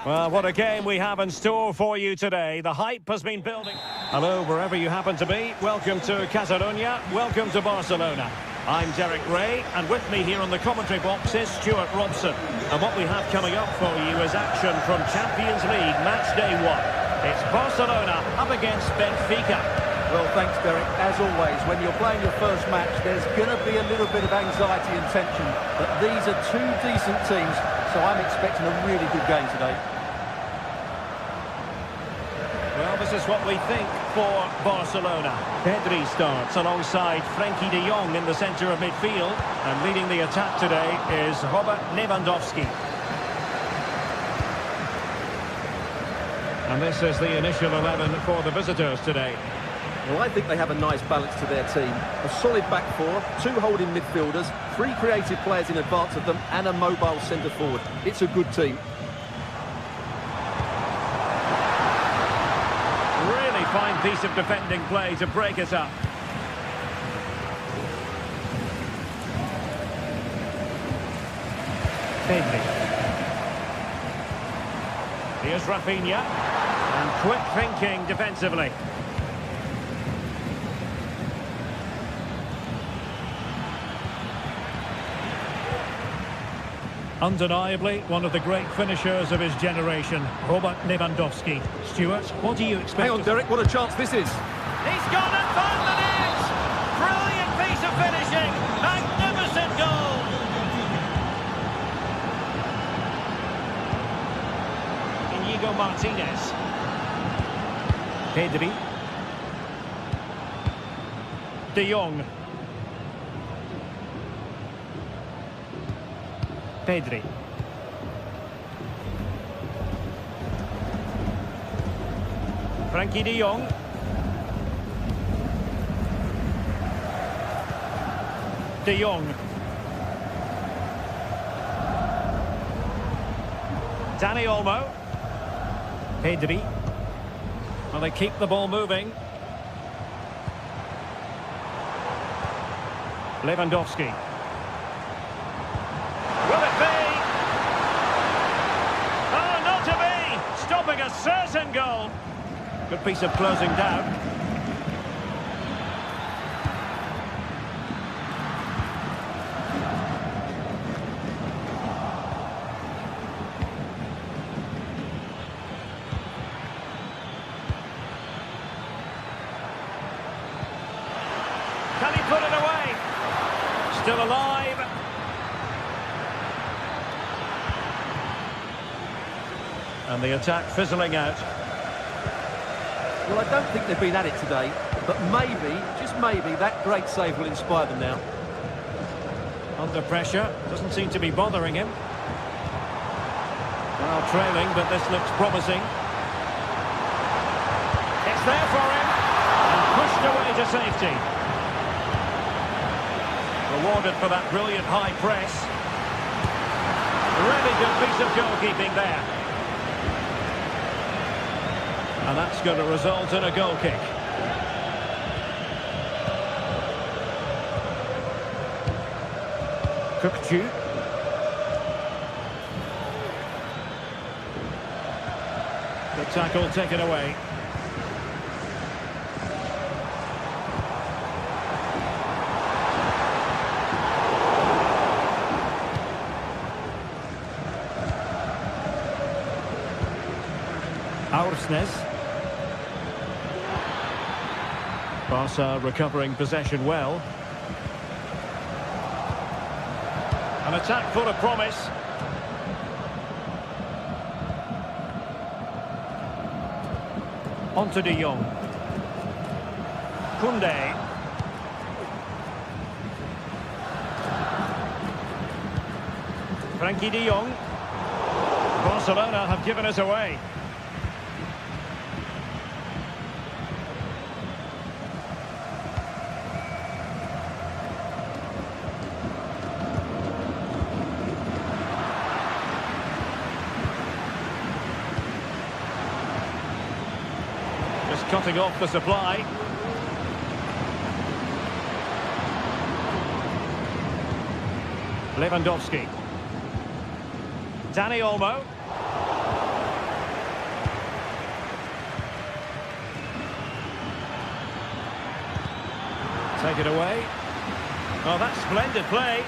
Well, what a game we have in store for you today. The hype has been building. Hello, wherever you happen to be. Welcome to Catalonia. Welcome to Barcelona. I'm Derek Ray, and with me here on the commentary box is Stuart Robson. And what we have coming up for you is action from Champions League match day 1. It's Barcelona up against Benfica. Well, thanks, Derek. As always, when you're playing your first match, there's going to be a little bit of anxiety and tension. But these are two decent teams, so I'm expecting a really good game today. Well, this is what we think for Barcelona. Pedri starts alongside Frenkie de Jong in the centre of midfield. And leading the attack today is Robert Lewandowski. And this is the initial 11 for the visitors today. Well, I think they have a nice balance to their team. A solid back four, 2 holding midfielders, 3 creative players in advance of them, and a mobile centre forward. It's a good team. Really fine piece of defending play to break it up. Pedri. Here's Rafinha. And quick thinking defensively. Undeniably, one of the great finishers of his generation, Robert Lewandowski. Stuart, what do you expect? Hang on, Derek, what a chance this is. He's gone and found the net! Brilliant piece of finishing! Magnificent goal! Inigo Martinez. Pedri. De Jong. Pedri. Frenkie de Jong. De Jong. Dani Olmo. Pedri. Well, they keep the ball moving. Lewandowski. Will it be? Oh, not to be! Stopping a certain goal. Good piece of closing down. Can he put it away? Still alive. And the attack fizzling out. Well, I don't think they've been at it today, but maybe, just maybe, that great save will inspire them now. Under pressure, doesn't seem to be bothering him. Well, trailing, but this looks promising. It's there for him, and pushed away to safety. Rewarded for that brilliant high press. Really good piece of goalkeeping there. And that's going to result in a goal kick. Cookchu. The tackle taken away. Aursnes. Barca recovering possession well. An attack full of promise. On to De Jong. Koundé. Frenkie de Jong. Barcelona have given us away. Cutting off the supply. Lewandowski. Dani Olmo. Take it away. Oh, that's splendid play.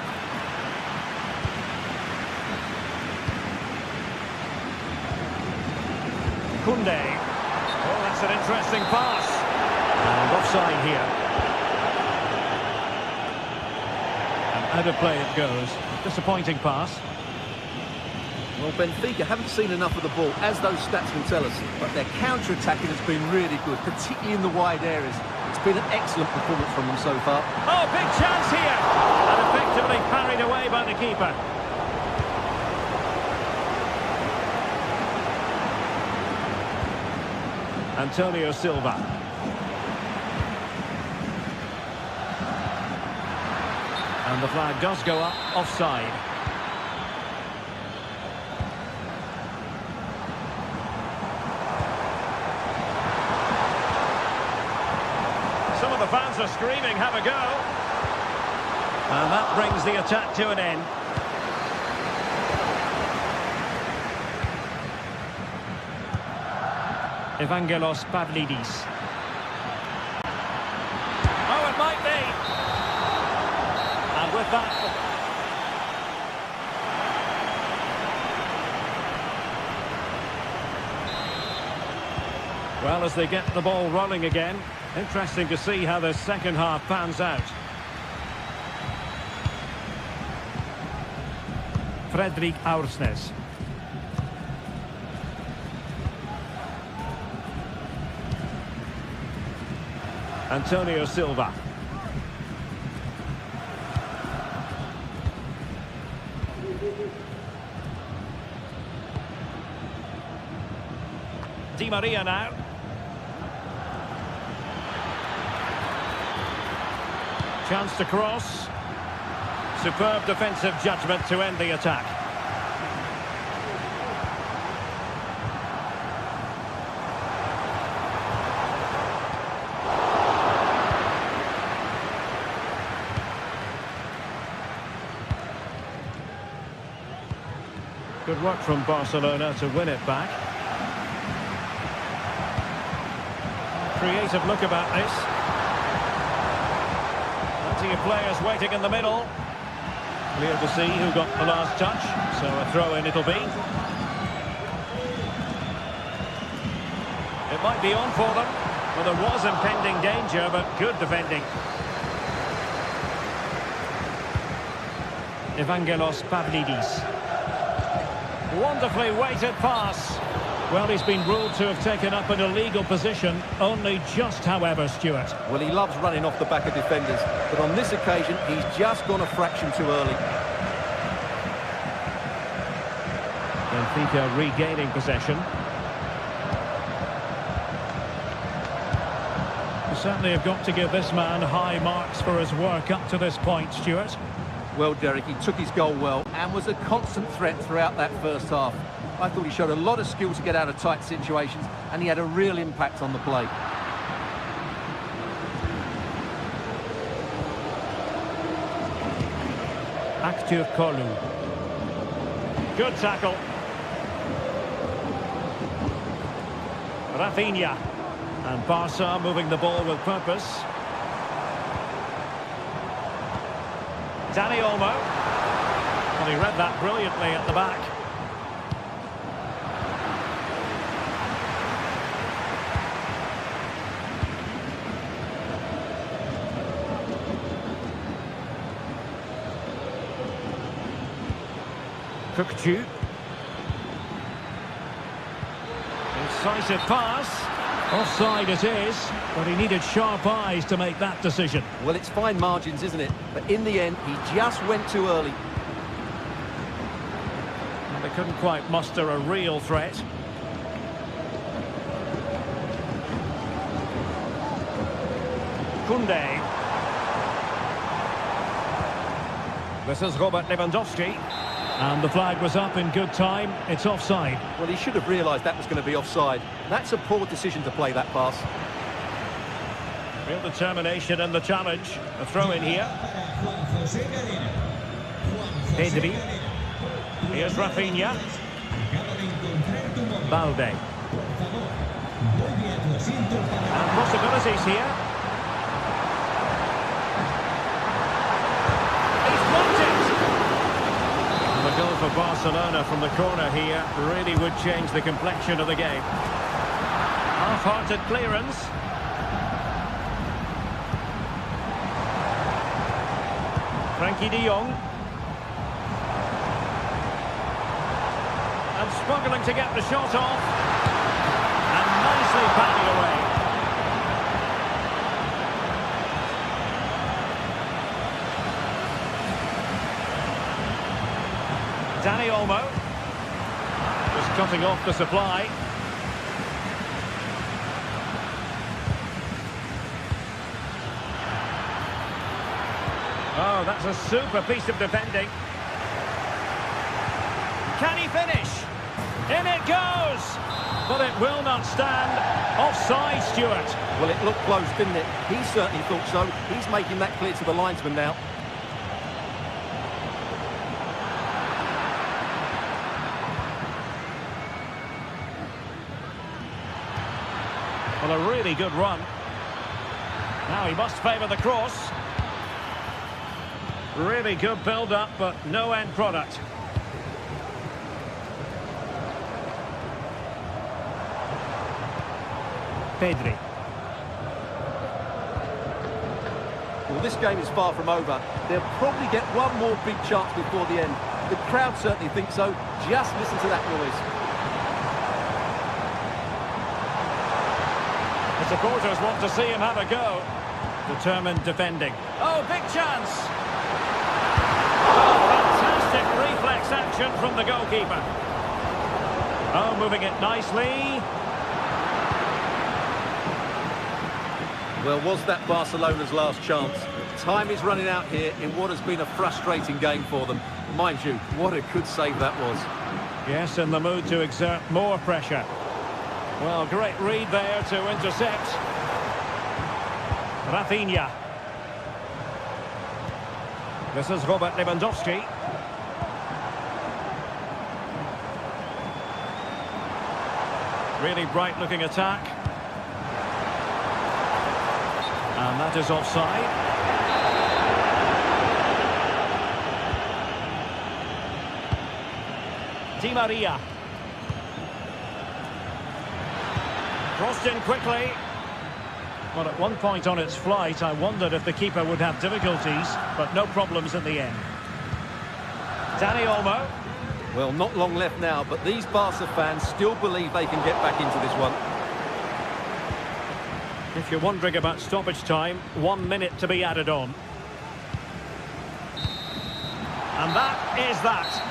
Koundé. Oh, that's an interesting pass. And offside here. And out of play it goes. Disappointing pass. Well, Benfica haven't seen enough of the ball, as those stats can tell us, but their counter-attacking has been really good, particularly in the wide areas. It's been an excellent performance from them so far. Oh, big chance here! And effectively parried away by the keeper. Antonio Silva. And the flag does go up, offside. Some of the fans are screaming, have a go. And that brings the attack to an end. Evangelos Pavlidis. Oh, it might be. And with that... Well, as they get the ball rolling again, interesting to see how the second half pans out. Fredrik Aursnes. Antonio Silva. Di Maria now. Chance to cross. Superb defensive judgment to end the attack. Good work from Barcelona to win it back. Creative look about this. Plenty of players waiting in the middle. Clear to see who got the last touch, so a throw-in it'll be. It might be on for them. Well, there was impending danger, but good defending. Evangelos Pavlidis. Wonderfully weighted pass. Well, he's been ruled to have taken up an illegal position, only just, however, Stuart. Well, he loves running off the back of defenders, but on this occasion, he's just gone a fraction too early. Benfica regaining possession. You certainly have got to give this man high marks for his work up to this point, Stuart. Well, Derek, he took his goal well and was a constant threat throughout that first half. I thought he showed a lot of skill to get out of tight situations, and he had a real impact on the play. Actur Kolu. Good tackle. Rafinha. And Barca moving the ball with purpose. Dani Olmo. Well, he read that brilliantly at the back. Kukçu. Incisive pass. Offside it is, but he needed sharp eyes to make that decision. Well, it's fine margins, isn't it? But in the end, he just went too early. And they couldn't quite muster a real threat. Koundé. This is Robert Lewandowski. And the flag was up in good time. It's offside. Well, he should have realised that was going to be offside. That's a poor decision to play that pass. Real determination in the challenge. A throw in here. Pedri. Here's Rafinha. Balde. And possibilities here. for Barcelona from the corner here really would change the complexion of the game. Half-hearted clearance. Frankie de Jong. And struggling to get the shot off. And nicely batted away. Dani Olmo. Just cutting off the supply. Oh, that's a super piece of defending. Can he finish? In it goes! But it will not stand. Offside, Stuart. Well, it looked close, didn't it? He certainly thought so. He's making that clear to the linesman now. Well, a really good run. Now he must favour the cross. Really good build-up, but no end product. Pedri. Well, this game is far from over. They'll probably get one more big chance before the end. The crowd certainly think so. Just listen to that noise. The supporters want to see him have a go. Determined defending. Oh, big chance! Oh, fantastic reflex action from the goalkeeper. Oh, moving it nicely. Well, was that Barcelona's last chance? Time is running out here in what has been a frustrating game for them. Mind you, what a good save that was. Yes, in the mood to exert more pressure. Well, great read there to intercept. Rafinha. This is Robert Lewandowski. Really bright-looking attack. And that is offside. Di Maria. Crossed in quickly. Well, at one point on its flight, I wondered if the keeper would have difficulties, but no problems in the end. Dani Olmo. Well, not long left now, but these Barca fans still believe they can get back into this one. If you're wondering about stoppage time, 1 minute to be added on. And that is that.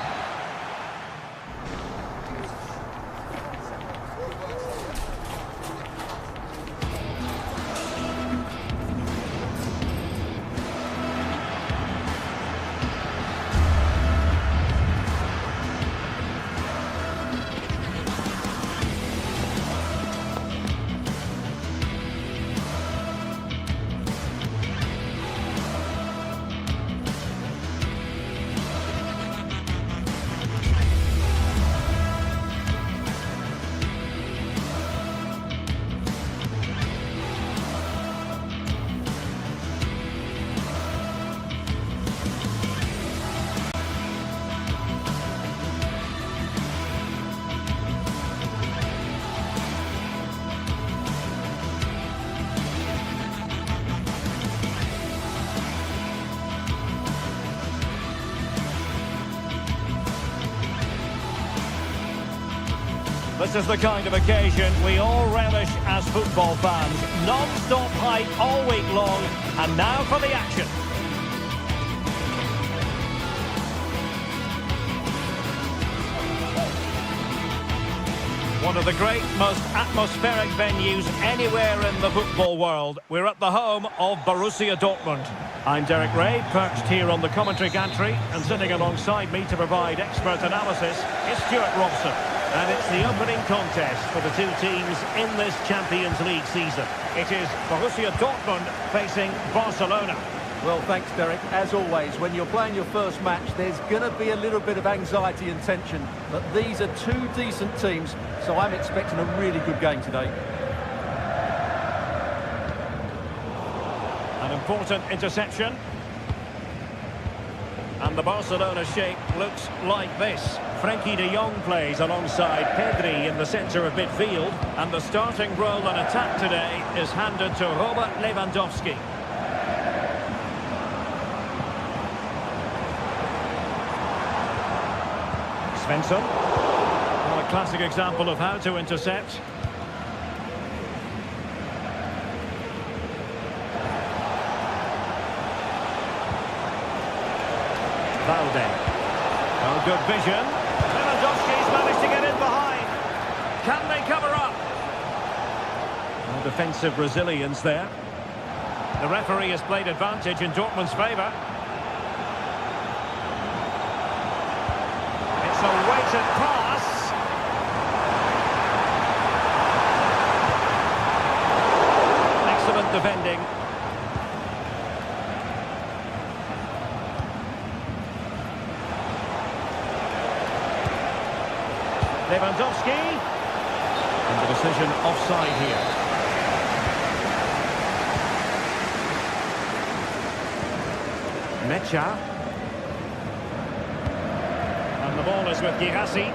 This is the kind of occasion we all relish as football fans. Non-stop hype all week long, and now for the action. One of the great, most atmospheric venues anywhere in the football world. We're at the home of Borussia Dortmund. I'm Derek Ray, perched here on the commentary gantry, and sitting alongside me to provide expert analysis is Stuart Robson. And it's the opening contest for the two teams in this Champions League season. It is Borussia Dortmund facing Barcelona. Well, thanks, Derek. As always, when you're playing your first match, there's going to be a little bit of anxiety and tension. But these are two decent teams, so I'm expecting a really good game today. An important interception. And the Barcelona shape looks like this. Frenkie de Jong plays alongside Pedri in the centre of midfield. And the starting role in attack today is handed to Robert Lewandowski. Svensson. Well, a classic example of how to intercept. Valde. Oh, good vision. Lewandowski's managed to get in behind. Can they cover up? Well, defensive resilience there. The referee has played advantage in Dortmund's favour. It's a weighted pass. Excellent defending. Lewandowski. And the decision offside here. Mecha. And the ball is with Girassi.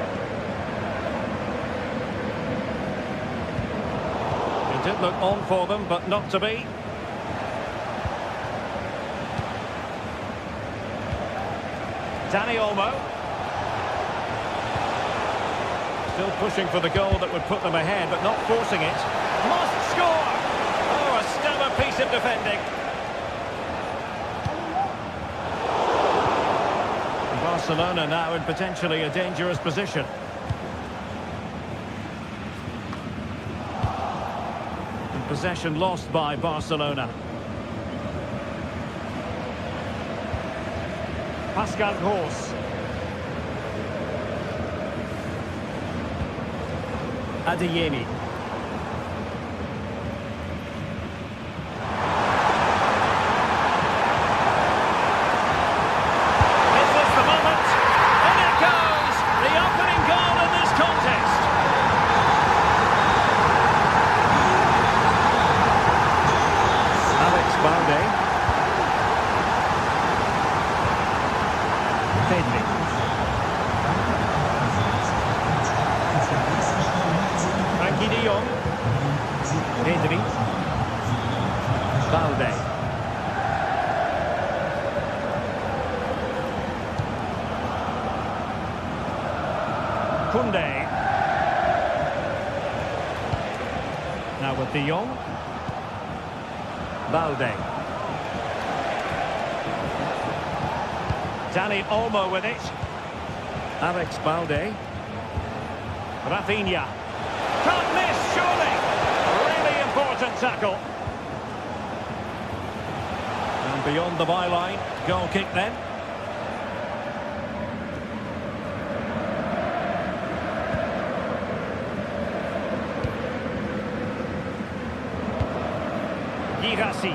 It did look on for them, but not to be. Dani Olmo. Still pushing for the goal that would put them ahead, but not forcing it. Must score! Oh, a stellar piece of defending. Barcelona now in potentially a dangerous position. And possession lost by Barcelona. Pascal Gross. Adeyemi. This is the moment, and it goes! The opening goal in this contest. Alex Balde. Pedri. Frenkie de Jong. Pedri. Balde. Koundé. Now with de Jong. Balde. Dani Olmo with it. Alex Balde. Rafinha. Can't miss, surely. Really important tackle. And beyond the byline, goal kick then. Girassi.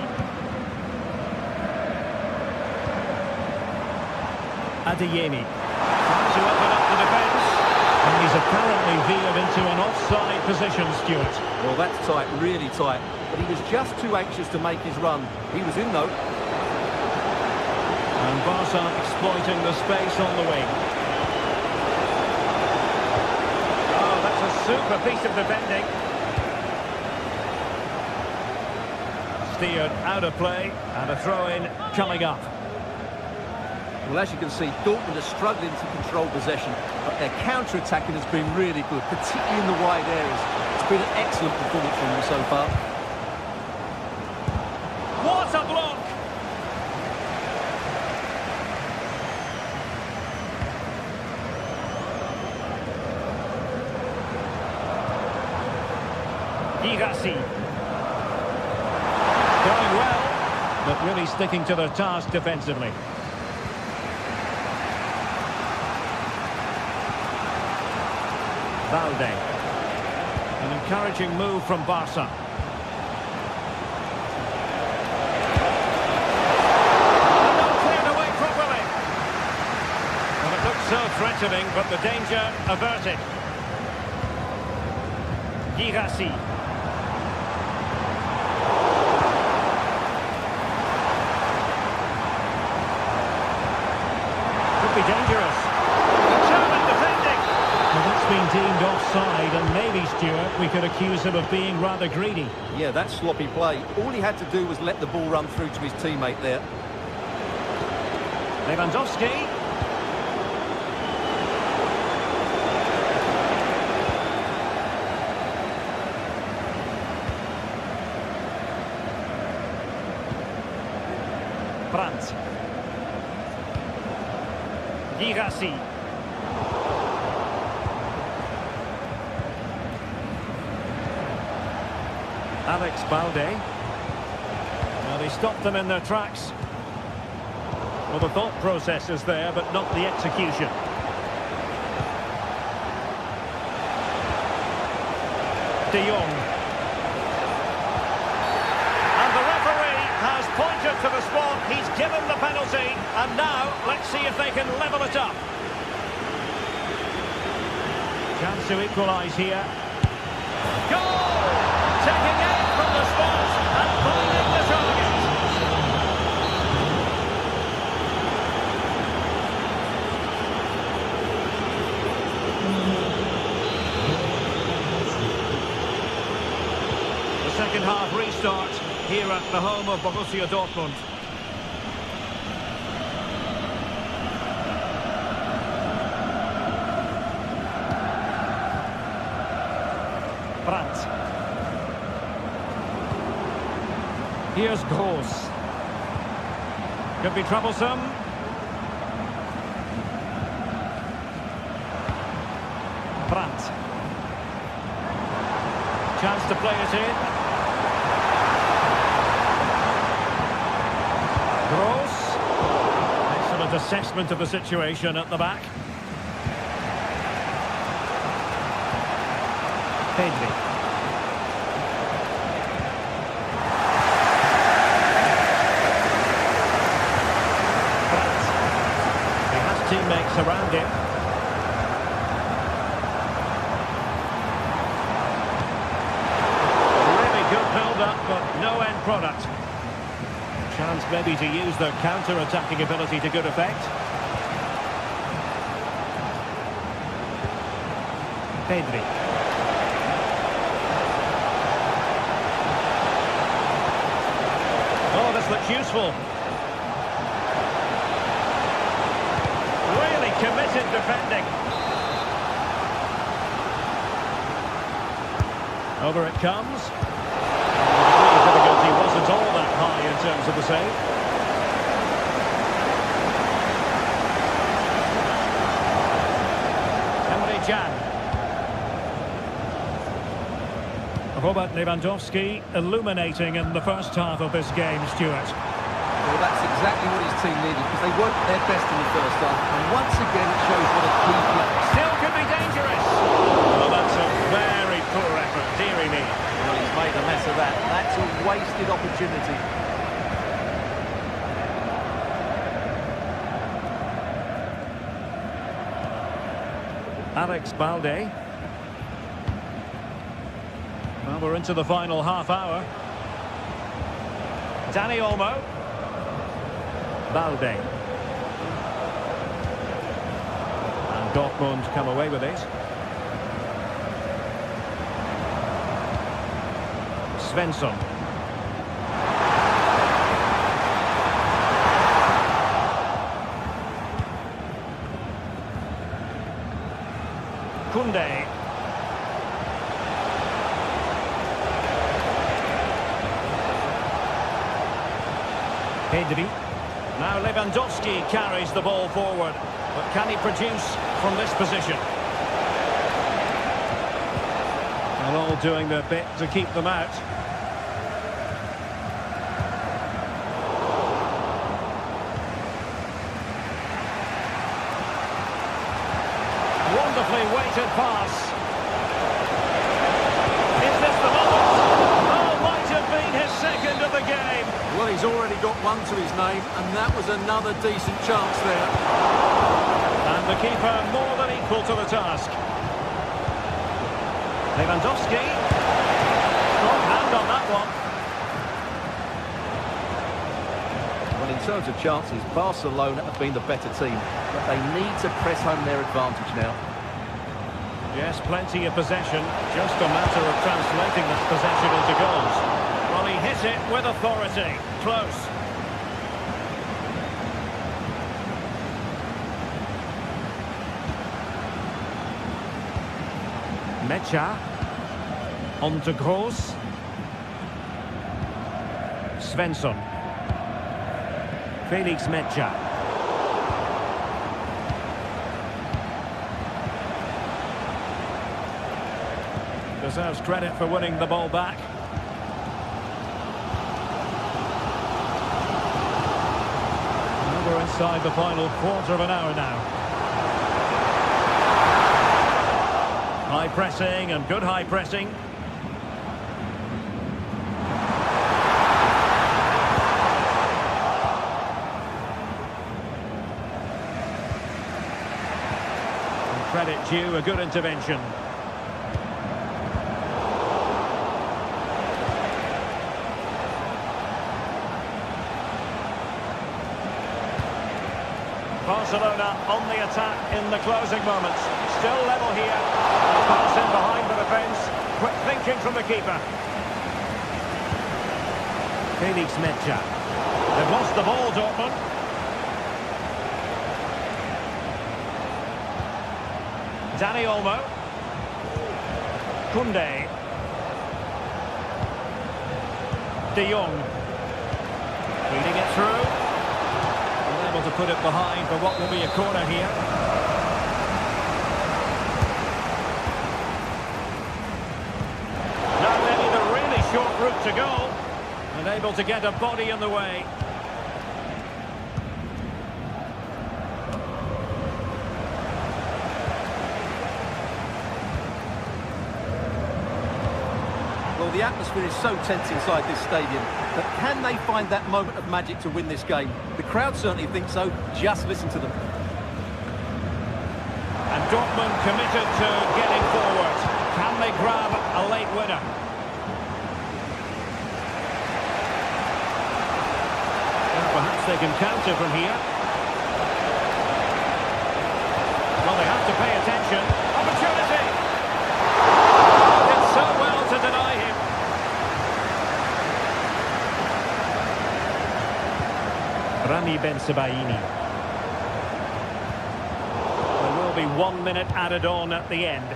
Adeyemi. Trying to open up the defence. And he's apparently veered into an offside position, Stuart. Well, that's tight, really tight. But he was just too anxious to make his run. He was in, though. And Barca exploiting the space on the wing. Oh, that's a super piece of defending. Steered out of play, and a throw-in coming up. Well, as you can see, Dortmund are struggling to control possession, but their counter-attacking has been really good, particularly in the wide areas. It's been an excellent performance from them so far. What a block! Girassi. Going well, but really sticking to their task defensively. Valde. An encouraging move from Barca. And not cleared away properly. Well, it looked so threatening, but the danger averted. Girassi. could be dangerous. Determined defending. Well, that's been deemed offside, and maybe, Stuart, we could accuse him of being rather greedy. Yeah, that's sloppy play. All he had to do was let the ball run through to his teammate there. Lewandowski. Brandt. Girassi. Alex Balde. Well, he stopped them in their tracks. Well, the thought process is there, but not the execution. De Jong. And the referee has pointed to the spot. He's given the penalty. And now, let's see if they can level it up. Chance to equalise here. Goal! Taking aim from the spot and finding the target. The second half restart here at the home of Borussia Dortmund. Brandt. Here's Gross. Could be troublesome. Brandt. Chance to play it in. Gross. Excellent assessment of the situation at the back. Pedri. Teammates around him. Really good build-up, but no end product. Chance maybe to use their counter-attacking ability to good effect. Pedri. Oh, this looks useful. Committed defending. Over it comes. The difficulty wasn't all that high in terms of the save. Emre Can. Robert Lewandowski illuminating in the first half of this game, Stuart. Well, that's exactly what his team needed, because they weren't their best in the first half. And once again, it shows what a key player. Still could be dangerous. Well, that's a very poor effort, dearie me. Well, he's made a mess of that. That's a wasted opportunity. Alex Balde. Well, we're into the final half hour. Dani Olmo. Balde. And Dortmund come away with it. Svensson. Koundé. Pedri. Now Lewandowski carries the ball forward, but can he produce from this position? And all doing their bit to keep them out. Wonderfully weighted pass. Is this the moment? Oh, might have been his second of the game. Well, he's already got one to his name, and that was another decent chance there. And the keeper more than equal to the task. Lewandowski. Strong hand on that one. Well, he terms of chances, Barcelona have been the better team, but they need to press home their advantage now. Yes, plenty of possession. Just a matter of translating this possession into goals. Well, he hit it with authority. Close. Mecha. On to Gross. Svensson. Felix Mecha. Deserves credit for winning the ball back. And we're inside the final quarter of an hour now. High pressing and good high pressing. And credit due, a good intervention. Barcelona on the attack in the closing moments. Still level here. Pass in behind the defence. Quick thinking from the keeper. Felix Mecha. They've lost the ball, Dortmund. Dani Olmo. Koundé. De Jong. Feeding it through. Able to put it behind for what will be a corner here. Now they need a really short route to go and able to get a body in the way. Well, the atmosphere is so tense inside this stadium, but can they find that moment of magic to win this game? The crowd certainly think so. Just listen to them. And Dortmund committed to getting forward. Can they grab a late winner? Well, perhaps they can counter from here. Well, they have to pay attention. Opportunity! Did so well to deny him. Rami Ben-Sebaini. There will be 1 minute added on at the end.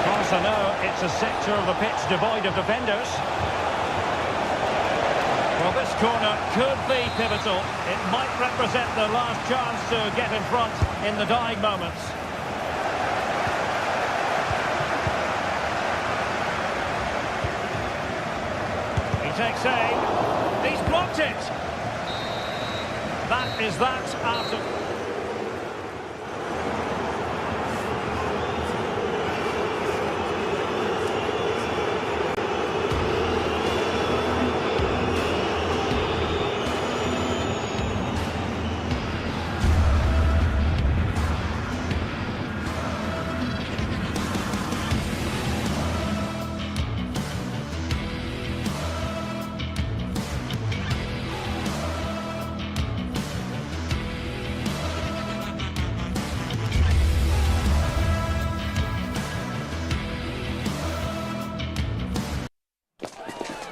Barcelona, it's a sector of the pitch devoid of defenders. Well, this corner could be pivotal. It might represent the last chance to get in front in the dying moments. He takes aim. He's blocked it. That is that after...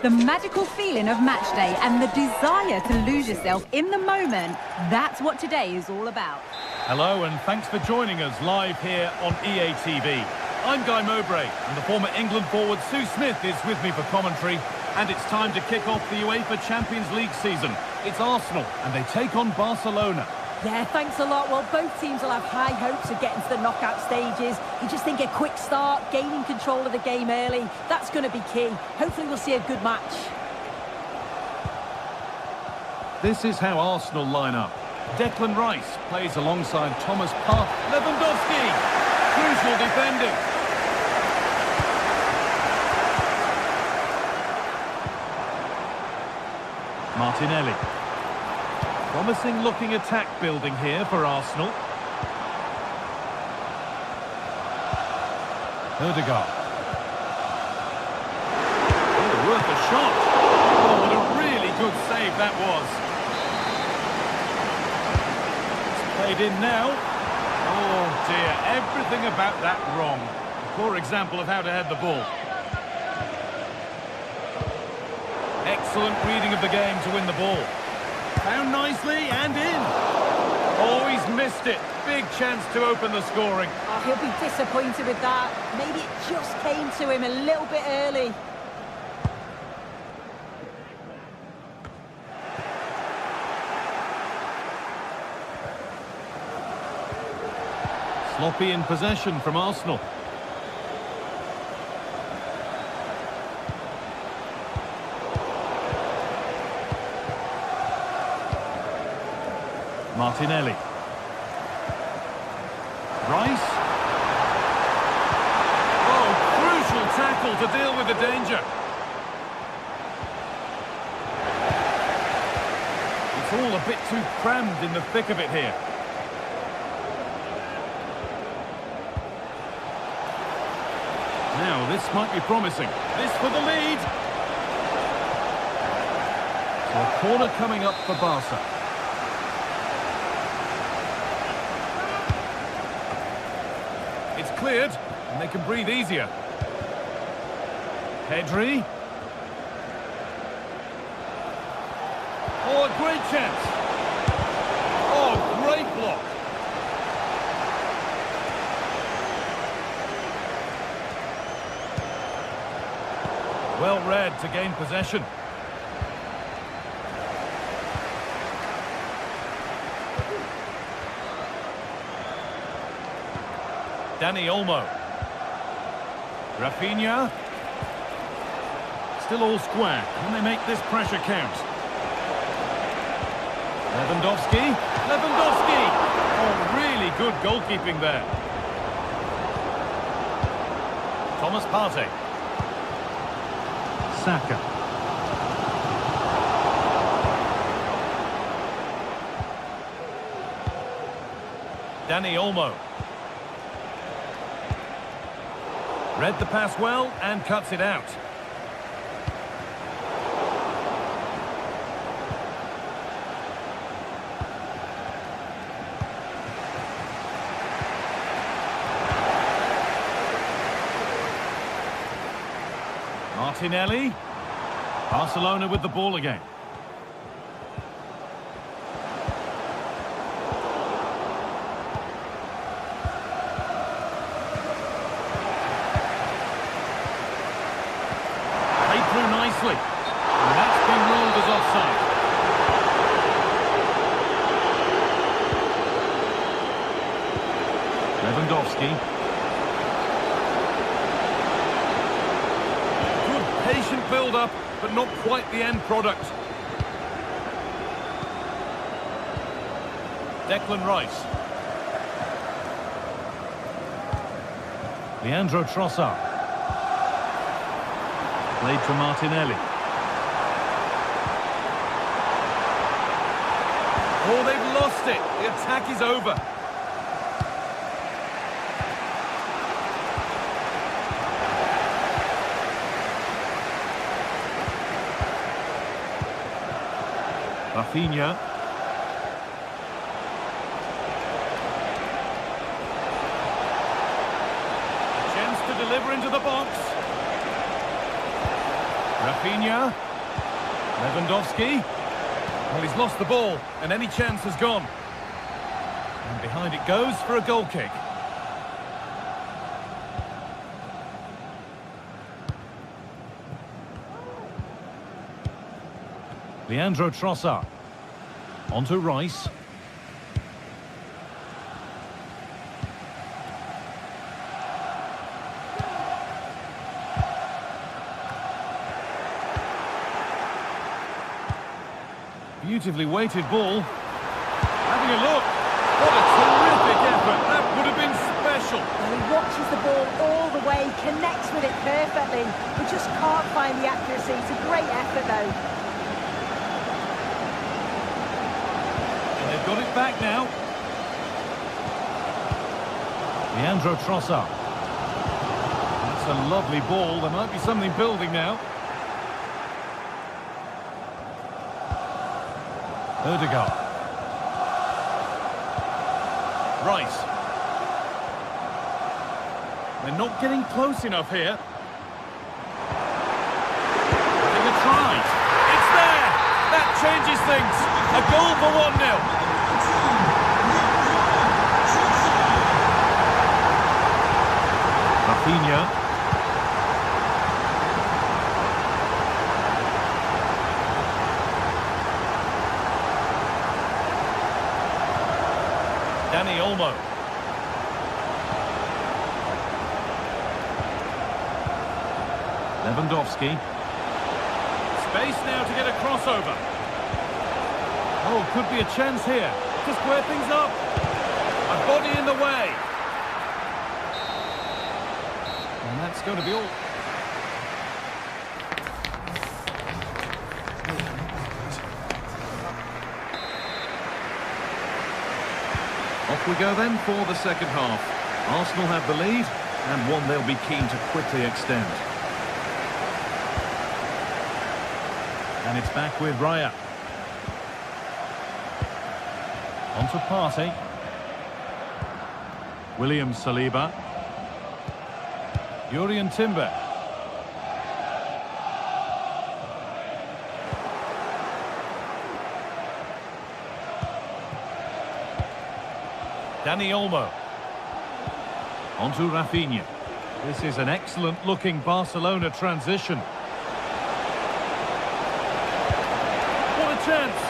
The magical feeling of match day and the desire to lose yourself in the moment, that's what today is all about. Hello and thanks for joining us live here on EA TV. I'm Guy Mowbray and the former England forward Sue Smith is with me for commentary, and it's time to kick off the UEFA Champions League season. It's Arsenal and they take on Barcelona. Yeah, thanks a lot. Well, both teams will have high hopes of getting to the knockout stages. You just think a quick start, gaining control of the game early, that's going to be key. Hopefully we'll see a good match. This is how Arsenal line up. Declan Rice plays alongside Thomas Partey. Lewandowski! Crucial defending. Martinelli. Promising looking attack building here for Arsenal. Odegaard. Oh, worth a shot. Oh, what a really good that was. It's played in now. Oh dear, everything about that wrong. A poor example of how to head the ball. Excellent reading of the game to win the ball. Found nicely and in. Oh, he's missed it. Big chance to open the scoring. Oh, he'll be disappointed with that. Maybe it just came to him a little bit early. Sloppy in possession from Arsenal. Martinelli. Rice. Oh, crucial tackle to deal with the danger. It's all a bit too crammed in the thick of it here. Now, this might be promising. This for the lead. So a corner coming up for Barca. It's cleared, and they can breathe easier. Pedri. Oh, a great chance. Oh, great block. Well read to gain possession. Dani Olmo. Rafinha. Still all square. Can they make this pressure count? Lewandowski. Lewandowski! Oh, really good goalkeeping there. Thomas Partey. Saka. Dani Olmo. Read the pass well and cuts it out. Martinelli. Barcelona with the ball again. Played through nicely. And that's been ruled as offside. Lewandowski. Patient build-up, but not quite the end product. Declan Rice. Leandro Trossard. Played to Martinelli. Oh, they've lost it. The attack is over. Rafinha. Chance to deliver into the box. Rafinha. Lewandowski. Well, he's lost the ball, and any chance has gone. And behind it goes for a goal kick. Leandro Trossard. Onto Rice. Beautifully weighted ball. Having a look. What a terrific effort. That would have been special. Well, he watches the ball all the way, connects with it perfectly. We just can't find the accuracy. It's a great effort, though. They've got it back now. Leandro Trossard. That's a lovely ball. There might be something building now. Ødegaard. Rice. They're not getting close enough here. Having a try. It's there! That changes things. A goal for 1-0. Rafinha. Dani Olmo. Lewandowski. Space now to get a crossover. Oh, could be a chance here to square things up. A body in the way. And that's going to be all. Off we go then for the second half. Arsenal have the lead, and one they'll be keen to quickly extend. And it's back with Raya. On to Partey. William Saliba. Jurrien Timber. Dani Olmo. On to Rafinha. This is an excellent looking Barcelona transition. What a chance!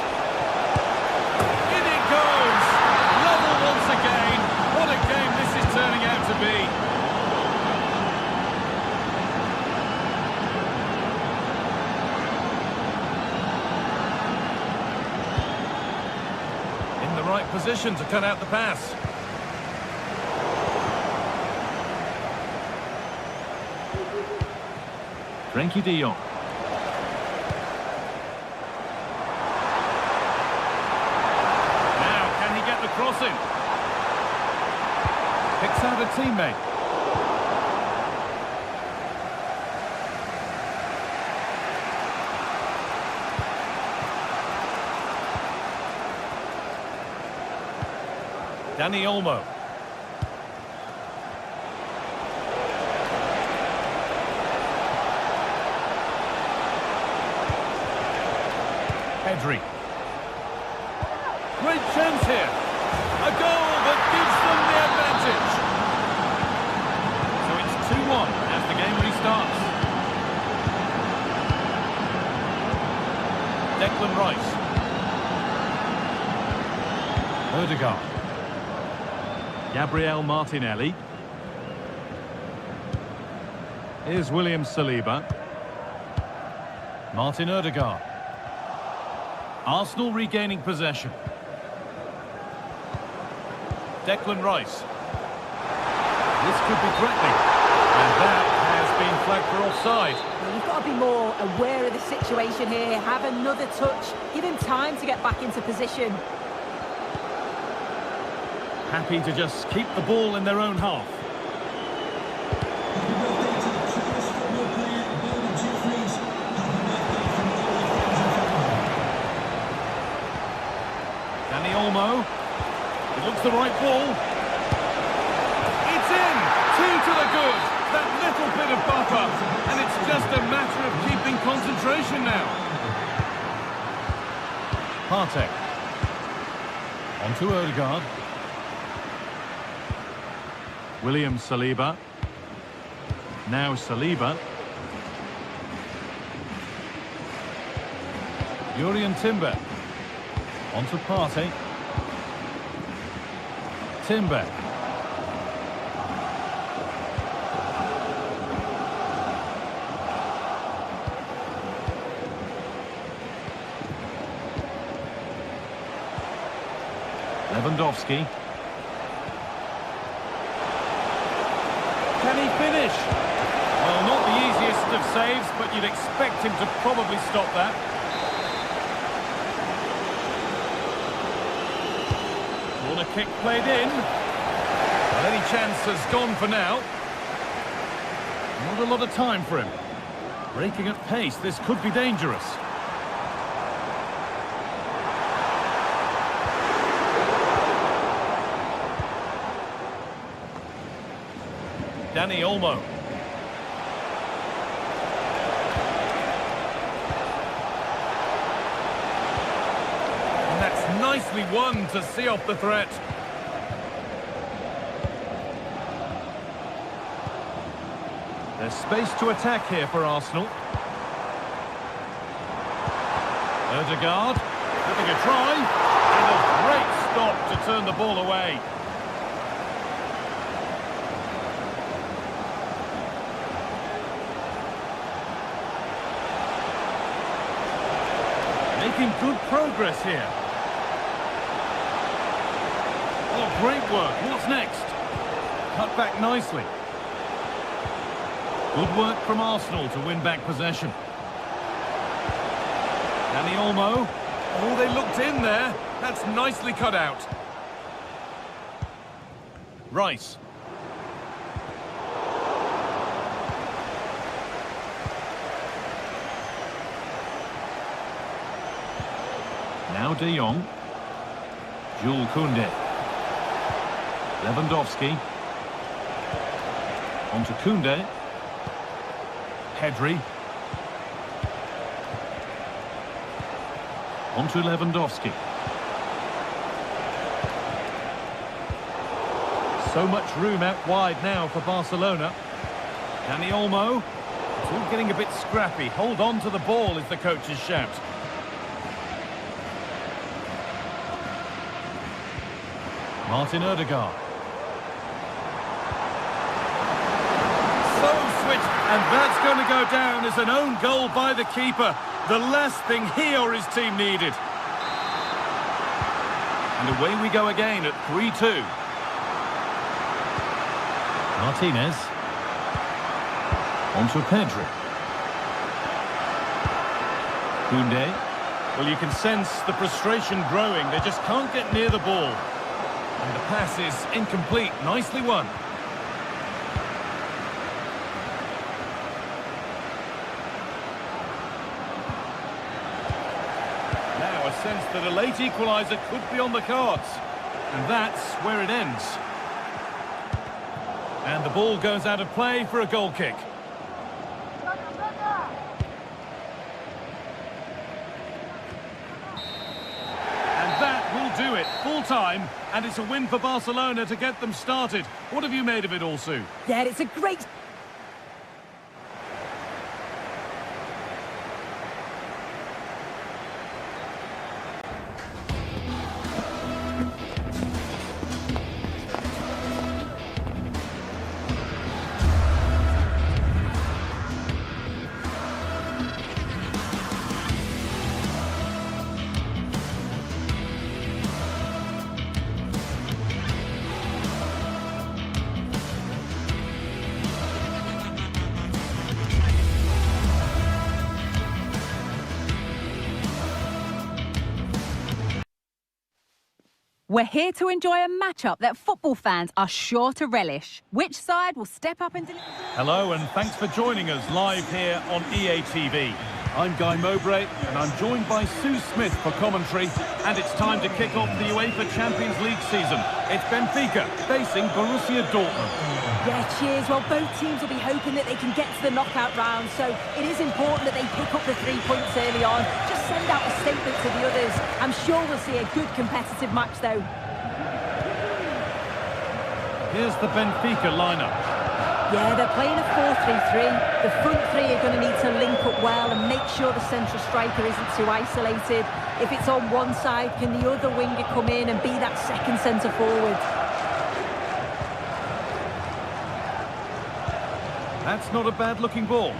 In it goes! Level once again. What a game this is turning out to be. In the right position to cut out the pass. Frenkie de Jong. Now, can he get the crossing? Picks out a teammate. Dani Olmo. Pedri. Great chance here. A goal that gives them the advantage. So it's 2-1 as the game restarts. Declan Rice. Ødegaard. Gabriel Martinelli. Here's William Saliba. Martin Ødegaard. Arsenal regaining possession. Declan Rice. This could be threatening. And that has been flagged for offside. Well, you've got to be more aware of the situation here. Have another touch. Give him time to get back into position. Happy to just keep the ball in their own half. Dani Olmo. It looks the right ball. It's in! 2 to the good. That little bit of buffer. And it's just a matter of keeping concentration now. Partey. On to Ødegaard. William Saliba. Now Saliba. Jurrien Timber. On to Partey. Timber. Lewandowski. Can he finish? Well, not the easiest of saves, but you'd expect him to probably stop that. Corner kick played in. Well, any chance has gone for now. Not a lot of time for him. Breaking at pace, this could be dangerous. Dani Olmo. And that's nicely won to see off the threat. There's space to attack here for Arsenal. Ødegaard having a try, and a great stop to turn the ball away. Making good progress here. Oh, great work. What's next? Cut back nicely. Good work from Arsenal to win back possession. Dani Olmo. Oh, they looked in there. That's nicely cut out. Rice. Now De Jong. Jules Koundé. Lewandowski. On to Koundé. Pedri. On to Lewandowski. So much room out wide now for Barcelona. Dani Olmo. It's all getting a bit scrappy. Hold on to the ball is the coach's shout. Martin Ødegaard. So switched, and that's going to go down as an own goal by the keeper. The last thing he or his team needed. And away we go again at 3-2. Martinez. On to Pedri. Koundé. Well, you can sense the frustration growing. They just can't get near the ball. And the pass is incomplete. Nicely won. Now a sense that a late equaliser could be on the cards. And that's where it ends. And the ball goes out of play for a goal kick. Do it full time, and it's a win for Barcelona to get them started. What have you made of it all, Sue? Yeah, it's a great... We're here to enjoy a matchup that football fans are sure to relish. Which side will step up and deliver? Hello, and thanks for joining us live here on EA TV. I'm Guy Mowbray, and I'm joined by Sue Smith for commentary, and it's time to kick off the UEFA Champions League season. It's Benfica facing Borussia Dortmund. Yeah, cheers. Well, both teams will be hoping that they can get to the knockout round, so it is important that they pick up the 3 points early on. Just send out a statement to the others. I'm sure we'll see a good competitive match, though. Here's the Benfica lineup. Yeah, they're playing a 4-3-3. The front three are going to need to link up well and make sure the central striker isn't too isolated. If it's on one side, can the other winger come in and be that second centre forward? That's not a bad-looking ball.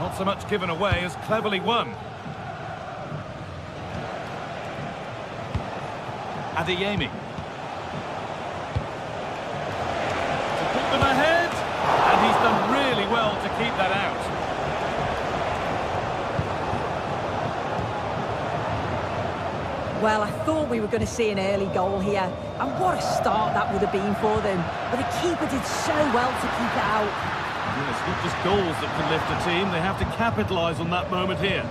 Not so much given away as cleverly won. Adeyemi. To put them ahead, and he's done really well to keep that out. Well, I thought we were going to see an early goal here, and what a start that would have been for them. But the keeper did so well to keep it out. Well, it's not just goals that can lift a team, they have to capitalise on that moment here.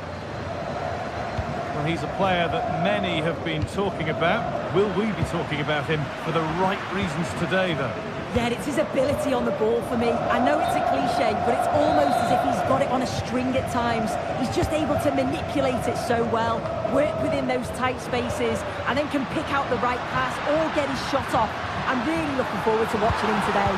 Well, he's a player that many have been talking about. Will we be talking about him for the right reasons today, though? Yeah, it's his ability on the ball for me. I know it's a cliche, but it's almost as if he's got it on a string at times. He's just able to manipulate it so well, work within those tight spaces, and then can pick out the right pass or get his shot off. I'm really looking forward to watching him today.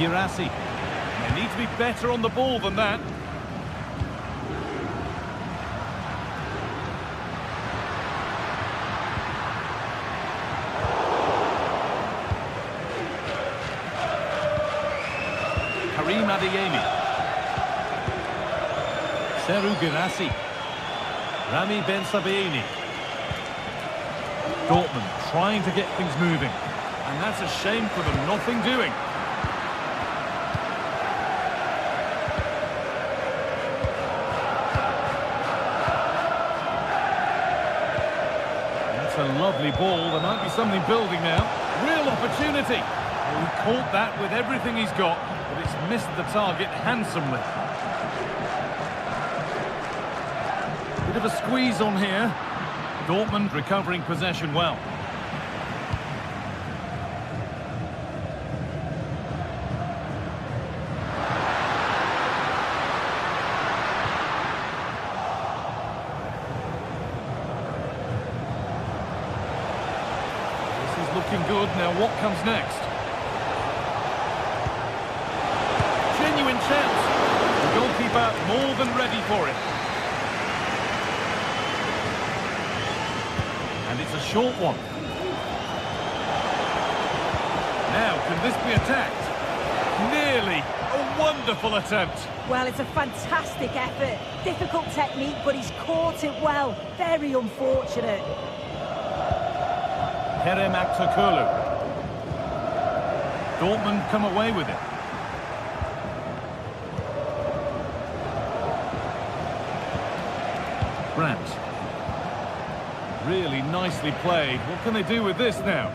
Girassi. They need to be better on the ball than that. Karim Adeyemi. Serhou Girassi. Rami Ben Sabaini. Dortmund trying to get things moving. And that's a shame for them, nothing doing. A lovely ball. There might be something building now. Real opportunity. Well, he caught that with everything he's got, but it's missed the target handsomely. Bit of a squeeze on here. Dortmund recovering possession well. Looking good. Now what comes next? Genuine chance. The goalkeeper more than ready for it. And it's a short one. Now, can this be attacked? Nearly. A wonderful attempt. Well, it's a fantastic effort. Difficult technique, but he's caught it well. Very unfortunate. Kerem Aktürkoğlu. Dortmund come away with it. Brandt. Really nicely played. What can they do with this now?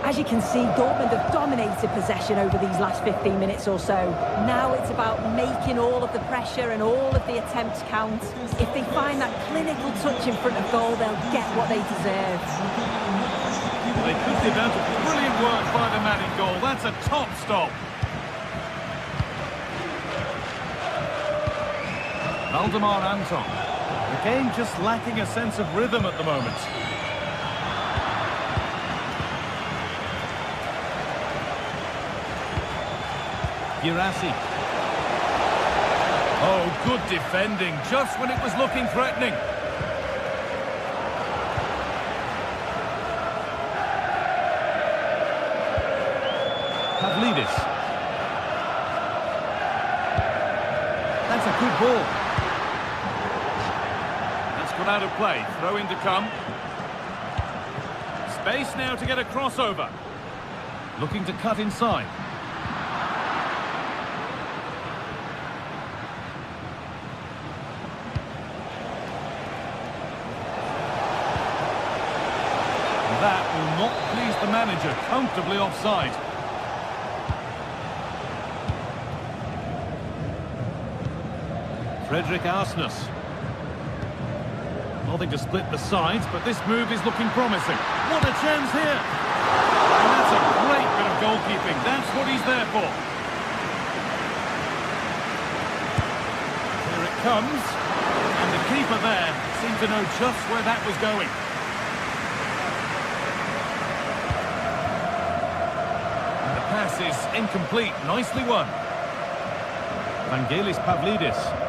As you can see, Dortmund have dominated possession over these last 15 minutes or so. Now it's about making all of the pressure and all of the attempts count. If they find that clinical touch in front of goal, they'll get what they deserve. They could give out brilliant work by the man in goal. That's a top stop. Valdemar Anton. The game just lacking a sense of rhythm at the moment. Girassi. Oh, good defending, just when it was looking threatening. Pavlidis. That's a good ball. That's gone out of play. Throw in to come. Space now to get a crossover. Looking to cut inside. That will not please the manager. Comfortably offside. Frederick Arsnes. Nothing to split the sides, but this move is looking promising. What a chance here! And that's a great bit of goalkeeping. That's what he's there for. Here it comes. And the keeper there seemed to know just where that was going. And the pass is incomplete. Nicely won. Vangelis Pavlidis.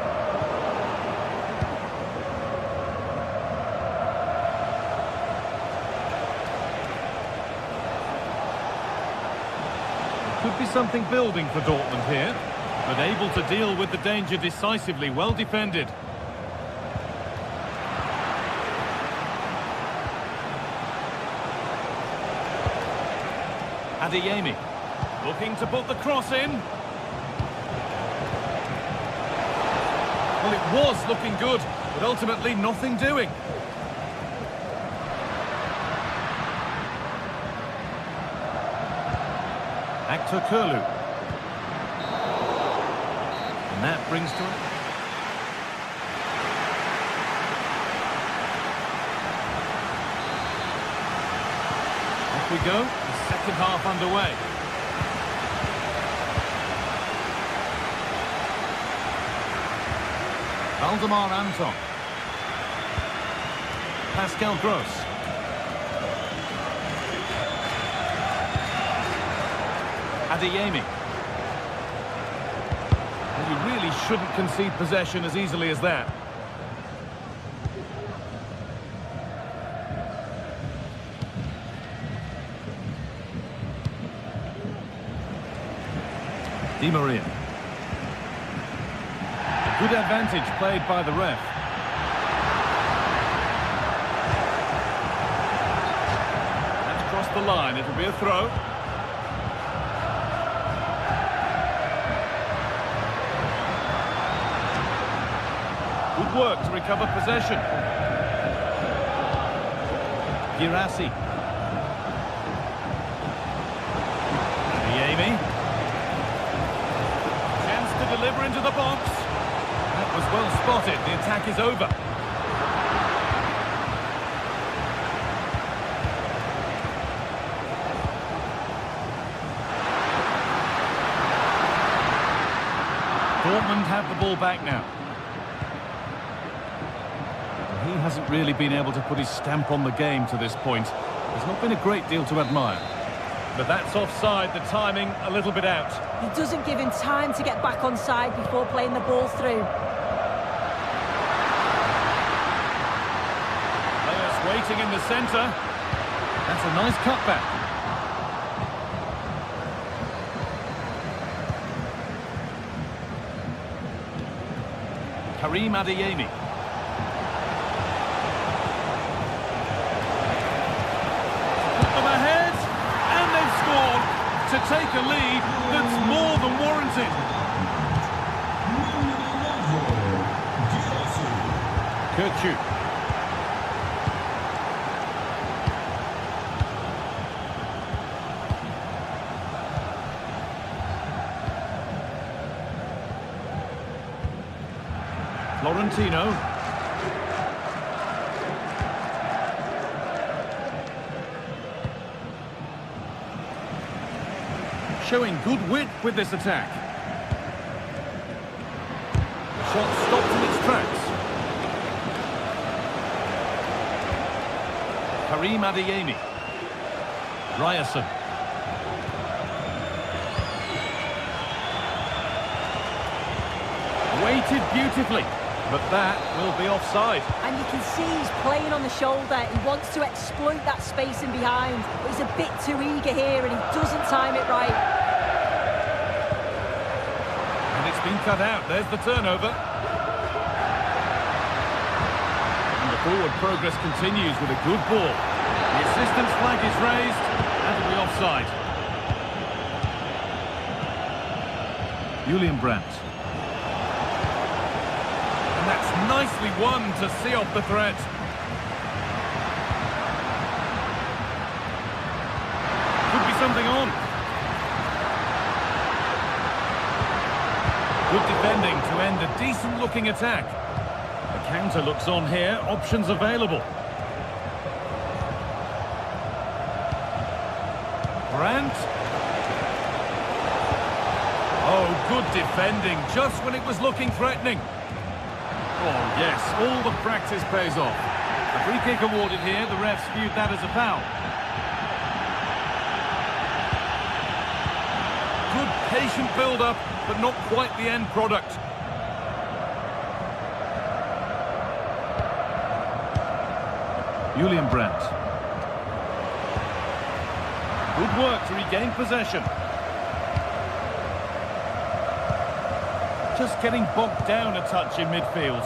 Could be something building for Dortmund here, but able to deal with the danger decisively. Well defended. Adeyemi looking to put the cross in. Well, it was looking good, but ultimately nothing doing. Turkoglu. And that brings to it. Off we go. The second half underway. Valdemar Anton. Pascal Gross. Adeyemi. And you really shouldn't concede possession as easily as that. Di Maria. A good advantage played by the ref. That's crossed the line. It'll be a throw. Good work to recover possession. Girassi. Adeyemi. Chance to deliver into the box. That was well spotted. The attack is over. Dortmund have the ball back now. He hasn't really been able to put his stamp on the game to this point. There's not been a great deal to admire. But that's offside, the timing a little bit out. He doesn't give him time to get back on side before playing the ball through. Players waiting in the centre. That's a nice cutback. Karim Adeyemi. To take a lead that's more than warranted. Kirchu. Florentino. Showing good wit with this attack. Shot stopped in its tracks. Karim Adeyemi. Ryerson. Weighted beautifully, but that will be offside. And you can see he's playing on the shoulder. He wants to exploit that space in behind, but he's a bit too eager here and he doesn't time it right. It's been cut out. There's the turnover. And the forward progress continues with a good ball. The assistant's flag is raised, and it'll be offside. Julian Brandt. And that's nicely won to see off the threat. Could be something on. Good defending to end a decent-looking attack. The counter looks on here. Options available. Brandt. Oh, good defending, just when it was looking threatening. Oh, yes, all the practice pays off. A free kick awarded here. The refs viewed that as a foul. Good patient build-up, but not quite the end product. Julian Brandt. Good work to regain possession. Just getting bogged down a touch in midfield.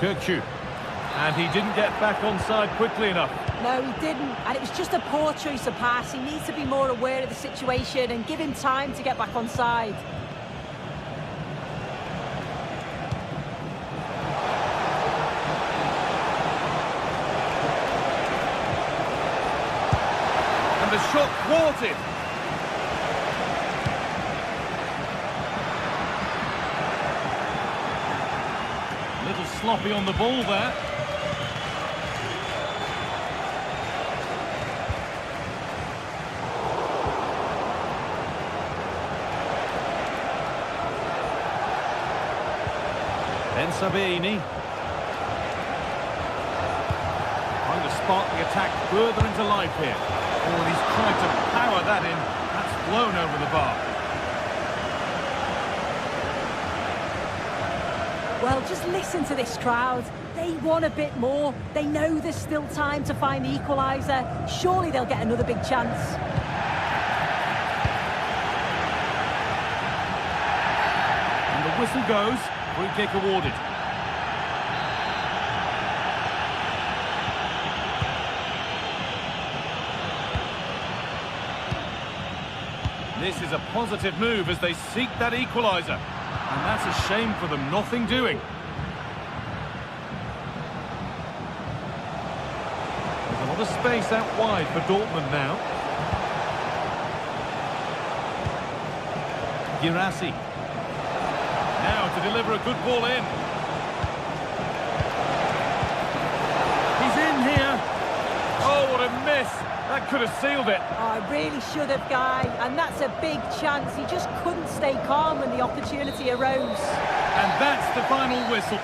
Kirchu. And he didn't get back onside quickly enough. No, he didn't, and it was just a poor choice of pass. He needs to be more aware of the situation and give him time to get back onside. And the shot thwarted. A little sloppy on the ball there. Sabini trying to spark the attack further into life here. Oh, and he's tried to power that in. That's flown over the bar. Well, just listen to this crowd. They want a bit more. They know there's still time to find the equaliser. Surely they'll get another big chance. And the whistle goes. Free kick awarded. This is a positive move as they seek that equaliser. And that's a shame for them, nothing doing. There's a lot of space out wide for Dortmund now. Girassi. Now to deliver a good ball in. He's in here. Oh, what a miss. That could have sealed it. Oh, I really should have, Guy. And that's a big chance. He just couldn't stay calm when the opportunity arose. And that's the final whistle.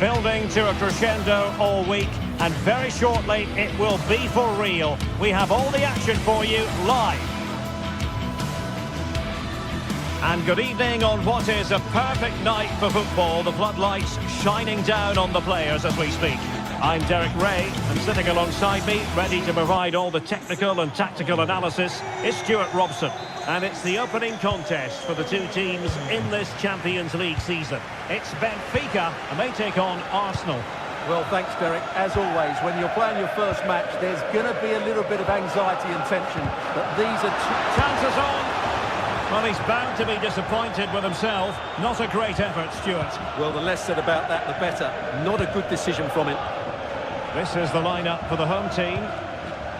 Building to a crescendo all week, and very shortly it will be for real. We have all the action for you live. And good evening on what is a perfect night for football. The floodlights shining down on the players as we speak. I'm Derek Ray, and sitting alongside me, ready to provide all the technical and tactical analysis, is Stuart Robson. And it's the opening contest for the two teams in this Champions League season. It's Benfica, and they take on Arsenal. Well, thanks, Derek. As always, when you're playing your first match, there's going to be a little bit of anxiety and tension. But these are chances on. Well, he's bound to be disappointed with himself. Not a great effort, Stuart. Well, the less said about that, the better. Not a good decision from him. This is the lineup for the home team.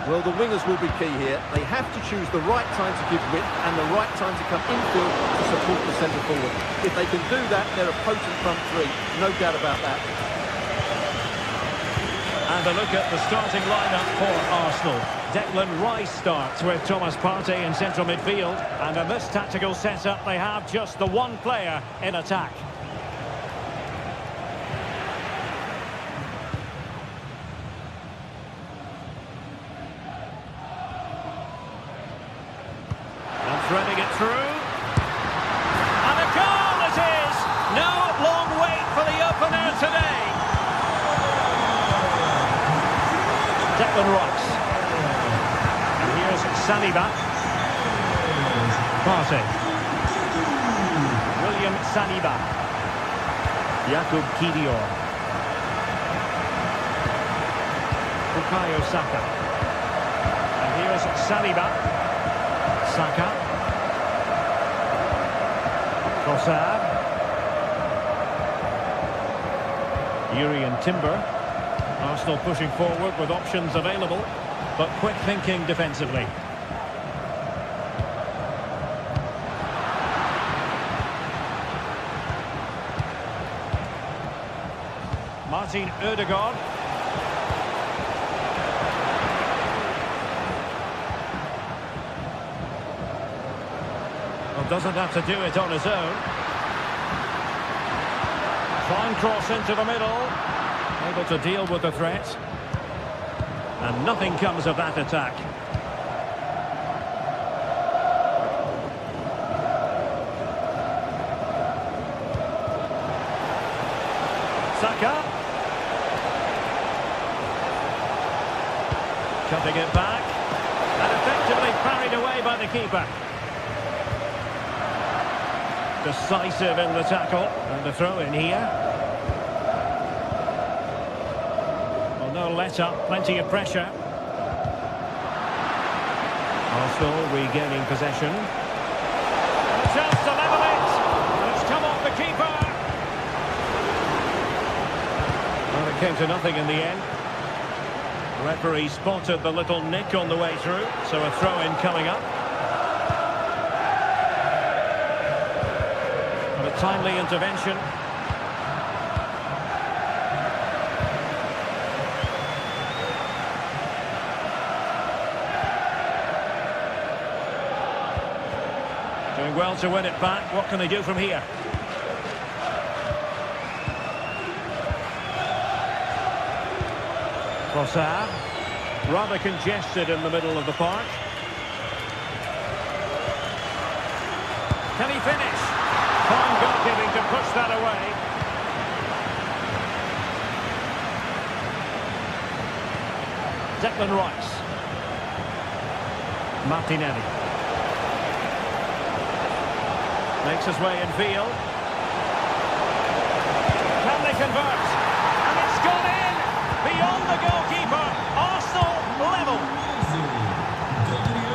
Well, the wingers will be key here. They have to choose the right time to give width and the right time to come infield to support the centre forward. If they can do that, they're a potent front three. No doubt about that. And a look at the starting lineup for Arsenal. Declan Rice starts with Thomas Partey in central midfield. And in this tactical setup, they have just the one player in attack. Threading it through. And a goal it is! No long wait for the opener today. Declan Rice. And here's Saliba. Partey. William Saliba. Jakub Kiwior. Bukayo Saka. And here's Saliba. Saka. Trossard. Urian Timber. Arsenal pushing forward with options available, but quick thinking defensively. Martin Ødegaard. Well, doesn't have to do it on his own. Fine cross into the middle. Able to deal with the threat. And nothing comes of that attack. Saka. Cutting it back. And effectively parried away by the keeper. Decisive in the tackle. And the throw in here. Well, no let up. Plenty of pressure. Arsenal regaining possession. And a chance to level it. And it's come off the keeper. Well, it came to nothing in the end. The referee spotted the little nick on the way through, so a throw-in coming up. And a timely intervention. Doing well to win it back. What can they do from here? Trossard, rather congested in the middle of the park. Can he finish? Fine goalkeeping to push that away. Declan Rice. Martinelli. Makes his way in field. Can they convert? And it's gone in! Beyond the goalkeeper, Arsenal level.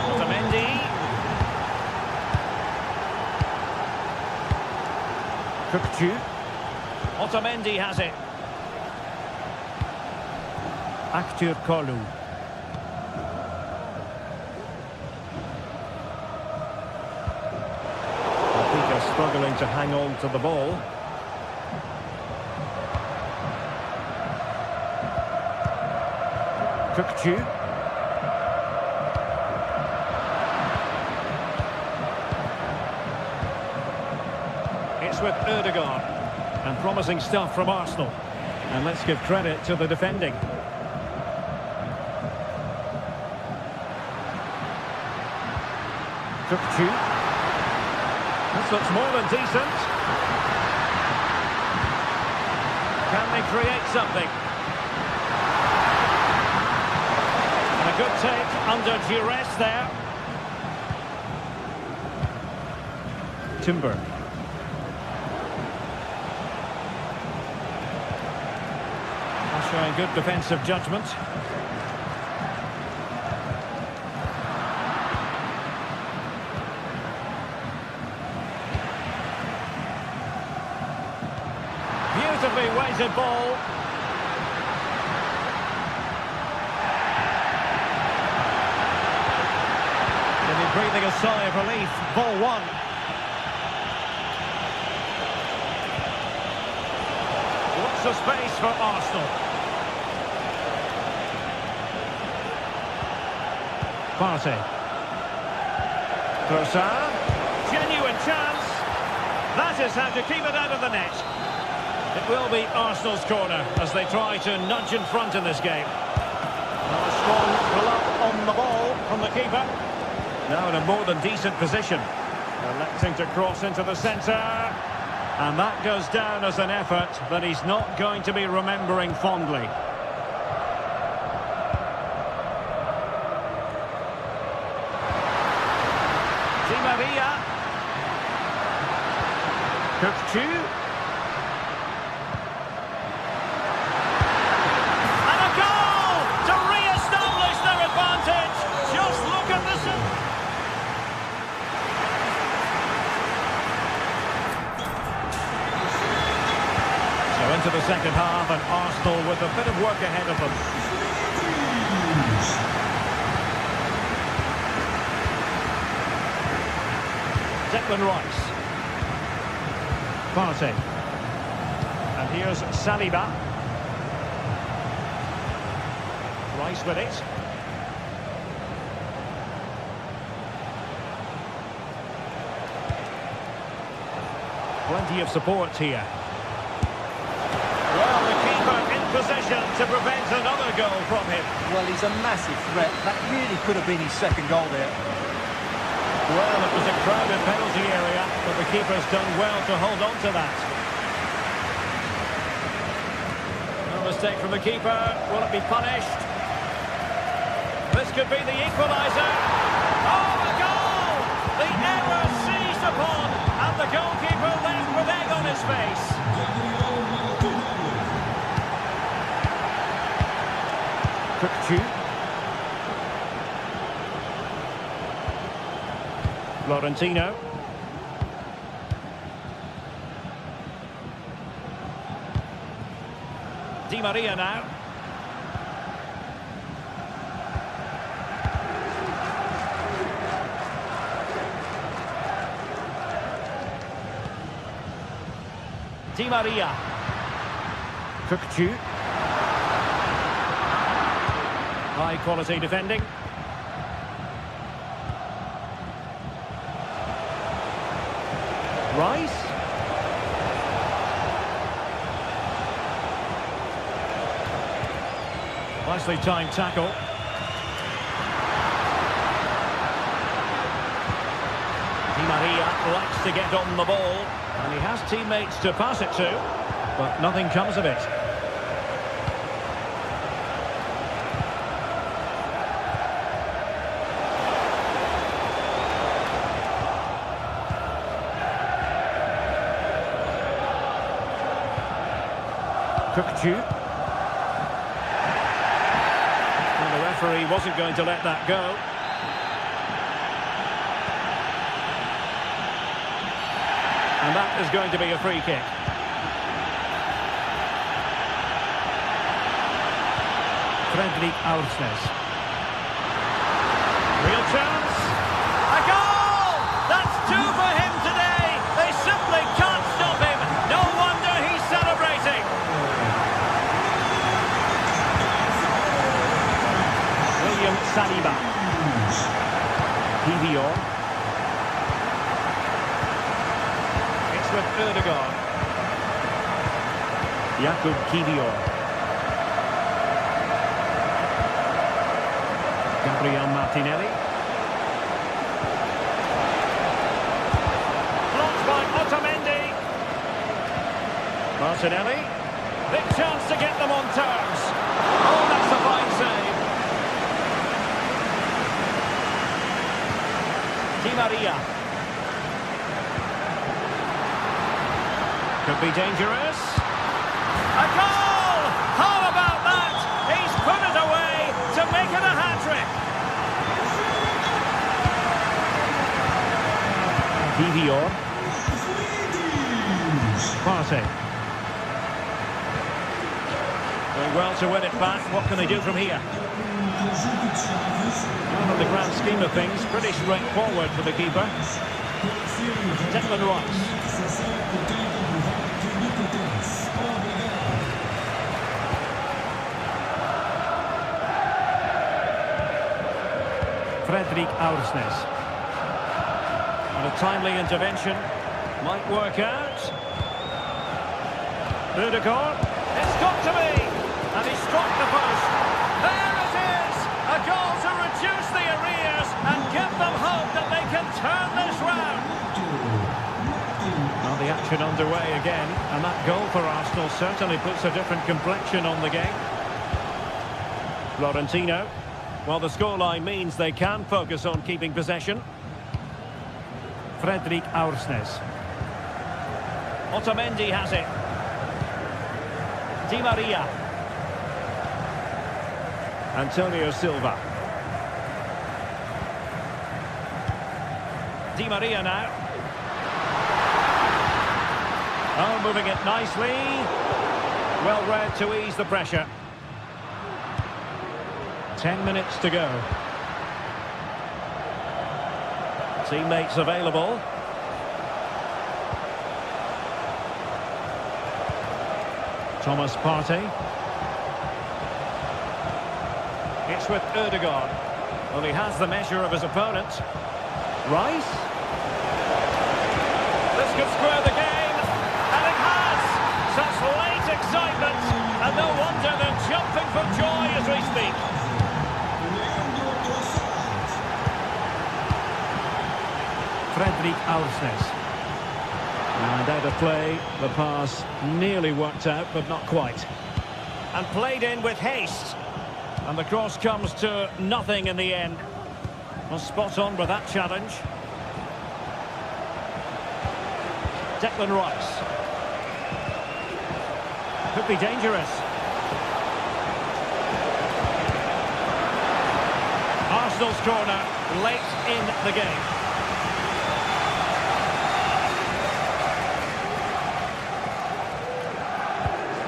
Otamendi. Kukçu. Otamendi has it. Aktür Kolu. Benfica struggling to hang on to the ball. Kukçu. It's with Ødegaard. And promising stuff from Arsenal. And let's give credit to the defending. Kukçu. This looks more than decent. Can they create something? Good take under duress there. Timber. Showing good defensive judgment. Beautifully weighted ball. Breathing a sigh of relief. Ball one. Lots of space for Arsenal. Partey. Trossard. Genuine chance. That is how to keep it out of the net. It will be Arsenal's corner as they try to nudge in front in this game. Now a strong glove on the ball from the keeper. Now in a more than decent position. Electing to cross into the centre. And that goes down as an effort that he's not going to be remembering fondly. Di Maria. Kukçu. And a goal to re-establish their advantage. Just look at this. Into the second half, and Arsenal with a bit of work ahead of them. Declan Rice. Partey. And here's Saliba. Rice with it. Plenty of support here. possession to prevent another goal from him. Well, he's a massive threat. That really could have been his second goal there. Well, it was a crowded penalty area, but the keeper's done well to hold on to that. No mistake from the keeper. Will it be punished? This could be the equaliser. Oh, a goal! The error seized upon, and the goalkeeper left with egg on his face. Quick shoot. Florentino. Di Maria now. Di Maria. Quick shoot. High quality defending. Rice. Nicely timed tackle. Di Maria likes to get on the ball, and he has teammates to pass it to, but nothing comes of it. Well, the referee wasn't going to let that go. And that is going to be a free kick. Fredrik Aursnes. Real chance. A goal! That's two for him today. They simply can't stop him. No wonder he's celebrating. Saliba. PVR. It's with Ødegaard. Jakub Kivior. Gabriel Martinelli. Blocked by Otamendi. Martinelli. Big chance to get them on terms. Oh, that's a fine save. Di Maria. Could be dangerous. A goal! How about that? He's put it away to make it a hat-trick. PVR. Partey. Doing well to win it back. What can they do from here? Well, in the grand scheme of things, pretty straightforward for the keeper. Declan Rice. Fredrik Aursnes. And a timely intervention might work out. Ødegaard. It's got to be! And he struck the post. There it is! A goal to reduce the arrears and give them hope that they can turn this round. Now the action underway again, and that goal for Arsenal certainly puts a different complexion on the game. Florentino. Well, the scoreline means they can focus on keeping possession. Fredrik Aursnes. Otamendi has it. Di Maria. Antonio Silva. Di Maria now. Oh, moving it nicely. Well read to ease the pressure. 10 minutes to go. Teammates available. Thomas Partey. It's with Ødegaard. Well, he has the measure of his opponent. Rice. This could square the game. And it has. Such late excitement. And no wonder they're jumping for joy as we speak. Frederick Alves. And out of play, the pass nearly worked out, but not quite. And played in with haste. And the cross comes to nothing in the end. Well, spot on with that challenge. Declan Rice. Could be dangerous. Arsenal's corner late in the game.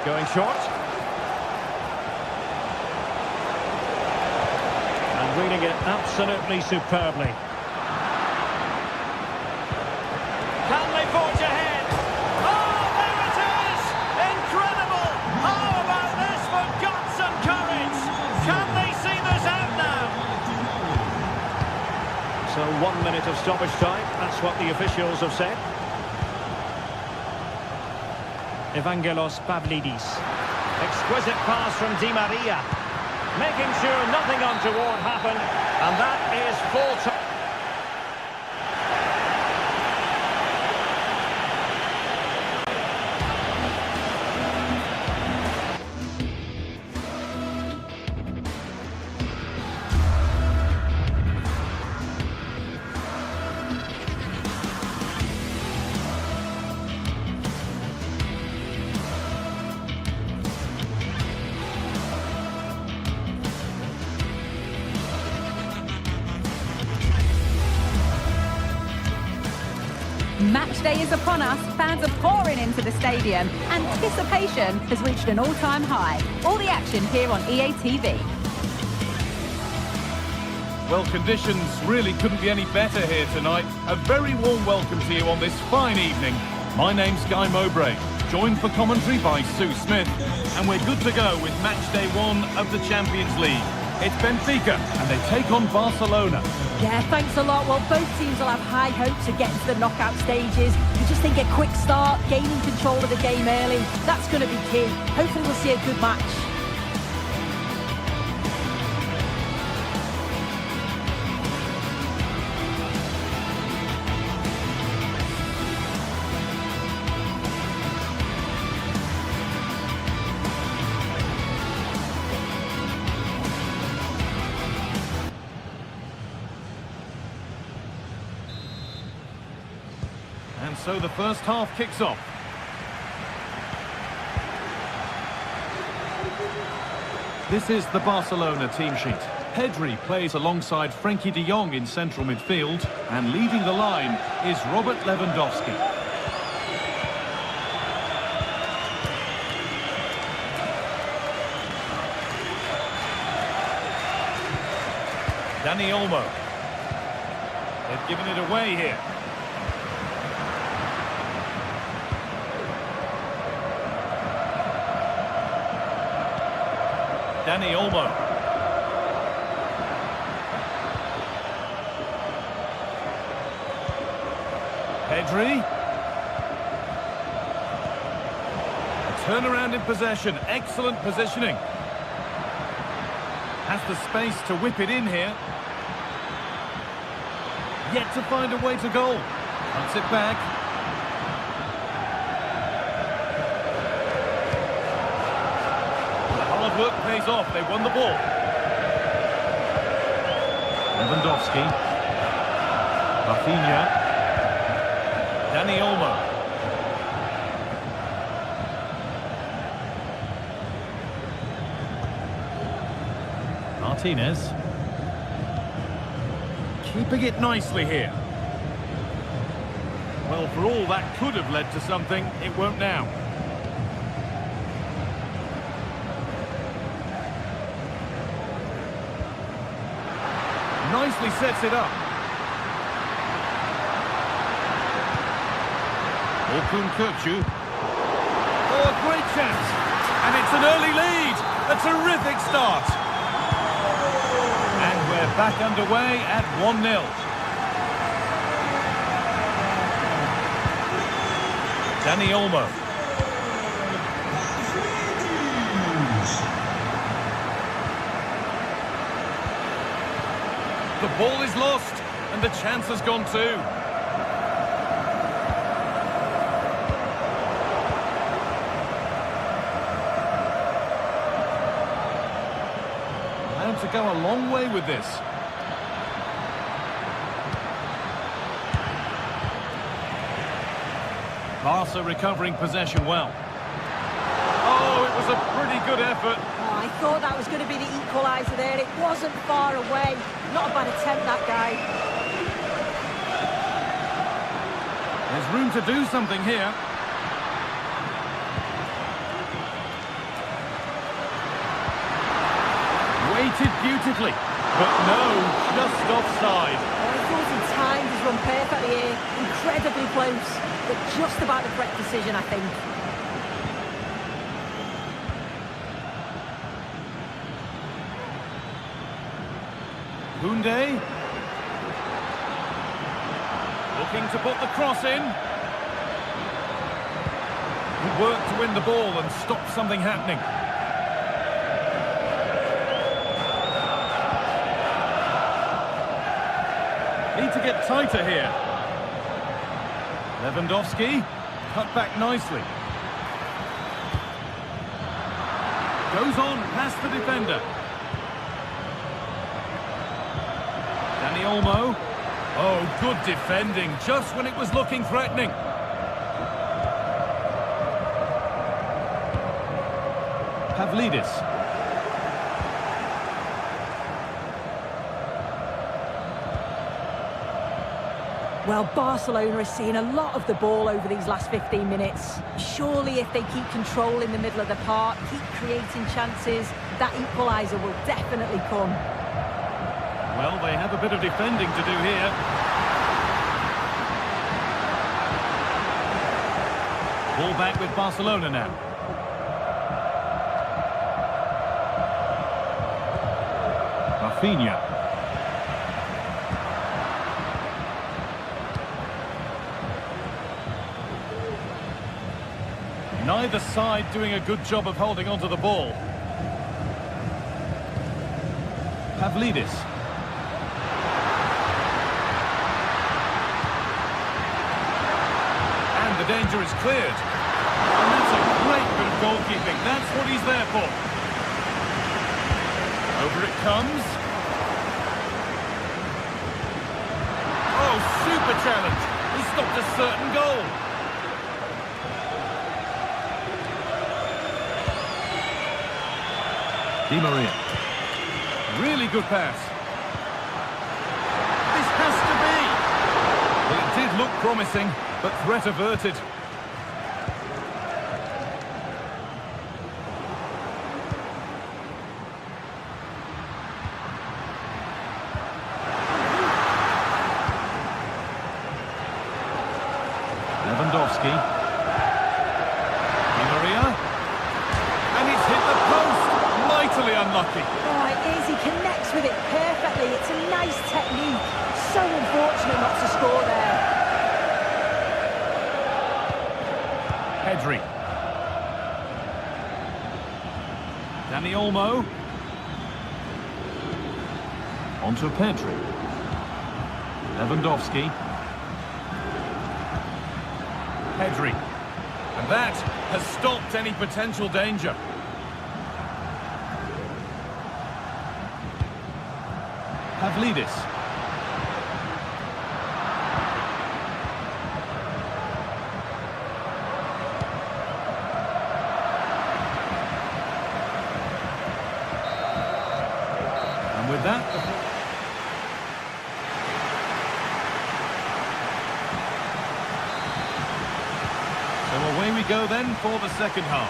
Going short. And reading it absolutely superbly. Can they forge ahead? Oh, there it is! Incredible! How about this for guts and courage? Can they see this out now? So 1 minute of stoppage time. That's what the officials have said. Evangelos Pavlidis. Exquisite pass from Di Maria. Making sure nothing untoward happened. And that is full time. Match day is upon us. Fans are pouring into the stadium. Anticipation has reached an all-time high. All the action here on EA TV. Well, conditions really couldn't be any better here tonight. A very warm welcome to you on this fine evening. My name's Guy Mowbray, joined for commentary by Sue Smith, and we're good to go with match day 1 of the Champions League. It's Benfica, and they take on Barcelona. Yeah, thanks a lot. Well, both teams will have high hopes of getting to the knockout stages. I just think a quick start, gaining control of the game early, that's going to be key. Hopefully we'll see a good match. And so the first half kicks off. This is the Barcelona team sheet. Pedri plays alongside Frenkie de Jong in central midfield, and leading the line is Robert Lewandowski. Dani Olmo. They've given it away here. Dani Olmo. Pedri. A turnaround in possession. Excellent positioning. Has the space to whip it in here. Yet to find a way to goal. Cuts it back. Work pays off, they won the ball. Lewandowski. Rafinha. Dani Olmo. Martinez. Keeping it nicely here. Well, for all that could have led to something, it won't now. Nicely sets it up. Orkun Kökçü. Oh, a great chance. And it's an early lead. A terrific start. And we're back underway at 1-0. Dani Olmo. Ball is lost, and the chance has gone too. To go a long way with this. Barca recovering possession well. Oh, it was a pretty good effort. Oh, I thought that was going to be the equaliser there. It wasn't far away. Not a bad attempt, that guy. There's room to do something here. Weighted beautifully, but no, just offside. I thought he timed his run perfectly here, incredibly close, but just about the correct decision, I think. Koundé, looking to put the cross in. He worked to win the ball and stop something happening. Need to get tighter here. Lewandowski, cut back nicely. Goes on past the defender. Dani Olmo. Oh, good defending, just when it was looking threatening. Pavlidis. Well, Barcelona is seeing a lot of the ball over these last 15 minutes. Surely if they keep control in the middle of the park, keep creating chances, that equaliser will definitely come. Well, they have a bit of defending to do here. Ball back with Barcelona now. Rafinha. Neither side doing a good job of holding onto the ball. Pavlidis. And the danger is cleared. And that's a great bit of goalkeeping. That's what he's there for. Over it comes. Oh, super challenge. He stopped a certain goal. Di Maria. Really good pass. This has to be. Well, it did look promising, but threat averted. Lewandowski. Di Maria. And it's hit the post. Mightily unlucky. Oh, it is. He connects with it perfectly. It's a nice technique. So unfortunate not to score there. Pedri. Dani Olmo. Onto Pedri. Lewandowski. Pedri. And that has stopped any potential danger. Pavlidis. And with that... So away we go then for the second half.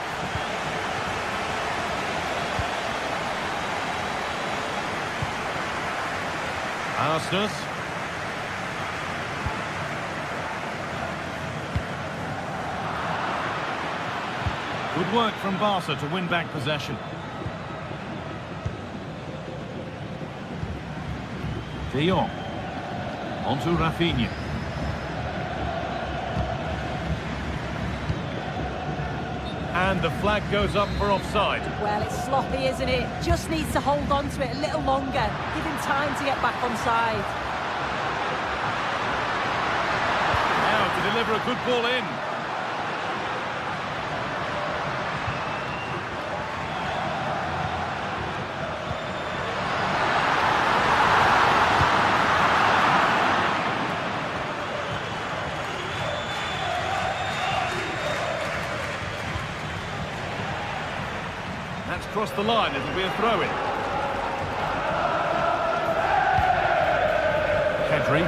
Arsenal. Good work from Barca to win back possession. De Jong. Onto Rafinha. And the flag goes up for offside. Well, it's sloppy, isn't it? Just needs to hold on to it a little longer. Give him time to get back onside. Now to deliver a good ball in. That's crossed the line, it'll be a throw-in. Pedri.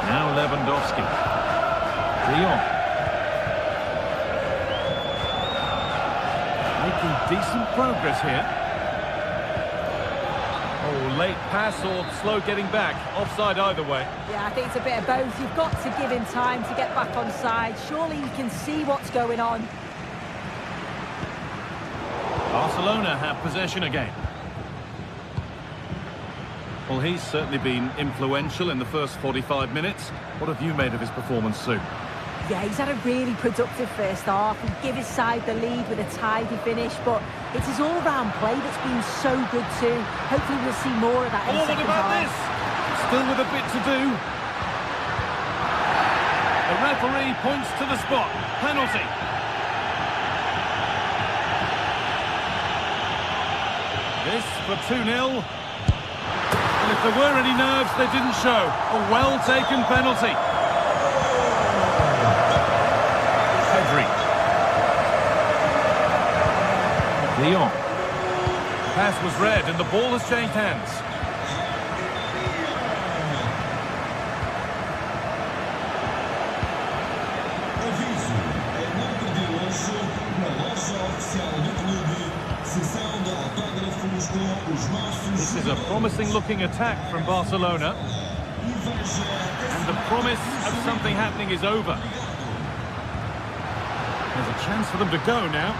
Now Lewandowski. De Jong. Making decent progress here. Oh, late pass or slow getting back. Offside either way. Yeah, I think it's a bit of both. You've got to give him time to get back onside. Surely he can see what's going on. Barcelona have possession again. Well, he's certainly been influential in the first 45 minutes. What have you made of his performance, Sue? Yeah, he's had a really productive first half. He gave his side the lead with a tidy finish, but it's his all-round play that's been so good too. Hopefully we'll see more of that in the second half. What about this? Still with a bit to do. The referee points to the spot. Penalty. This for 2-0. And if there were any nerves, they didn't show. A well-taken penalty. Pedri. De Jong. Pass was read and the ball has changed hands. This is a promising-looking attack from Barcelona. And the promise of something happening is over. There's a chance for them to go now.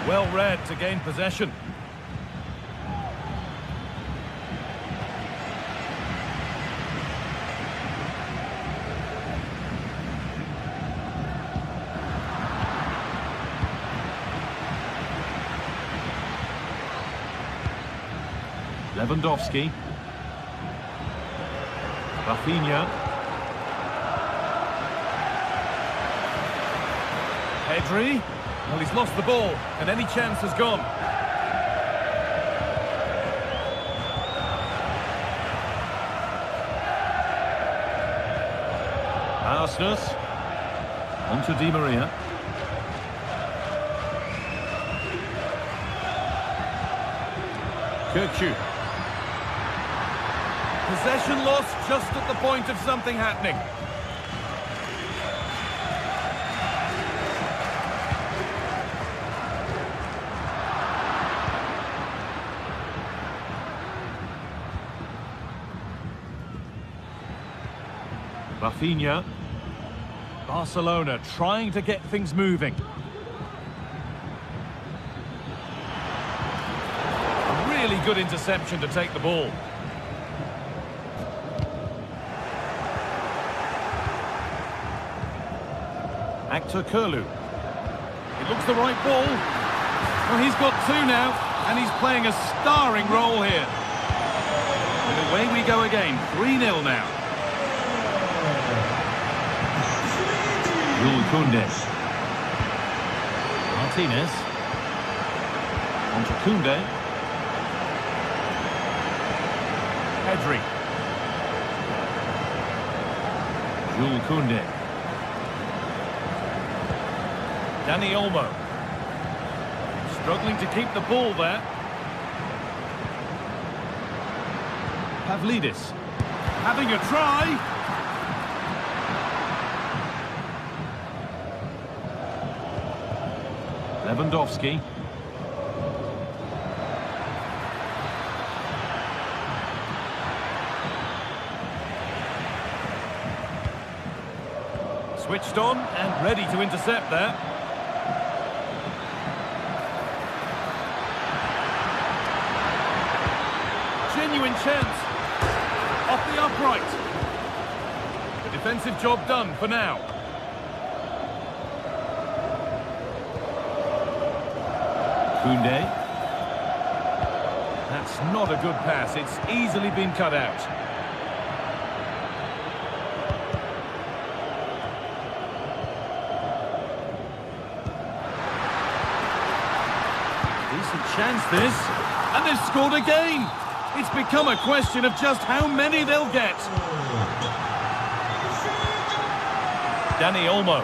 Well read to gain possession. Lewandowski. Rafinha. Pedri. Well, he's lost the ball, and any chance has gone. Arsenal. On to Di Maria. Kirkju. Possession lost just at the point of something happening. Rafinha. Barcelona trying to get things moving. A really good interception to take the ball. Actor Curlew. It looks the right ball. Well, he's got two now, and he's playing a starring role here. And away we go again, 3-0 now. Koundé. Martinez. On to Koundé. Pedri. Jules Koundé. Dani Olmo. Struggling to keep the ball there. Pavlidis. Having a try. Lewandowski. Switched on and ready to intercept there. genuine chance. Off the upright. The defensive job done for now. Koundé. That's not a good pass. It's easily been cut out. Decent chance this. And they've scored again. It's become a question of just how many they'll get. Dani Olmo.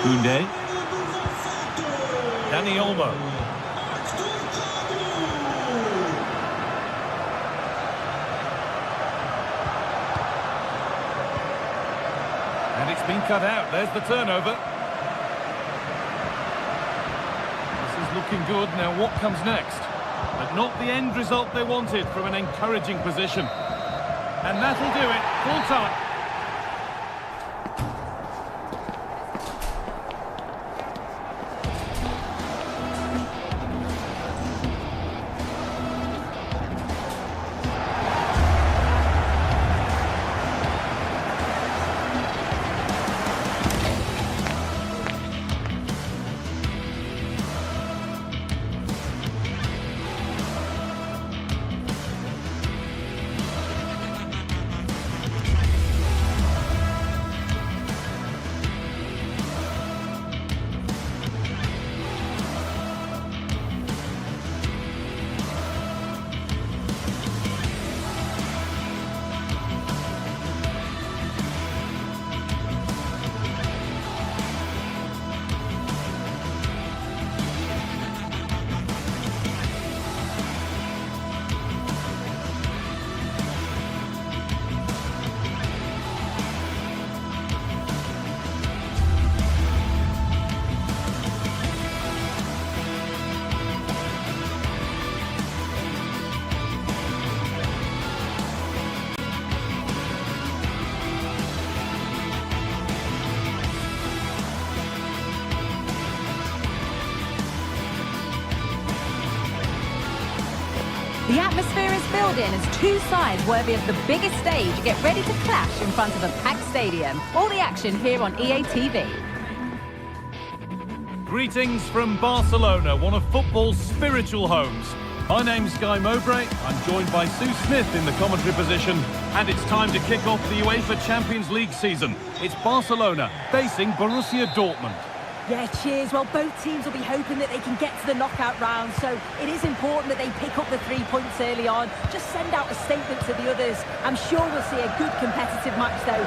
Koundé. Dani Olmo. And it's been cut out. There's the turnover. This is looking good. Now what comes next? But not the end result they wanted from an encouraging position. And that'll do it. Full time. The atmosphere is building as two sides worthy of the biggest stage get ready to clash in front of a packed stadium. All the action here on EA TV. Greetings from Barcelona, one of football's spiritual homes. My name's Guy Mowbray. I'm joined by Sue Smith in the commentary position, and it's time to kick off the UEFA Champions League season. It's Barcelona facing Borussia Dortmund. Yeah, cheers. Well, both teams will be hoping that they can get to the knockout round, so it is important that they pick up the 3 points early on. Just send out a statement to the others. I'm sure we'll see a good competitive match, though.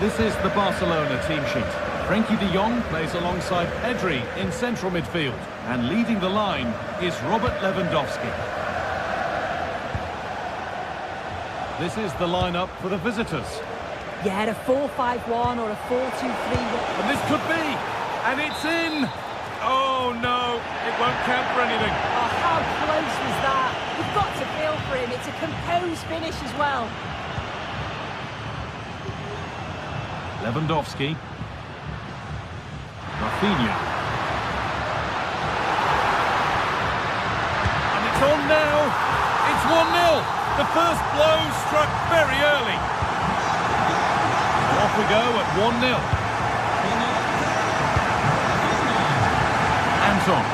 This is the Barcelona team sheet. Frenkie de Jong plays alongside Pedri in central midfield, and leading the line is Robert Lewandowski. This is the lineup for the visitors. Yeah, a 4-5-1 or a 4-2-3-1. And this could be, and it's in! Oh no, it won't count for anything. Oh, how close was that? You've got to feel for him. It's a composed finish as well. Lewandowski. Rafinha. And it's on now. It's 1-0. The first blow struck very early. Off we go at 1-0. Anton.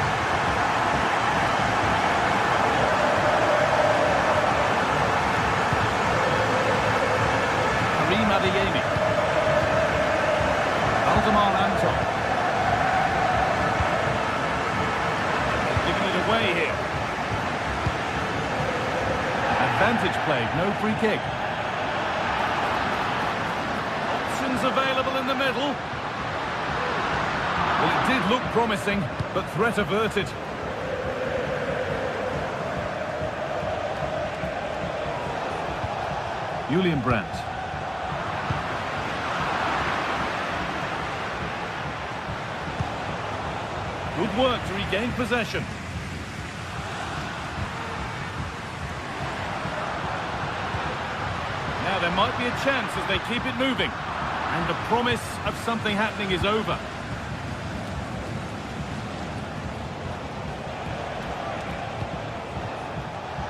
Karim Adeyemi. Valdemar Anton. Giving it away here. Advantage played, no free kick. Available in the middle. Well, it did look promising, but threat averted. Julian Brandt. Good work to regain possession. Now there might be a chance as they keep it moving. And the promise of something happening is over.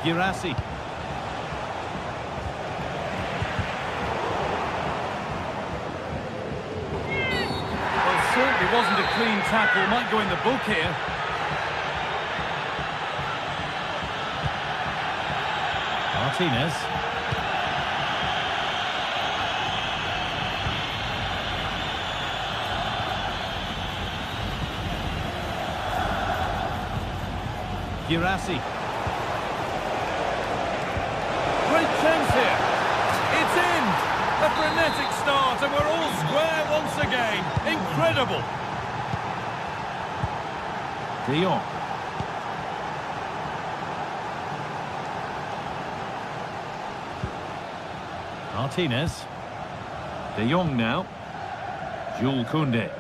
Girassi. Well, certainly wasn't a clean tackle. Might go in the book here. Martinez. Girassi. Great chance here. It's in. A frenetic start, and we're all square once again. Incredible. De Jong. Martinez. De Jong now. Jules Koundé.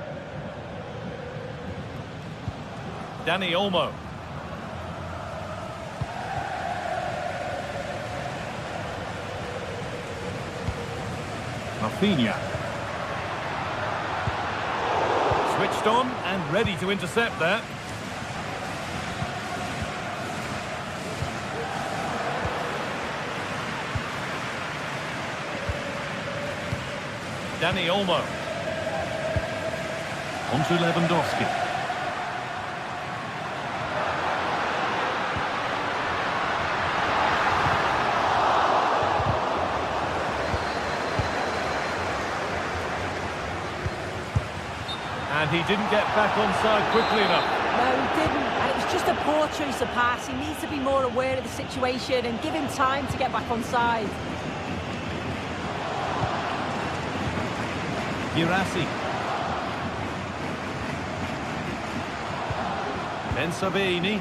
Dani Olmo. Rafinha. Switched on and ready to intercept that. Dani Olmo. On to Lewandowski. And he didn't get back onside quickly enough. No, he didn't. And it was just a poor choice of pass. He needs to be more aware of the situation and give him time to get back onside. Girassi. Ben-Sabini.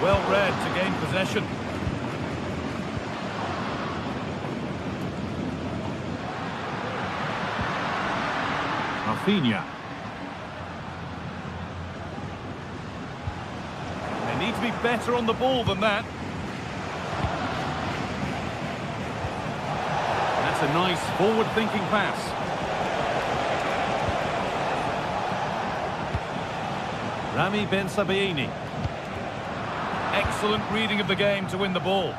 Well read to gain possession. Rafinha. They need to be better on the ball than that. That's a nice forward-thinking pass. Rami Ben-Sabini. Excellent reading of the game to win the ball.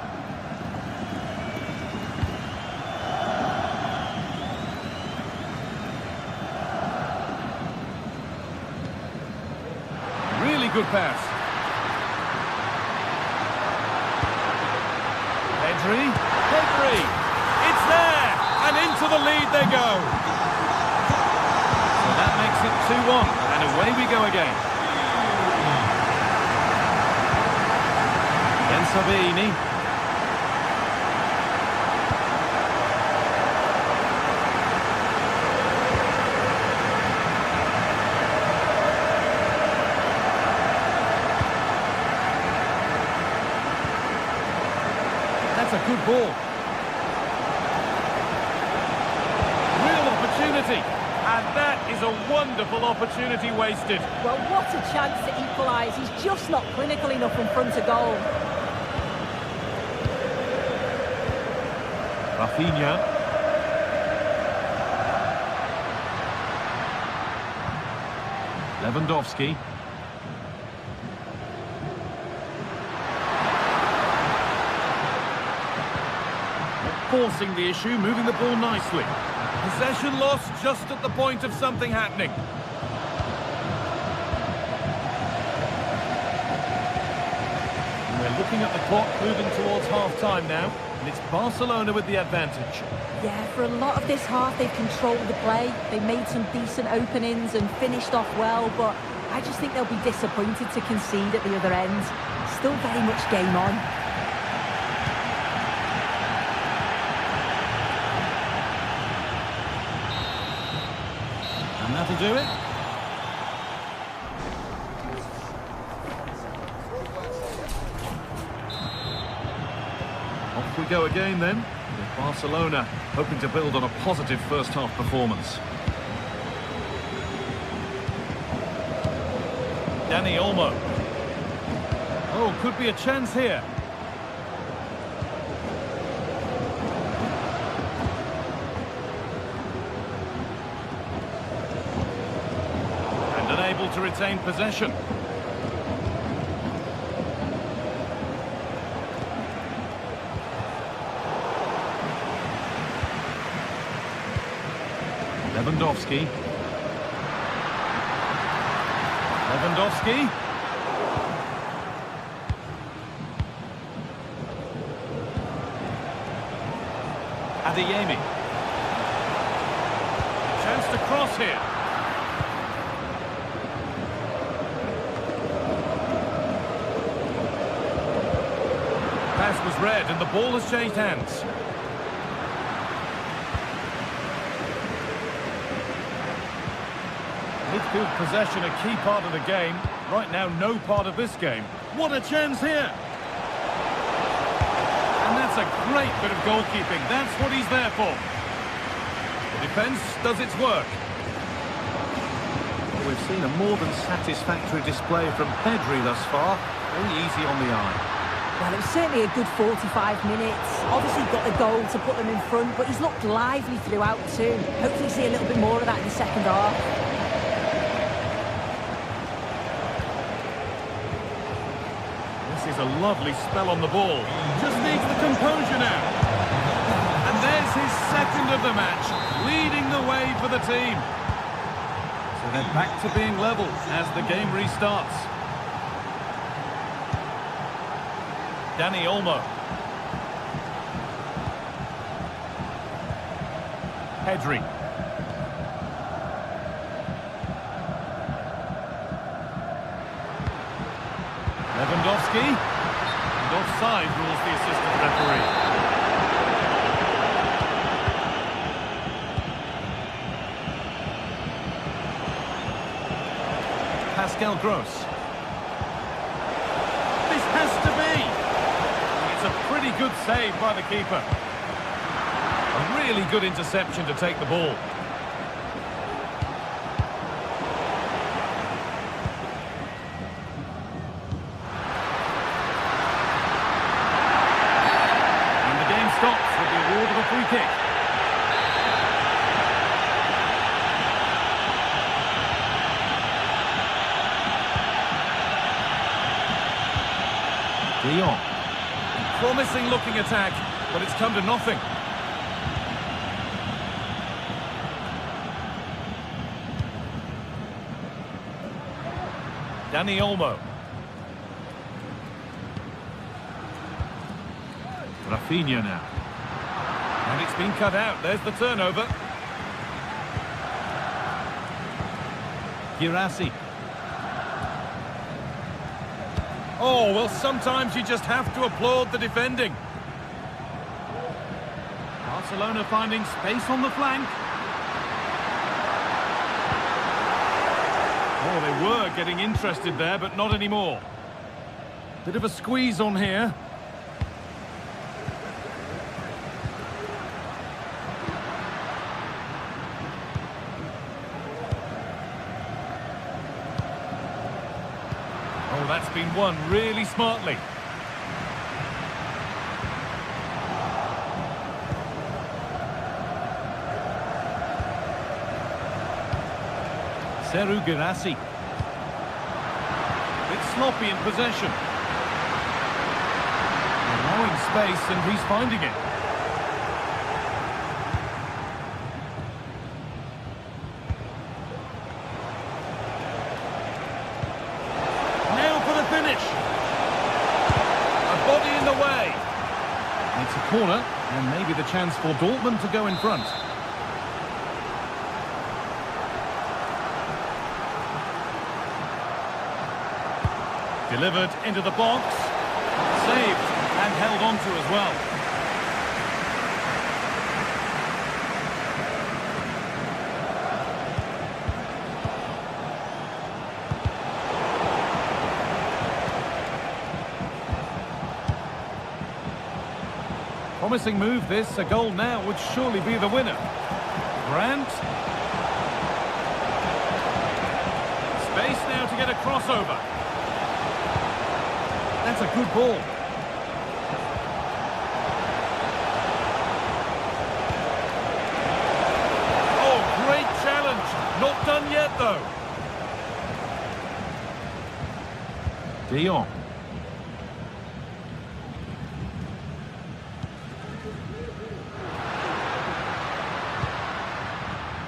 Really good pass. Pedri. It's there! And into the lead they go. So that makes it 2-1. And away we go again. Ben-Sabini. That's a good ball. Real opportunity. And that is a wonderful opportunity wasted. Well, what a chance to equalise. He's just not clinical enough in front of goal. Rafinha. Lewandowski. Forcing the issue, moving the ball nicely. Possession lost just at the point of something happening. And we're looking at the clock moving towards half-time now. And it's Barcelona with the advantage. Yeah, for a lot of this half, they've controlled the play. They made some decent openings and finished off well, but I just think they'll be disappointed to concede at the other end. Still very much game on. And that'll do it. Off we go again then, with Barcelona hoping to build on a positive first-half performance. Dani Olmo. Oh, could be a chance here. And unable to retain possession. Lewandowski. Lewandowski. Adeyemi. Chance to cross here. Pass was read and the ball has changed hands. Midfield possession a key part of the game. Right now, no part of this game. What a chance here! And that's a great bit of goalkeeping. That's what he's there for. The defence does its work. We've seen a more than satisfactory display from Pedri thus far. Very easy on the eye. Well, it was certainly a good 45 minutes. Obviously got the goal to put them in front, but he's looked lively throughout too. Hopefully see a little bit more of that in the second half. This is a lovely spell on the ball. Just needs the composure now. And there's his second of the match, leading the way for the team. So they're back to being level as the game restarts. Dani Olmo. Pedri. Lewandowski. And offside rules the assistant referee. Pascal Gross. This has to be. It's a pretty good save by the keeper. A really good interception to take the ball. And the game stops with the award of a free kick. De Jong. Promising looking attack, but it's come to nothing. Dani Olmo. Rafinha now. And it's been cut out. There's the turnover. Girassi. Oh, well, sometimes you just have to applaud the defending. Barcelona finding space on the flank. Oh, they were getting interested there, but not anymore. Bit of a squeeze on here. Oh, that's been won really smartly. Serhou Guirassy. Bit sloppy in possession. Allowing space and he's finding it. Now for the finish. A body in the way. It's a corner and maybe the chance for Dortmund to go in front. Delivered into the box, saved and held on to as well. Promising move this, a goal now would surely be the winner. Grant. Space now to get a crossover. That's a good ball. Oh, great challenge. Not done yet, though. De Jong.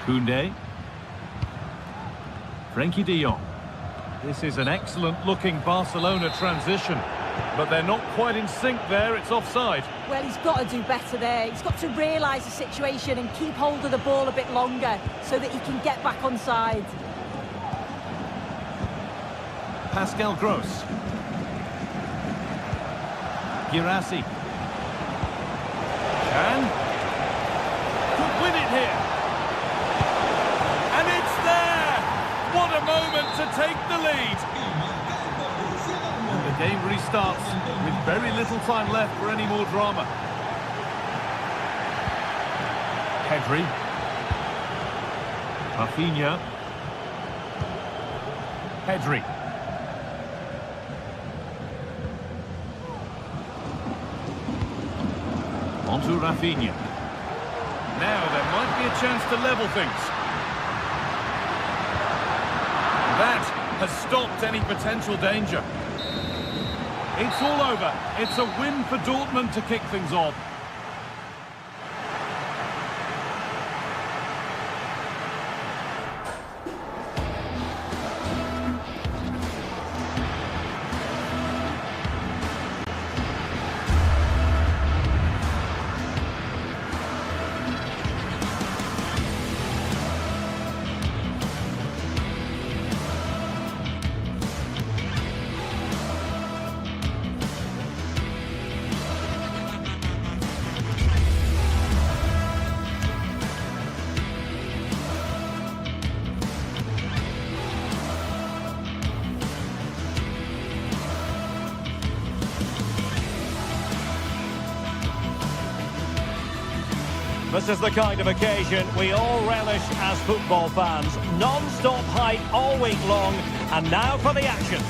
Koundé. Frankie de Jong. This is an excellent-looking Barcelona transition, but they're not quite in sync there. It's offside. Well, he's got to do better there. He's got to realise the situation and keep hold of the ball a bit longer so that he can get back on side. Pascal Gross. Girassi. And could win it here. And it's there! What a moment to take the lead. And the game restarts with very little time left for any more drama. Pedri. Rafinha. Pedri. On to Rafinha. Now there might be a chance to level things. That has stopped any potential danger. It's all over. It's a win for Dortmund to kick things off. This is the kind of occasion we all relish as football fans. Non-stop hype all week long, and now for the action.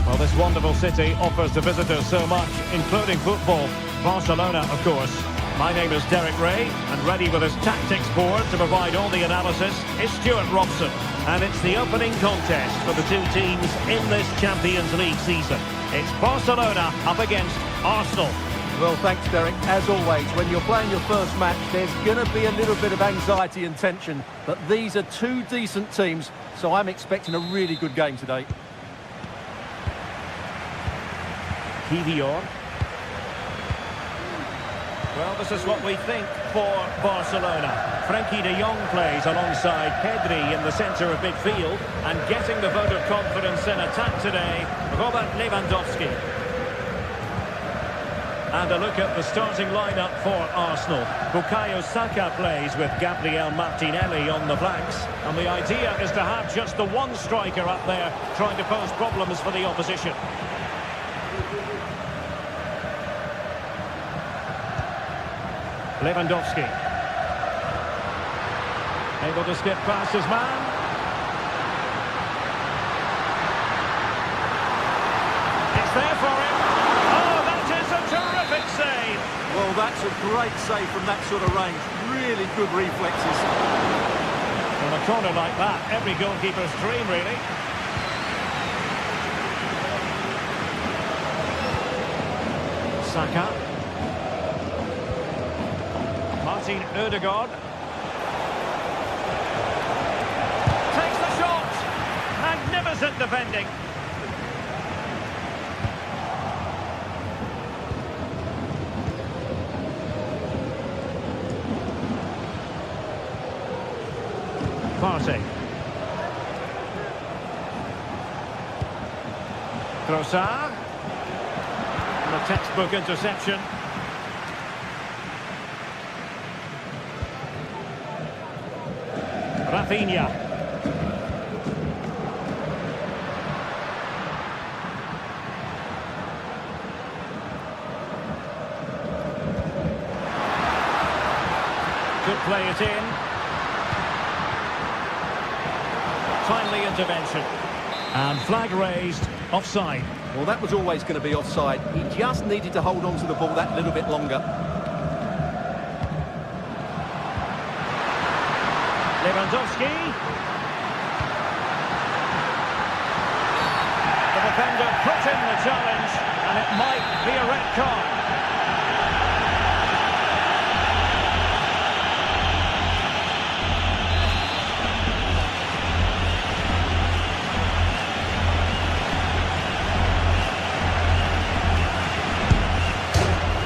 Well, this wonderful city offers the visitors so much, including football. Barcelona, of course. My name is Derek Ray, and ready with his tactics board to provide all the analysis is Stuart Robson. And it's the opening contest for the two teams in this Champions League season. It's Barcelona up against Arsenal. Well, thanks, Derek. As always, when you're playing your first match, there's going to be a little bit of anxiety and tension. But these are two decent teams, so I'm expecting a really good game today. Kivior. Well, this is what we think for Barcelona. Frankie de Jong plays alongside Pedri in the centre of midfield, and getting the vote of confidence in attack today, Robert Lewandowski. And a look at the starting lineup for Arsenal. Bukayo Saka plays with Gabriel Martinelli on the flanks, and the idea is to have just the one striker up there trying to pose problems for the opposition. Lewandowski. Able to skip past his man. It's there for him. Oh, that is a terrific save. Well, that's a great save from that sort of range. Really good reflexes. From a corner like that, every goalkeeper's dream, really. Saka. Martin Ødegaard. Takes the shot. Magnificent defending. Partey. Trossard. And a textbook interception. Rafinha. Could play it in. Timely intervention. And flag raised, offside. Well, that was always going to be offside. He just needed to hold on to the ball that little bit longer. Lewandowski. The defender put in the challenge, and it might be a red card.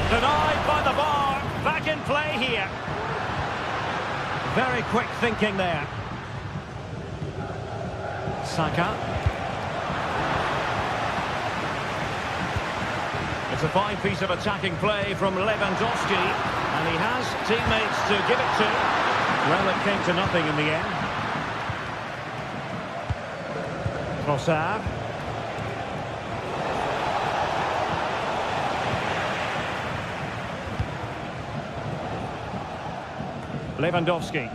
Denied by the bar. Back in play here. Very quick thinking there. Saka. It's a fine piece of attacking play from Lewandowski, and he has teammates to give it to. Well, it came to nothing in the end. Trossard. Lewandowski.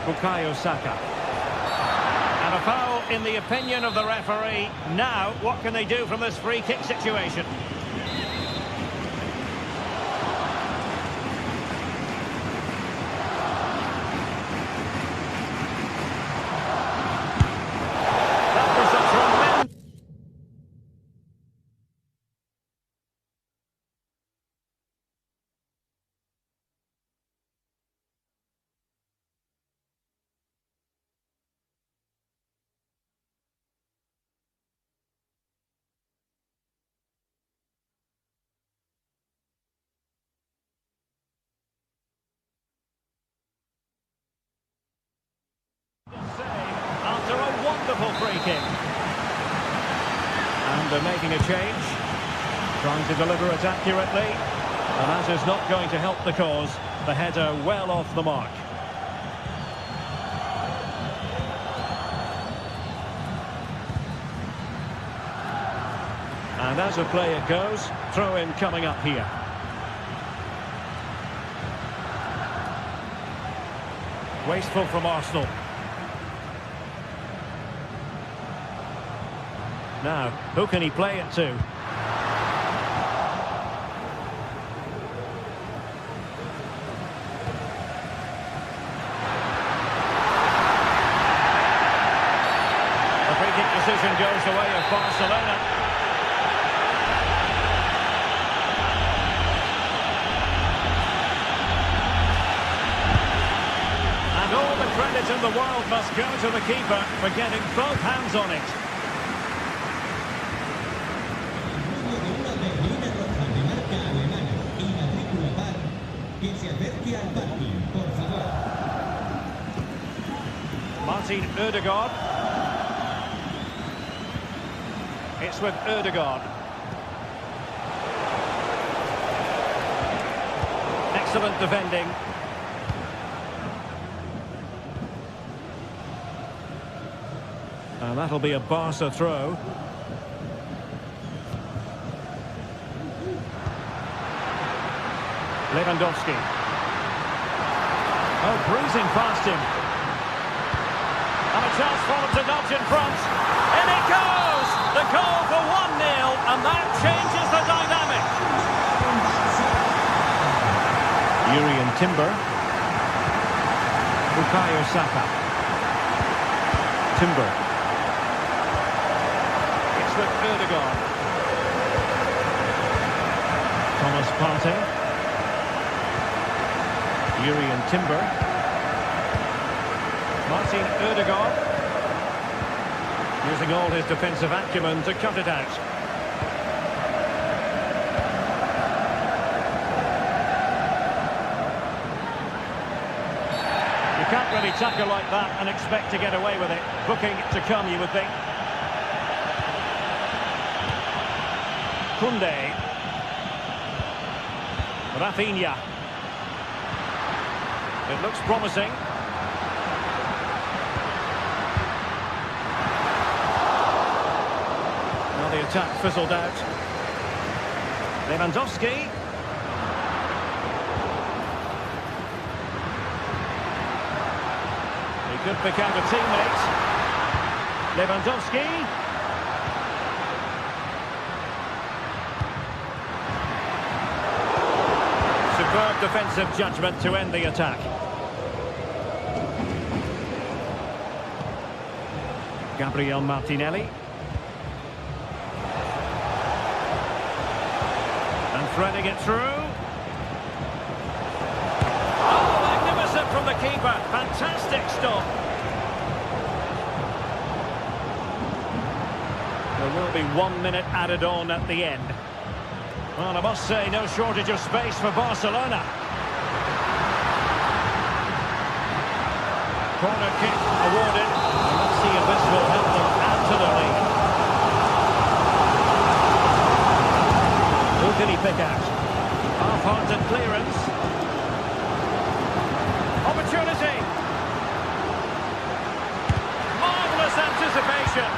Bukayo Saka. And a foul in the opinion of the referee. Now, what can they do from this free kick situation? That was a tremendous... after a wonderful free kick. And they're making a change, trying to deliver it accurately, and that is not going to help the cause. The header well off the mark. And as a play it goes, throw-in coming up here. Wasteful from Arsenal. Now, who can he play it to? The free kick decision goes the way of Barcelona. And all the credit in the world must go to the keeper for getting both hands on it. Martin Ødegaard. It's with Ødegaard. Excellent defending. And that'll be a Barca throw. Lewandowski. Oh, breezing past him. And a chance for them to nudge in front. In it goes! The goal for 1-0, and that changes the dynamic. Yuri Timber. Bukayo Saka. Timber. It's with Ødegaard. Thomas Partey. Yuri Timber. Martin Ødegaard. Using all his defensive acumen to cut it out. You can't really tackle like that and expect to get away with it. Booking to come, you would think. Koundé. Rafinha. It looks promising. Now the attack fizzled out. Lewandowski. He could pick out a teammate. Lewandowski. Superb defensive judgment to end the attack. Gabriel Martinelli. And threading it through. Oh, magnificent from the keeper. Fantastic stop. There will be 1 minute added on at the end. Well, I must say, no shortage of space for Barcelona. Corner kick awarded. And let's see if this will help them add to the lead. Who did he pick out? Half-hearted clearance. Opportunity. Marvellous anticipation.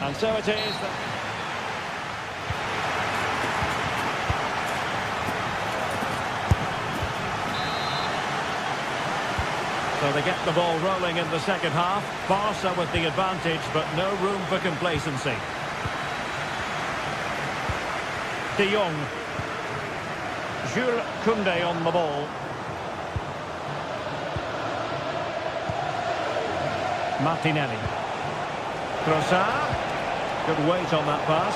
And so it is. So they get the ball rolling in the second half. Barca with the advantage, but no room for complacency. De Jong. Jules Koundé on the ball. Martinelli. Trossard. Good weight on that pass.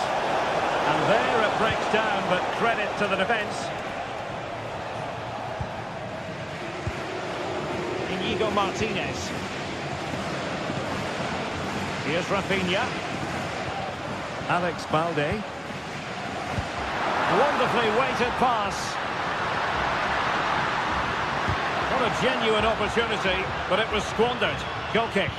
And there it breaks down, but credit to the defence. Inigo Martinez. Here's Rafinha. Alex Balde. Wonderfully weighted pass. What a genuine opportunity, but it was squandered. Goal kick.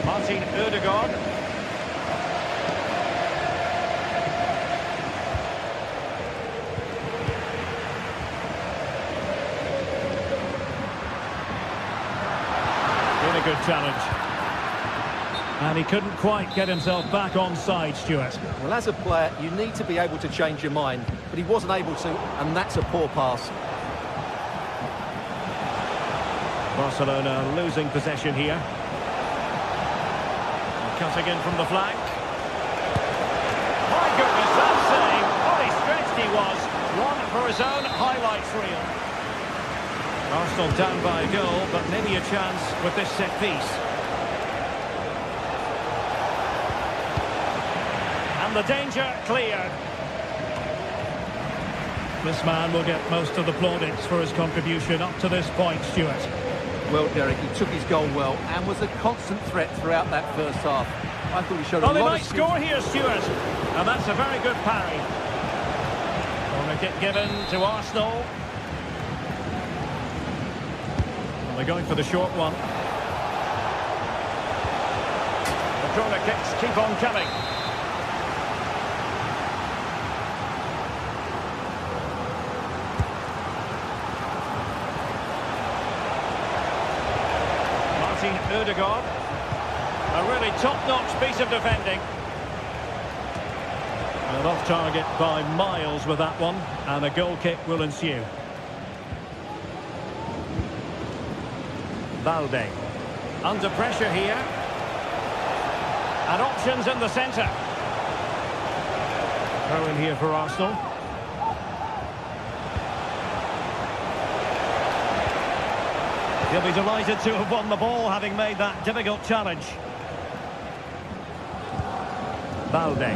Martin Ødegaard. Really good challenge. And he couldn't quite get himself back on side, Stuart. Well, as a player, you need to be able to change your mind, but he wasn't able to, and that's a poor pass. Barcelona losing possession here. Cutting in from the flank. My goodness, that save! What a stretched he was. One for his own highlights reel. Arsenal down by a goal, but maybe a chance with this set piece. And the danger cleared. This man will get most of the plaudits for his contribution up to this point, Stuart. Well, Derek, he took his goal well and was a constant threat throughout that first half. I thought he showed a lot of... Oh, they might score here, Stuart. And that's a very good parry. Corner kick given to Arsenal. And they're going for the short one. The corner kicks keep on coming. Ødegaard. A really top-notch piece of defending. And off target by miles with that one, and a goal kick will ensue. Balde. Under pressure here. And options in the centre. Throw in here for Arsenal. He'll be delighted to have won the ball, having made that difficult challenge. Balde.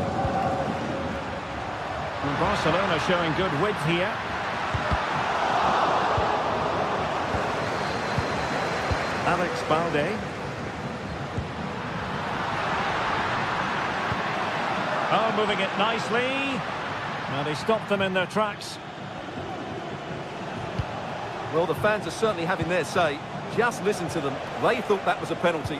And Barcelona showing good width here. Alex Balde. Oh, moving it nicely. And he stopped them in their tracks. Well, the fans are certainly having their say. Just listen to them. They thought that was a penalty.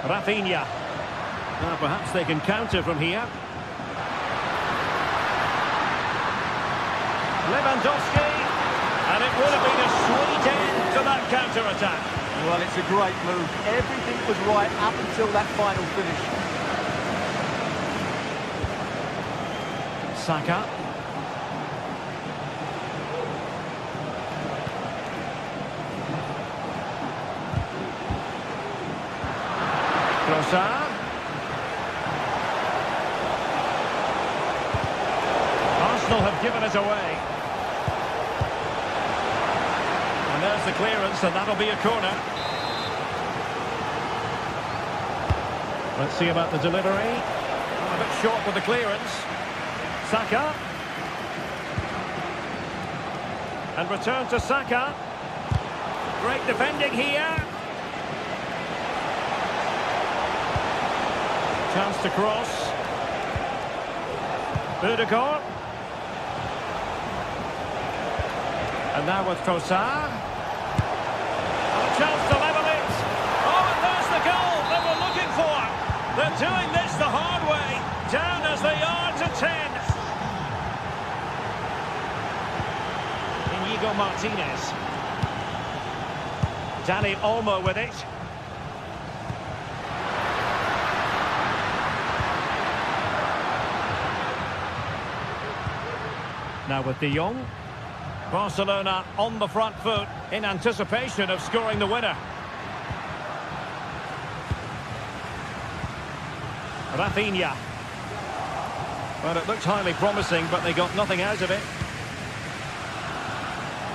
Rafinha. Now perhaps they can counter from here. Lewandowski. And it would have been a sweet end to that counter-attack. Well, it's a great move. Everything was right up until that final finish. Saka. Trossard. have given it away. And there's the clearance, and that'll be a corner. Let's see about the delivery. A bit short with the clearance. Saka. And return to Saka. Great defending here. Chance to cross. Ødegaard. And now with Trossard. A chance to level it. Oh, and there's the goal that we're looking for. They're doing this the hard way. Down as they are to 10. Inigo Martinez. Dani Olmo with it. Now with De Jong. Barcelona on the front foot in anticipation of scoring the winner. Rafinha. Well, it looked highly promising, but they got nothing out of it.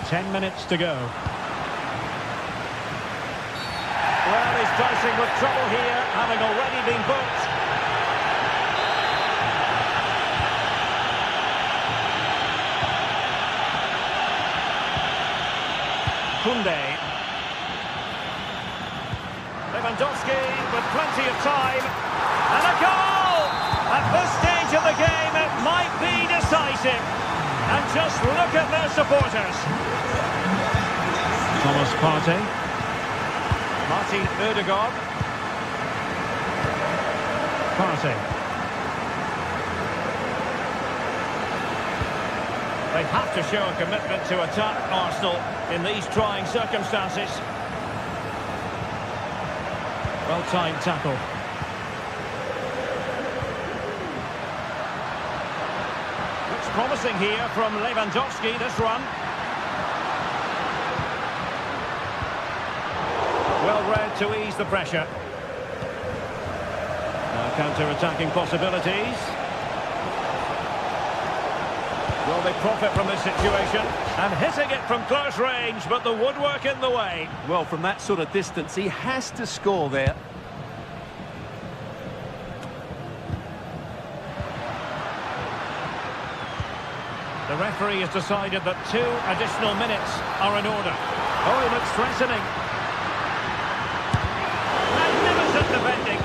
10 minutes to go. Well, he's dicing with trouble here, having already been booked. Koundé. Lewandowski with plenty of time. And a goal! At this stage of the game, it might be decisive. And just look at their supporters. Thomas Partey. Martin Ødegaard. Partey. They have to show a commitment to attack Arsenal in these trying circumstances. Well-timed tackle. Looks promising here from Lewandowski, this run. Well read to ease the pressure. Now counter-attacking possibilities. Will they profit from this situation? And hitting it from close range, but the woodwork in the way. Well, from that sort of distance, he has to score there. The referee has decided that 2 additional minutes are in order. Oh, he looks threatening. Magnificent defending.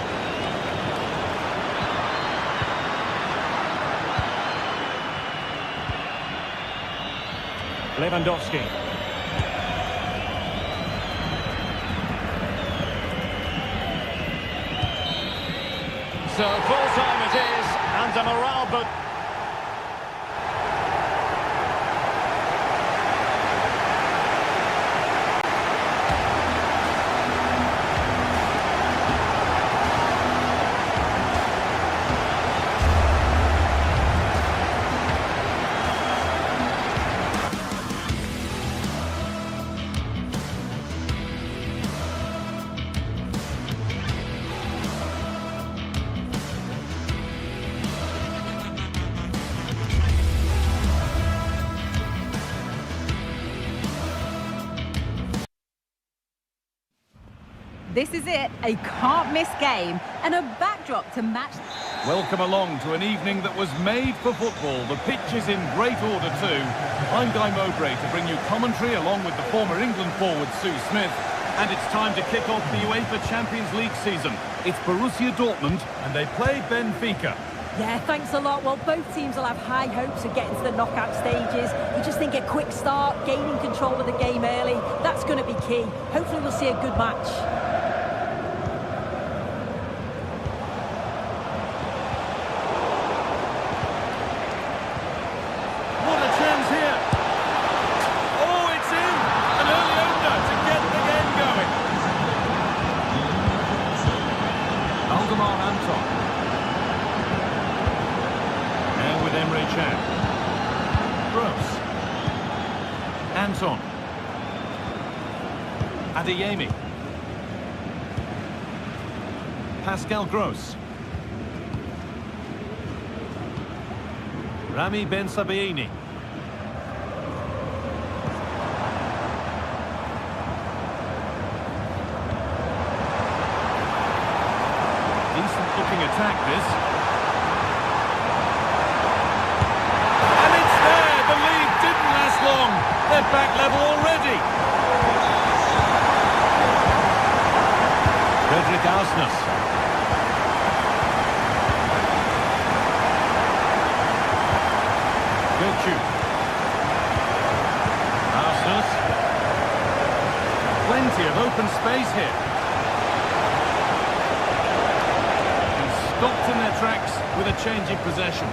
Lewandowski. So full time it is, and a morale boot. This is it, a can't-miss game and a backdrop to match. Welcome along to an evening that was made for football. The pitch is in great order too. I'm Guy Mowbray to bring you commentary along with the former England forward Sue Smith. And it's time to kick off the UEFA Champions League season. It's Borussia Dortmund and they play Benfica. Yeah, thanks a lot. Well, both teams will have high hopes of getting to the knockout stages. You just think a quick start, gaining control of the game early, that's going to be key. Hopefully we'll see a good match. Anton. Adeyemi. Pascal Gross. Rami Ben Sabaini. Decent looking attack this. And it's there! The lead didn't last long. They're back level already. Frederick Arsnes. Arsnes. Plenty of open space here. And stopped in their tracks with a change in possession.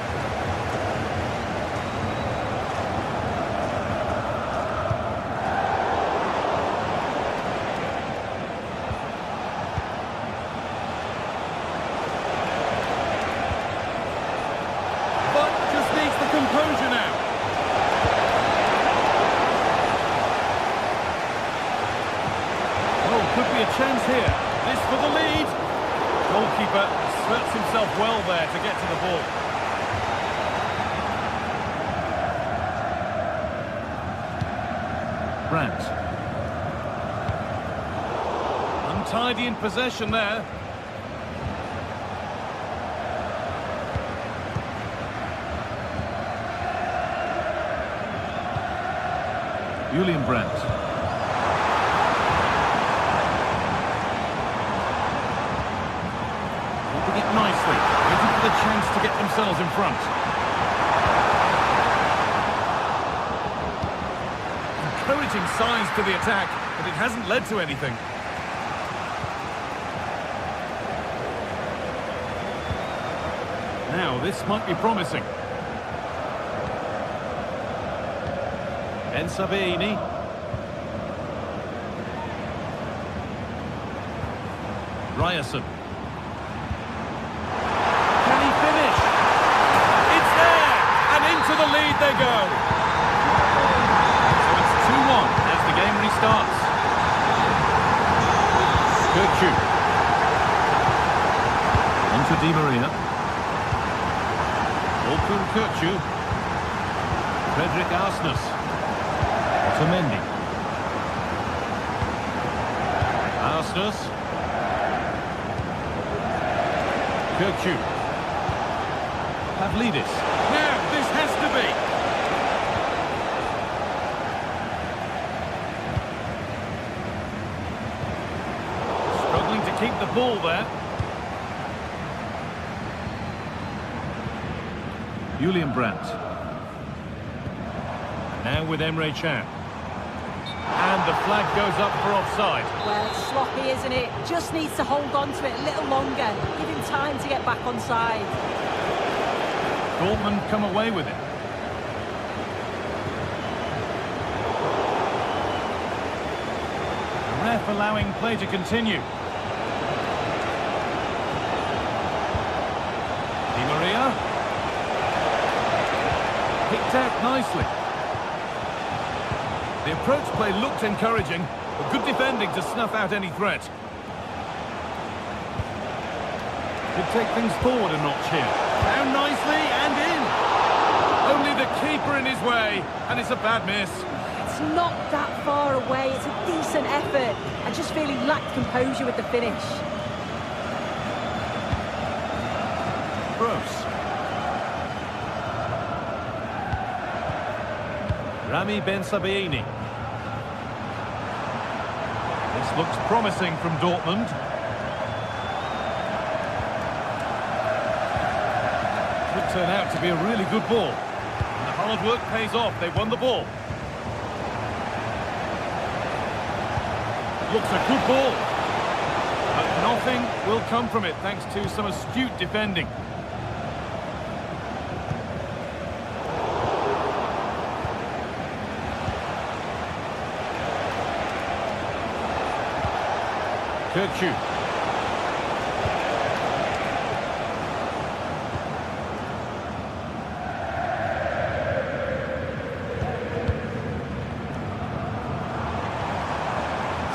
But just needs the composure now. Could be a chance here. This for the lead. Goalkeeper asserts himself well there to get to the ball. Brandt. Untidy in possession there. Julian Brandt. It nicely, waiting for the chance to get themselves in front. Encouraging signs to the attack, but it hasn't led to anything. Now, this might be promising. Ben Sabaini. Ryerson. To the lead they go. So it's 2-1 as the game restarts. Kirkju. On to Di Maria. Orkun Kirkju. Frederick Arsnes. Otamendi. Arsnes. Kirkju. Pavlidis. Now, this has to be. Struggling to keep the ball there. Julian Brandt. Now with Emre Can. And the flag goes up for offside. Well, it's sloppy, isn't it? Just needs to hold on to it a little longer. Give him time to get back on side. Dortmund come away with it. The ref allowing play to continue. Di Maria. Picked out nicely. The approach play looked encouraging, but good defending to snuff out any threat. Could take things forward a notch here. Down nicely and in. Only the keeper in his way, and it's a bad miss. It's not that far away. It's a decent effort. I just feel he lacked composure with the finish. Gross. Rami Ben Sabaini. This looks promising from Dortmund. Could turn out to be a really good ball. And the hard work pays off. They won the ball. Looks a good ball. But nothing will come from it thanks to some astute defending. Kirkju.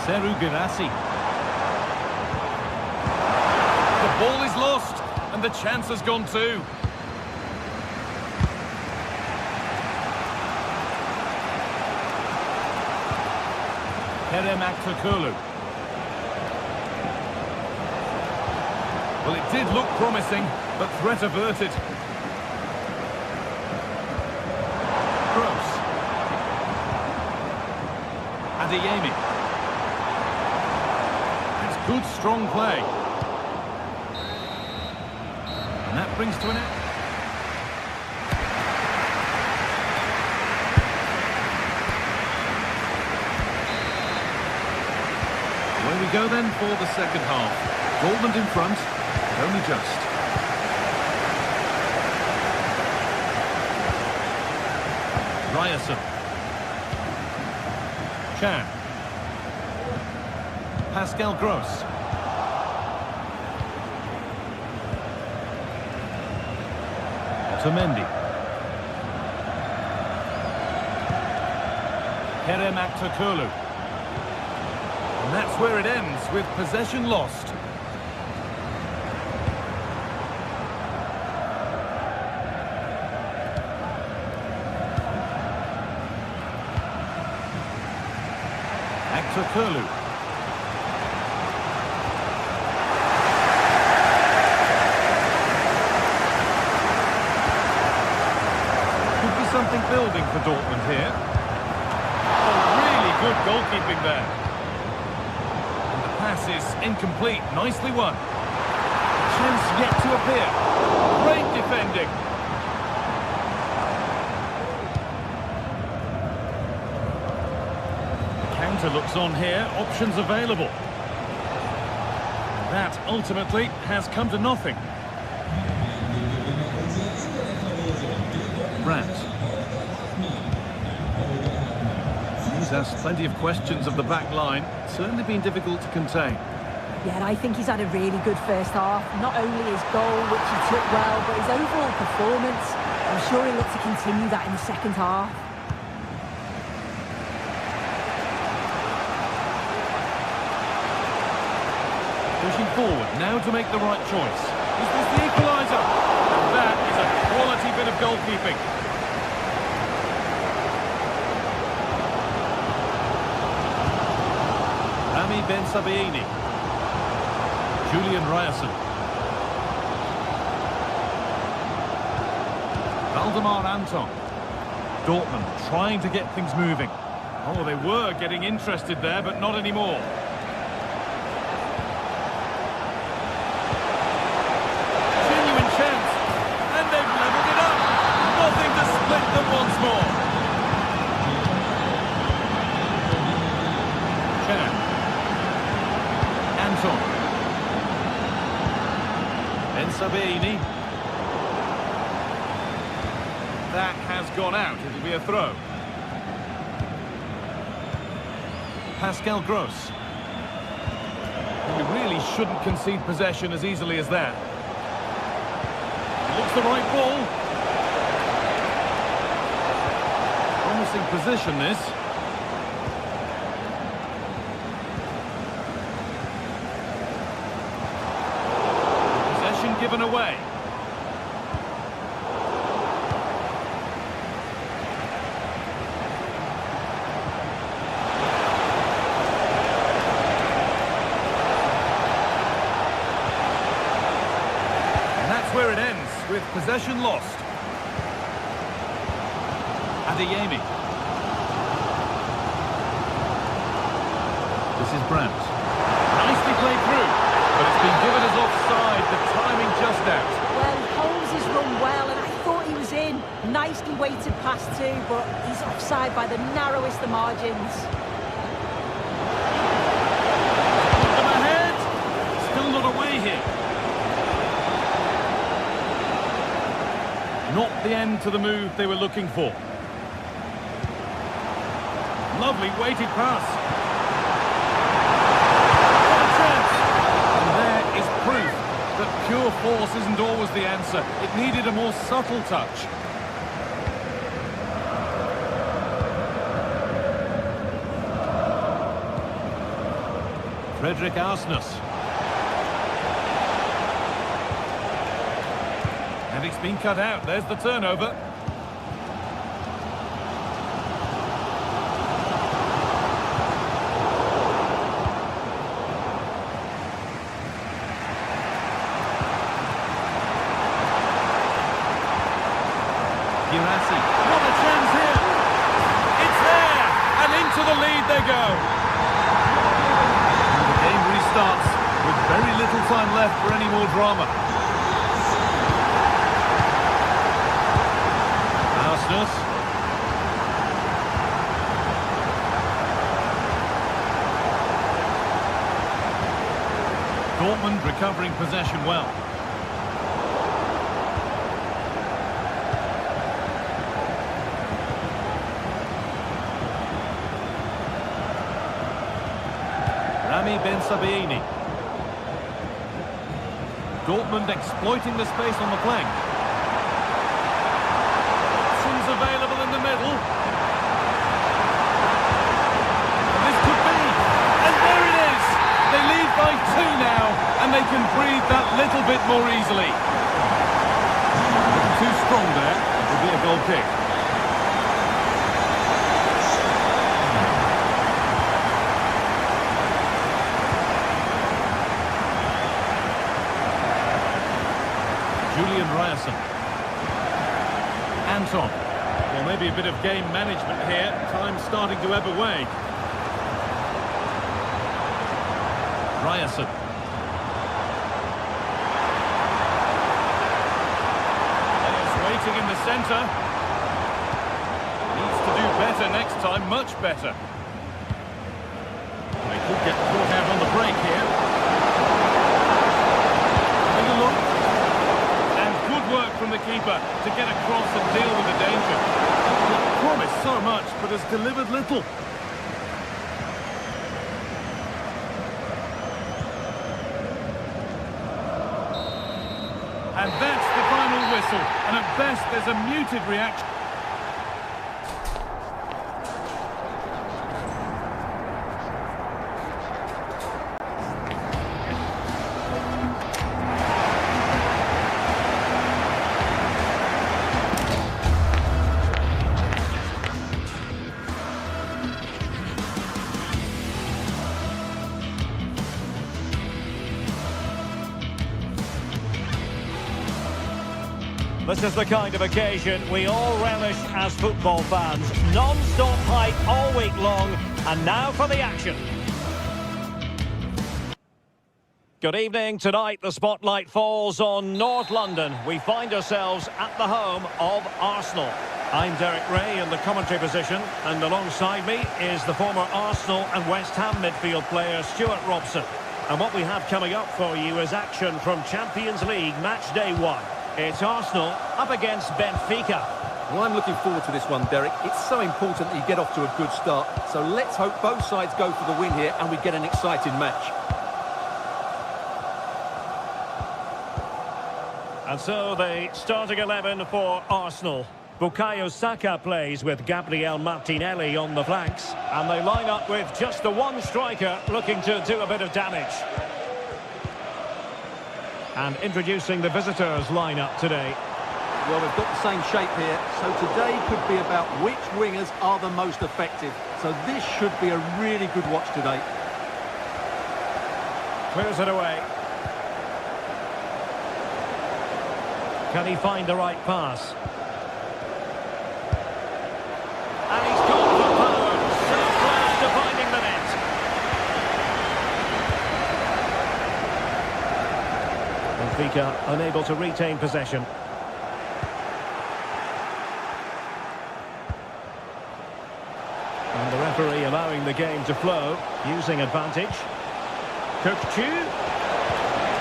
Seru Girassi. The ball is lost, and the chance has gone too. Well, it did look promising, but threat averted. Gross. Adeyemi. It's good, strong play. And that brings to an end. Away we go then for the second half. Dortmund in front, but only just. Ryerson. Chan. Pascal Gross. Otamendi. Kerem Aktürkoğlu. And that's where it ends, with possession lost. Aktürkoğlu. Could be something building for Dortmund here. Oh, really good goalkeeping there. And the pass is incomplete. Nicely won. Chance yet to appear. Great defending. Counter looks on here, options available. That ultimately has come to nothing. Brandt. He's asked plenty of questions of the back line. Certainly been difficult to contain. Yeah, and I think he's had a really good first half. Not only his goal, which he took well, but his overall performance. I'm sure he'll look to continue that in the second half. Pushing forward, now to make the right choice. Is this the equaliser? And that is a quality bit of goalkeeping. Rami Ben Sabaini. Julian Ryerson. Valdemar Anton. Dortmund trying to get things moving. Oh, they were getting interested there, but not anymore. Once more. Chan. Anton. Ben Sabaini. That has gone out. It'll be a throw. Pascal Gross. We really shouldn't concede possession as easily as that. Looks the right ball. Position this. Possession given away. And that's where it ends, with possession lost. Adeyemi. This is Brandt. Nicely played through, but it's been given as offside. The timing just out. Well, Holmes has run well, and I thought he was in. Nicely weighted pass too, but he's offside by the narrowest of margins. Put them ahead. Still not away here. Not the end to the move they were looking for. Lovely weighted pass. Proof that pure force isn't always the answer. It needed a more subtle touch. Frederick Arsnes. And it's been cut out. There's the turnover. Girassi. What a chance here! It's there! And into the lead they go! And the game restarts with very little time left for any more drama. Arsenal. Dortmund recovering possession well. Rami Ben Sabaini. Dortmund exploiting the space on the flank. Options available in the middle. And this could be. And there it is! They lead by 2 now, and they can breathe that little bit more easily. Too strong there. It will be a goal kick. Julian Ryerson. Anton. Well, maybe a bit of game management here. Time starting to ebb away. Ryerson. Players waiting in the centre. Needs to do better next time, much better. They could get caught out on the break here. Having a look. And good work from the keeper to get across and deal with the danger. He promised so much, but has delivered little. And that's the final whistle. And at best, there's a muted reaction. This is the kind of occasion we all relish as football fans. Non-stop hype all week long, and now for the action. Good evening. Tonight the spotlight falls on North London. We find ourselves at the home of Arsenal. I'm Derek Ray in the commentary position, and alongside me is the former Arsenal and West Ham midfield player Stuart Robson. And what we have coming up for you is action from Champions League match day 1. It's Arsenal up against Benfica. Well, I'm looking forward to this one, Derek. It's so important that you get off to a good start. So let's hope both sides go for the win here and we get an exciting match. And so the starting 11 for Arsenal. Bukayo Saka plays with Gabriel Martinelli on the flanks. And they line up with just the one striker looking to do a bit of damage. And introducing the visitors lineup today. Well, we've got the same shape here. So today could be about which wingers are the most effective. So this should be a really good watch today. Clears it away. Can he find the right pass? And he's gone for power. So close to finding the net. Benfica unable to retain possession. And the referee allowing the game to flow, using advantage. Cook-Chu.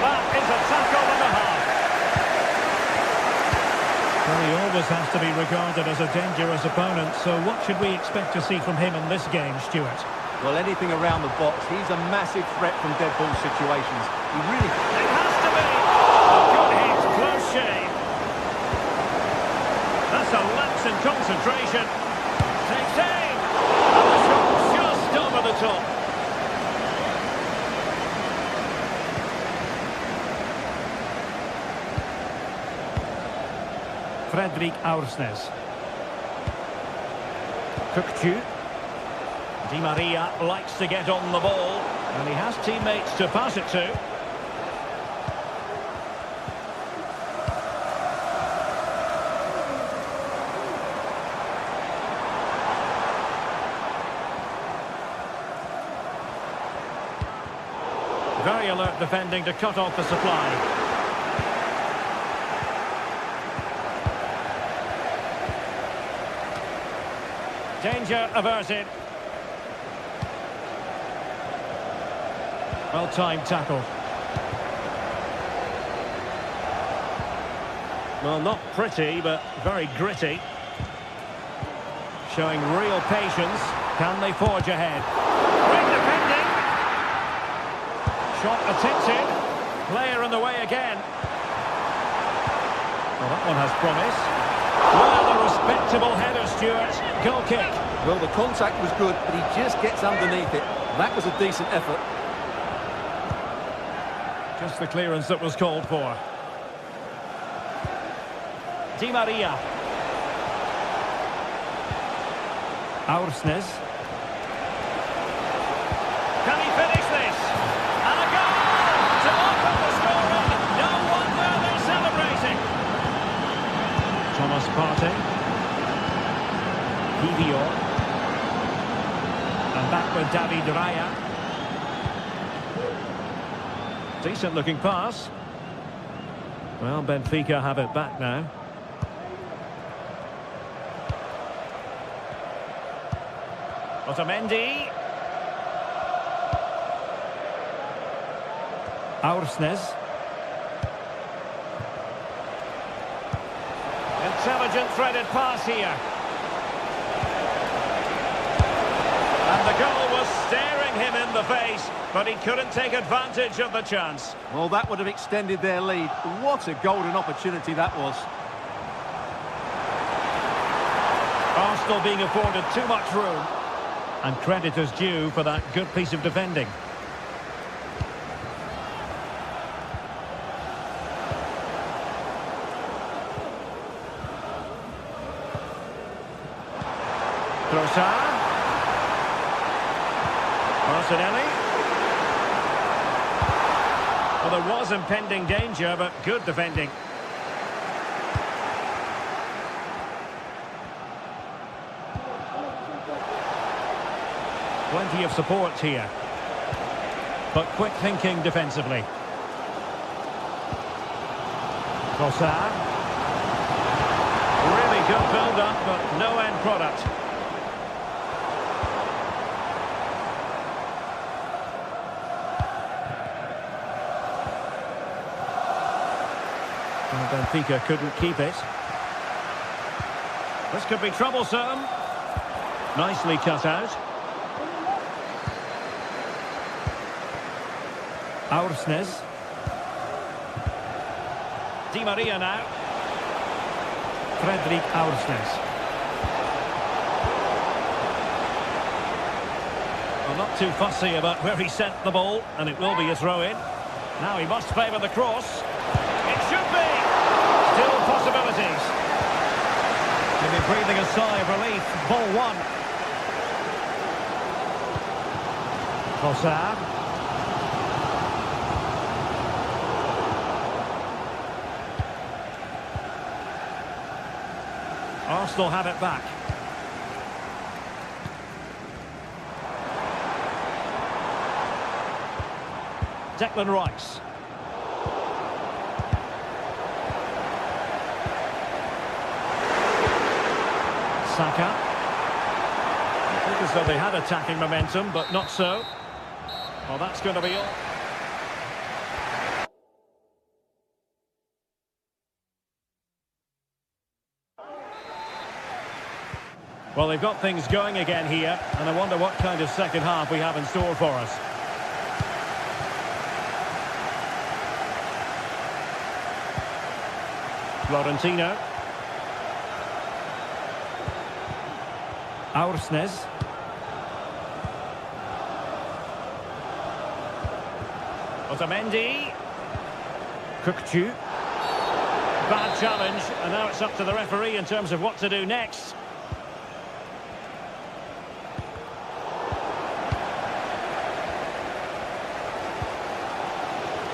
That is a tackle and a half. Well, he always has to be regarded as a dangerous opponent, so what should we expect to see from him in this game, Stuart? Well, anything around the box. He's a massive threat from dead ball situations. He really... It has to be! A good hit, close shave. That's a lapse in concentration. Takes aim! And the shot just over the top. Fredrik Aursnes. Cook-Chu. Di Maria likes to get on the ball, and he has teammates to pass it to. Very alert defending to cut off the supply. Danger averted. Well-timed tackle. Well, not pretty, but very gritty. Showing real patience. Can they forge ahead? Great defending. Shot attempted. Player in the way again. Well, that one has promise. Well, a respectable header, Stuart. Goal kick. Well, the contact was good, but he just gets underneath it. That was a decent effort. Just the clearance that was called for. Di Maria. Aursnes. Can he finish this? And a goal to open the scorer. No wonder they're celebrating. Thomas Partey. Kivior. And back with David Raya. Decent looking pass. Well, Benfica have it back now. Otamendi. Aursnes. Intelligent threaded pass here. And the goal was staring him in the face, but he couldn't take advantage of the chance. Well, that would have extended their lead. What a golden opportunity that was. Arsenal being afforded too much room. And credit is due for that good piece of defending. Trossard. Martinelli. Well, there was impending danger, but good defending. Plenty of support here. But quick thinking defensively. Trossard. Really good build-up, but no end product. And Benfica couldn't keep it. This could be troublesome. Nicely cut out. Aursnes. Di Maria now. Frederick Aursnes. Well, not too fussy about where he sent the ball, and it will be a throw-in. Now he must favour the cross. It should be. Still possibilities. Maybe breathing a sigh of relief. Ball one. Trossard. Arsenal have it back. Declan Rice. Saka. I think as though they had attacking momentum, but not so. Well, that's going to be all. Well, they've got things going again here, and I wonder what kind of second half we have in store for us. Florentino. Aursnes. Otamendi. Kukçu. Bad challenge, and now it's up to the referee in terms of what to do next.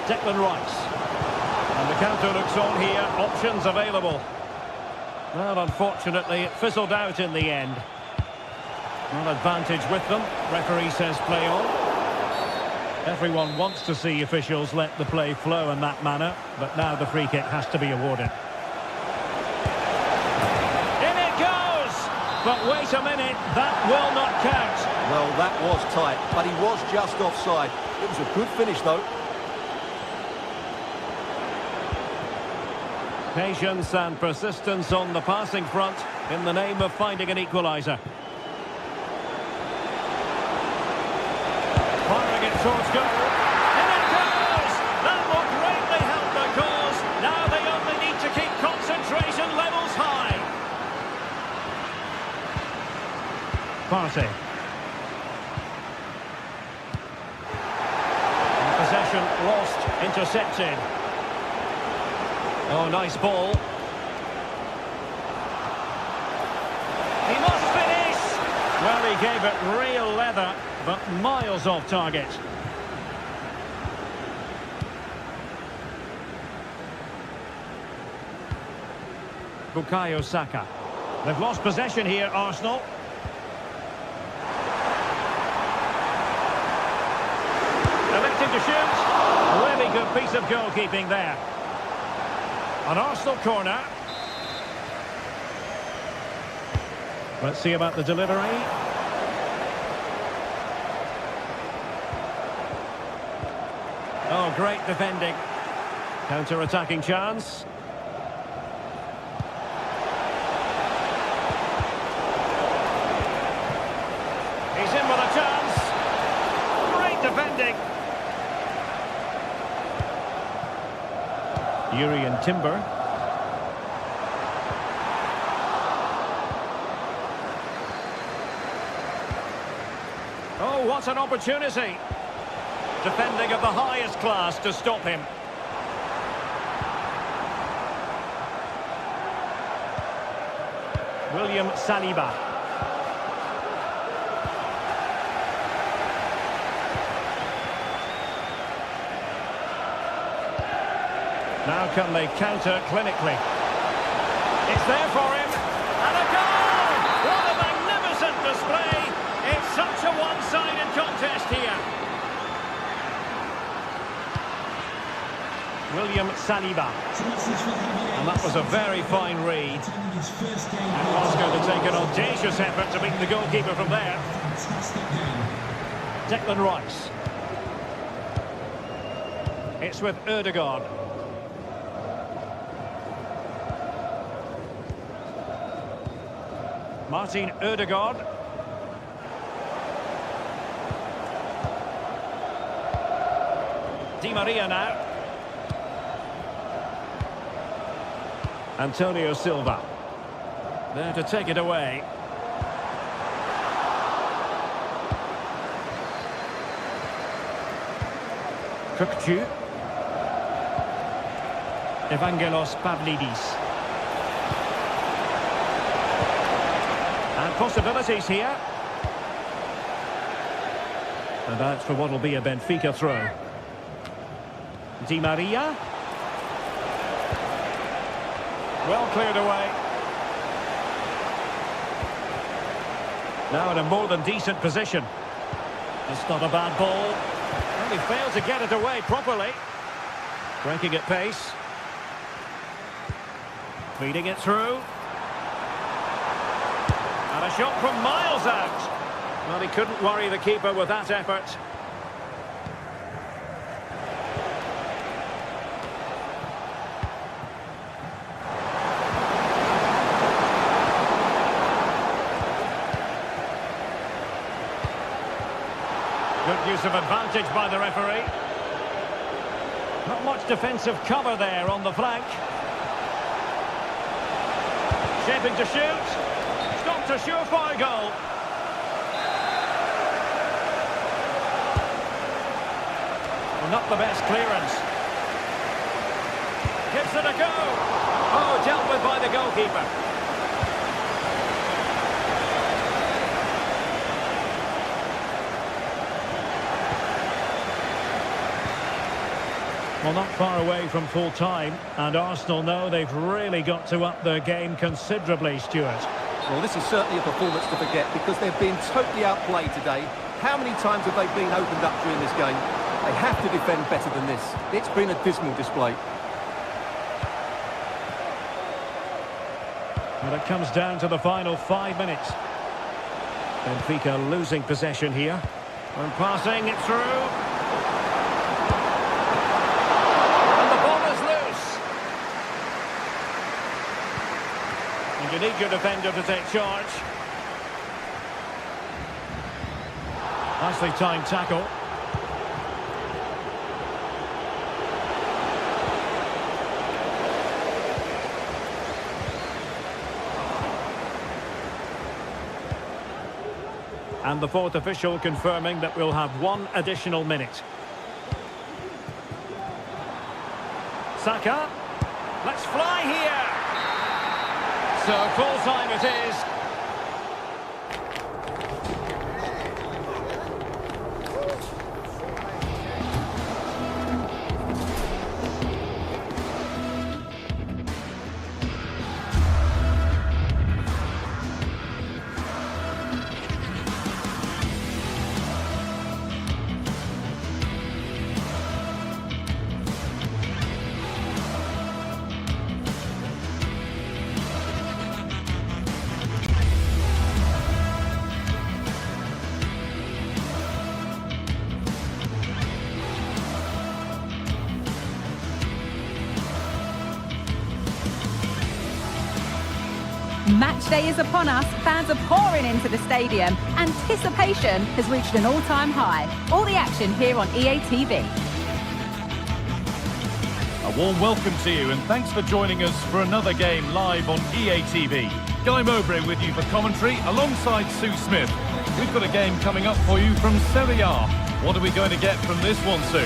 Declan Rice. And the counter looks on here. Options available. Well, unfortunately, it fizzled out in the end. Well, advantage with them. Referee says play on. Everyone wants to see officials let the play flow in that manner, but now the free kick has to be awarded. In it goes! But wait a minute, that will not count. Well, that was tight, but he was just offside. It was a good finish, though. Patience and persistence on the passing front in the name of finding an equaliser. Firing it towards goal. In it goes! That will greatly help the cause. Now they only need to keep concentration levels high. Partey. Possession lost, intercepted. Oh, nice ball. He must finish! Well, he gave it real leather, but miles off target. Bukayo Saka. They've lost possession here, Arsenal. Electing to shoot. Really good piece of goalkeeping there. An Arsenal corner. Let's see about the delivery. Oh, great defending. Counter-attacking chance. He's in with a chance. Great defending. Urian Timber. Oh, what an opportunity. Defending of the highest class to stop him. William Saliba. Now can they counter clinically? It's there for him. And a goal! What a magnificent display! It's such a one-sided contest here. William Saliba. And that was a very fine read. And Moscow to take an audacious effort to beat the goalkeeper from there. Declan Rice. It's with Ødegaard. Martin Ødegaard. Di Maria now. Antonio Silva. There to take it away. Kukcu. Evangelos Pavlidis. And possibilities here. And out for what will be a Benfica throw. Di Maria. Well cleared away. Now in a more than decent position. It's not a bad ball. And he failed to get it away properly. Breaking at pace. Feeding it through. And a shot from miles out. Well, he couldn't worry the keeper with that effort. Good use of advantage by the referee. Not much defensive cover there on the flank. Shaping to shoot. Stopped a surefire goal. Well, not the best clearance. Gives it a go. Oh, dealt with by the goalkeeper. Well, not far away from full time, and Arsenal know they've really got to up their game considerably, Stuart. Well, this is certainly a performance to forget because they've been totally outplayed today. How many times have they been opened up during this game? They have to defend better than this. It's been a dismal display. And it comes down to the final 5 minutes. Benfica losing possession here. And passing it through. And the ball is loose. And you need your defender to take charge. Nicely timed tackle. And the fourth official confirming that we'll have 1 additional minute. Saka. Let's fly here. So full time it is. Match day is upon us, fans are pouring into the stadium. Anticipation has reached an all-time high. All the action here on EA TV. A warm welcome to you and thanks for joining us for another game live on EA TV. Guy Mowbray with you for commentary alongside Sue Smith. We've got a game coming up for you from Serie A. What are we going to get from this one, Sue?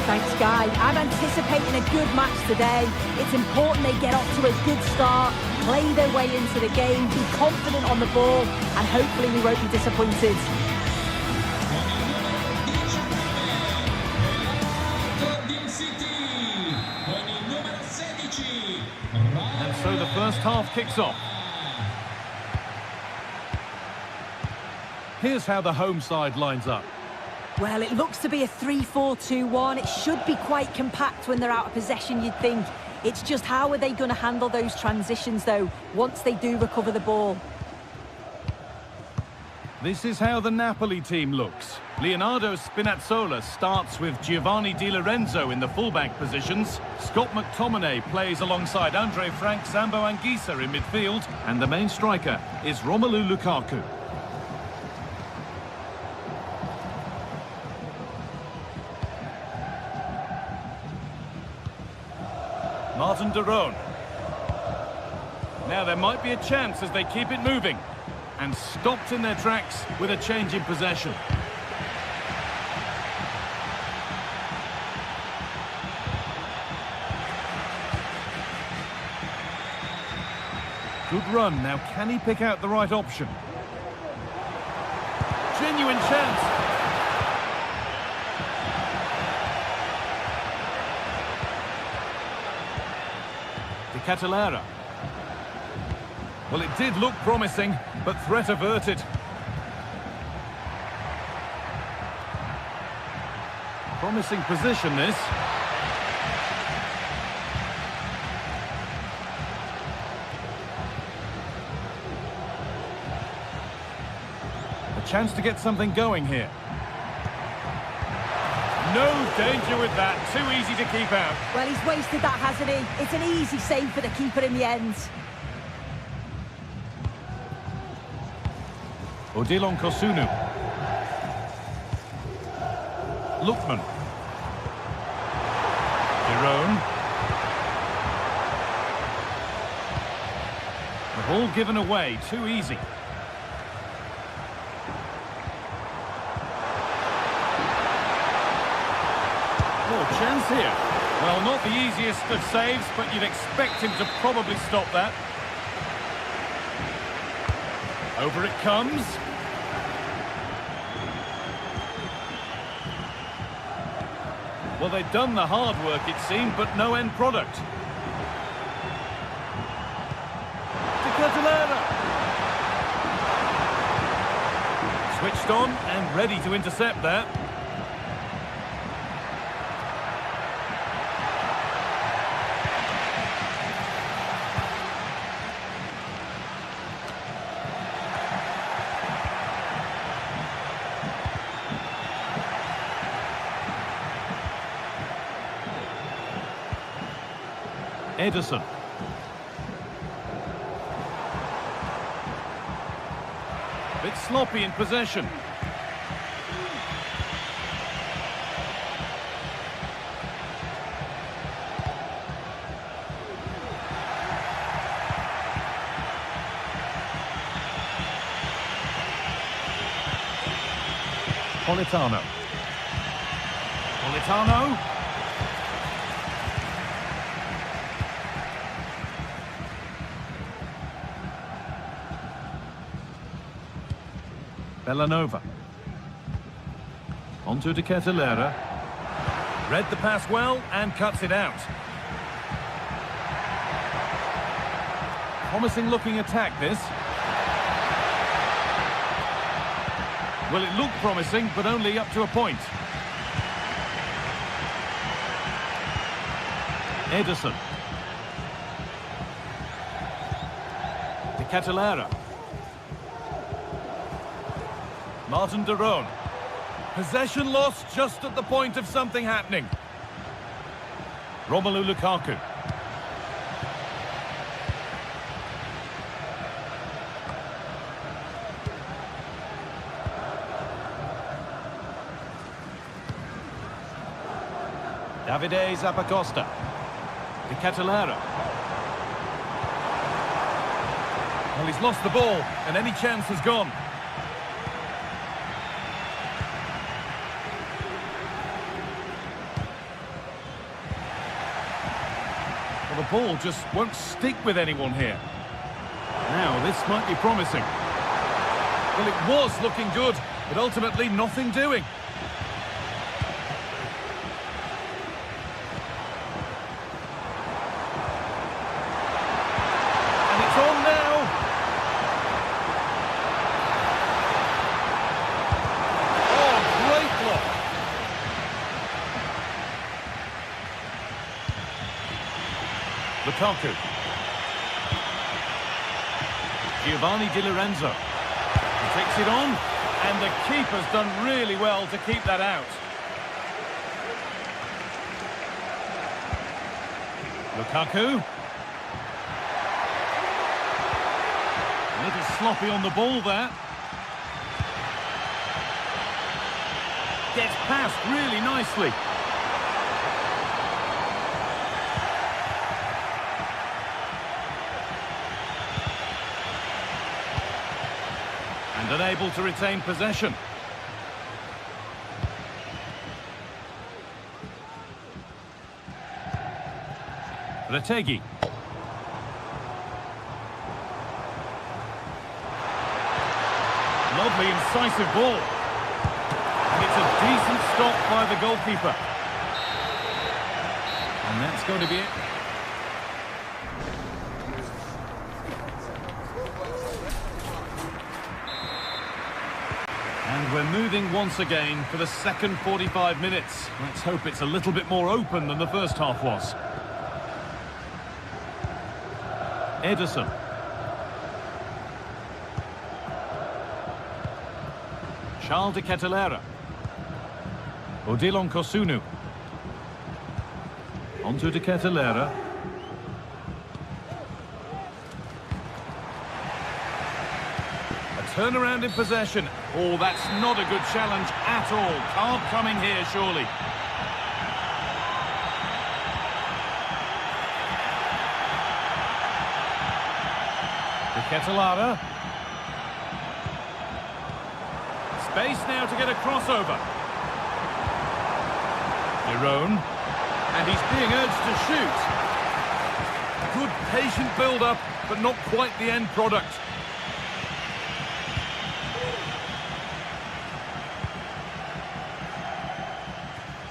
Thanks, Guy. I'm anticipating a good match today. It's important they get off to a good start, play their way into the game, be confident on the ball, and hopefully we won't be disappointed. And so the first half kicks off. Here's how the home side lines up. Well, it looks to be a 3-4-2-1. It should be quite compact when they're out of possession, you'd think. It's just how are they going to handle those transitions, though, once they do recover the ball? This is how the Napoli team looks. Leonardo Spinazzola starts with Giovanni Di Lorenzo in the fullback positions. Scott McTominay plays alongside Andre Frank Zambo Anguissa in midfield. And the main striker is Romelu Lukaku. Martin de Roon. Now there might be a chance as they keep it moving. And stopped in their tracks with a change in possession. Good run. Now can he pick out the right option? Genuine chance. Catalera. Well, it did look promising, but threat averted. Promising position, this. A chance to get something going here. No danger with that. Too easy to keep out. Well, he's wasted that, hasn't he? It's an easy save for the keeper in the end. Odilon Kosunu. Lookman. Jerome. The ball given away. Too easy. Chance here. Well, not the easiest of saves, but you'd expect him to probably stop that. Over it comes. Well, they've done the hard work, it seemed, but no end product. To Catalera. Switched on and ready to intercept that. Ederson. Bit sloppy in possession. Politano. Politano. Bellanova. Onto De Ketelaere. Read the pass well and cuts it out. Promising looking attack this. Well, it looked promising, but only up to a point. Ederson. De Ketelaere. Martin de Roon. Possession lost just at the point of something happening. Romelu Lukaku. Davide Zappacosta. De Ketelaere. Well, he's lost the ball, and any chance has gone. Well, the ball just won't stick with anyone here. Now, this might be promising. Well, it was looking good, but ultimately nothing doing. Lukaku. Giovanni Di Lorenzo. He takes it on, and the keeper's done really well to keep that out. Lukaku. A little sloppy on the ball there. Gets past really nicely. And unable to retain possession. Retegi. Lovely incisive ball. And it's a decent stop by the goalkeeper. And that's going to be it. And we're moving once again for the second 45 minutes. Let's hope it's a little bit more open than the first half was. Ederson. Charles de Ketelaere. Odilon Kosunu. Onto De Ketelaere. A turnaround in possession. Oh, that's not a good challenge at all. Can't come in here, surely. De Ketelaere. Space now to get a crossover. Jerome. And he's being urged to shoot. Good patient build-up, but not quite the end product.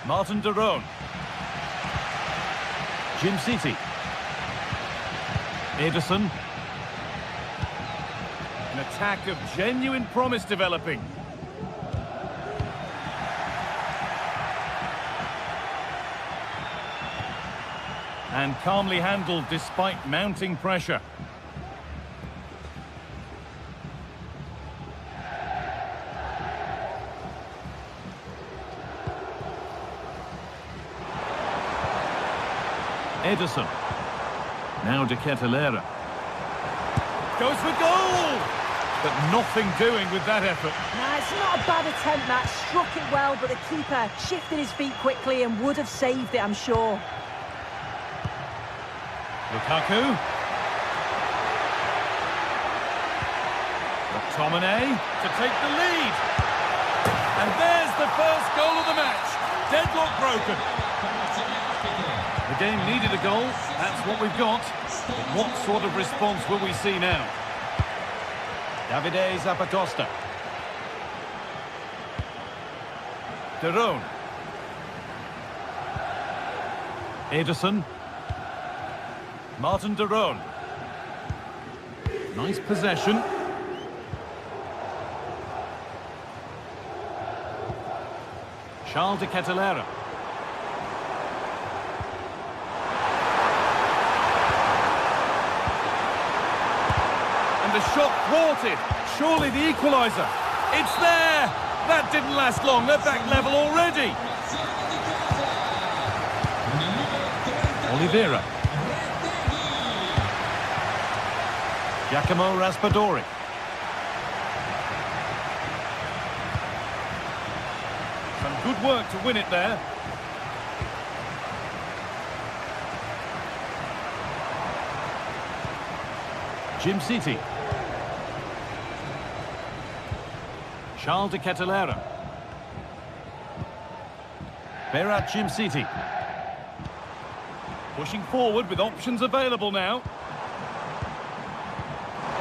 Martin de Roon. Jim City. Ederson. An attack of genuine promise developing. And calmly handled despite mounting pressure. Ederson. Now De Ketelaere. Goes for goal! But nothing doing with that effort. Nah, it's not a bad attempt, that. Struck it well, but the keeper shifted his feet quickly and would have saved it, I'm sure. Lukaku. McTominay to take the lead. And there's the first goal of the match. Deadlock broken. The game needed a goal. That's what we've got. But what sort of response will we see now? Davide Zappacosta. De Roon. Ederson. Martin De Roon. Nice possession. Charles De Ketelaere. And the shot thwarted. Surely the equaliser. It's there! That didn't last long. They're back level already. Oliveira. Giacomo Raspadori. Some good work to win it there. Jim City. Charles De Ketelaere. Berat Jim City. Pushing forward with options available now.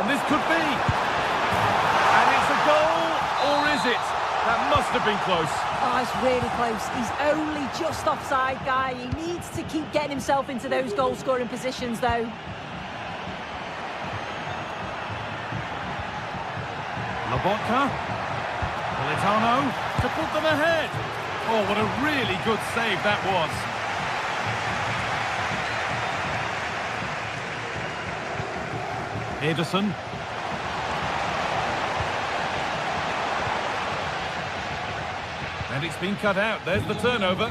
And this could be. And it's a goal, or is it? That must have been close. Oh, it's really close. He's only just offside, guy. He needs to keep getting himself into those goal-scoring positions, though. Lobotka. Politano to put them ahead. Oh, what a really good save that was. Ederson. And it's been cut out. There's the turnover.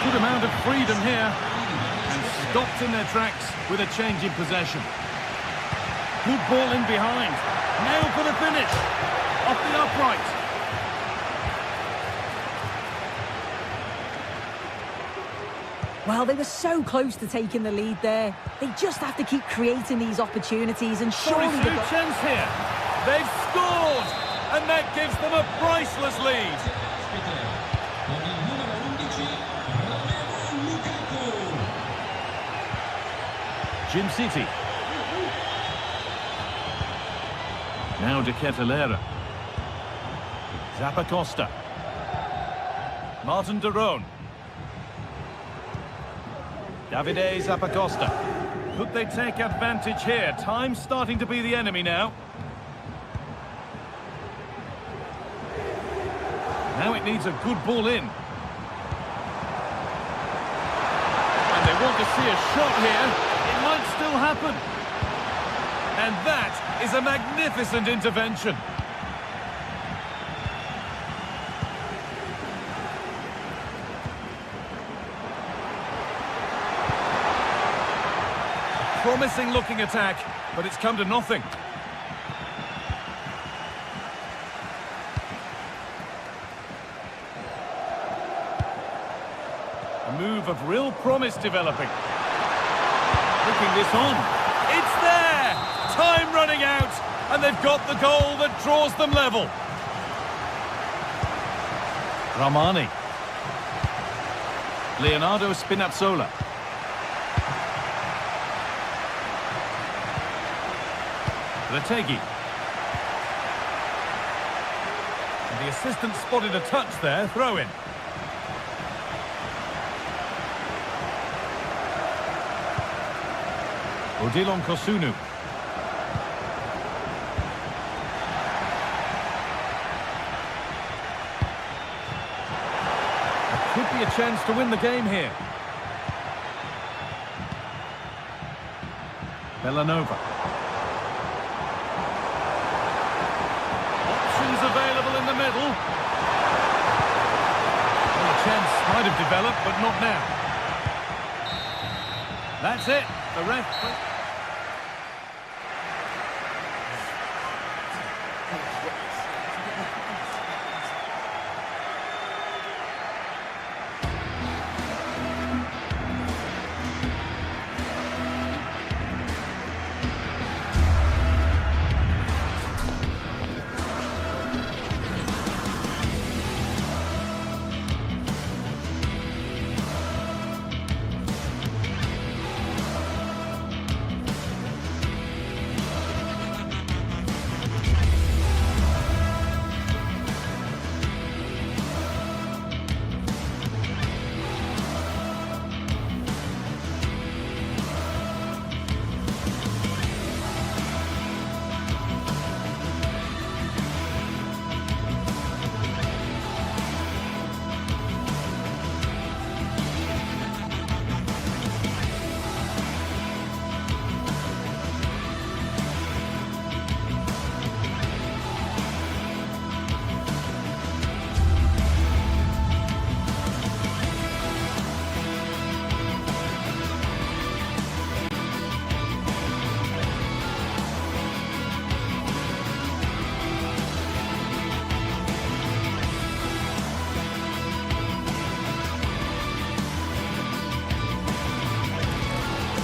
Good amount of freedom here. And stopped in their tracks with a change in possession. Good ball in behind. Now for the finish. Off the upright. Well, they were so close to taking the lead there. They just have to keep creating these opportunities, and surely Very they've good got... chance here. They've scored, and that gives them a priceless lead. Jim City. Now De Ketelaere. Zappacosta. Martin De Roon. Davide Zappacosta. Could they take advantage here? Time's starting to be the enemy now. Now it needs a good ball in. And they want to see a shot here. It might still happen. And that is a magnificent intervention. Promising looking attack, but it's come to nothing. A move of real promise developing. Looking this on. It's there! Time running out, and they've got the goal that draws them level. Ramani. Leonardo Spinazzola. Retegui. And the assistant spotted a touch there, throw in. Odilon Kosunu. Could be a chance to win the game here. Bellanova. Options available in the middle. And a chance Might have developed, but not now. That's it. The ref...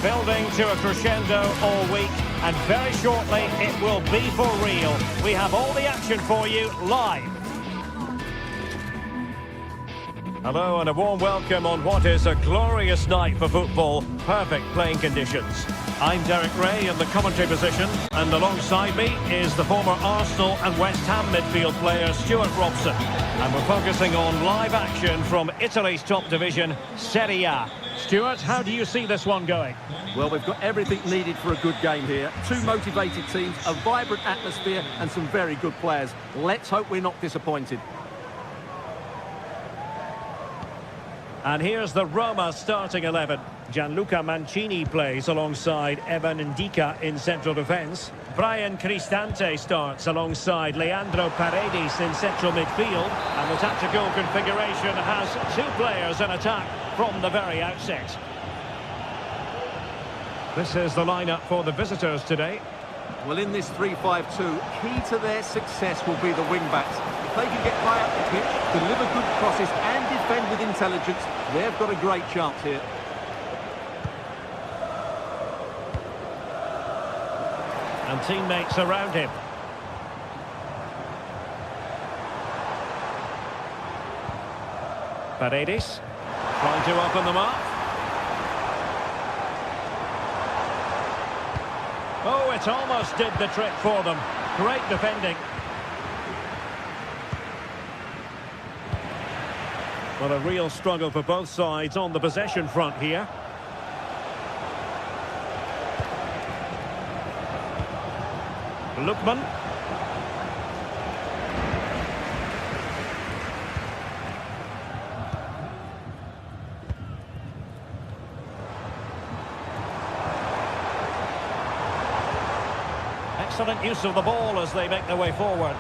Building to a crescendo all week, and very shortly it will be for real. We have all the action for you live. Hello and a warm welcome on what is a glorious night for football. Perfect playing conditions. I'm Derek Ray in the commentary position, and alongside me is the former Arsenal and West Ham midfield player Stuart Robson. And we're focusing on live action from Italy's top division, Serie A. Stuart, how do you see this one going? Well, we've got everything needed for a good game here. Two motivated teams, a vibrant atmosphere and some very good players. Let's hope we're not disappointed. And here's the Roma starting 11. Gianluca Mancini plays alongside Evan Ndika in central defence. Brian Cristante starts alongside Leandro Paredes in central midfield. And the tactical configuration has two players in attack from the very outset. This is the lineup for the visitors today. Well, in this 3-5-2, key to their success will be the wing-backs. If they can get high up the pitch, deliver good crosses and defend with intelligence, they've got a great chance here. And teammates around him. Paredes trying to open them up. Oh, it almost did the trick for them. Great defending. Well, a real struggle for both sides on the possession front here. Lookman. Excellent use of the ball as they make their way forward.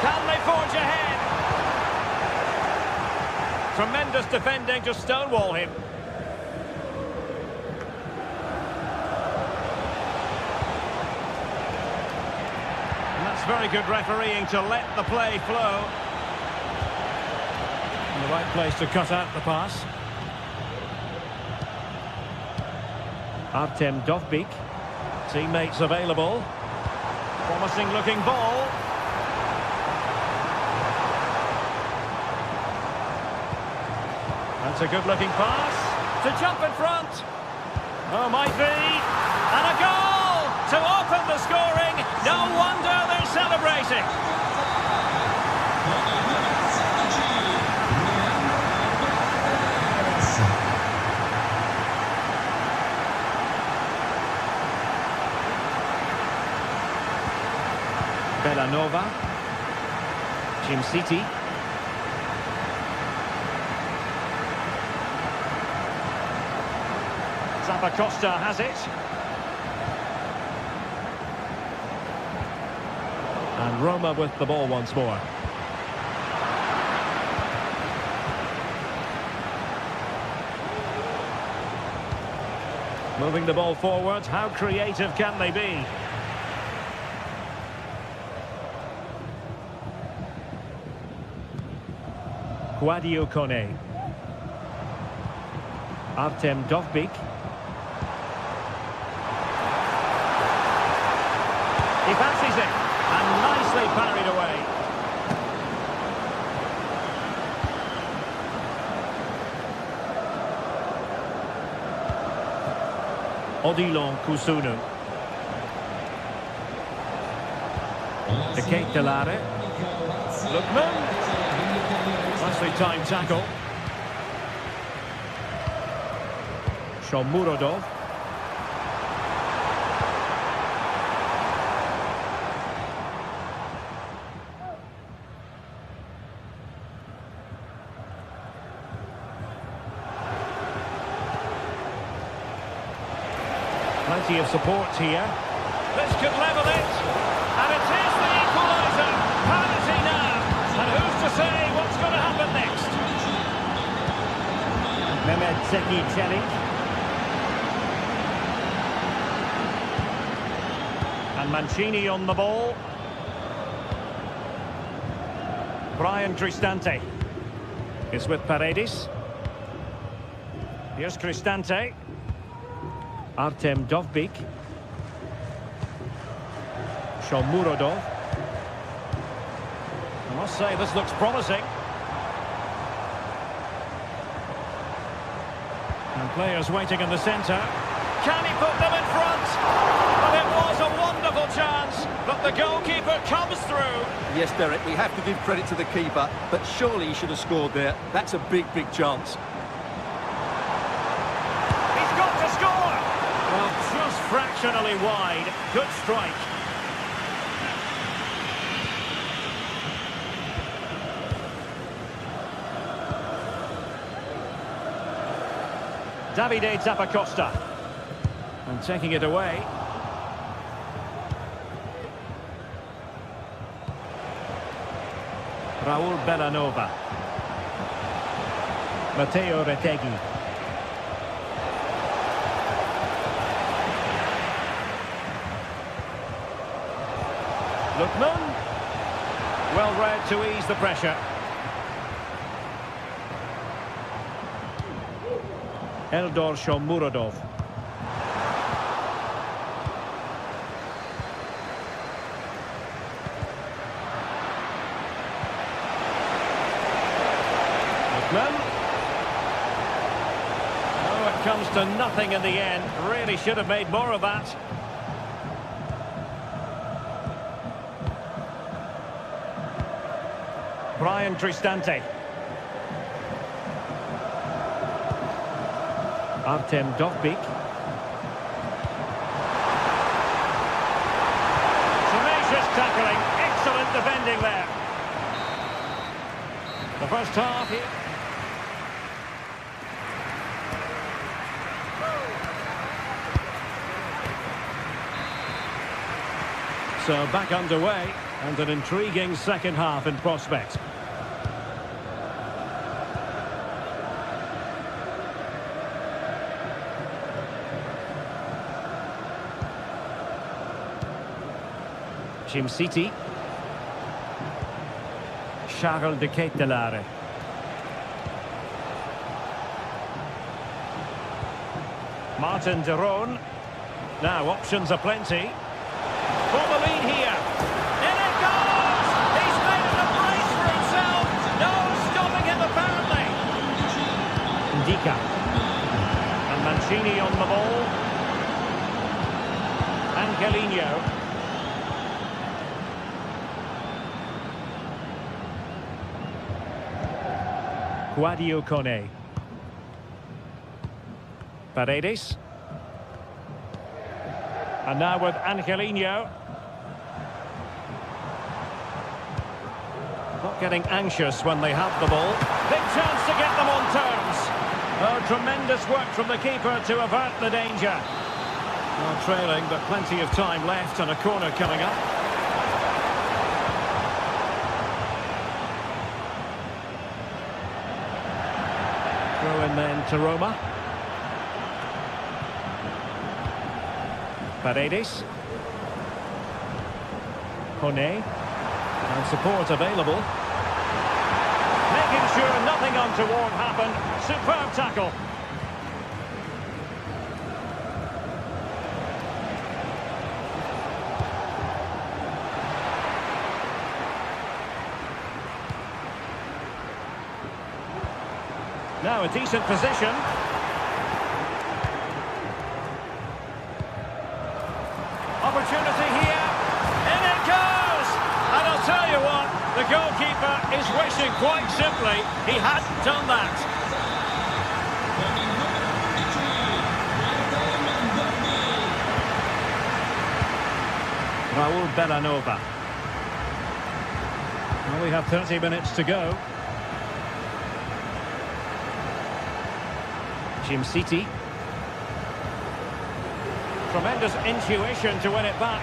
Can they forge ahead? Tremendous defending to stonewall him. And that's very good refereeing to let the play flow. In the right place to cut out the pass. Artem Dovbyk. Teammates available. Promising looking ball. That's a good looking pass. To jump in front. Oh, might be. And a goal to open the scoring. No wonder they're celebrating. Bellanova. Jim City. Zappacosta has it. And Roma with the ball once more. Moving the ball forward, how creative can they be? Guadio Kone. Artem Dovbyk. He fancies it, and nicely parried away. Odilon Kusunu. De Ketelare. Lookman. Nicely timed tackle. Shomurodov. Plenty of support here. This could level it. And it is the equaliser. Penalty now. And who's to say what's going to happen next? Mehmet Zeki Çelik. And Mancini on the ball. Brian Cristante is with Paredes. Here's Cristante. Artem Dovbyk. Shomurodov. I must say this looks promising. And players waiting in the centre. Can he put them in front? But it was a wonderful chance, but the goalkeeper comes through. Yes, Derek, we have to give credit to the keeper, but surely he should have scored there. That's a big, big chance. He's got to score! Well, just fractionally wide. Good strike. Davide Zappacosta. And taking it away. Raul Bellanova. Matteo Retegui. Lookman. Well read to ease the pressure. Eldor Shomurodov. Lookman. Oh, it comes to nothing in the end. Really should have made more of that. Brian Cristante. Artem Dovbyk. Tenacious tackling. Excellent defending there. The first half here. So back underway, and an intriguing second half in prospect. Jim City. Charles de Ketelare. Martin de Roon. Now options are plenty. For the lead here. In it goes! He's made it a brace for himself. No stopping him apparently. Ndika. And Mancini on the ball. Angelino. Guadio Kone. Paredes. And now with Angelino. Not getting anxious when they have the ball. Big chance to get them on terms. Oh, tremendous work from the keeper to avert the danger. Well, trailing, but plenty of time left and a corner coming up. Throw in then to Roma. Paredes. Kone. And support available. Making sure nothing untoward happened. Superb tackle. Now a decent position. Opportunity here. In it goes! And I'll tell you what, the goalkeeper is wishing quite simply he hadn't done that. Raul Bellanova. Well, we have 30 minutes to go. Jim City. Tremendous intuition to win it back.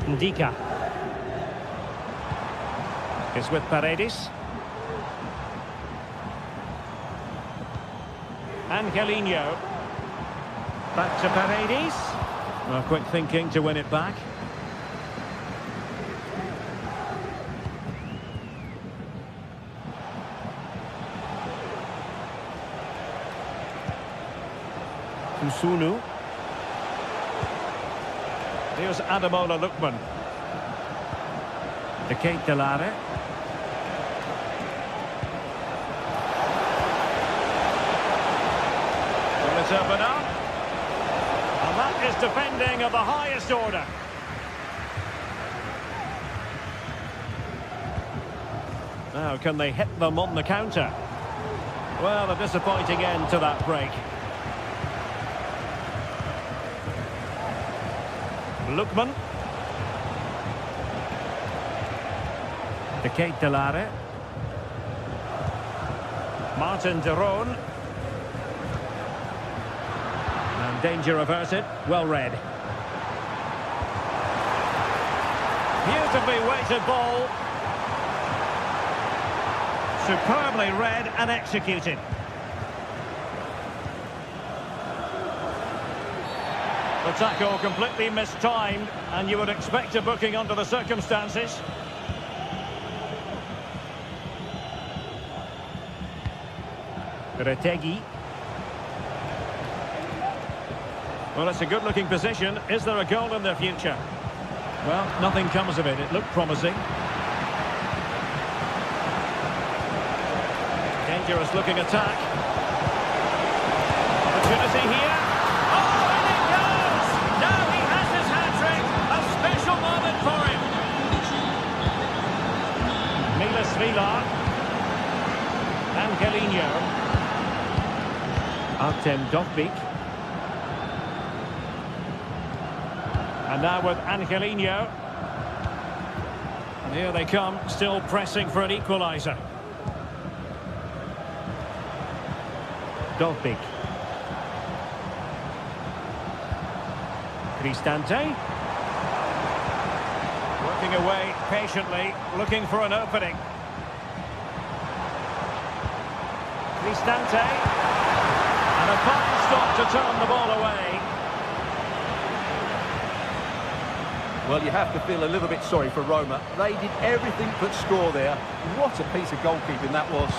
Ndika is with Paredes. Angelino. Back to Paredes. Well, quick thinking to win it back. Kusunu. Here's Ademola Lookman. De Ketelare. Will it open up? And that is defending of the highest order. Now, can they hit them on the counter? Well, a disappointing end to that break. Lookman. De Ketelare. Martin de Roon. And danger averted. Well read. Beautifully weighted ball. Superbly read and executed. The tackle completely mistimed, and you would expect a booking under the circumstances. Retegi. Well, it's a good-looking position. Is there a goal in their future? Well, nothing comes of it. It looked promising. Dangerous-looking attack. Opportunity here. Villa. Angelino. Artem Dovbyk. And now with Angelino. And here they come, still pressing for an equaliser. Dovbyk. Cristante. Working away patiently, looking for an opening. Cristante, and a fine stop to turn the ball away. Well, you have to feel a little bit sorry for Roma. They did everything but score there. What a piece of goalkeeping that was.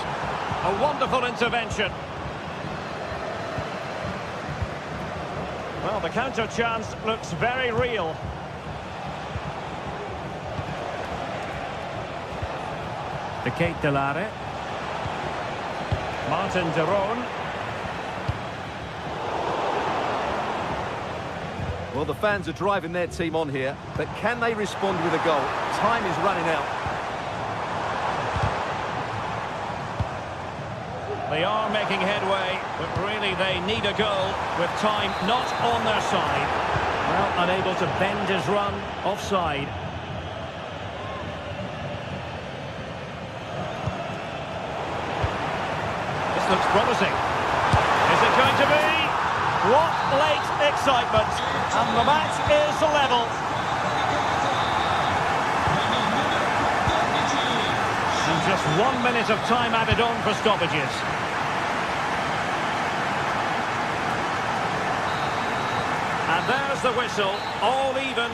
A wonderful intervention. Well, the counter chance looks very real. De Ketelare. Martin de Roon. Well, the fans are driving their team on here, but can they respond with a goal? Time is running out. They are making headway, but really they need a goal with time not on their side. Well, unable to bend his run, offside. Looks promising. Is it going to be? What late excitement. And the match is level. And just 1 minute of time added on for stoppages. There's the whistle, all even.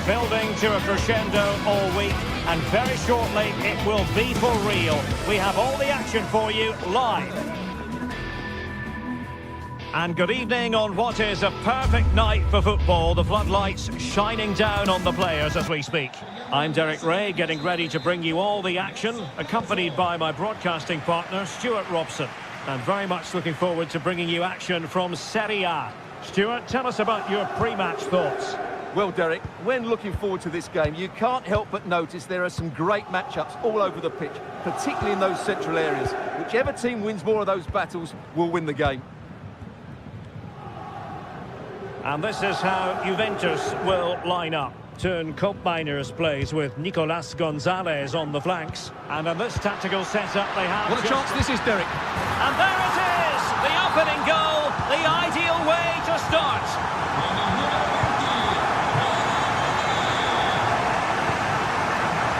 Building to a crescendo all week, and very shortly it will be for real. We have all the action for you live. And good evening on what is a perfect night for football. The floodlights shining down on the players as we speak. I'm Derek Ray, getting ready to bring you all the action, accompanied by my broadcasting partner, Stuart Robson. And very much looking forward to bringing you action from Serie A. Stuart, tell us about your pre-match thoughts. Well, Derek, when looking forward to this game, you can't help but notice there are some great matchups all over the pitch, particularly in those central areas. Whichever team wins more of those battles will win the game. And this is how Juventus will line up. Turn Miners plays with Nicolas Gonzalez on the flanks. And in this tactical setup they have... What a chance this is, Derek. And there it is! The opening goal, the ideal way to start.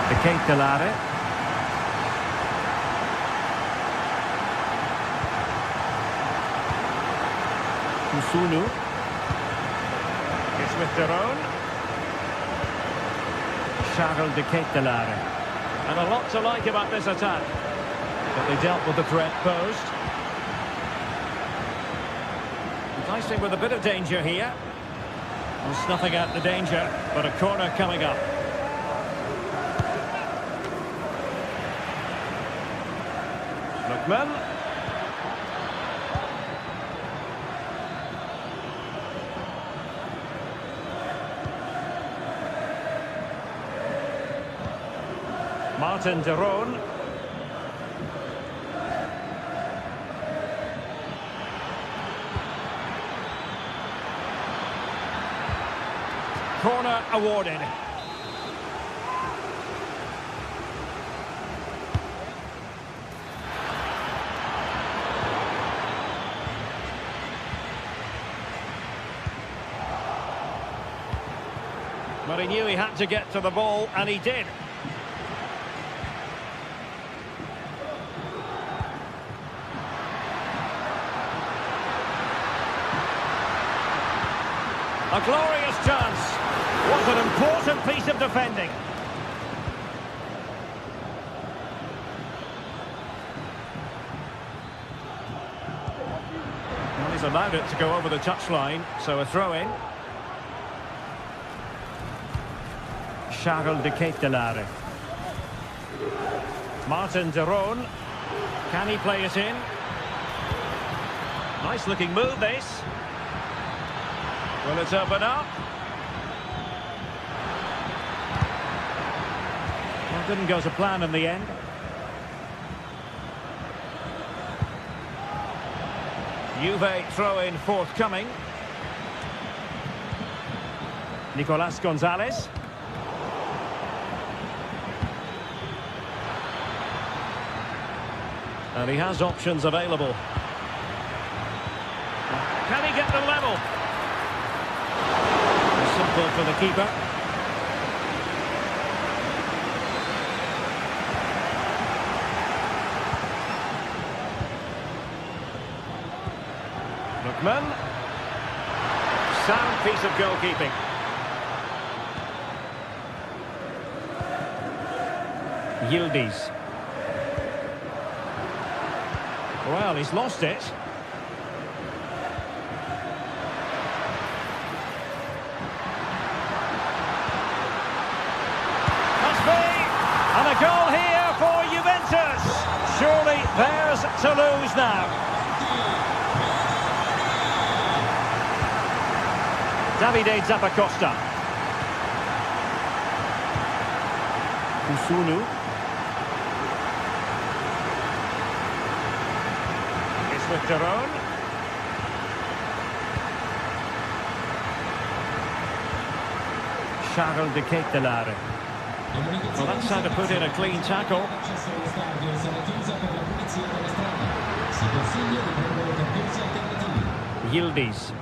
De Ketelare. Kusunu. It's with Deron. Charles De Ketelare. And a lot to like about this attack. But they dealt with the threat posed. Enticing with a bit of danger here. And snuffing out the danger, but a corner coming up. Lookman. Martin Deron. Corner awarded. But he knew he had to get to the ball, and he did. A glorious chance. What an important piece of defending. Well, he's allowed it to go over the touchline, so a throw-in. Charles De Ketelare. Martin Deron. Can he play it in? Nice looking move, this. Will it open up? Well, didn't go to plan in the end. Juve throw-in forthcoming. Nicolas Gonzalez. And he has options available. Can he get the level? There's some Difficult for the keeper. Lookman. Sound piece of goalkeeping. Yildiz. Well, he's lost it. Must be! And a goal here for Juventus. Surely theirs to lose now. Davide Zappacosta. Usunu. It's with Daron. Charles de Ketelare. Well, that's how to put in a clean tackle. Yildiz.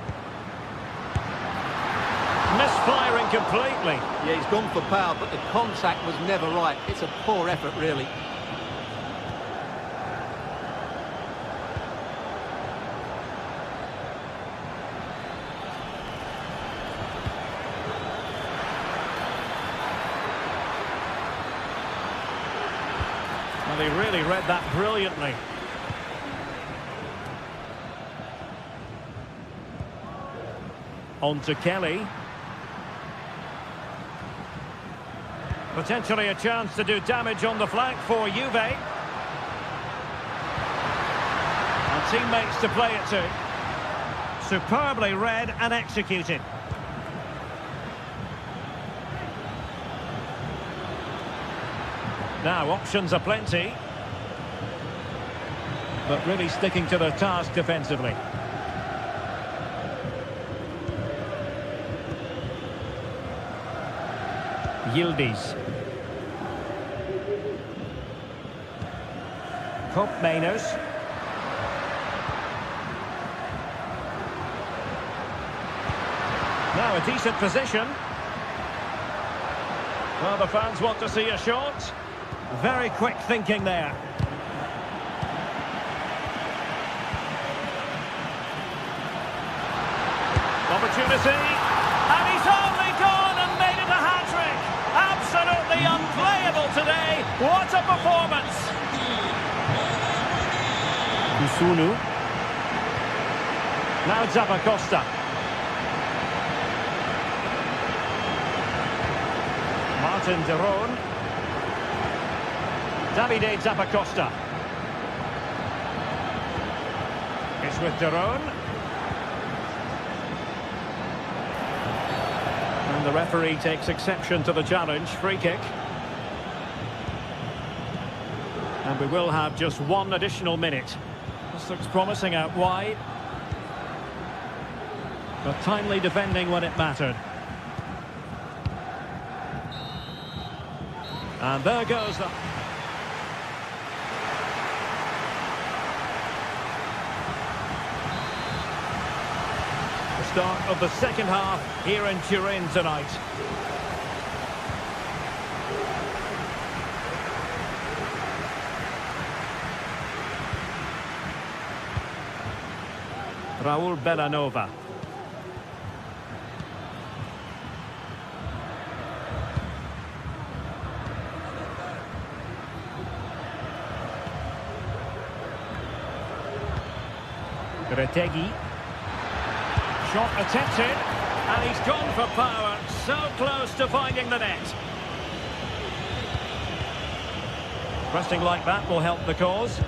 Misfiring completely. Yeah, he's gone for power, but the contact was never right. It's a poor effort, really. Well, he really read that brilliantly. On to Kelly. Potentially a chance to do damage on the flank for Juve. And teammates to play it to. Superbly read and executed. Now, options are plenty. But really sticking to the task defensively. Yildiz. Koopmeiners. Now a decent position. Well, the fans want to see a shot. Very quick thinking there. Opportunity. And he's only gone and made it a hat-trick. Absolutely unplayable today. What a performance. Usunu. Now Zappacosta. Martin Daron. Davide Zappacosta. It's with Daron. And the referee takes exception to the challenge. Free kick. And we will have just one additional minute. This looks promising out wide. But timely defending when it mattered. And there goes the... start of the second half here in Turin tonight. Raul Bellanova. Retegui. Shot attempted, and he's gone for power, so close to finding the net. Pressing like that will help the cause.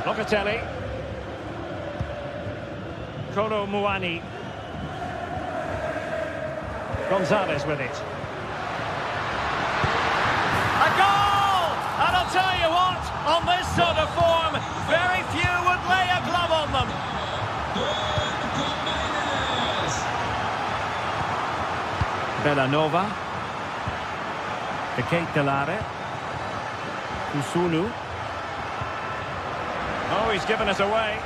Locatelli. Kolo Muani. Gonzalez with it. A goal! And I'll tell you what, on this sort of form, very few would lay a glove on them. Bellanova. De Ketelare. Usunu. Oh, he's given us away.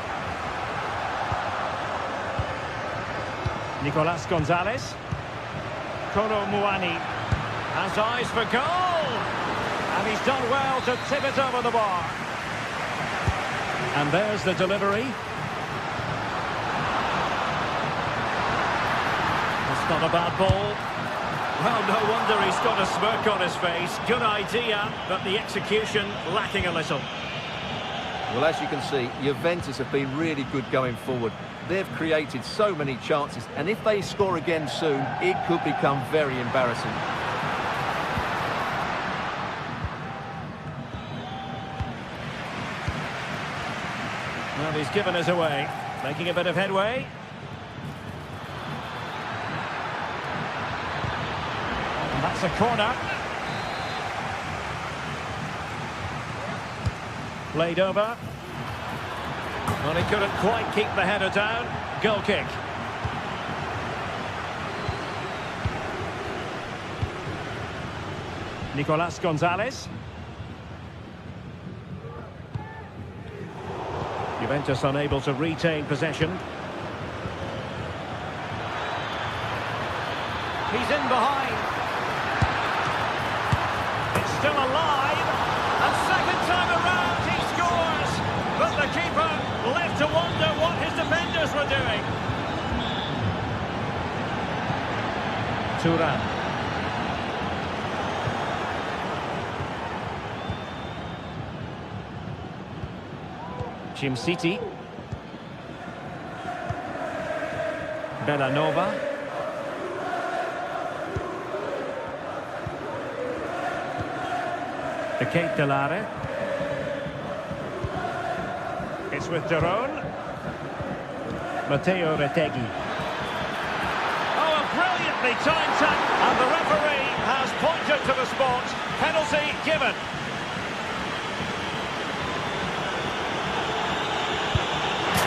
Nicolas Gonzalez. Kolo Muani has eyes for goal. And he's done well to tip it over the bar. And there's the delivery. That's not a bad ball. Well, no wonder he's got a smirk on his face. Good idea, but the execution lacking a little. Well, as you can see, Juventus have been really good going forward. They've created so many chances, and if they score again soon, it could become very embarrassing. Well, he's given us away, making a bit of headway. And that's a corner. Played over. Well, he couldn't quite keep the header down. Goal kick. Nicolas Gonzalez. Juventus unable to retain possession. He's in behind. It's still alive. And second time around he scores. But the keeper left to wonder what his defenders were doing. Thuram. Jim City. Bellanova. De Ketelare. It's with Daron. Matteo Retegui. Oh, a brilliantly timed tackle. And the referee has pointed to the spot. Penalty given.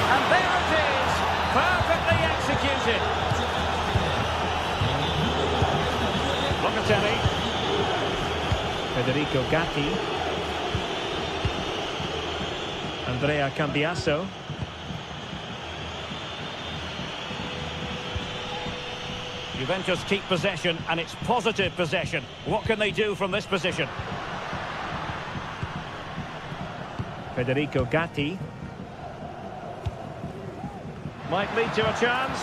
And there it is, perfectly executed. Locatelli. Federico Gatti. Andrea Cambiasso. Juventus keep possession, and it's positive possession. What can they do from this position? Federico Gatti. Might lead to a chance.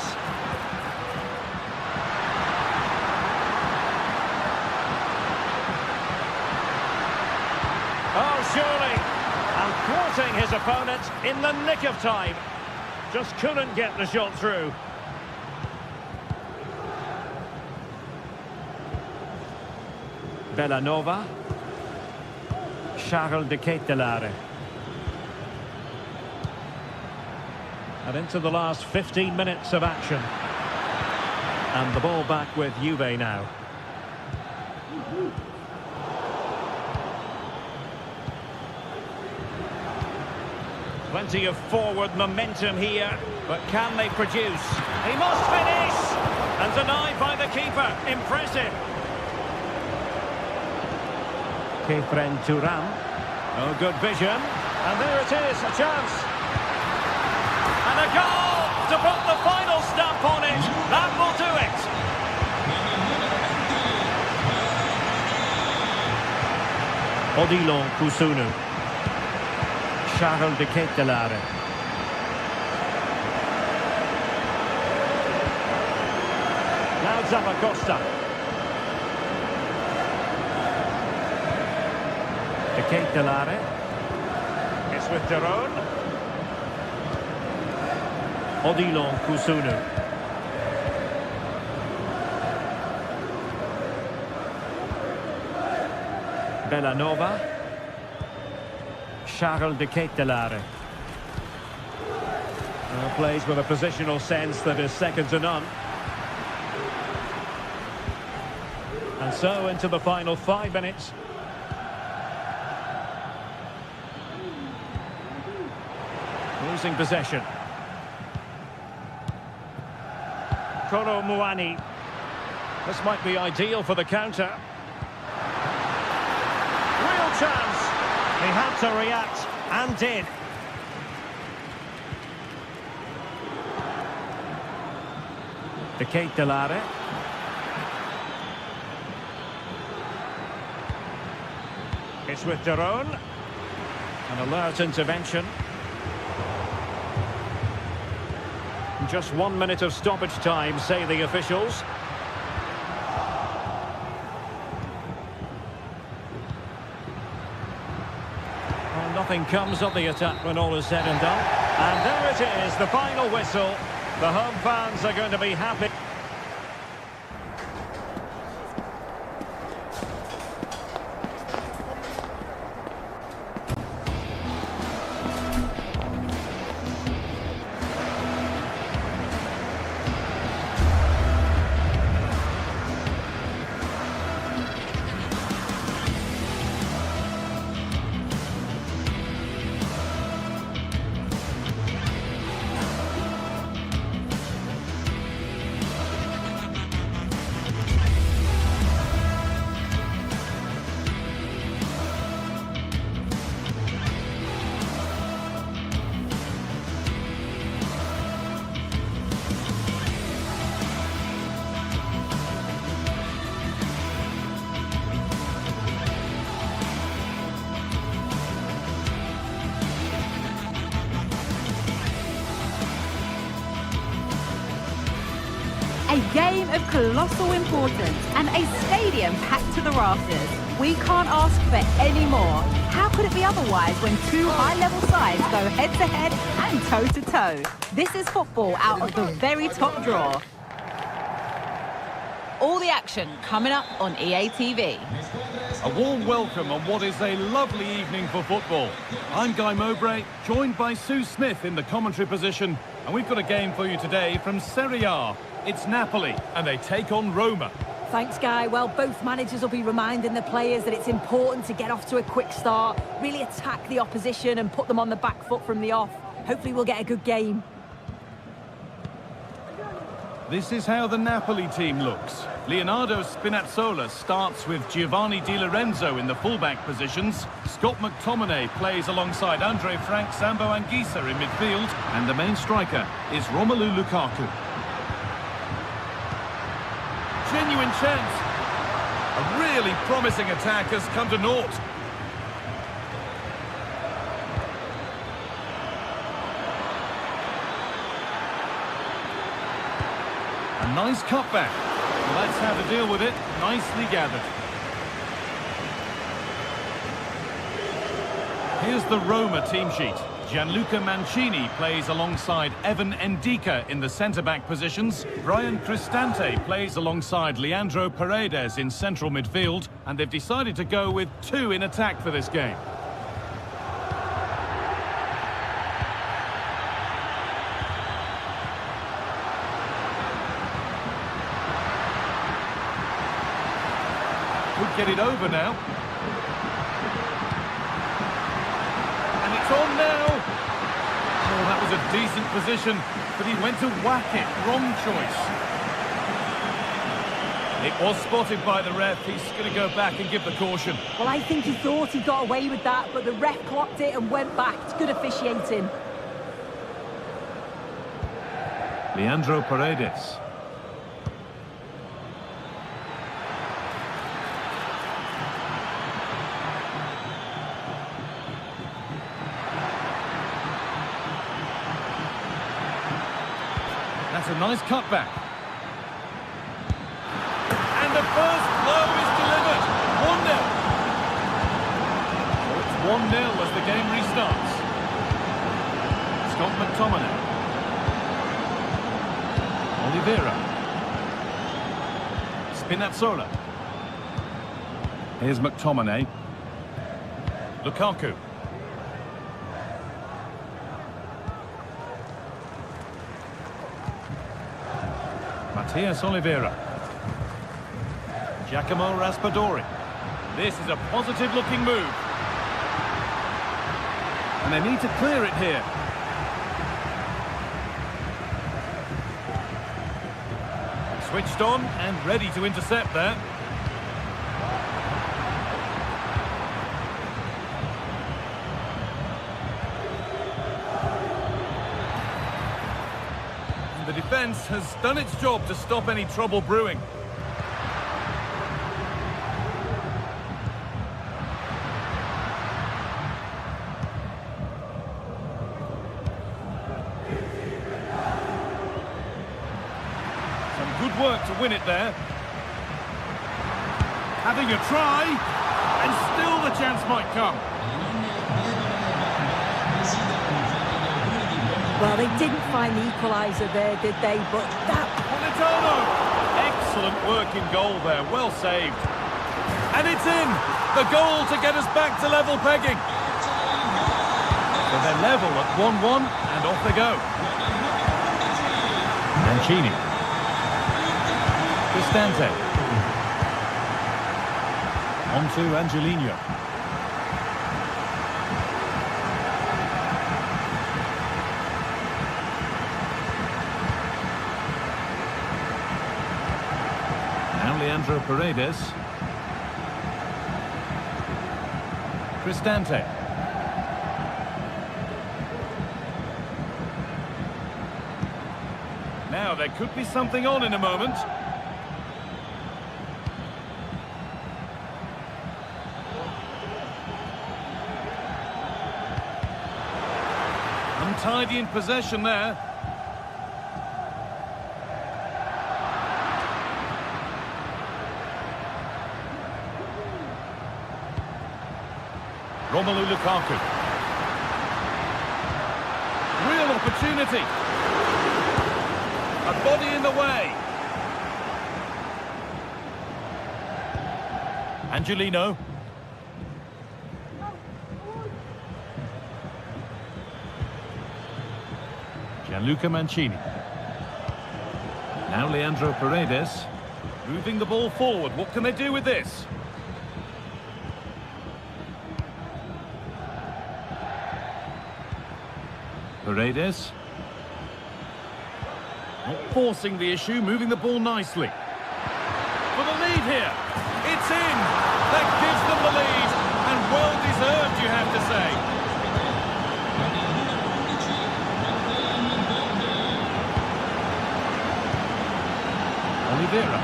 Oh, surely. And thwarting his opponent in the nick of time. Just couldn't get the shot through. Bellanova. Charles de Ketelare. And into the last 15 minutes of action. And the ball back with Juve now. Plenty of forward momentum here, but can they produce? He must finish! And denied by the keeper. Impressive. Kefren Thuram. Oh, good vision. And there it is, a chance. And a goal to put the final stamp on it. That will do it. Odilon Kusunu. Charles de Ketelare. Now Zappacosta. De Ketelare. It's with Daron. Odilon Kusunu. Bellanova. Charles de Ketelare. Plays with a positional sense that is second to none. And so into the final 5 minutes. Losing possession. Kolo Muani. This might be ideal for the counter. Real chance. He had to react and did. De Ketelare. It's with Daron. An alert intervention. Just 1 minute of stoppage time, say the officials. Well, nothing comes of the attack when all is said and done. And there it is, the final whistle. The home fans are going to be happy. A game of colossal importance and a stadium packed to the rafters. We can't ask for any more. How could it be otherwise when two high-level sides go head-to-head and toe-to-toe? This is football out of the very top draw. All the action coming up on EA TV. A warm welcome on what is a lovely evening for football. I'm Guy Mowbray, joined by Sue Smith in the commentary position, and we've got a game for you today from Serie A. It's Napoli, and they take on Roma. Thanks, Guy. Well, both managers will be reminding the players that it's important to get off to a quick start, really attack the opposition and put them on the back foot from the off. Hopefully we'll get a good game. This is how the Napoli team looks. Leonardo Spinazzola starts with Giovanni Di Lorenzo in the fullback positions. Scott McTominay plays alongside Andre Frank Sambo Anguissa in midfield. And the main striker is Romelu Lukaku. Genuine chance. A really promising attack has come to naught. A nice cutback. Well, that's how to deal with it. Nicely gathered. Here's the Roma team sheet. Gianluca Mancini plays alongside Evan Ndika in the centre-back positions. Brian Cristante plays alongside Leandro Paredes in central midfield. And they've decided to go with two in attack for this game. Could get it over now. And it's on now. Oh, that was a decent position, but he went to whack it. Wrong choice. It was spotted by the ref. He's going to go back and give the caution. Well, I think he thought he got away with that, but the ref clocked it and went back. It's good officiating. Leandro Paredes. That's a nice cutback. And the first blow is delivered. 1-0. So it's 1-0 as the game restarts. Scott McTominay. Oliveira. Spinazzola. Here's McTominay. Lukaku. Matias Oliveira. Giacomo Raspadori. This is a positive-looking move. And they need to clear it here. Switched on and ready to intercept there. The defence defence has done its job to stop any trouble brewing. Some good work to win it there. Having a try, and still the chance might come. Well, they didn't find the equaliser there, did they? But that... Politano! Excellent work in goal there, well saved. And it's in! The goal to get us back to level pegging. So they're level at 1-1, and off they go. Mancini. Cristante. On to Angelino. Now Leandro Paredes. Cristante. Now there could be something on in a moment. Untidy in possession there. Romelu Lukaku. Real opportunity. A body in the way. Angelino. Gianluca Mancini. Now Leandro Paredes. Moving the ball forward. What can they do with this? Paredes. Not forcing the issue, moving the ball nicely. For the lead here. It's in. That gives them the lead. And well deserved, you have to say. Oliveira.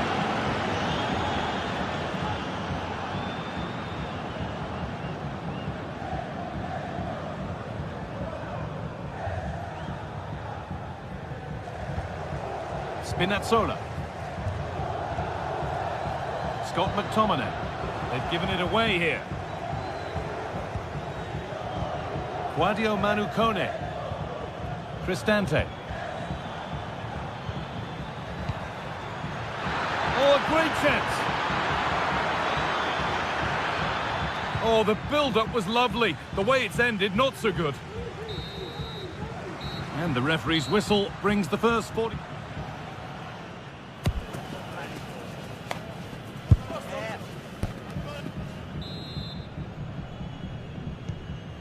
Spinazzola. Scott McTominay. They've given it away here. Sadio Manu Kone. Cristante. Oh, a great chance. Oh, the build-up was lovely. The way it's ended, not so good. And the referee's whistle brings the first 40...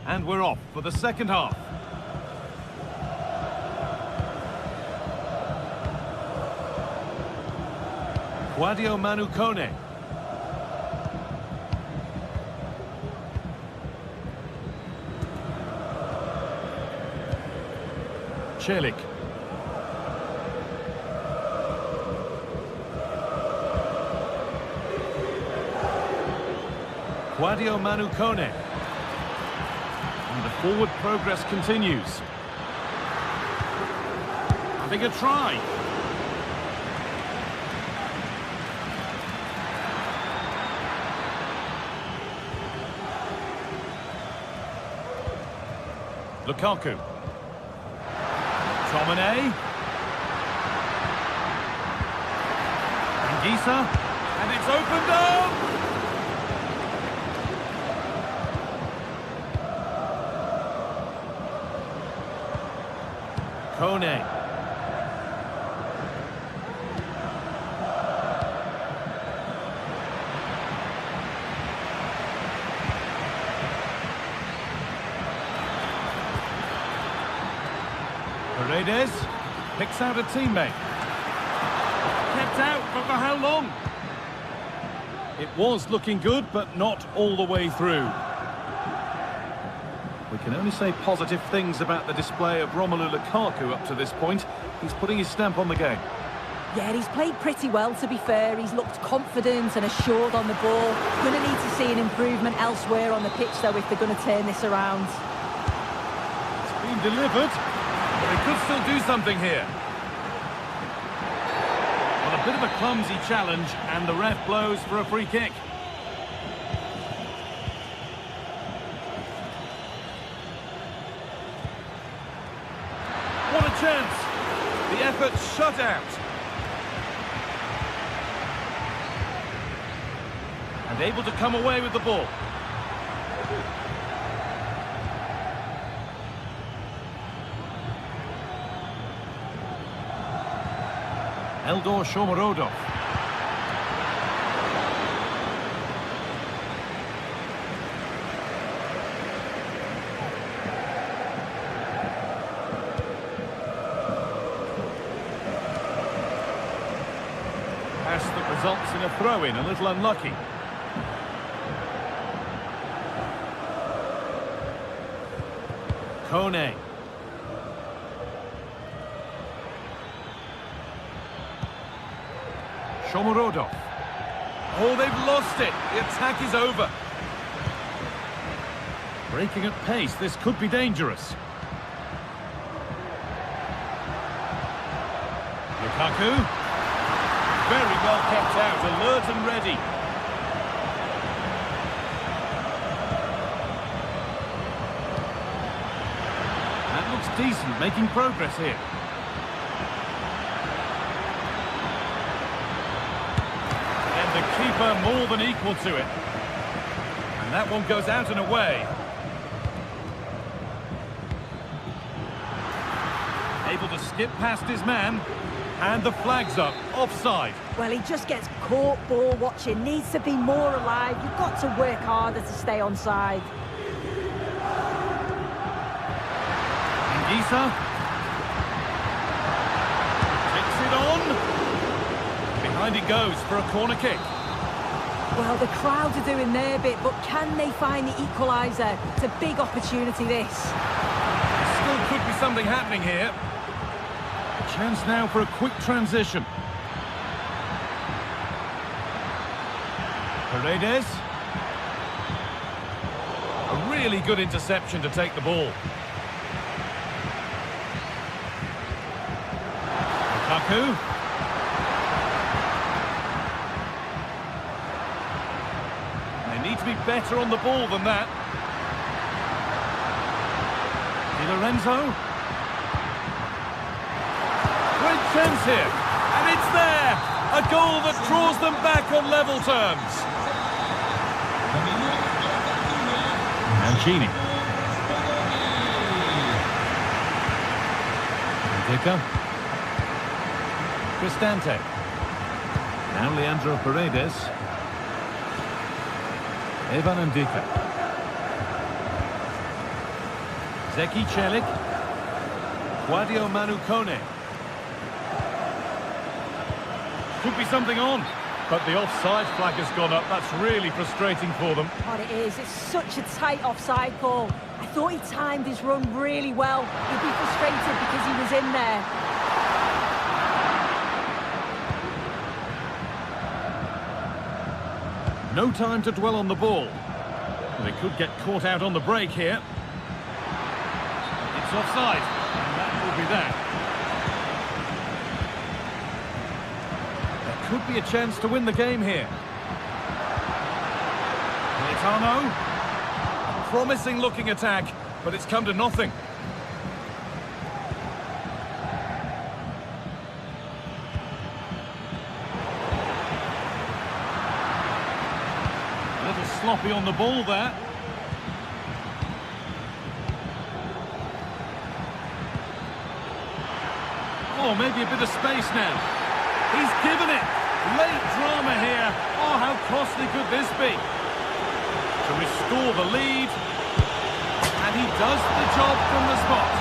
And we're off for the second half. Sadio Manu Kone. Celik. Sadio Manu Kone. And the forward progress continues. Having a try. Lukaku. Tomine. Anguissa. And it's opened up! Kone. Paredes picks out a teammate. Kept out, but for how long? It was looking good, but not all the way through. We can can only say positive things about the display of Romelu Lukaku up to this point. He's putting his stamp on the game. Yeah, he's played pretty well, to be fair. He's looked confident and assured on the ball. Going to need to see an improvement elsewhere on the pitch, though, if they're going to turn this around. It's been delivered. They could still do something here. Well, a bit of a clumsy challenge, and the ref blows for a free kick. What a chance! The effort shut out. And able to come away with the ball. Eldor Shomorodov. Pass that results in a throw-in, a little unlucky. Kone. Shomorodov. Oh, they've lost it. The attack is over. Breaking at pace, this could be dangerous. Lukaku. Very well kept out, alert and ready. That looks decent, making progress here. The keeper more than equal to it. And that one goes out and away. Able to skip past his man. And the flag's up. Offside. Well, he just gets caught ball watching. Needs to be more alive. You've got to work harder to stay onside. Anguissa. Takes it on. Behind he goes for a corner kick. Well, the crowd are doing their bit, but can they find the equaliser? It's a big opportunity, this. Still could be something happening here. A chance now for a quick transition. Paredes. A really good interception to take the ball. Lukaku. Need to be better on the ball than that. Di Lorenzo. Great chance here. And it's there. A goal that draws them back on level terms. Mancini. Ndicka. Cristante. Now Leandro Paredes. Evan Ndicka. Zeki Celik. Guadio Manu Kone. Could be something on, but the offside flag has gone up. That's really frustrating for them. God, it is. It's such a tight offside call. I thought he timed his run really well. He'd be frustrated because he was in there. No time to dwell on the ball. They could get caught out on the break here. It's offside, and that will be that. There could be a chance to win the game here. Militano. A promising looking attack, but it's come to nothing. Sloppy on the ball there. Oh, maybe a bit of space now. He's given it. Late drama here. Oh, how costly could this be? To restore the lead. And he does the job from the spot.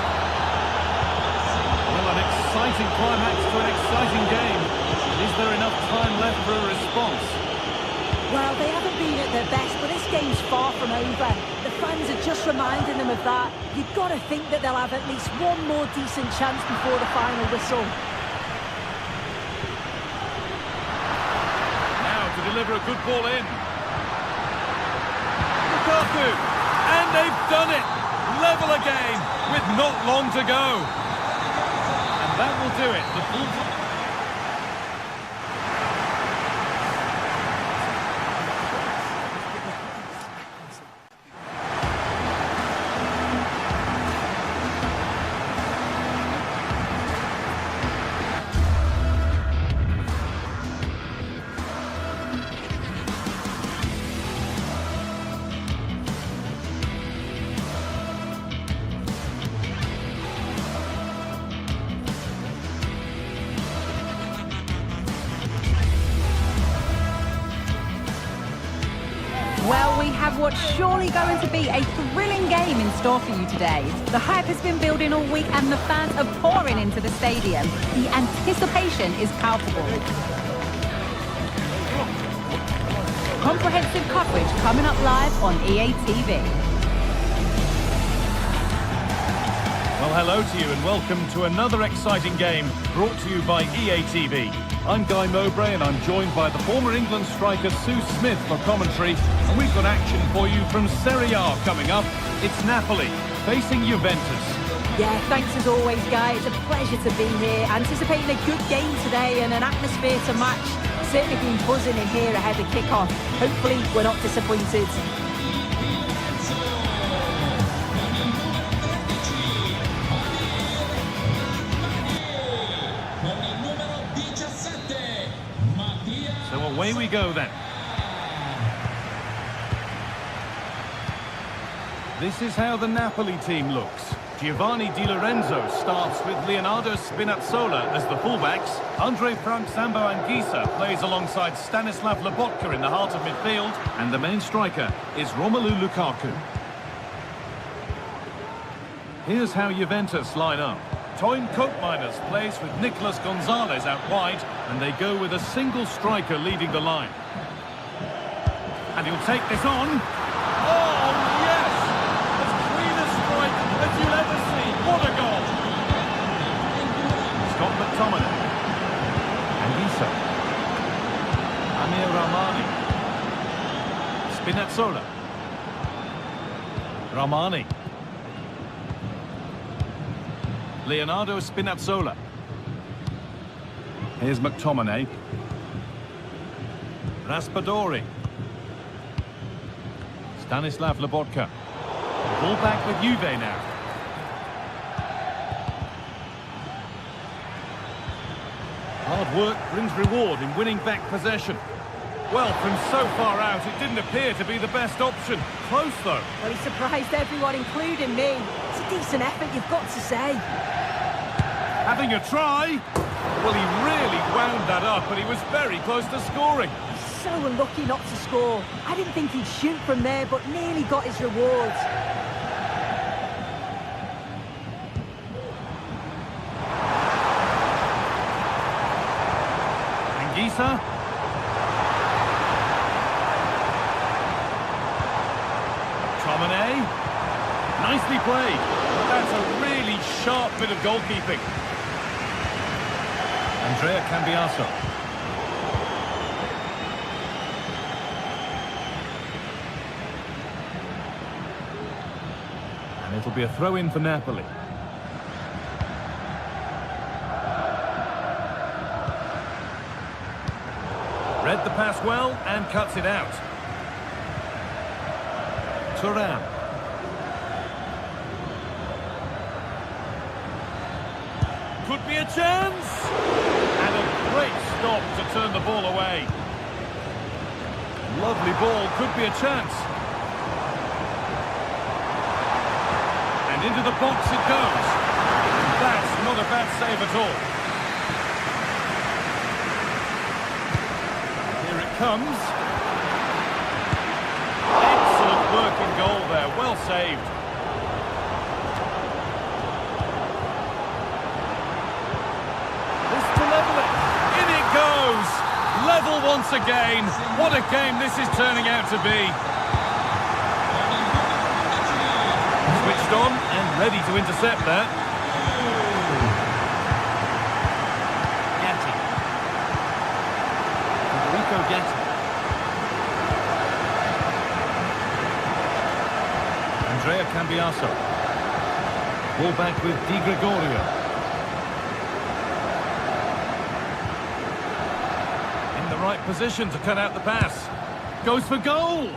Well, an exciting climax to an exciting game. Is there enough time left for a response? Well, they haven't been at their best, but this game's far from over. The fans are just reminding them of that. You've got to think that they'll have at least one more decent chance before the final whistle. Now to deliver a good ball in. Lukaku! And they've done it! Level again, with not long to go. And that will do it. The full... Well, we have what's surely going to be a thrilling game in store for you today. The hype has been building all week and the fans are pouring into the stadium. The anticipation is palpable. Comprehensive coverage coming up live on EA TV. Well, hello to you and welcome to another exciting game brought to you by EA TV. I'm Guy Mowbray and I'm joined by the former England striker Sue Smith for commentary. And we've got action for you from Serie A coming up. It's Napoli facing Juventus. Yeah, thanks as always, Guy. It's a pleasure to be here. Anticipating a good game today and an atmosphere to match. Certainly been buzzing in here ahead of kick-off. Hopefully, we're not disappointed. So away we go then. This is how the Napoli team looks. Giovanni Di Lorenzo starts with Leonardo Spinazzola as the fullbacks. Andre Frank Zambo Anguissa plays alongside Stanislav Lobotka in the heart of midfield. And the main striker is Romelu Lukaku. Here's how Juventus line up. Toyn Koopmeiners plays with Nicolas Gonzalez out wide, and they go with a single striker leading the line. And he'll take this on. Oh, yes! As clean a strike as you'll ever see. What a goal! Scott McTominay. Anguissa. Amir Rahmani. Spinazzola. Rahmani. Leonardo Spinazzola. Here's McTominay. Raspadori. Stanislav Lobotka. Ball back with Juve now. Hard work brings reward in winning back possession. Well, from so far out, it didn't appear to be the best option. Close, though. Well, he surprised everyone, including me. It's a decent effort, you've got to say. Having a try. Well, he really wound that up, and he was very close to scoring. He's so unlucky not to score. I didn't think he'd shoot from there, but nearly got his rewards. Anguissa. Tomine. Nicely played. That's a really sharp bit of goalkeeping. Andrea Cambiaso. And it'll be a throw-in for Napoli. Read the pass well and cuts it out. Thuram. Could be a chance! And a great stop to turn the ball away. Lovely ball, could be a chance. And into the box it goes. That's not a bad save at all. Here it comes. Excellent working goal there, well saved. This to level it. In it goes. Level once again. What a game this is turning out to be. Ready to intercept that. Gatti. Federico Gatti. Andrea Cambiaso. Ball back with Di Gregorio. In the right position to cut out the pass. Goes for goal!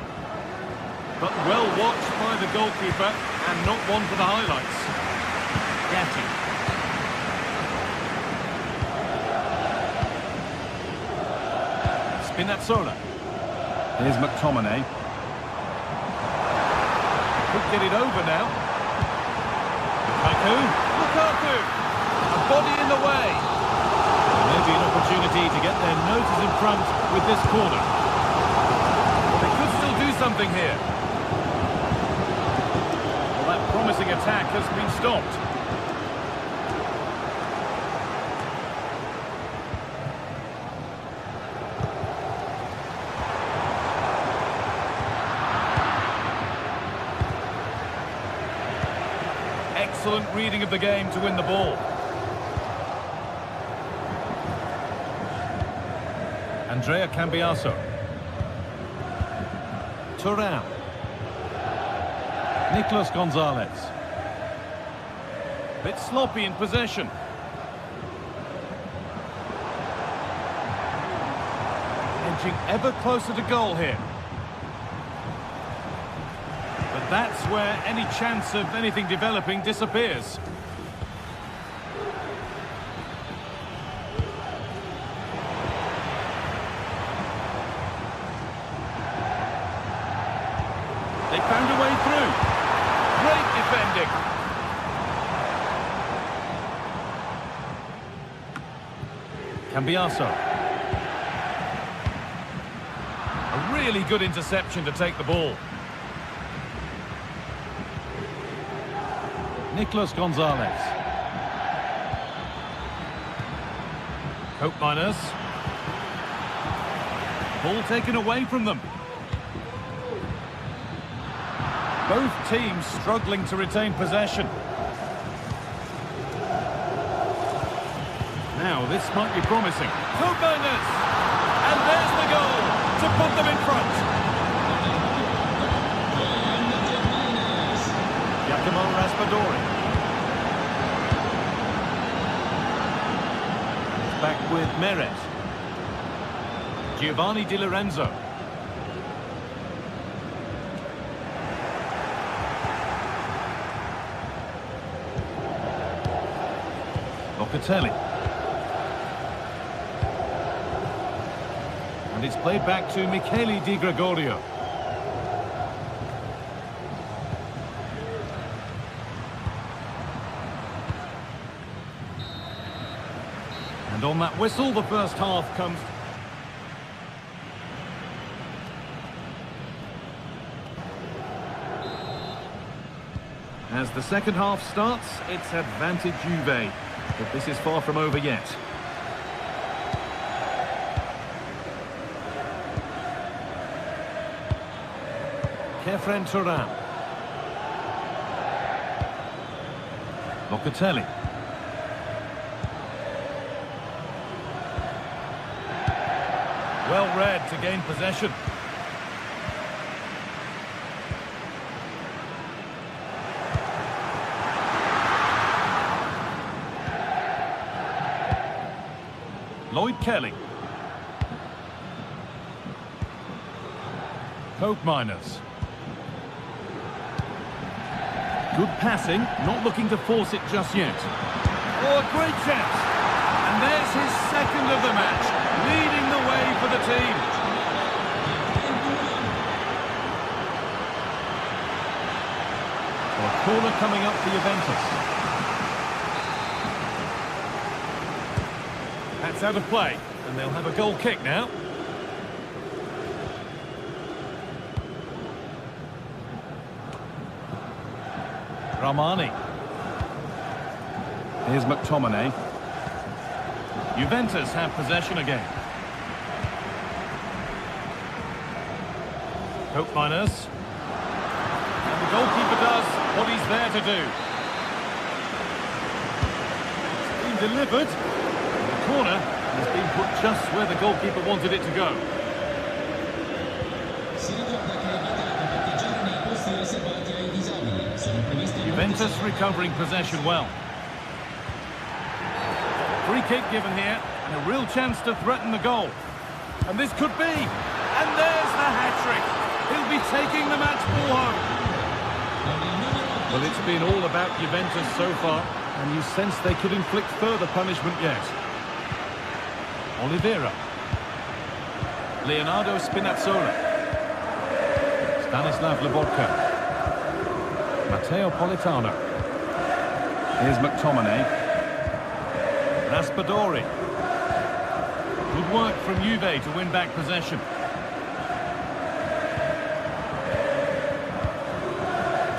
But well watched by the goalkeeper and not one for the highlights. Gatti. Spinazzola. Here's McTominay. Could get it over now. Lukaku. A body in the way. Maybe an opportunity to get their noses in front with this corner. They could still do something here. Well, that promising attack has been stopped. Excellent reading of the game to win the ball. Andrea Cambiaso. Thuram. Nicolas Gonzalez. Bit sloppy in possession. Edging ever closer to goal here. But that's where any chance of anything developing disappears. They found a way through. Great defending. Cambiaso. A really good interception to take the ball. Nicolas Gonzalez. Cope Miners. Ball taken away from them. Both teams struggling to retain possession. Now, this might be promising. Cope Miners! And there's the goal to put them in front. Giacomo Raspadori. It's back with Meret. Giovanni Di Lorenzo. Locatelli. And it's played back to Michele Di Gregorio. And on that whistle, the first half comes. As the second half starts, it's advantage Juve. But this is far from over yet. Kefren Thuram. Locatelli. Well read to gain possession. Lloyd Kelly. Cope Miners. Good passing, not looking to force it just yet. Oh, a great chance. And there's his second of the match, leading the way for the team. So a corner coming up for Juventus. That's out of play, and they'll have a goal kick now. Ramani. Here's McTominay. Juventus have possession again. Cope Miners. And the goalkeeper does what he's there to do. delivered. The corner has been put just where the goalkeeper wanted it to go. Juventus recovering possession well. Free kick given here, and a real chance to threaten the goal. And this could be. And there's the hat-trick. He'll be taking the match ball home. Well, it's been all about Juventus so far, and you sense they could inflict further punishment yet. Oliveira. Leonardo Spinazzola. Stanislav Lobotka. Matteo Politano. Here's McTominay. Raspadori. Good work from Juve to win back possession.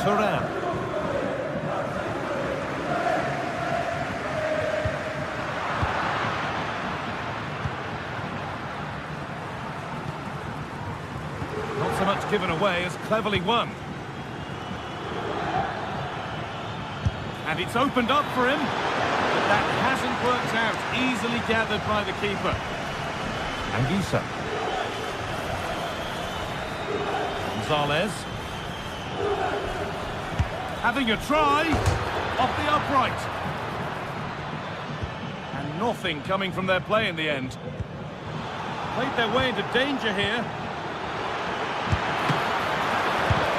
Turan. Not so much given away as cleverly won. And it's opened up for him. But that hasn't worked out. Easily gathered by the keeper. Anguissa. Gonzalez. Having a try. Off the upright. And nothing coming from their play in the end. Played their way into danger here.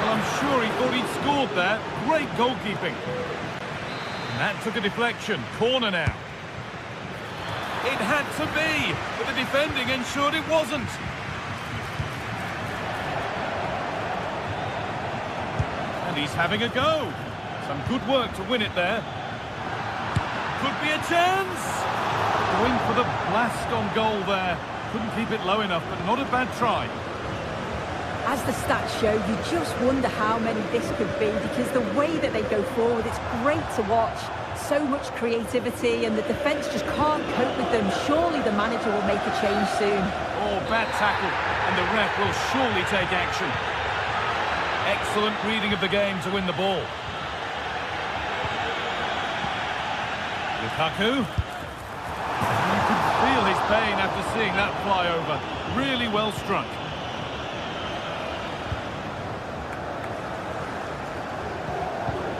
Well, I'm sure he thought he'd scored there. Great goalkeeping. And that took a deflection. Corner now. It had to be, but the defending ensured it wasn't. And he's having a go. Some good work to win it there. Could be a chance. Going for the blast on goal there. Couldn't keep it low enough, but not a bad try. As the stats show, you just wonder how many this could be, because the way that they go forward, it's great to watch. So much creativity, and the defence just can't cope with them. Surely the manager will make a change soon. Oh, bad tackle, and the ref will surely take action. Excellent reading of the game to win the ball. Lukaku. You could feel his pain after seeing that fly over. Really well struck.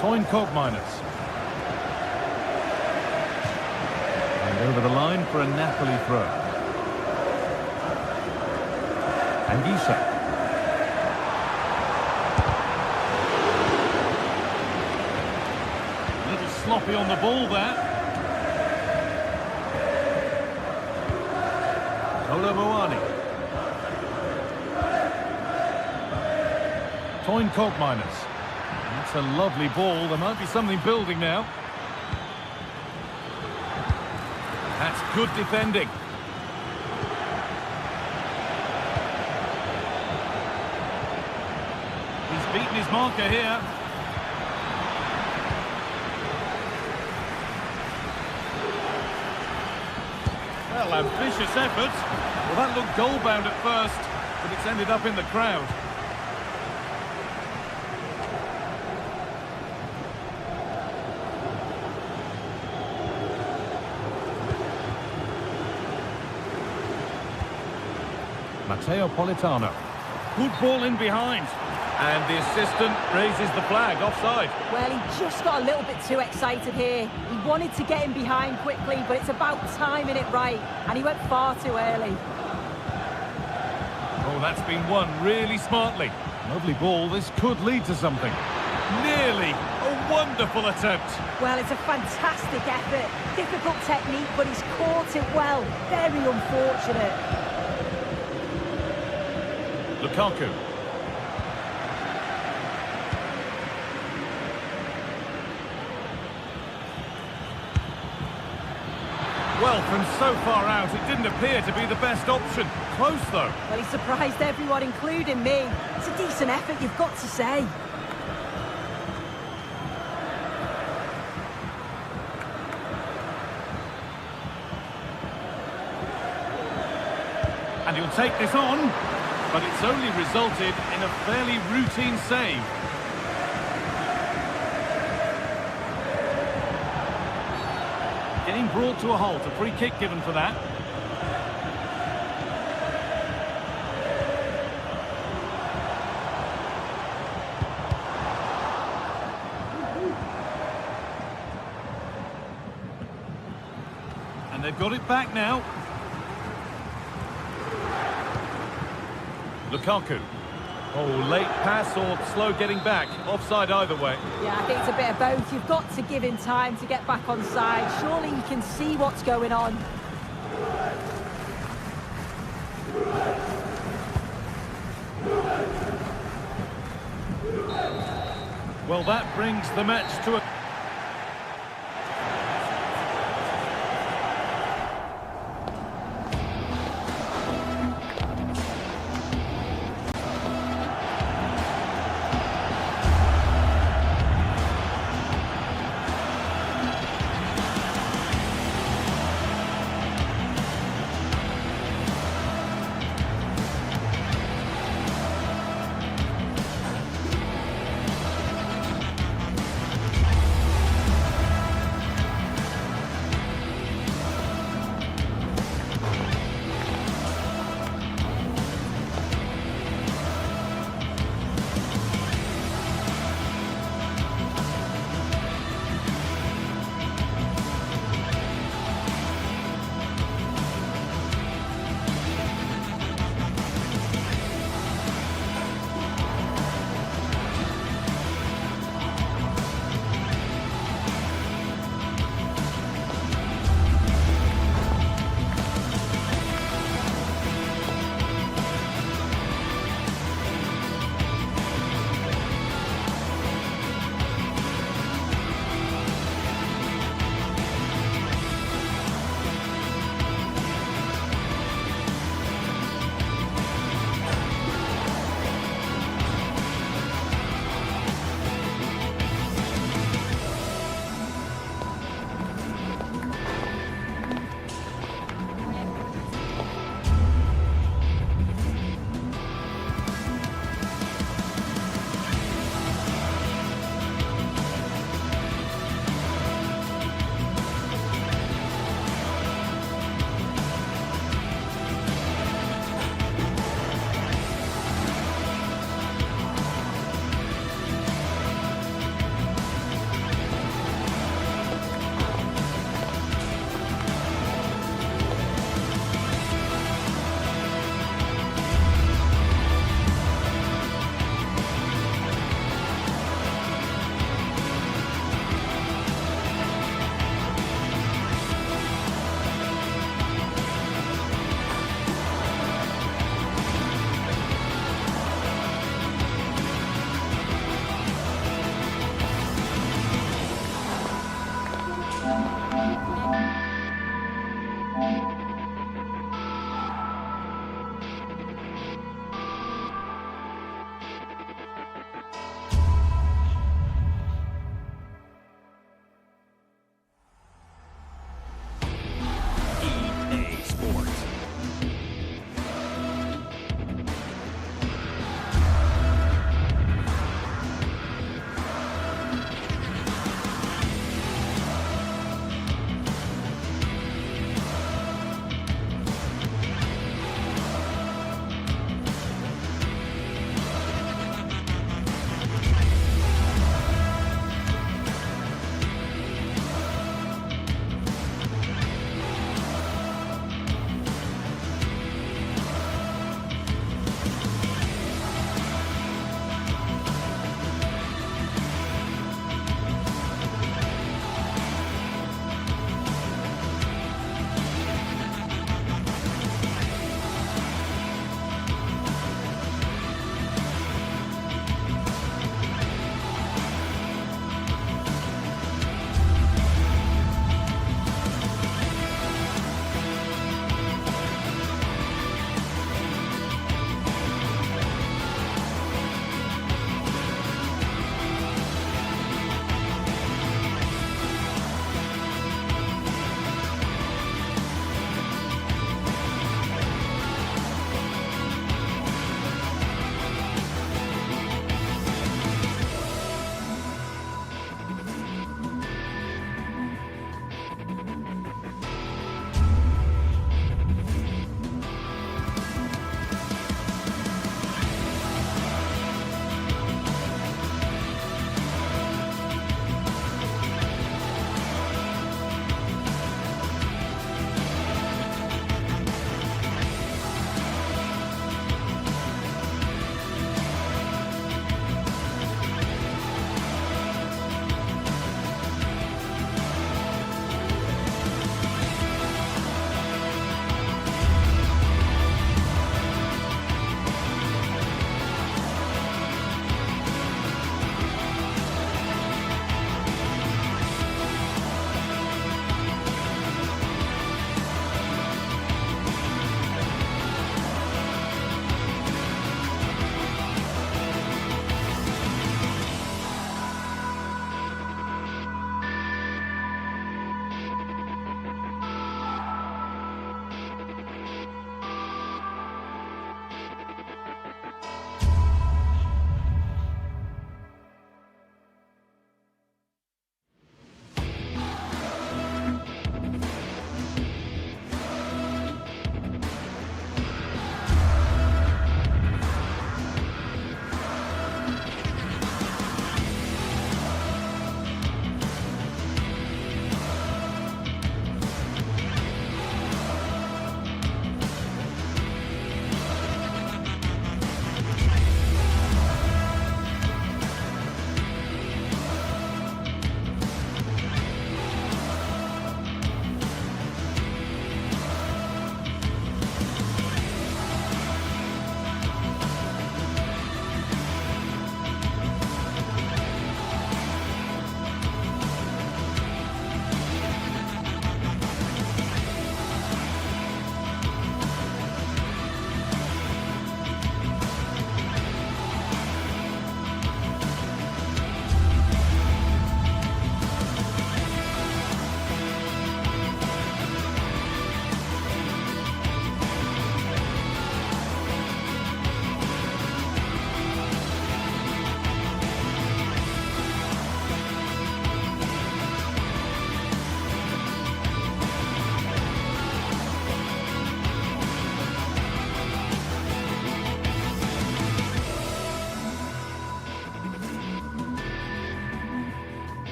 Toyn Koopmeiners. And over the line for a Napoli throw. Anguissa. A little sloppy on the ball there. Kolo Muani. Toyn Koopmeiners. That's a lovely ball. There might be something building now. That's good defending. He's beaten his marker here. Well, ambitious effort. Well, that looked goal-bound at first, but it's ended up in the crowd. Matteo Politano. Good ball in behind. And the assistant raises the flag, offside. Well, he just got a little bit too excited here. He wanted to get in behind quickly, but it's about timing it right. And he went far too early. Oh, that's been won really smartly. Lovely ball. This could lead to something. Nearly. A wonderful attempt. Well, it's a fantastic effort. Difficult technique, but he's caught it well. Very unfortunate. Lukaku. Well, from so far out, it didn't appear to be the best option. Close, though. Well, he surprised everyone, including me. It's a decent effort, you've got to say. And he'll take this on, but it's only resulted in a fairly routine save. Getting brought to a halt. A free kick given for that. And they've got it back now. Lukaku. Oh, late pass or slow getting back. Offside either way. Yeah, I think it's a bit of both. You've got to give him time to get back on side. Surely he can see what's going on. Well, that brings the match to a...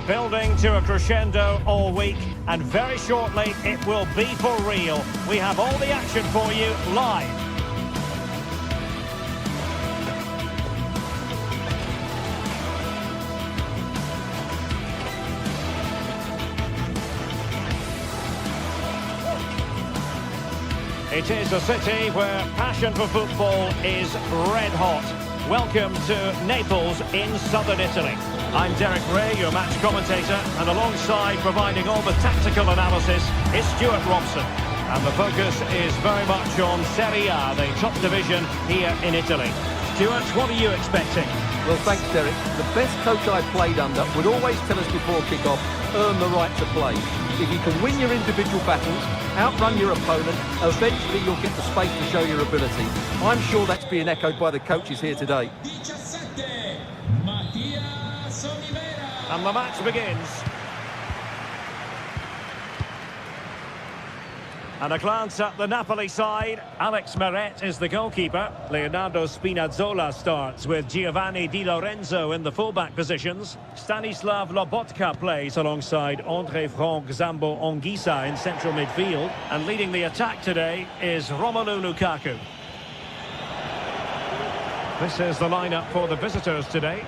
building to a crescendo all week, and very shortly it will be for real. We have all the action for you live. It is a city where passion for football is red hot. Welcome to Naples in southern Italy. I'm Derek Ray, your match commentator, and alongside providing all the tactical analysis is Stuart Robson. And the focus is very much on Serie A, the top division here in Italy. Stuart, what are you expecting? Well, thanks, Derek. The best coach I've played under would always tell us before kick-off, earn the right to play. If you can win your individual battles, outrun your opponent, eventually you'll get the space to show your ability. I'm sure that's being echoed by the coaches here today. And the match begins. And a glance at the Napoli side. Alex Meret is the goalkeeper. Leonardo Spinazzola starts with Giovanni Di Lorenzo in the fullback positions. Stanislav Lobotka plays alongside André Franck Zambo Anguissa in central midfield. And leading the attack today is Romelu Lukaku. This is the lineup for the visitors today.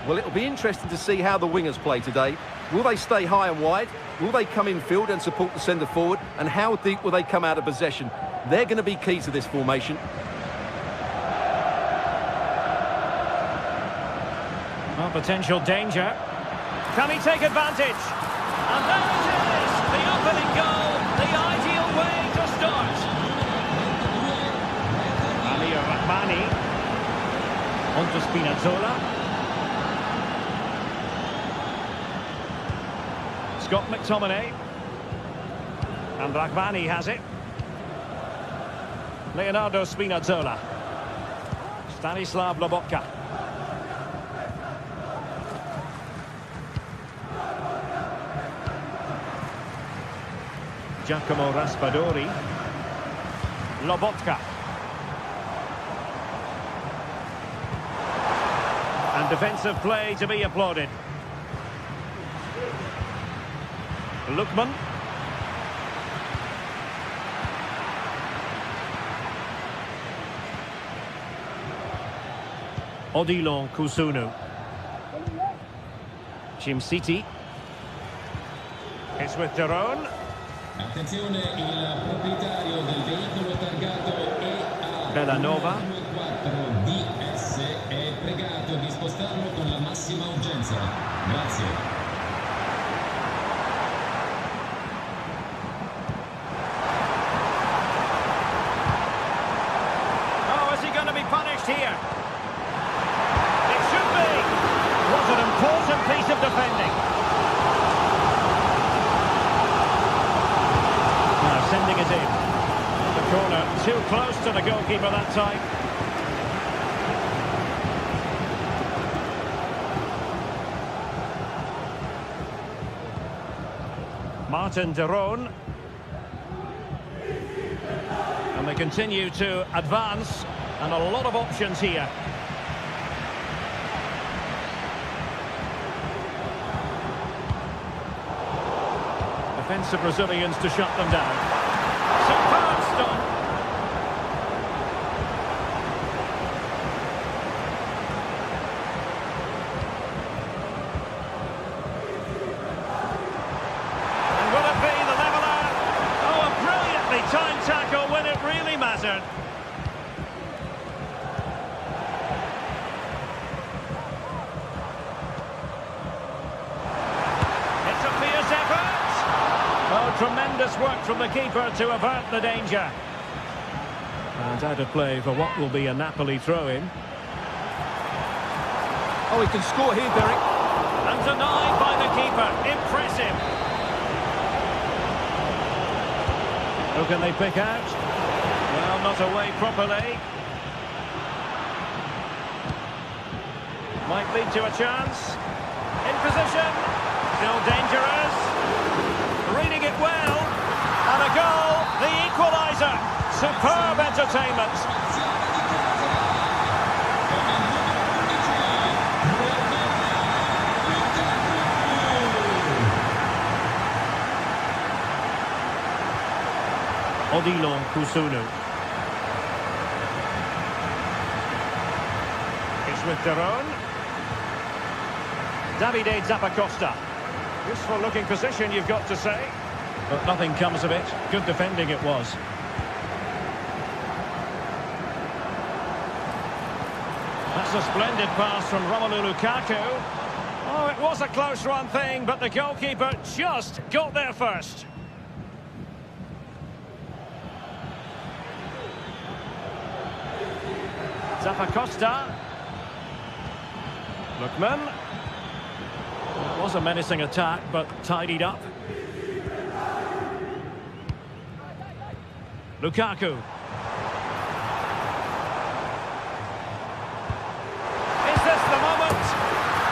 Well, it'll be interesting to see how the wingers play today. Will they stay high and wide? Will they come in field and support the centre forward? And how deep will they come out of possession? They're going to be key to this formation. Oh, potential danger. Can he take advantage? And there it is! The opening goal, the ideal way to start. Amir Rahmani. On to Spinazzola. Scott McTominay. And Rahmani has it. Leonardo Spinazzola. Stanislav Lobotka. Giacomo Raspadori. Lobotka. And defensive play to be applauded. Lookman. Odilon Kusunu. City. It's with Daron. Attenzione, il proprietario del veicolo targato Bellanova. DS è pregato di spostarlo con la massima urgenza. Grazie. Here. It should be. What an important piece of defending. Now sending it in. The corner too close to the goalkeeper that time. Martin Daron. And they continue to advance. And a lot of options here. Defensive Brazilians to shut them down. Superb stop. And will it be the leveller? Oh, a brilliantly timed tackle when it really mattered. Tremendous work from the keeper to avert the danger. And out of play for what will be a Napoli throw-in. Oh, he can score here, Derek. And denied by the keeper. Impressive. Who can they pick out? Well, not away properly. Might lead to a chance. In position. Still dangerous. Reading it well, and a goal, the equaliser. Superb entertainment. Odilon Kusunu. It's with Deron. Davide Zappacosta. Useful looking position, you've got to say. But nothing comes of it. Good defending it was. That's a splendid pass from Romelu Lukaku. Oh, it was a close run thing, but the goalkeeper just got there first. Zappacosta. Lookman. It was a menacing attack, but tidied up. Lukaku. Is this the moment?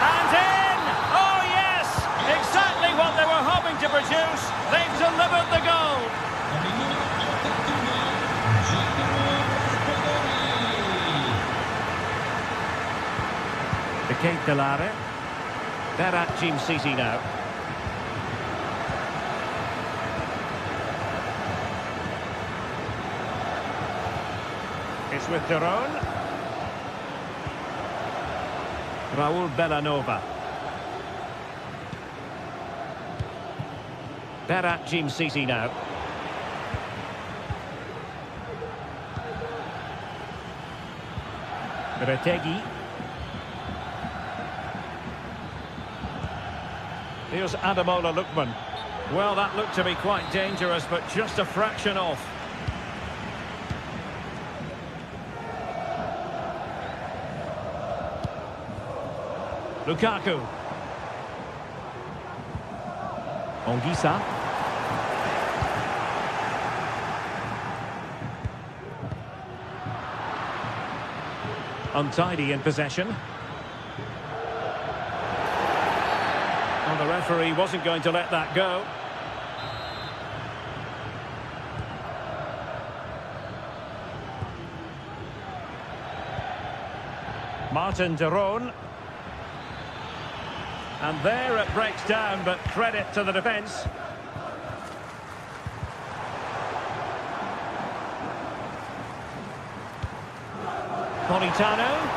And in! Oh yes! Exactly what they were hoping to produce. They've delivered the goal. The Kate Delare. They're at Team City now. It's with Deron. Raul Bellanova. They're at Team City now. Retegi. Here's Ademola Lookman. Well, that looked to be quite dangerous, but just a fraction off. Lukaku. Ongisa. Untidy in possession. Well, the referee wasn't going to let that go. Martin Deron. And there it breaks down, but credit to the defence. Politano.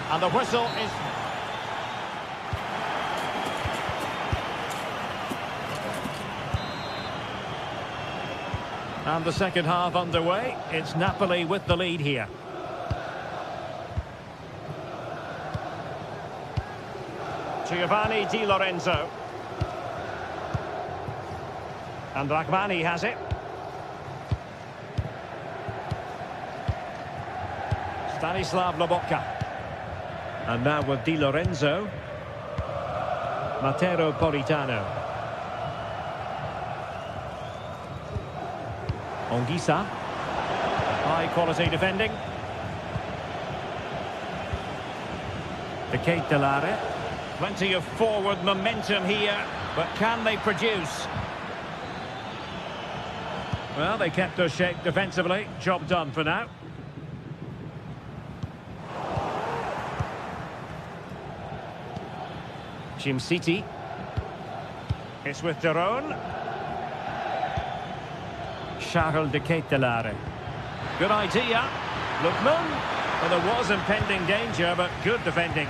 And the whistle is... And the second half underway. It's Napoli with the lead here. Giovanni Di Lorenzo. And Rachmani has it. Stanislav Lobotka. And now with Di Lorenzo. Matteo Politano. Ongisa. High quality defending. The Kate Delare. Plenty of forward momentum here, but can they produce? Well, they kept their shape defensively. Job done for now. Team City. It's with Deron. Charles de Ketelare. Good idea. Lookman. Well, there was impending danger, but good defending.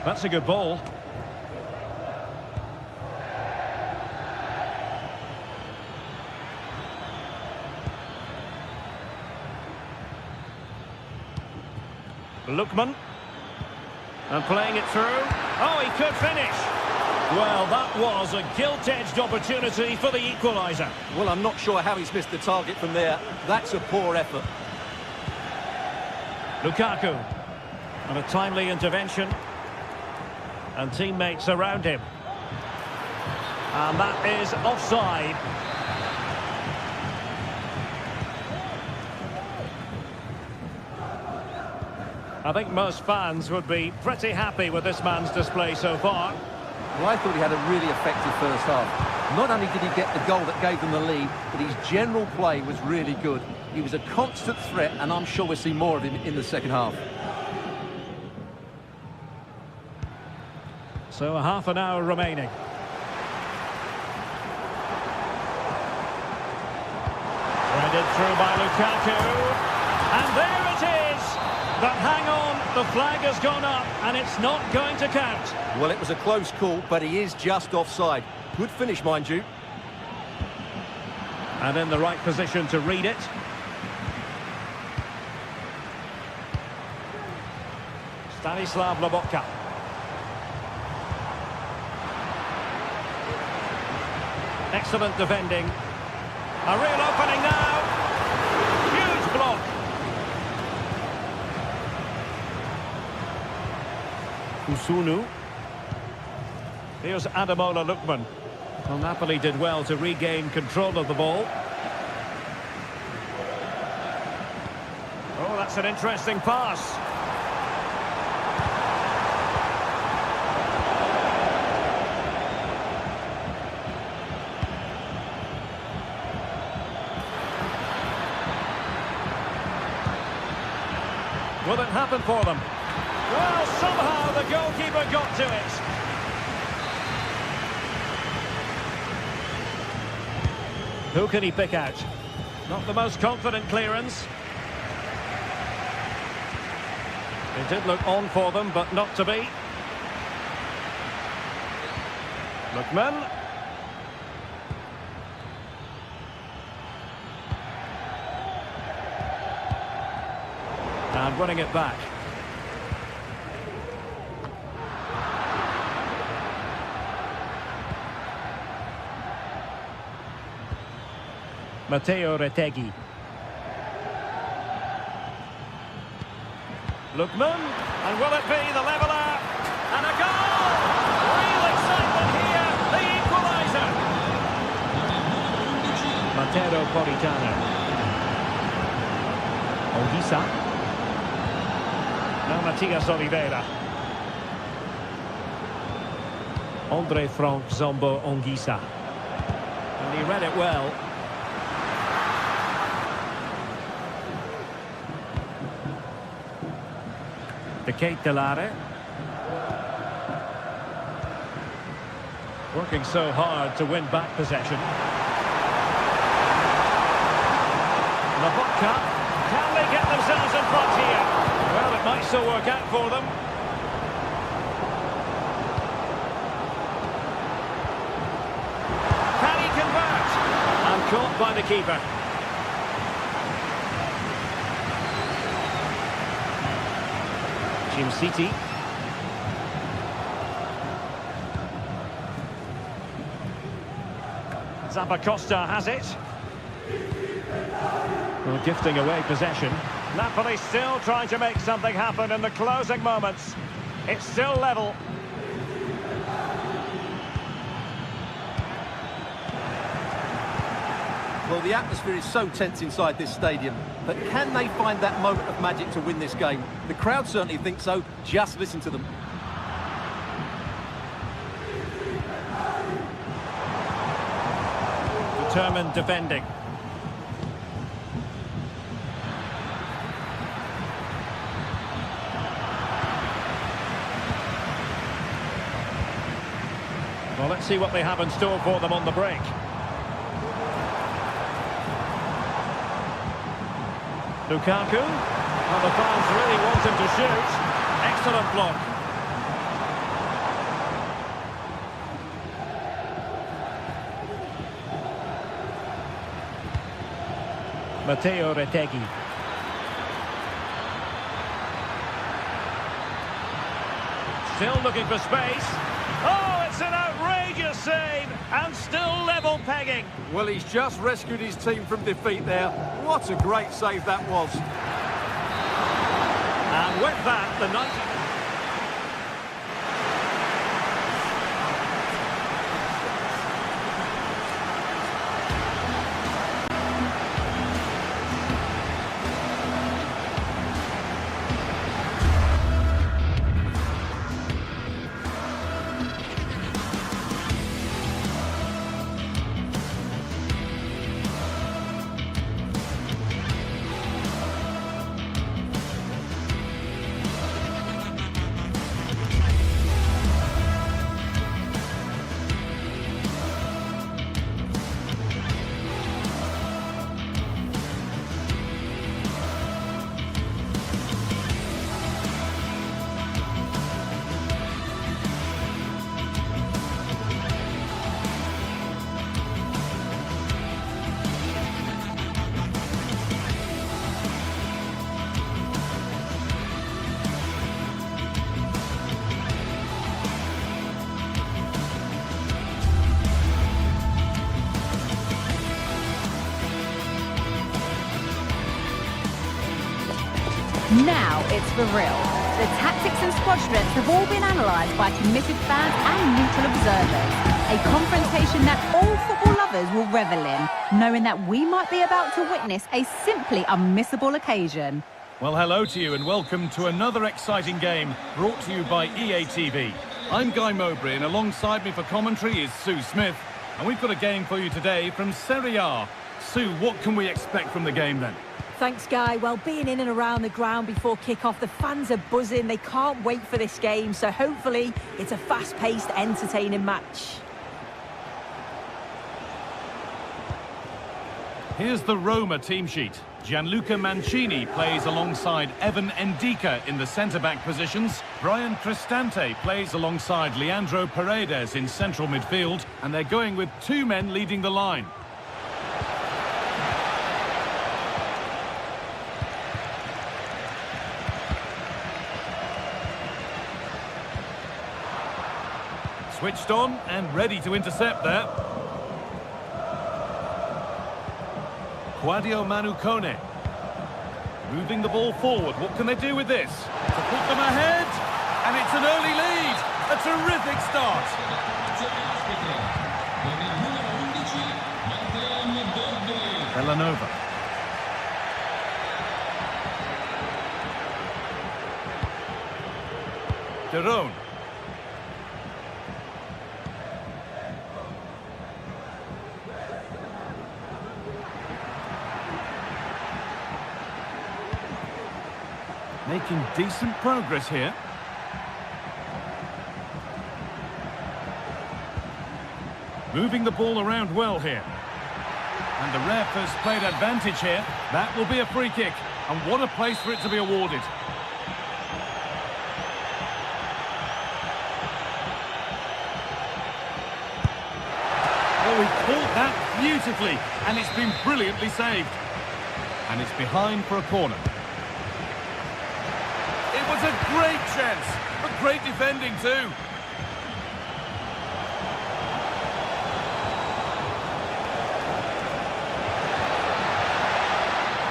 That's a good ball. Lookman. And playing it through. Oh, he could finish. Well, that was a gilt-edged opportunity for the equaliser. Well, I'm not sure how he's missed the target from there. That's a poor effort. Lukaku. And a timely intervention. And teammates around him. And that is offside. I think most fans would be pretty happy with this man's display so far. Well, I thought he had a really effective first half. Not only did he get the goal that gave them the lead, but his general play was really good. He was a constant threat, and I'm sure we'll see more of him in the second half. So a half an hour remaining. Threaded through by Lukaku. And there it is! But hang on, the flag has gone up and it's not going to count. Well, it was a close call, but he is just offside. Good finish, mind you. And in the right position to read it. Stanislav Lobotka. Excellent defending. A real opening now. Huge block. Usunu. Here's Ademola Lookman. Well, Napoli did well to regain control of the ball. Oh, that's an interesting pass. Will it happen for them? Well, somehow the goalkeeper got to it. Who can he pick out? Not the most confident clearance. It did look on for them, but not to be. Lookman. And running it back. Matteo Retegui. Lookman, and will it be the leveller? And a goal! Real excitement here, the equaliser. Matteo Politano. Ongisa. Now Matias Oliveira. Andre Frank Zombo Ongisa. And he read it well. De Ketelare. Working so hard to win back possession. Lobotka. Can they get themselves in front here? Well, it might still work out for them. Can he convert? And caught by the keeper. Jim City. Zappacosta has it. Well, gifting away possession. Napoli still trying to make something happen in the closing moments. It's still level. Well, the atmosphere is so tense inside this stadium, but can they find that moment of magic to win this game? The crowd certainly think so. Just listen to them. Determined defending. Well, let's see what they have in store for them on the break. Lukaku. Well, the fans really want him to shoot. Excellent block. Matteo Retegui. Still looking for space. Oh, it's an outrageous save and still level pegging. Well, he's just rescued his team from defeat there. What a great save that was. And with that, the 90... Now it's for real. The tactics and squad strips have all been analysed by committed fans and neutral observers. A confrontation that all football lovers will revel in, knowing that we might be about to witness a simply unmissable occasion. Well, hello to you and welcome to another exciting game brought to you by EA TV. I'm Guy Mowbray and alongside me for commentary is Sue Smith. And we've got a game for you today from Serie A. Sue, what can we expect from the game then? Thanks, Guy. Well, being in and around the ground before kick-off, the fans are buzzing. They can't wait for this game, so hopefully it's a fast-paced, entertaining match. Here's the Roma team sheet. Gianluca Mancini plays alongside Evan Ndika in the centre-back positions. Brian Cristante plays alongside Leandro Paredes in central midfield. And they're going with two men leading the line. Switched on and ready to intercept there. Claudio Manucone. Moving the ball forward. What can they do with this? To put them ahead. And it's an early lead. A terrific start. Villanova. Derone. Making decent progress here. Moving the ball around well here. And the ref has played advantage here. That will be a free kick. And what a place for it to be awarded. Oh, he caught that beautifully. And it's been brilliantly saved. And it's behind for a corner. It was a great chance, but great defending too.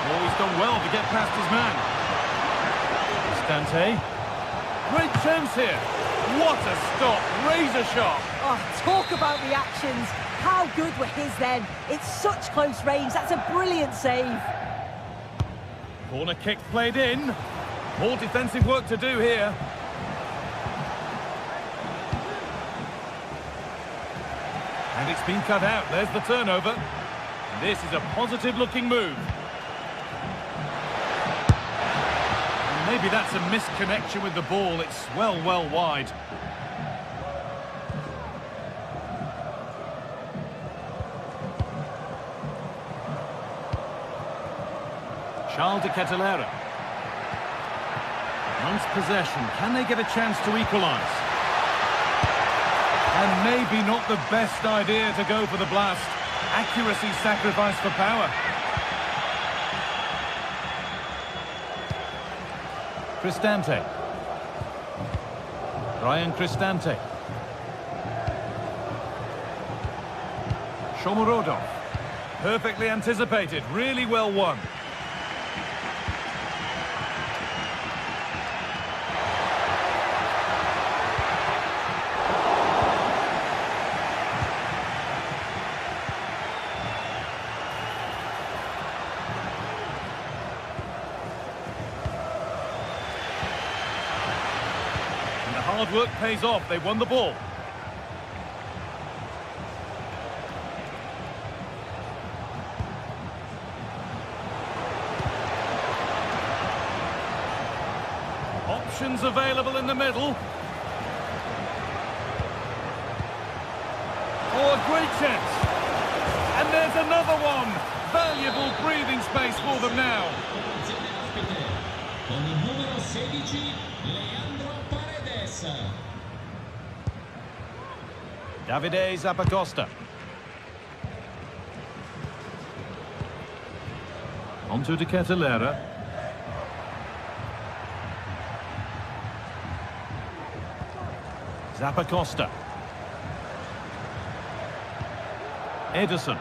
Oh, he's done well to get past his man. Cristante. Great chance here. What a stop, razor sharp. Oh, talk about reactions. How good were his then? It's such close range. That's a brilliant save. Corner kick played in. More defensive work to do here. And it's been cut out. There's the turnover. This is a positive-looking move. And maybe that's a misconnection with the ball. It's well wide. Charles de Kettelera. Once possession, can they get a chance to equalise? And maybe not the best idea to go for the blast. Accuracy sacrificed for power. Cristante. Brian Cristante. Shomurodov. Perfectly anticipated, really well won. Hard work pays off. They won the ball. Options available in the middle. Oh, a great chance. And there's another one. Valuable breathing space for them now. Con il numero 16, Leandro Paredes. Davide Zappacosta. Onto de Kettelera. Zappacosta. Ederson.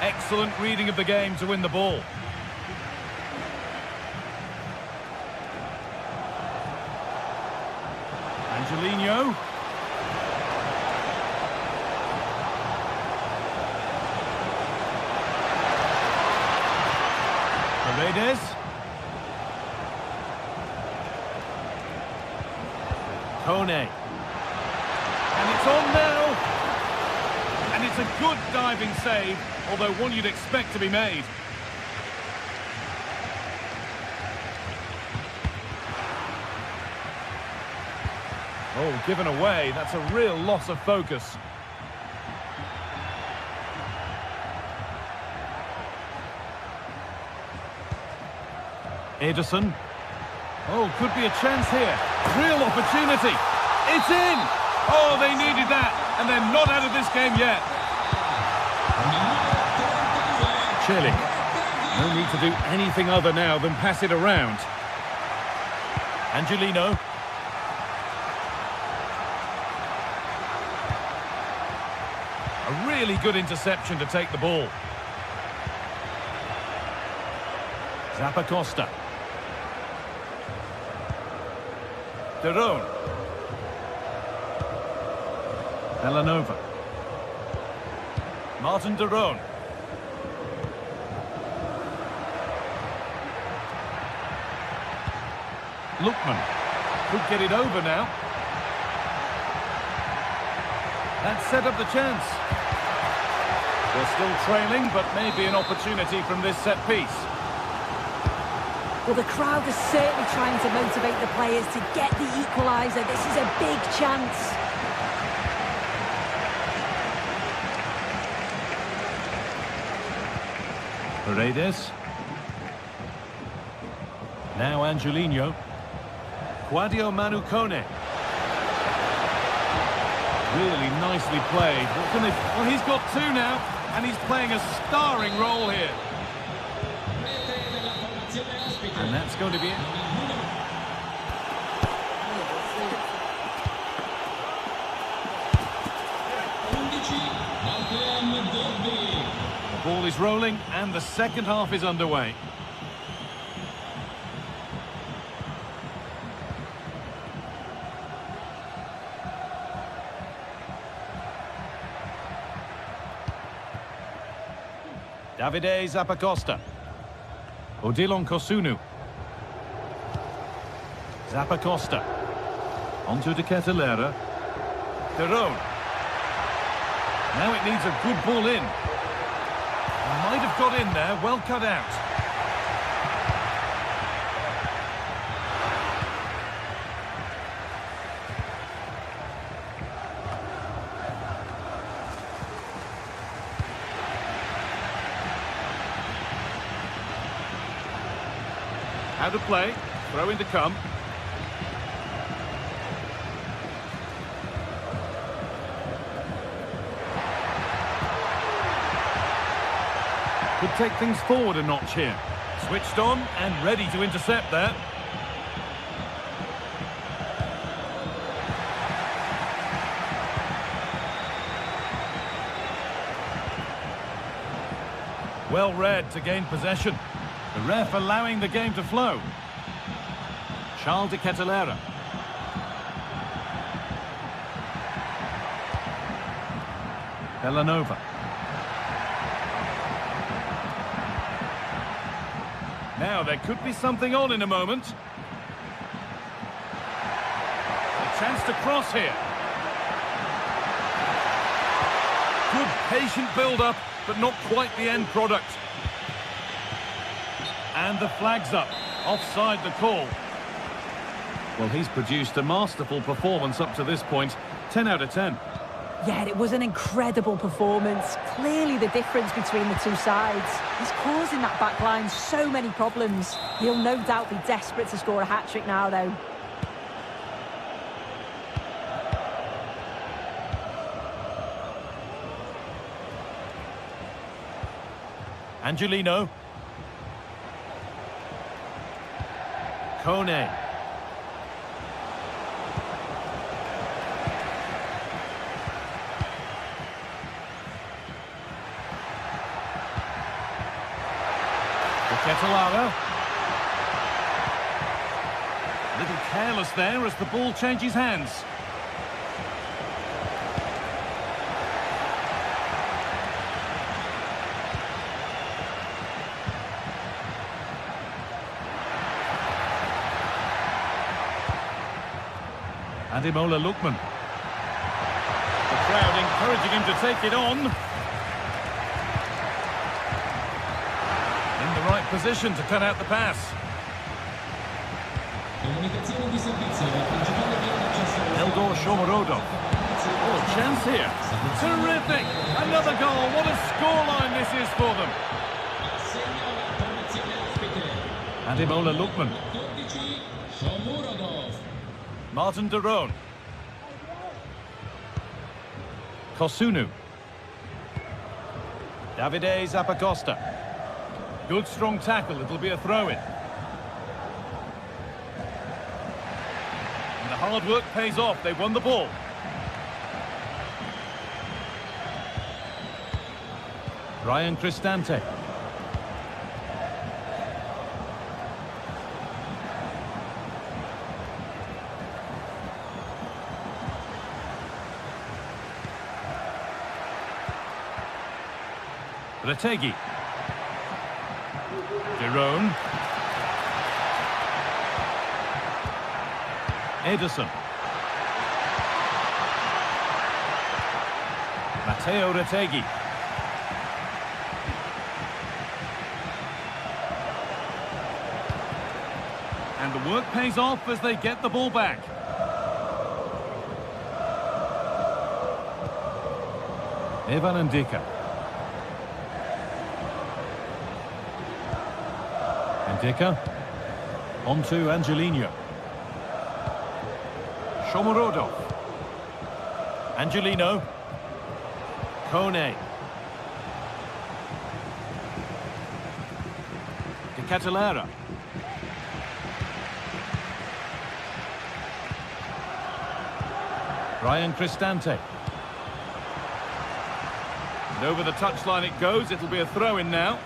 Excellent reading of the game to win the ball. Angelino. Paredes. Kone. And it's on now. And it's a good diving save, although one you'd expect to be made. Oh, given away. That's a real loss of focus. Ederson. Oh, could be a chance here. Real opportunity. It's in! Oh, they needed that, and they're not out of this game yet. Chile. No need to do anything other now than pass it around. Angelino. A really good interception to take the ball. Zappacosta. Derone. Villanova. Martin Derone. Lookman. Could get it over now. That set up the chance. They're still trailing, but maybe an opportunity from this set piece. Well, the crowd is certainly trying to motivate the players to get the equaliser. This is a big chance. Paredes. Now Angelino. Quadio Manu Kone. Really nicely played. What can they... Well, he's got two now, and he's playing a starring role here. And that's going to be it. The ball is rolling, and the second half is underway. Davide Zappacosta. Odilon Kosunu. Zappacosta. Onto De Ketelaere. Derone. Now it needs a good ball in. Might have got in there, well cut out. How to play, throw in to come. Could take things forward a notch here. Switched on and ready to intercept that. Well read to gain possession. The ref allowing the game to flow. Charles De Ketelaere. Villanova. Now there could be something on in a moment. A chance to cross here. Good patient build-up, but not quite the end product. And the flag's up. Offside the call. Well, he's produced a masterful performance up to this point. 10 out of 10. Yeah, it was an incredible performance. Clearly the difference between the two sides. He's causing that back line so many problems. He'll no doubt be desperate to score a hat-trick now, though. Angelino. Kone. Ketelaere. A little careless there as the ball changes hands. Ademola Lookman. The crowd encouraging him to take it on. In the right position to cut out the pass. Comunicazione di servizio del principale via d'accesso. Eldor Shomorodov. Oh, chance here. Terrific! Another goal. What a scoreline this is for them. Segna la formazione ospite. Ademola Lookman. 14, Shomurodov. Martin de Roon. Kosunu. Davide Zappacosta. Good strong tackle. It'll be a throw-in. And the hard work pays off. They won the ball. Ryan Cristante. Retegi. De Roon. Ederson. Matteo Retegi. And the work pays off as they get the ball back. Evan Ndika. Ndika. On to Angelino. Shomorodov. Angelino. Kone. De Catalera. Ryan Cristante. And over the touchline it goes. It'll be a throw-in now.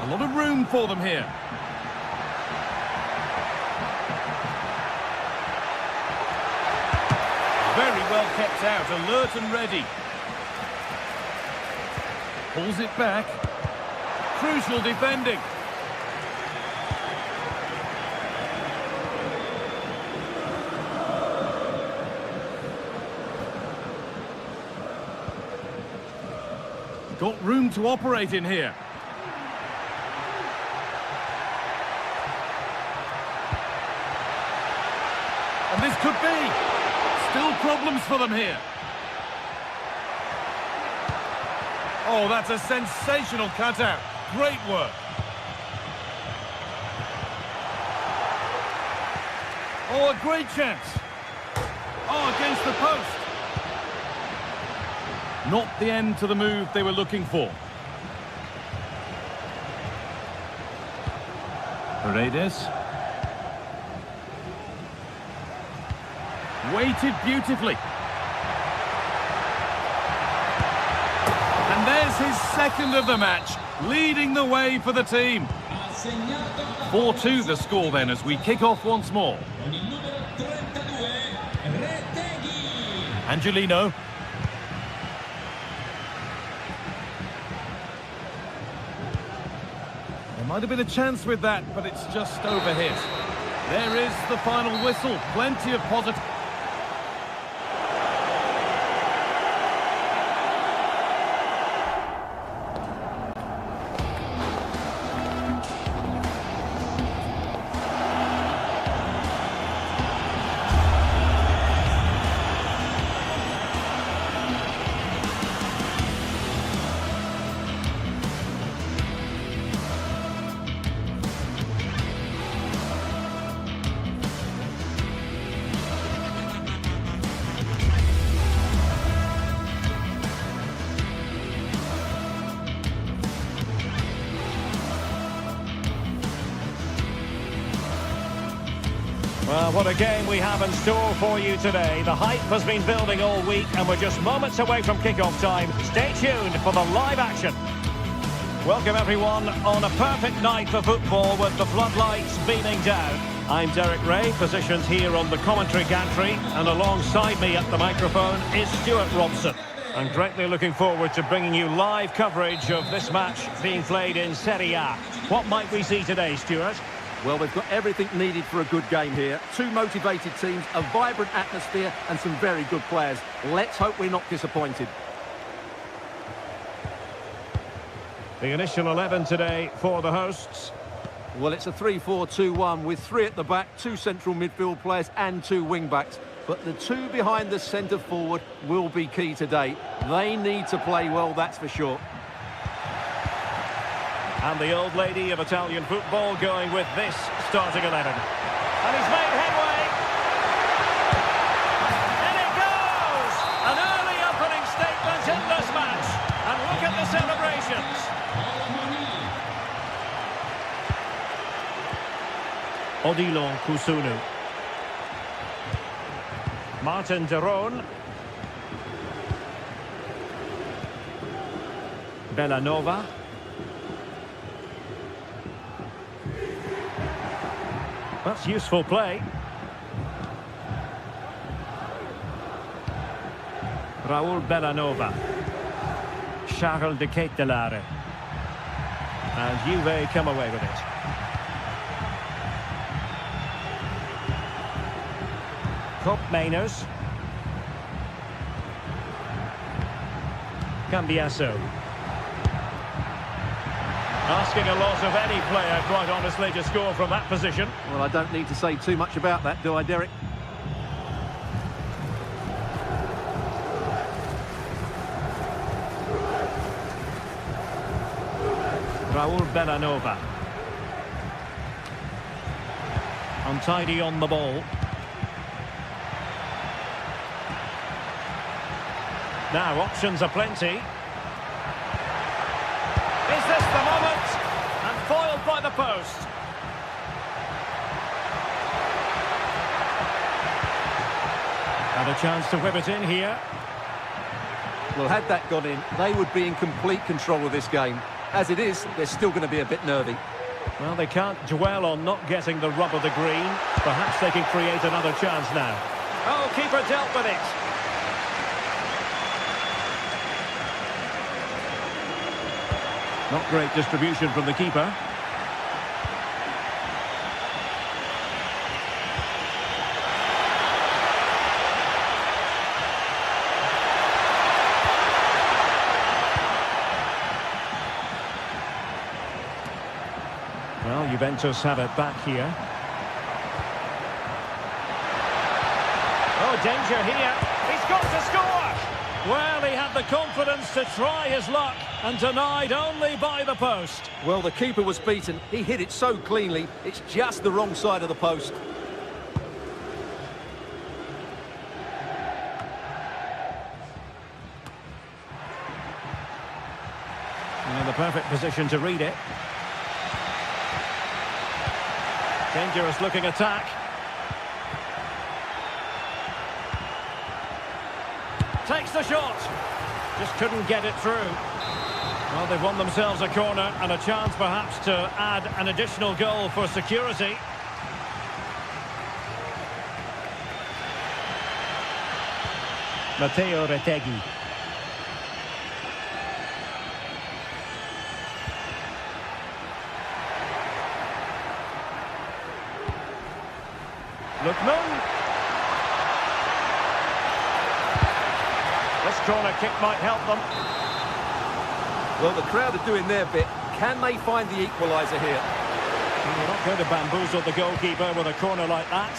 A lot of room for them here. Very well kept out, alert and ready. Pulls it back. Crucial defending. Got room to operate in here. And this could be. Still problems for them here. Oh, that's a sensational cutout. Great work. Oh, a great chance. Oh, against the post. Not the end to the move they were looking for. Paredes. Weighted beautifully. And there's his second of the match, leading the way for the team. 4-2 the score then as we kick off once more. Angelino. There might have been a chance with that, but it's just overhit. There is the final whistle. Plenty of positive. Well, what a game we have in store for you today. The hype has been building all week and we're just moments away from kick-off time. Stay tuned for the live action. Welcome everyone on a perfect night for football with the floodlights beaming down. I'm Derek Ray, positioned here on the commentary gantry, and alongside me at the microphone is Stuart Robson. I'm greatly looking forward to bringing you live coverage of this match being played in Serie A. What might we see today, Stuart? Well, they've got everything needed for a good game here. Two motivated teams, a vibrant atmosphere and some very good players. Let's hope we're not disappointed. The initial 11 today for the hosts. Well, it's a 3-4-2-1 with three at the back, two central midfield players and two wing-backs. But the two behind the centre forward will be key today. They need to play well, that's for sure. And the old lady of Italian football going with this starting 11. And he's made headway. And it goes! An early opening statement in this match. And look at the celebrations. Odilon Kusunu. Martin de Roon. Bellanova. That's useful play. Raul Bellanova. Charles de Ketelare. And Juve come away with it. Cop Mainers. Cambiasso. Asking a loss of any player, quite honestly, to score from that position. Well, I don't need to say too much about that, do I, Derek? Raul Bellanova. Untidy on the ball. Now, options are plenty. Is this the moment? And foiled by the post. And a chance to whip it in here. Well, had that gone in, they would be in complete control of this game. As it is, they're still going to be a bit nervy. Well, they can't dwell on not getting the rub of the green. Perhaps they can create another chance now. Oh, keeper dealt with it. Not great distribution from the keeper. Well, Juventus have it back here. Oh, danger here. He's got to score! Well, he had the confidence to try his luck and denied only by the post. Well, the keeper was beaten. He hit it so cleanly, it's just the wrong side of the post. In the perfect position to read it. Dangerous looking attack. Takes the shot. Just couldn't get it through. Well, they've won themselves a corner and a chance perhaps to add an additional goal for security. Matteo Retegui. Lookman. This corner kick might help them. Well, the crowd are doing their bit. Can they find the equaliser here? You're not going to bamboozle the goalkeeper with a corner like that.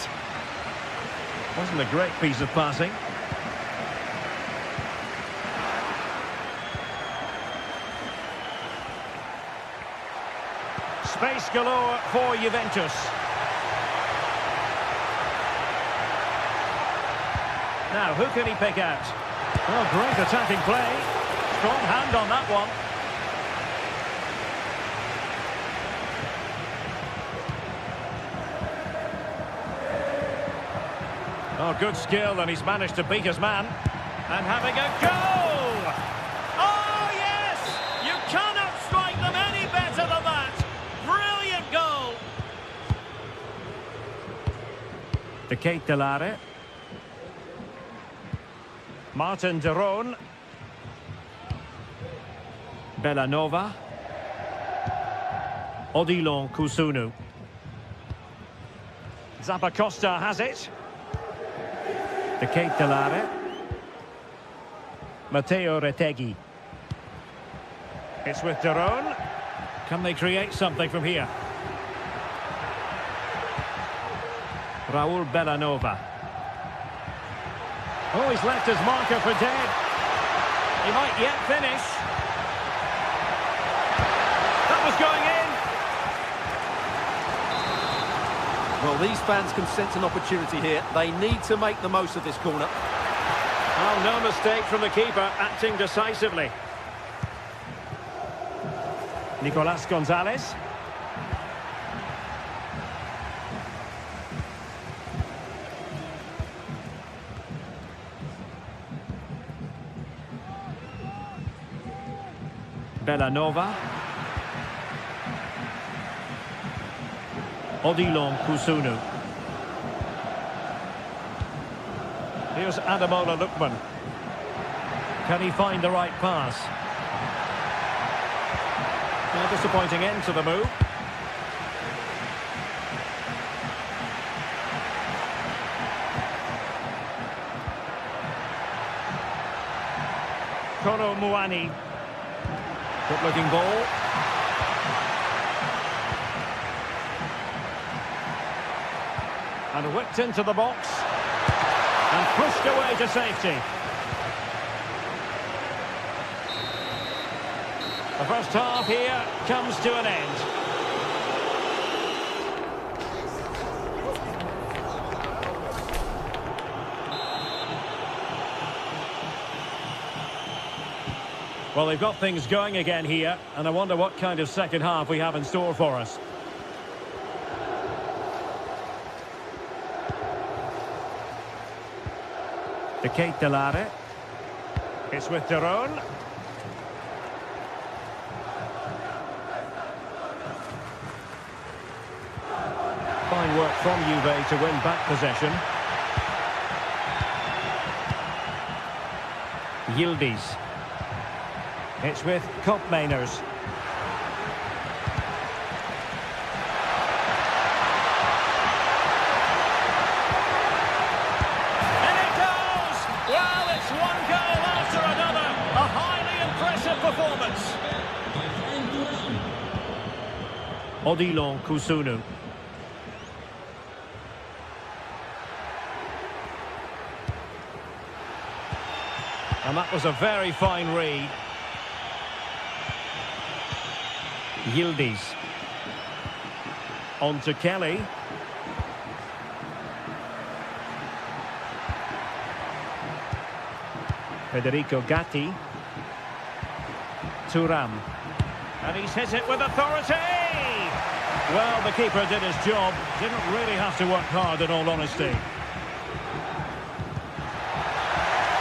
Wasn't a great piece of passing. Space galore for Juventus. Now, who can he pick out? Well, great attacking play. Strong hand on that one. Oh, good skill, and he's managed to beat his man. And having a goal! Oh, yes! You cannot strike them any better than that! Brilliant goal! De Ketelare. Martin de Roon. Bellanova. Odilon Kusunu. Zappacosta has it. De Ketelare. Matteo Retegui. It's with Daron. Can they create something from here? Raul Bellanova. Oh, he's left his marker for dead. He might yet finish. That was going in. Well, these fans can sense an opportunity here. They need to make the most of this corner. Oh, no mistake from the keeper, acting decisively. Nicolas Gonzalez. Bellanova. Odilon Kusunu. Here's Ademola Lookman. Can he find the right pass? A disappointing end to the move. Kolo Muani. Good looking ball. And whipped into the box. And pushed away to safety. The first half here comes to an end. Well, they've got things going again here, and I wonder what kind of second half we have in store for us. De Ketelare. It's with Daron. Fine work from Juve to win back possession. Yildiz. It's with Koopmeiners. And it goes! Well, it's one goal after another. A highly impressive performance. Odilon Kusunu. And that was a very fine read. Yildiz. On to Kelly. Federico Gatti. Thuram. And he's hit it with authority! Well, the keeper did his job. Didn't really have to work hard, in all honesty.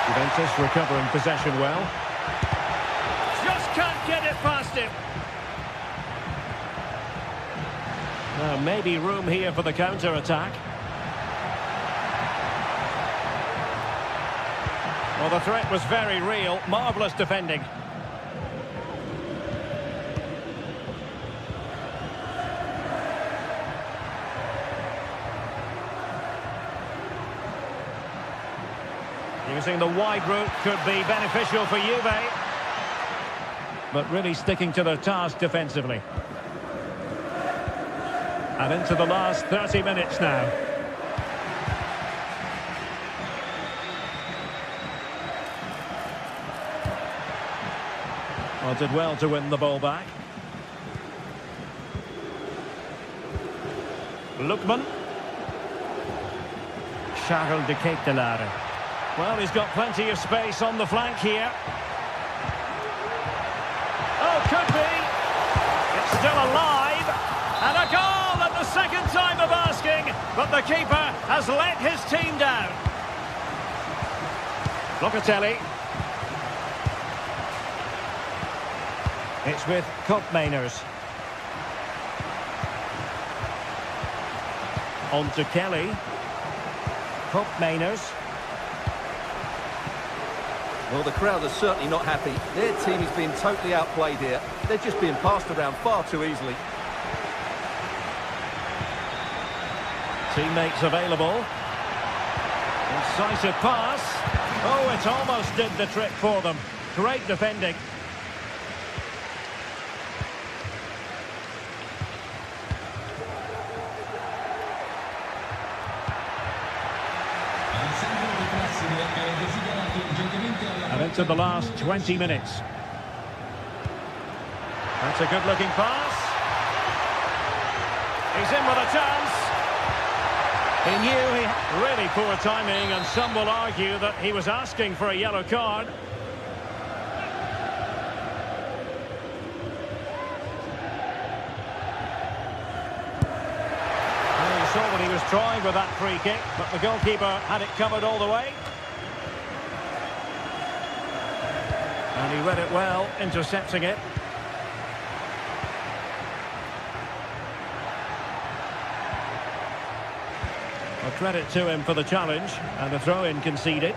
Juventus recovering possession well. Just can't get it past him. Now, maybe room here for the counter-attack. Well, the threat was very real. Marvellous defending. Using the wide route could be beneficial for Juve. But really sticking to their task defensively. And into the last 30 minutes now. Well, did well to win the ball back. Lookman. Charles de Ketelare. Well, he's got plenty of space on the flank here. Oh, could be. It's still alive. And a goal at the second time of asking. But the keeper has let his team down. Locatelli. It's with Koopmeiners. On to Kelly. Koopmeiners. Well, the crowd are certainly not happy. Their team is being totally outplayed here. They're just being passed around far too easily. Teammates available. Incisive pass. Oh, it almost did the trick for them. Great defending. And into the last 20 minutes. That's a good-looking pass. He's in with a chance. He knew he had really poor timing, and some will argue that he was asking for a yellow card. And he saw what he was trying with that free kick, but the goalkeeper had it covered all the way. And he read it well, intercepting it. Well, credit to him for the challenge, and a throw-in conceded.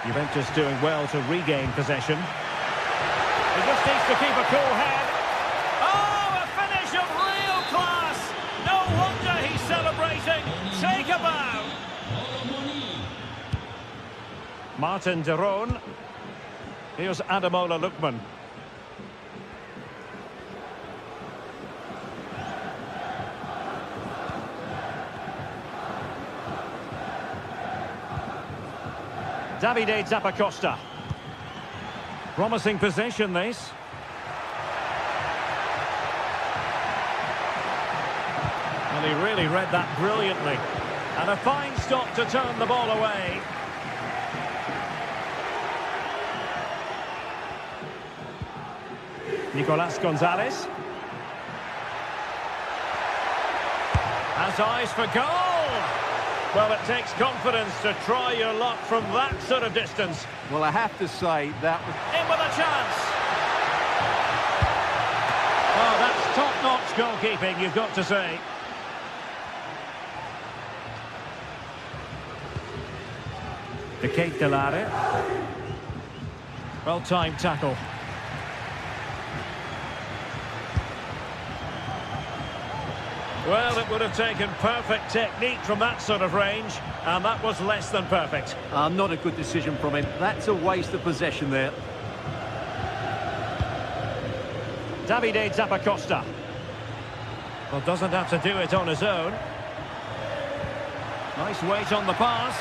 Juventus doing well to regain possession. He just needs to keep a cool head. Oh, a finish of real class! No wonder he's celebrating. Take a bow. Martin de Roon. Here's Ademola Lookman. Davide Zappacosta. Promising possession, this. And he really read that brilliantly. And a fine stop to turn the ball away. Nicolas Gonzalez. Has eyes for goal. Well, it takes confidence to try your luck from that sort of distance. Well, I have to say that was... In with a chance. Oh, that's top-notch goalkeeping, you've got to say. De Ketelare. Well-timed tackle. Well, it would have taken perfect technique from that sort of range, and that was less than perfect. Not a good decision from him. That's a waste of possession there. Davide Zappacosta. Well, doesn't have to do it on his own. Nice weight on the pass.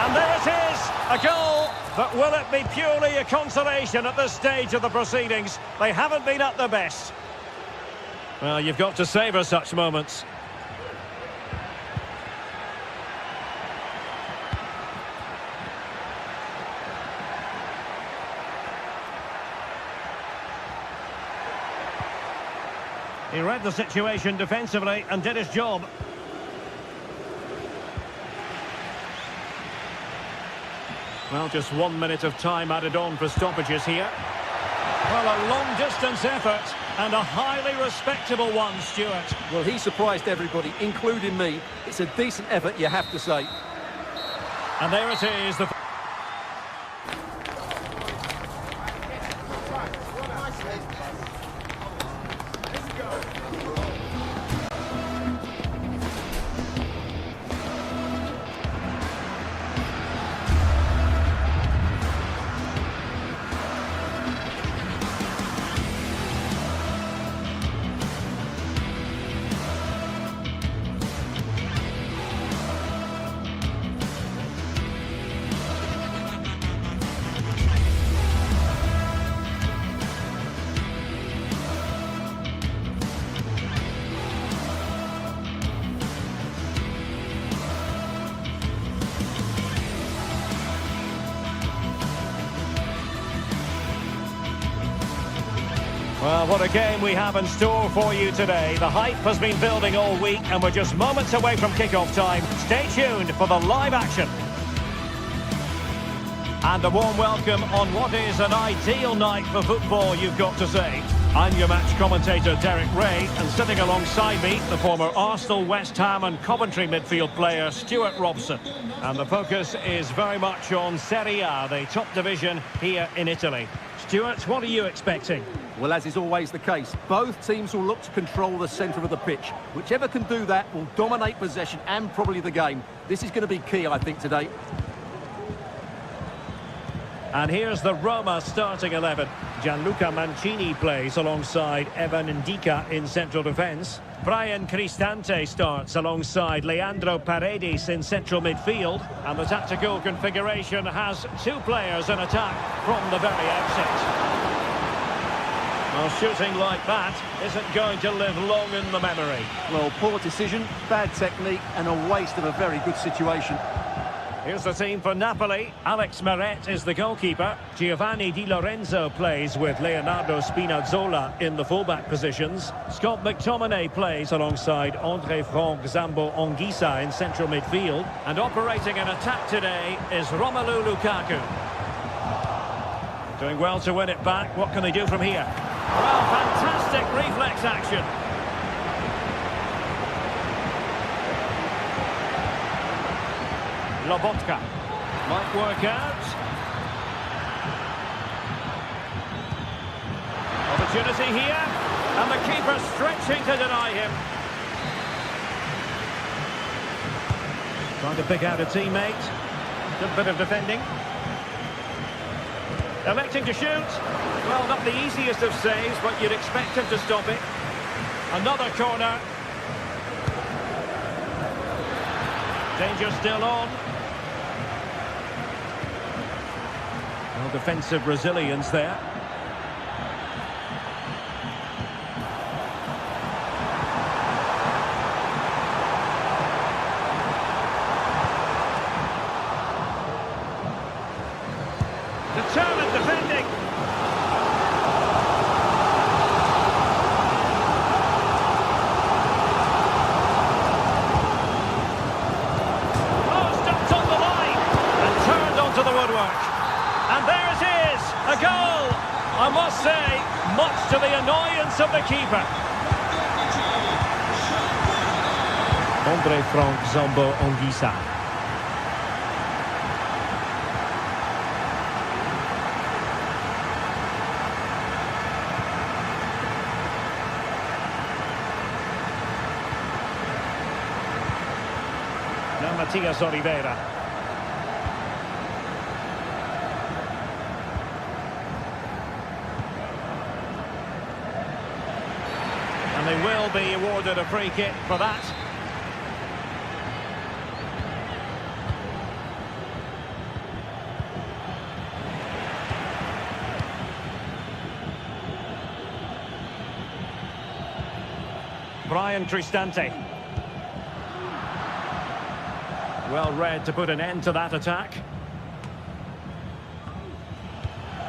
And there it is, a goal. But will it be purely a consolation at this stage of the proceedings? They haven't been at their best. Well, you've got to savour such moments. He read the situation defensively and did his job. Well, just 1 minute of time added on for stoppages here. Well, a long-distance effort and a highly respectable one, Stuart. Well, he surprised everybody, including me. It's a decent effort, you have to say. And there it is. Well, what a game we have in store for you today. The hype has been building all week and we're just moments away from kick-off time. Stay tuned for the live action. And a warm welcome on what is an ideal night for football, you've got to say. I'm your match commentator, Derek Ray, and sitting alongside me, the former Arsenal, West Ham and Coventry midfield player, Stuart Robson. And the focus is very much on Serie A, the top division here in Italy. Stuart, what are you expecting? Well, as is always the case, both teams will look to control the centre of the pitch. Whichever can do that will dominate possession and probably the game. This is going to be key, I think, today. And here's the Roma starting 11. Gianluca Mancini plays alongside Evan Ndika in central defence. Brian Cristante starts alongside Leandro Paredes in central midfield. And the tactical configuration has two players in attack from the very outset. Well, shooting like that isn't going to live long in the memory. Well, poor decision, bad technique and a waste of a very good situation. Here's the team for Napoli. Alex Meret is the goalkeeper. Giovanni Di Lorenzo plays with Leonardo Spinazzola in the fullback positions. Scott McTominay plays alongside André Franck Zambo Anguissa in central midfield. And operating in attack today is Romelu Lukaku. Doing well to win it back. What can they do from here? Well, fantastic reflex action. Lobotka might work out. Opportunity here, and the keeper stretching to deny him. Trying to pick out a teammate. Good bit of defending. Electing to shoot. Well, not the easiest of saves, but you'd expect him to stop it. Another corner. Danger still on. Well, defensive resilience there. Determined defending. Oh, stopped on the line and turned onto the woodwork. And there it is, a goal. I must say, much to the annoyance of the keeper. André Franck Zambo Anguissa. Now Matias Oliveira. And they will be awarded a free kick for that. Brian Cristante. Well read to put an end to that attack.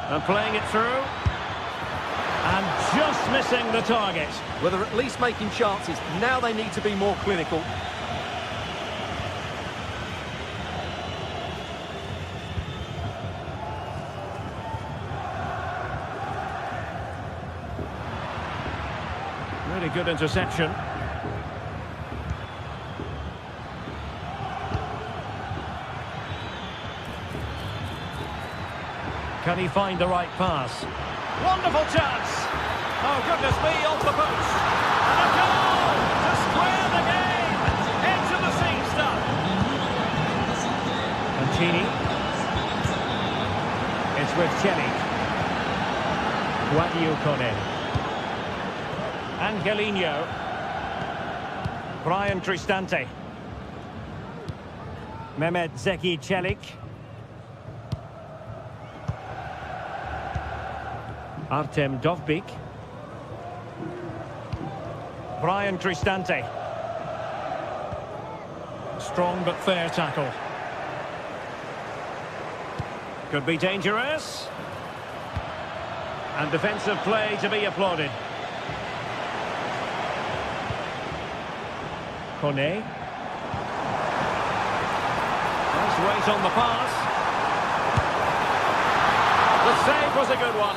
And playing it through. And just missing the target. Well, they're at least making chances. Now they need to be more clinical. Really good interception. Can he find the right pass? Wonderful chance! Oh, goodness me, off the post! And a goal to square the game! Into the seam stuff! Mancini. It's with Celik. Guadio Kone. Angelino. Brian Cristante. Mehmet Zeki Celik. Artem Dovbyk. Brian Cristante. Strong but fair tackle. Could be dangerous. And defensive play to be applauded. Kone. Nice weight on the pass. The save was a good one.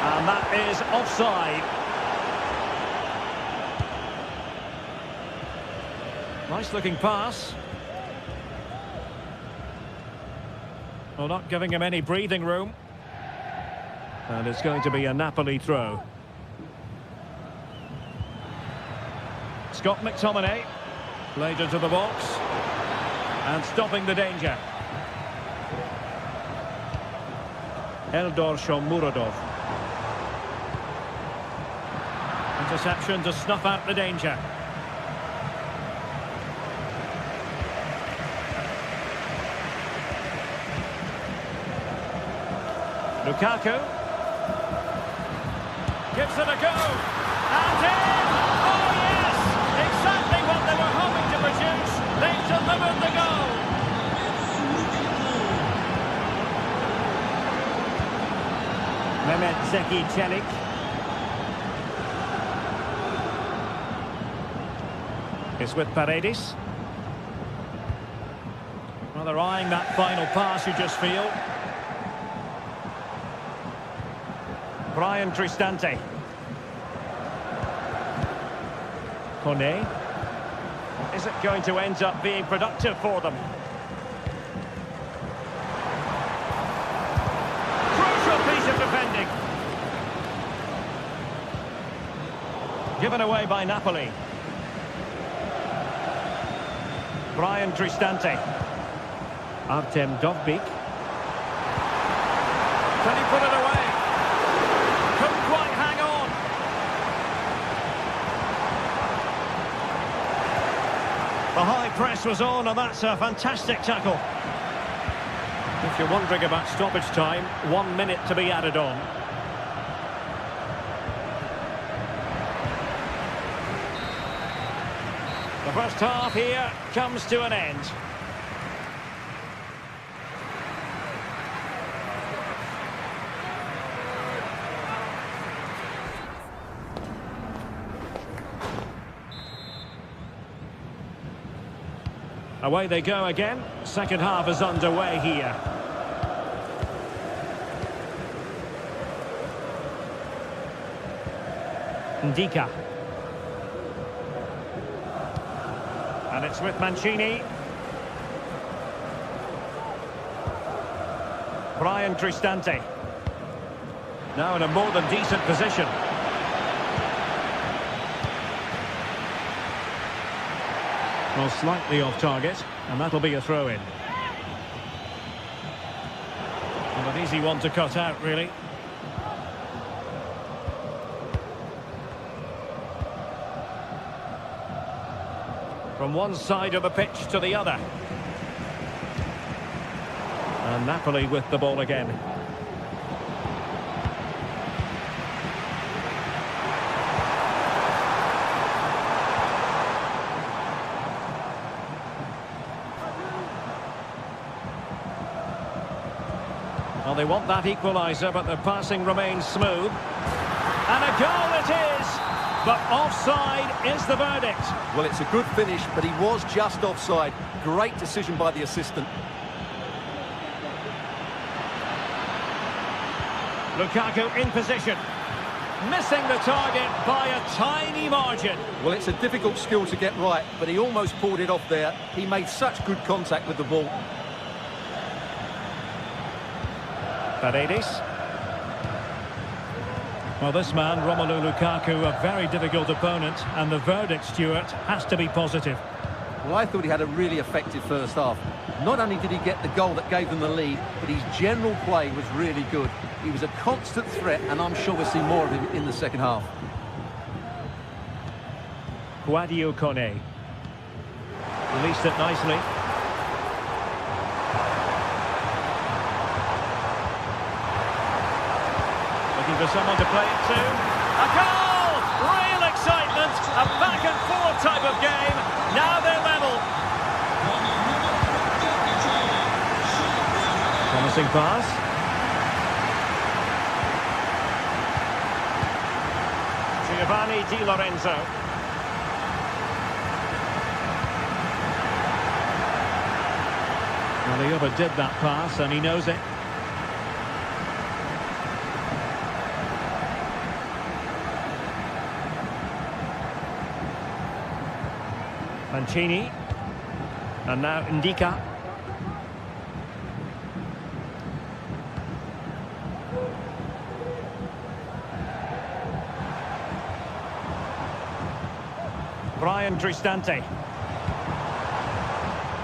And that is offside. Nice looking pass. Well, not giving him any breathing room. And it's going to be a Napoli throw. Scott McTominay played into the box and stopping the danger. Eldor Shomurodov. Interception to snuff out the danger. Lukaku gives it a go, and in! Oh yes! Exactly what they were hoping to produce. They've delivered the goal. Mehmet Zeki Çelik. Is with Paredes. Well, they're eyeing that final pass, you just feel. Brian Cristante. Kone. Is it going to end up being productive for them? Crucial piece of defending. Given away by Napoli. Brian Cristante. Artem Dovbyk. Can he put it away? Couldn't quite hang on. The high press was on, and that's a fantastic tackle. If you're wondering about stoppage time, 1 minute to be added on. The first half here comes to an end. Away they go again. Second half is underway here. Ndika. And it's with Mancini. Brian Cristante. Now in a more than decent position. Well, slightly off target, and that'll be a throw-in. Well, an easy one to cut out, really. From one side of the pitch to the other. And Napoli with the ball again. Well, they want that equaliser, but the passing remains smooth. And a goal it is! But offside is the verdict. Well, it's a good finish, but he was just offside. Great decision by the assistant. Lukaku in position. Missing the target by a tiny margin. Well, it's a difficult skill to get right, but he almost pulled it off there. He made such good contact with the ball. Paredes. Well, this man, Romelu Lukaku, a very difficult opponent, and the verdict, Stuart, has to be positive. Well, I thought he had a really effective first half. Not only did he get the goal that gave them the lead, but his general play was really good. He was a constant threat, and I'm sure we'll see more of him in the second half. Guadio Kone. Released it nicely. Looking for someone to play it to. A goal! Real excitement! A back-and-forth type of game. Now they're level. Promising pass. Giovanni Di Lorenzo. Well, he overdid that pass, and he knows it. Mancini. And now Ndika. Brian Cristante.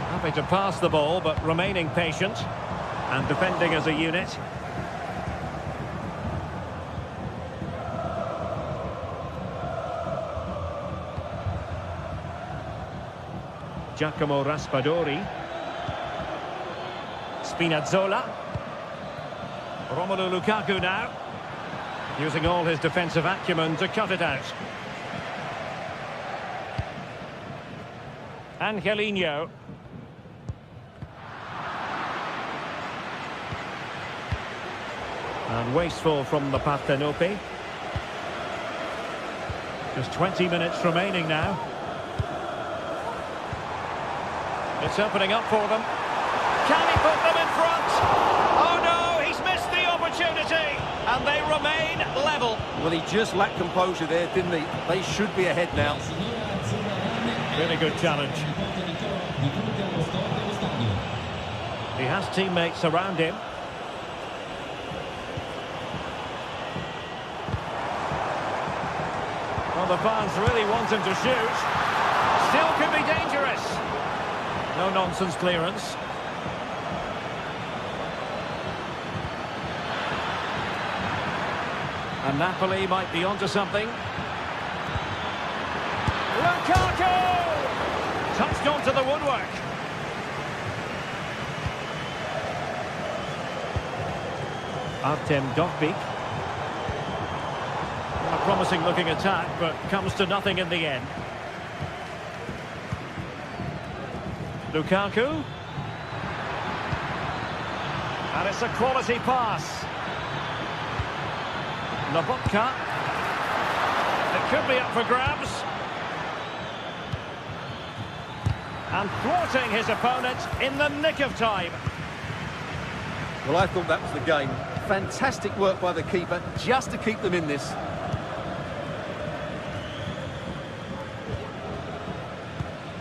Happy to pass the ball, but remaining patient and defending as a unit. Giacomo Raspadori. Spinazzola. Romelu Lukaku now, using all his defensive acumen to cut it out. Angelino. And wasteful from the Parthenope. Just 20 minutes remaining now. It's opening up for them. Can he put them in front? Oh no, he's missed the opportunity. And they remain level. Well, he just lacked composure there, didn't he? They should be ahead now. Really good challenge. He has teammates around him. Well, the fans really want him to shoot. Still could be dangerous. No nonsense clearance. And Napoli might be onto something. Lukaku! Touched onto the woodwork. Artem Dovbyk. A promising looking attack, but comes to nothing in the end. Lukaku. And it's a quality pass. Lobotka. It could be up for grabs. And thwarting his opponent in the nick of time. Well, I thought that was the game. Fantastic work by the keeper, just to keep them in this.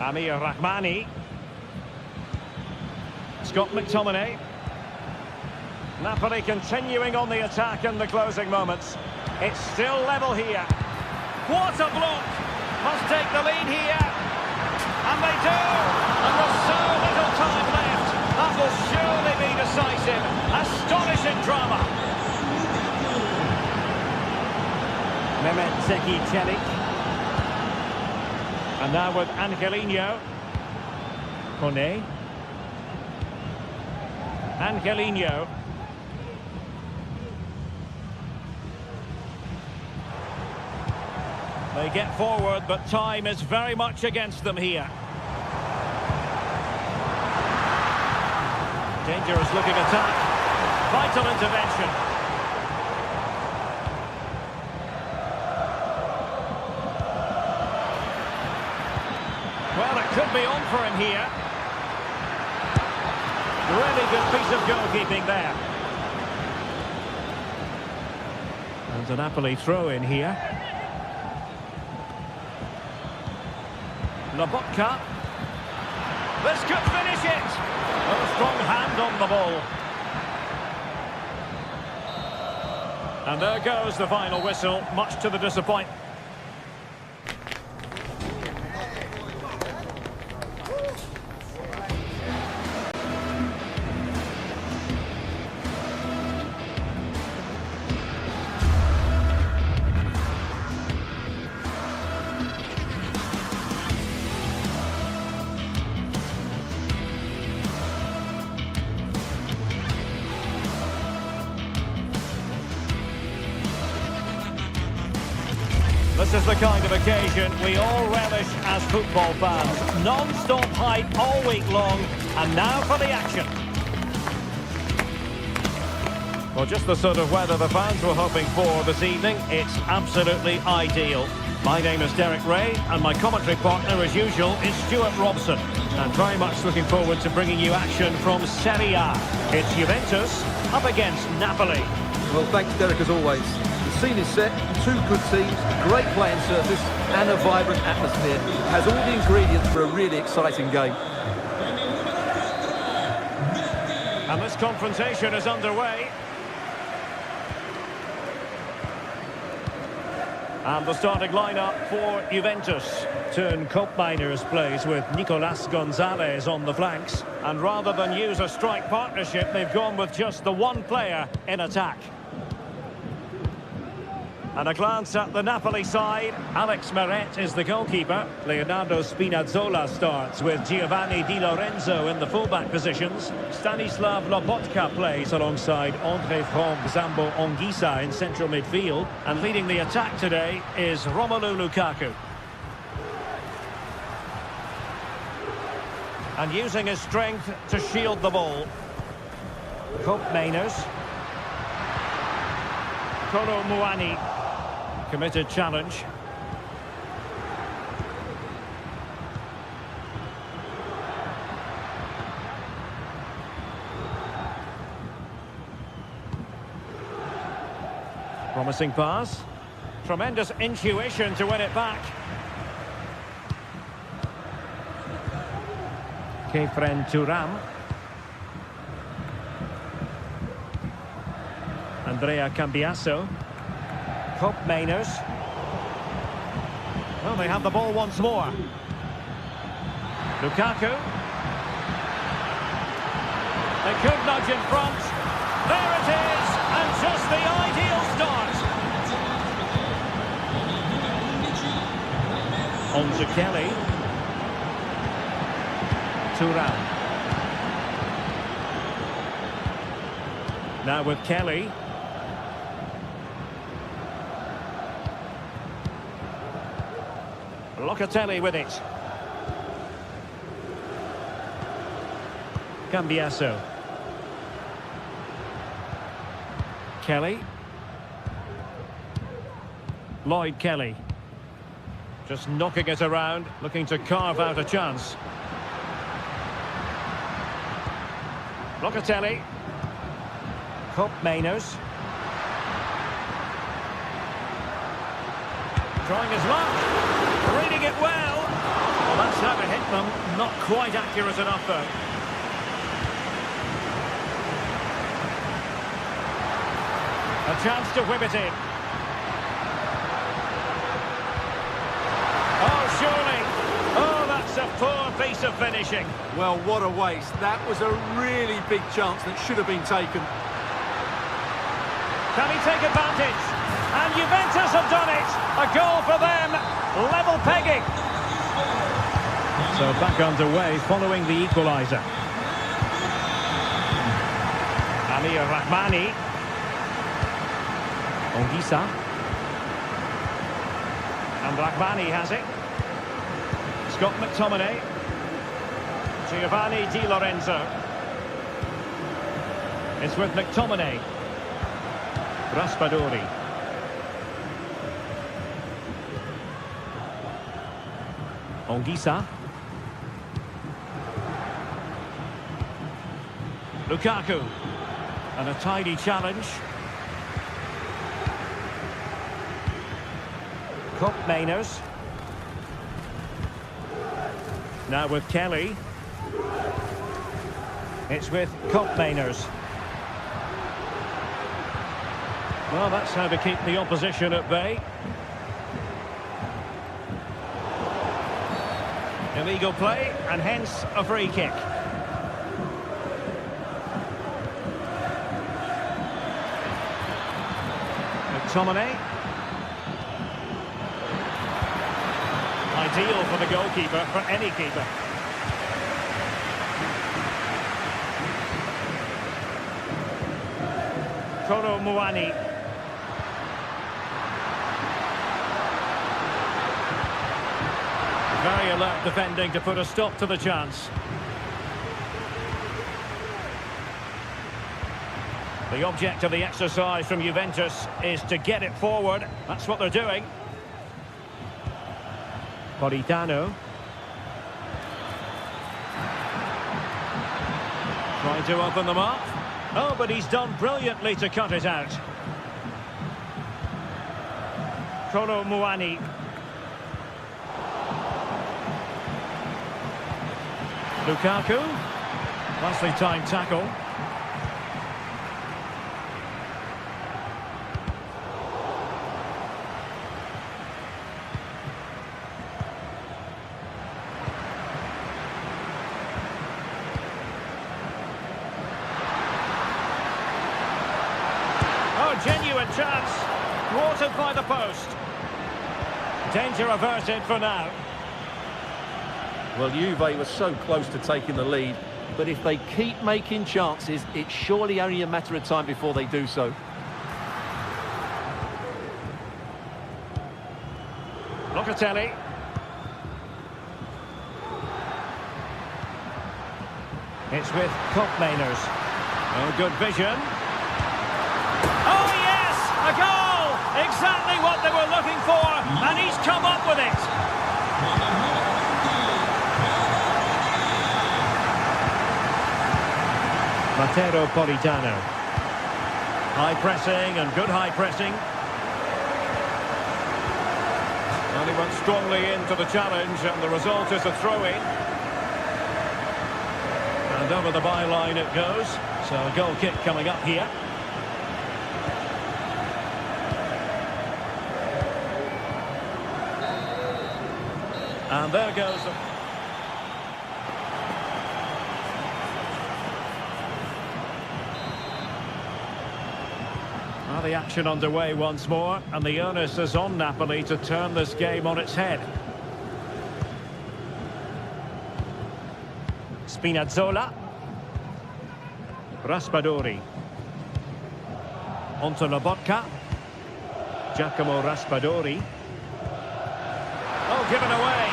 Amir Rahmani. Scott McTominay. Napoli continuing on the attack in the closing moments. It's still level here. What a block! Must take the lead here. And they do! And there's so little time left. That will surely be decisive. Astonishing drama. Mehmet Zeki Çelik. And now with Angelino. Kone. Angelino. They get forward, but time is very much against them here. Dangerous looking attack. Vital intervention. Well, it could be on for him here. Really good piece of goalkeeping there. And a Napoli throw in here. Lobotka. This could finish it. A strong hand on the ball. And there goes the final whistle, much to the disappointment. This is the kind of occasion we all relish as football fans. Non-stop hype all week long, and now for the action. Well, just the sort of weather the fans were hoping for this evening. It's absolutely ideal. My name is Derek Ray, and my commentary partner, as usual, is Stuart Robson. And very much looking forward to bringing you action from Serie A. It's Juventus up against Napoli. Well, thanks, Derek, as always. The scene is set, two good teams, great playing surface and a vibrant atmosphere. It has all the ingredients for a really exciting game. And this confrontation is underway. And the starting lineup for Juventus. Turn Koopmeiners plays with Nicolas Gonzalez on the flanks. And rather than use a strike partnership, they've gone with just the one player in attack. And a glance at the Napoli side. Alex Meret is the goalkeeper. Leonardo Spinazzola starts with Giovanni Di Lorenzo in the fullback positions. Stanislav Lobotka plays alongside André Franck Zambo Anguissa in central midfield. And leading the attack today is Romelu Lukaku. And using his strength to shield the ball. Koopmeiners. Kolo Muani. Committed challenge. Promising pass. Tremendous intuition to win it back. Kefren Thuram. Andrea Cambiasso. Koopmeiners. Well, they have the ball once more. Lukaku. They could nudge in front. There it is, and just the ideal start. On to Kelly. Thuram. Now with Kelly. Locatelli with it. Cambiasso. Kelly. Lloyd Kelly. Just knocking it around, looking to carve out a chance. Locatelli. Koopmeiners. Trying his luck. Reading it well. Well, that's how to hit them. Not quite accurate enough, though. A chance to whip it in. Oh, surely. Oh, that's a poor piece of finishing. Well, what a waste. That was a really big chance that should have been taken. Can he take advantage? And Juventus have done it. A goal for them. Level pegging. So back underway following the equaliser. Amir Rahmani. Anguissa. And Rahmani has it. Scott McTominay. Giovanni Di Lorenzo. It's with McTominay. Raspadori. Anguissa. Lukaku. And a tidy challenge. Koopmeiners. Now with Kelly. It's with Koopmeiners. Well, that's how to keep the opposition at bay. Illegal play, and hence a free kick. McTominay. Ideal for the goalkeeper, for any keeper. Kolo Muani. Very alert defending to put a stop to the chance. The object of the exercise from Juventus is to get it forward. That's what they're doing. Politano. Trying to open them up. Oh, but he's done brilliantly to cut it out. Kolo Muani. Lukaku. Nicely timed tackle. Oh, genuine chance. Thwarted by the post. Danger averted for now. Well, Juve was so close to taking the lead, but if they keep making chances, it's surely only a matter of time before they do so. Locatelli. It's with Kopmeiners. Oh, good vision. Oh, yes! A goal! Exactly what they were looking for, and he's come up with it. Matteo Politano. High pressing and good high pressing. And he went strongly into the challenge, and the result is a throw-in. And over the byline it goes. So a goal kick coming up here. And there goes the... Well, the action underway once more, and the onus is on Napoli to turn this game on its head. Spinazzola. Raspadori. Onto Lobotka. Giacomo Raspadori. Oh, given away.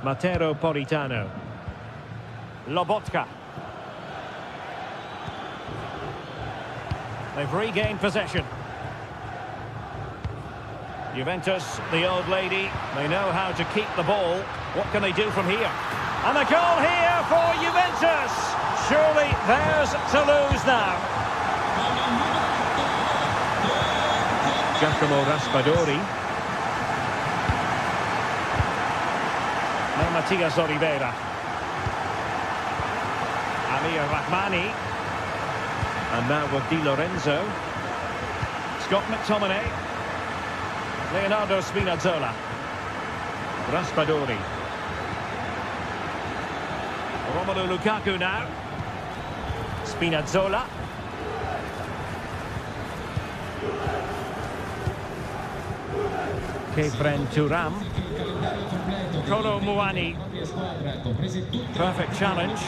Matteo Politano. Lobotka. They've regained possession. Juventus, the old lady, they know how to keep the ball. What can they do from here? And a goal here for Juventus. Surely theirs to lose now. Giacomo Raspadori. Now Matias Oliveira. Amir Rahmani. And now with Di Lorenzo. Scott McTominay. Leonardo Spinazzola. Raspadori. Romelu Lukaku now. Spinazzola. Kefren Turam. Kolo Muani. Perfect challenge.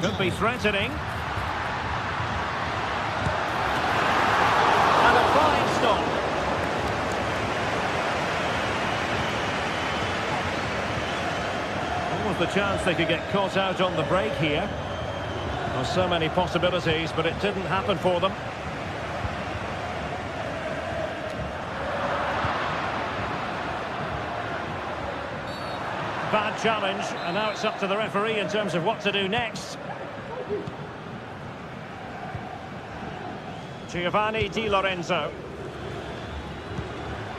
Could be threatening. And a fine stop. Almost the chance they could get caught out on the break here. Well, so many possibilities, but it didn't happen for them. Bad challenge, and now it's up to the referee in terms of what to do next. Giovanni Di Lorenzo.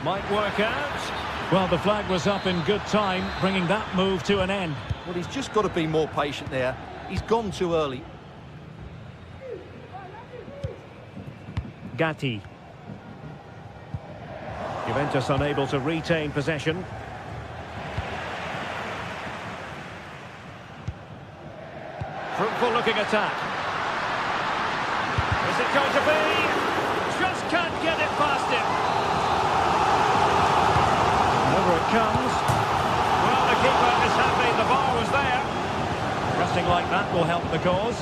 Might work out. Well, the flag was up in good time, bringing that move to an end. Well, he's just got to be more patient there. He's gone too early. Gatti. Juventus unable to retain possession. Fruitful looking attack. Is it going to be? Just can't get it past him. Over it comes. Well, the keeper is happy the bar was there. Pressing like that will help the cause.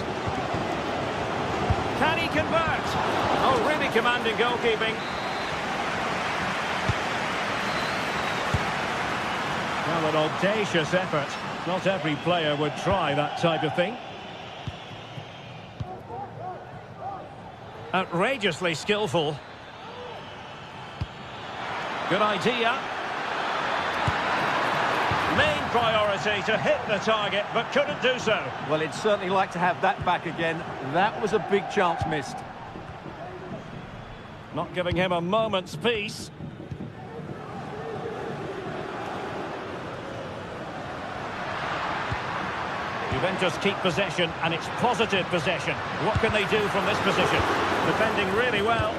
Can he convert? Oh, really commanding goalkeeping. Well, an audacious effort. Not every player would try that type of thing. Outrageously skillful. Good idea. Main priority. ability to hit the target, but couldn't do so. Well, he'd certainly like to have that back again. That was a big chance missed. Not giving him a moment's peace. Juventus keep possession, and it's positive possession. What can they do from this position? Defending really well.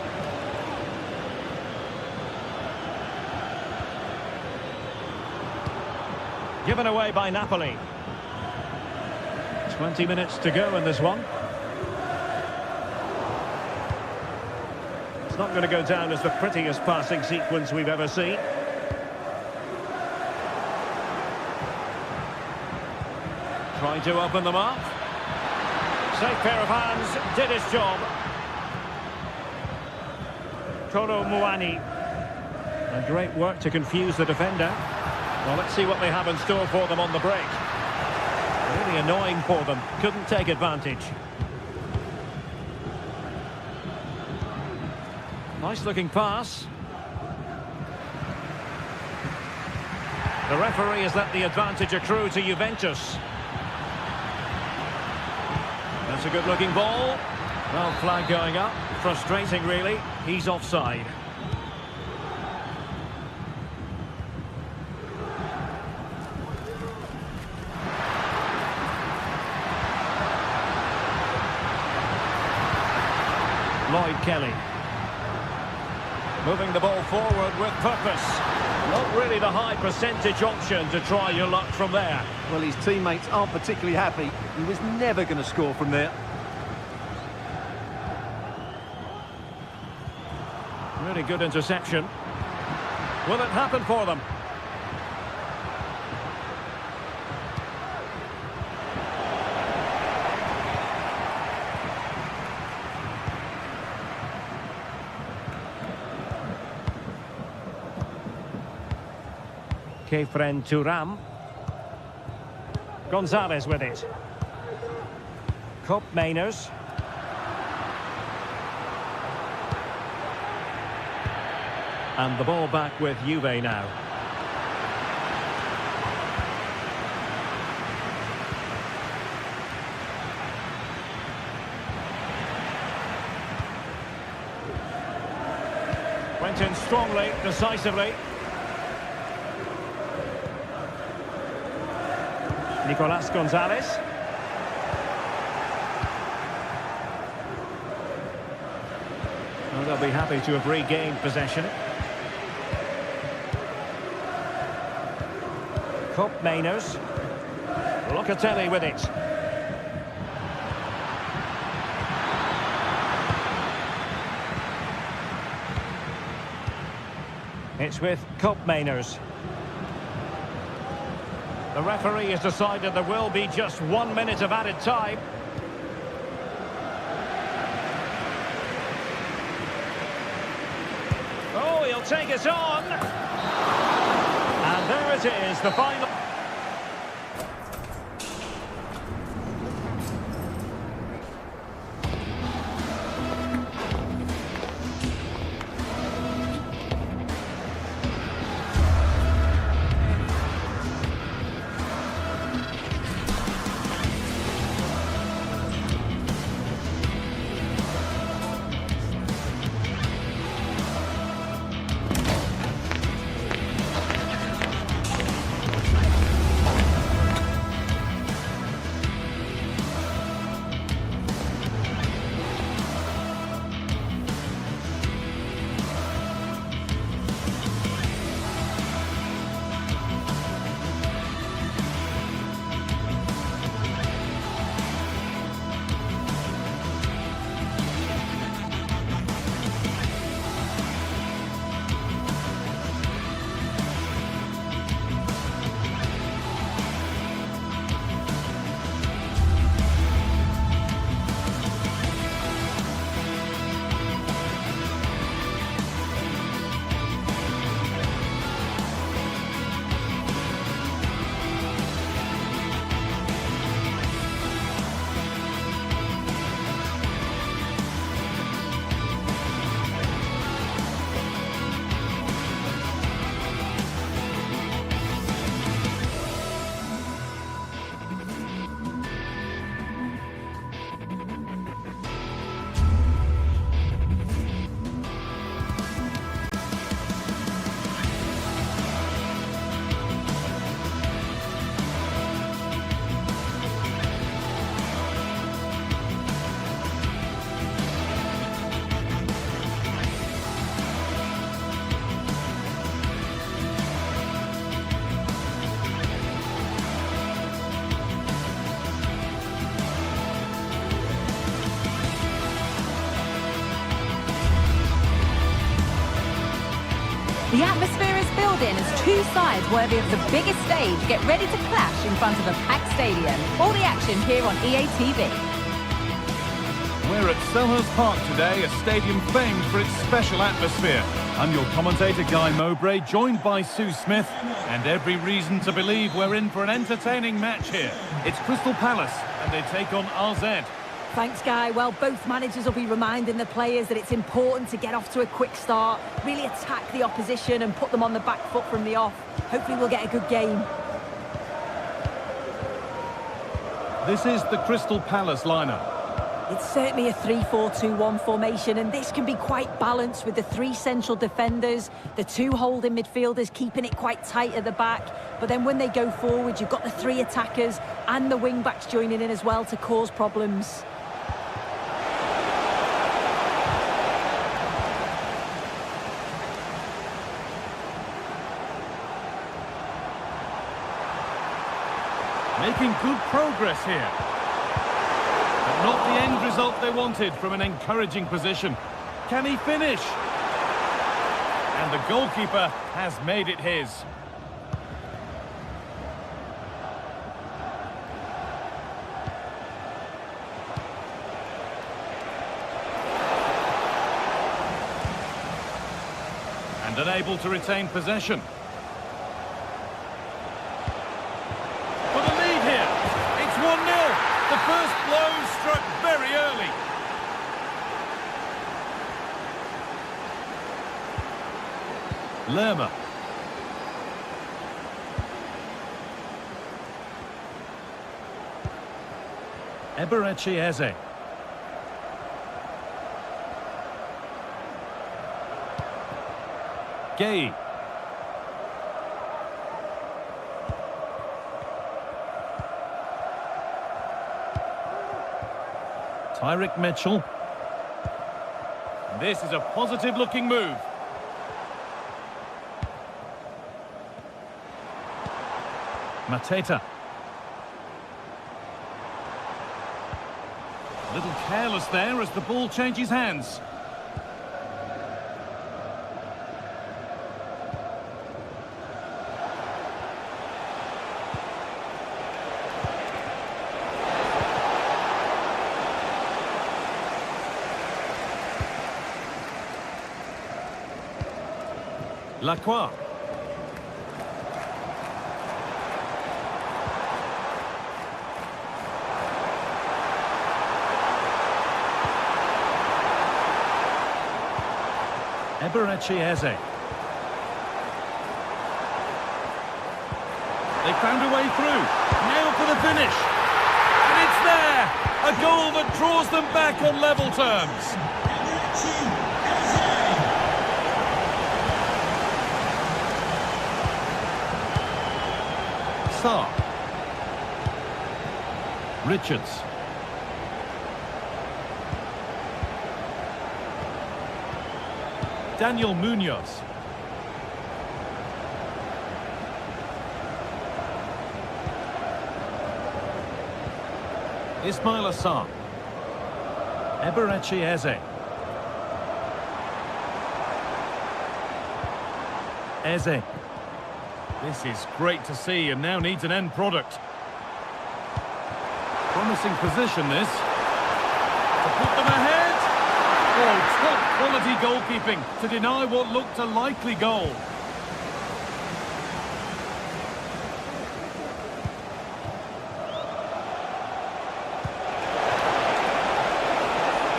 Given away by Napoli. 20 minutes to go in this one. It's not going to go down as the prettiest passing sequence we've ever seen. Trying to open them up. Safe pair of hands, did his job. Kolo Muani. And great work to confuse the defender. Well, let's see what they have in store for them on the break. Really annoying for them. Couldn't take advantage. Nice looking pass. The referee has let the advantage accrue to Juventus. That's a good looking ball. Well, flag going up. Frustrating really. He's offside. Lloyd Kelly. Moving the ball forward with purpose. Not really the high percentage option to try your luck from there. Well, his teammates aren't particularly happy. He was never going to score from there. Really good interception. Will it happen for them? Kefren Turam. Gonzalez with it. Kopp Mainers. And the ball back with Juve now. Went in strongly, decisively. Nicolas Gonzalez. Well, they'll be happy to have regained possession. Kopp Mainers. Locatelli with it. It's with Kopp Mainers. The referee has decided there will be just 1 minute of added time. Oh, he'll take it on. And there it is, the final. settled in as two sides worthy of the biggest stage get ready to clash in front of a packed stadium. All the action here on EA TV. We're at Selhurst Park today, a stadium famed for its special atmosphere. I'm your commentator, Guy Mowbray, joined by Sue Smith, and every reason to believe we're in for an entertaining match here. It's Crystal Palace, and they take on RZ. Thanks, Guy. Well, both managers will be reminding the players that it's important to get off to a quick start, really attack the opposition and put them on the back foot from the off. Hopefully we'll get a good game. This is the Crystal Palace lineup. It's certainly a 3-4-2-1 formation, and this can be quite balanced with the three central defenders, the two holding midfielders keeping it quite tight at the back. But then when they go forward, you've got the three attackers and the wing-backs joining in as well to cause problems. Making good progress here. But not the end result they wanted from an encouraging position. Can he finish? And the goalkeeper has made it his. And unable to retain possession. For the lead here. It's 1-0. The first blow struck very early. Lerma. Eberechi Eze. Gay. Tyrick Mitchell. This is a positive-looking move. Mateta. A little careless there as the ball changes hands. Lacroix. Eberechi Eze. They found a way through. Now for the finish. And it's there! A goal that draws them back on level terms. Sarr. Richards. Daniel Munoz. Ismail Assar. Eberechi Eze. Eze. This is great to see and now needs an end product. Promising position this. To put them ahead. Oh, top quality goalkeeping to deny what looked a likely goal.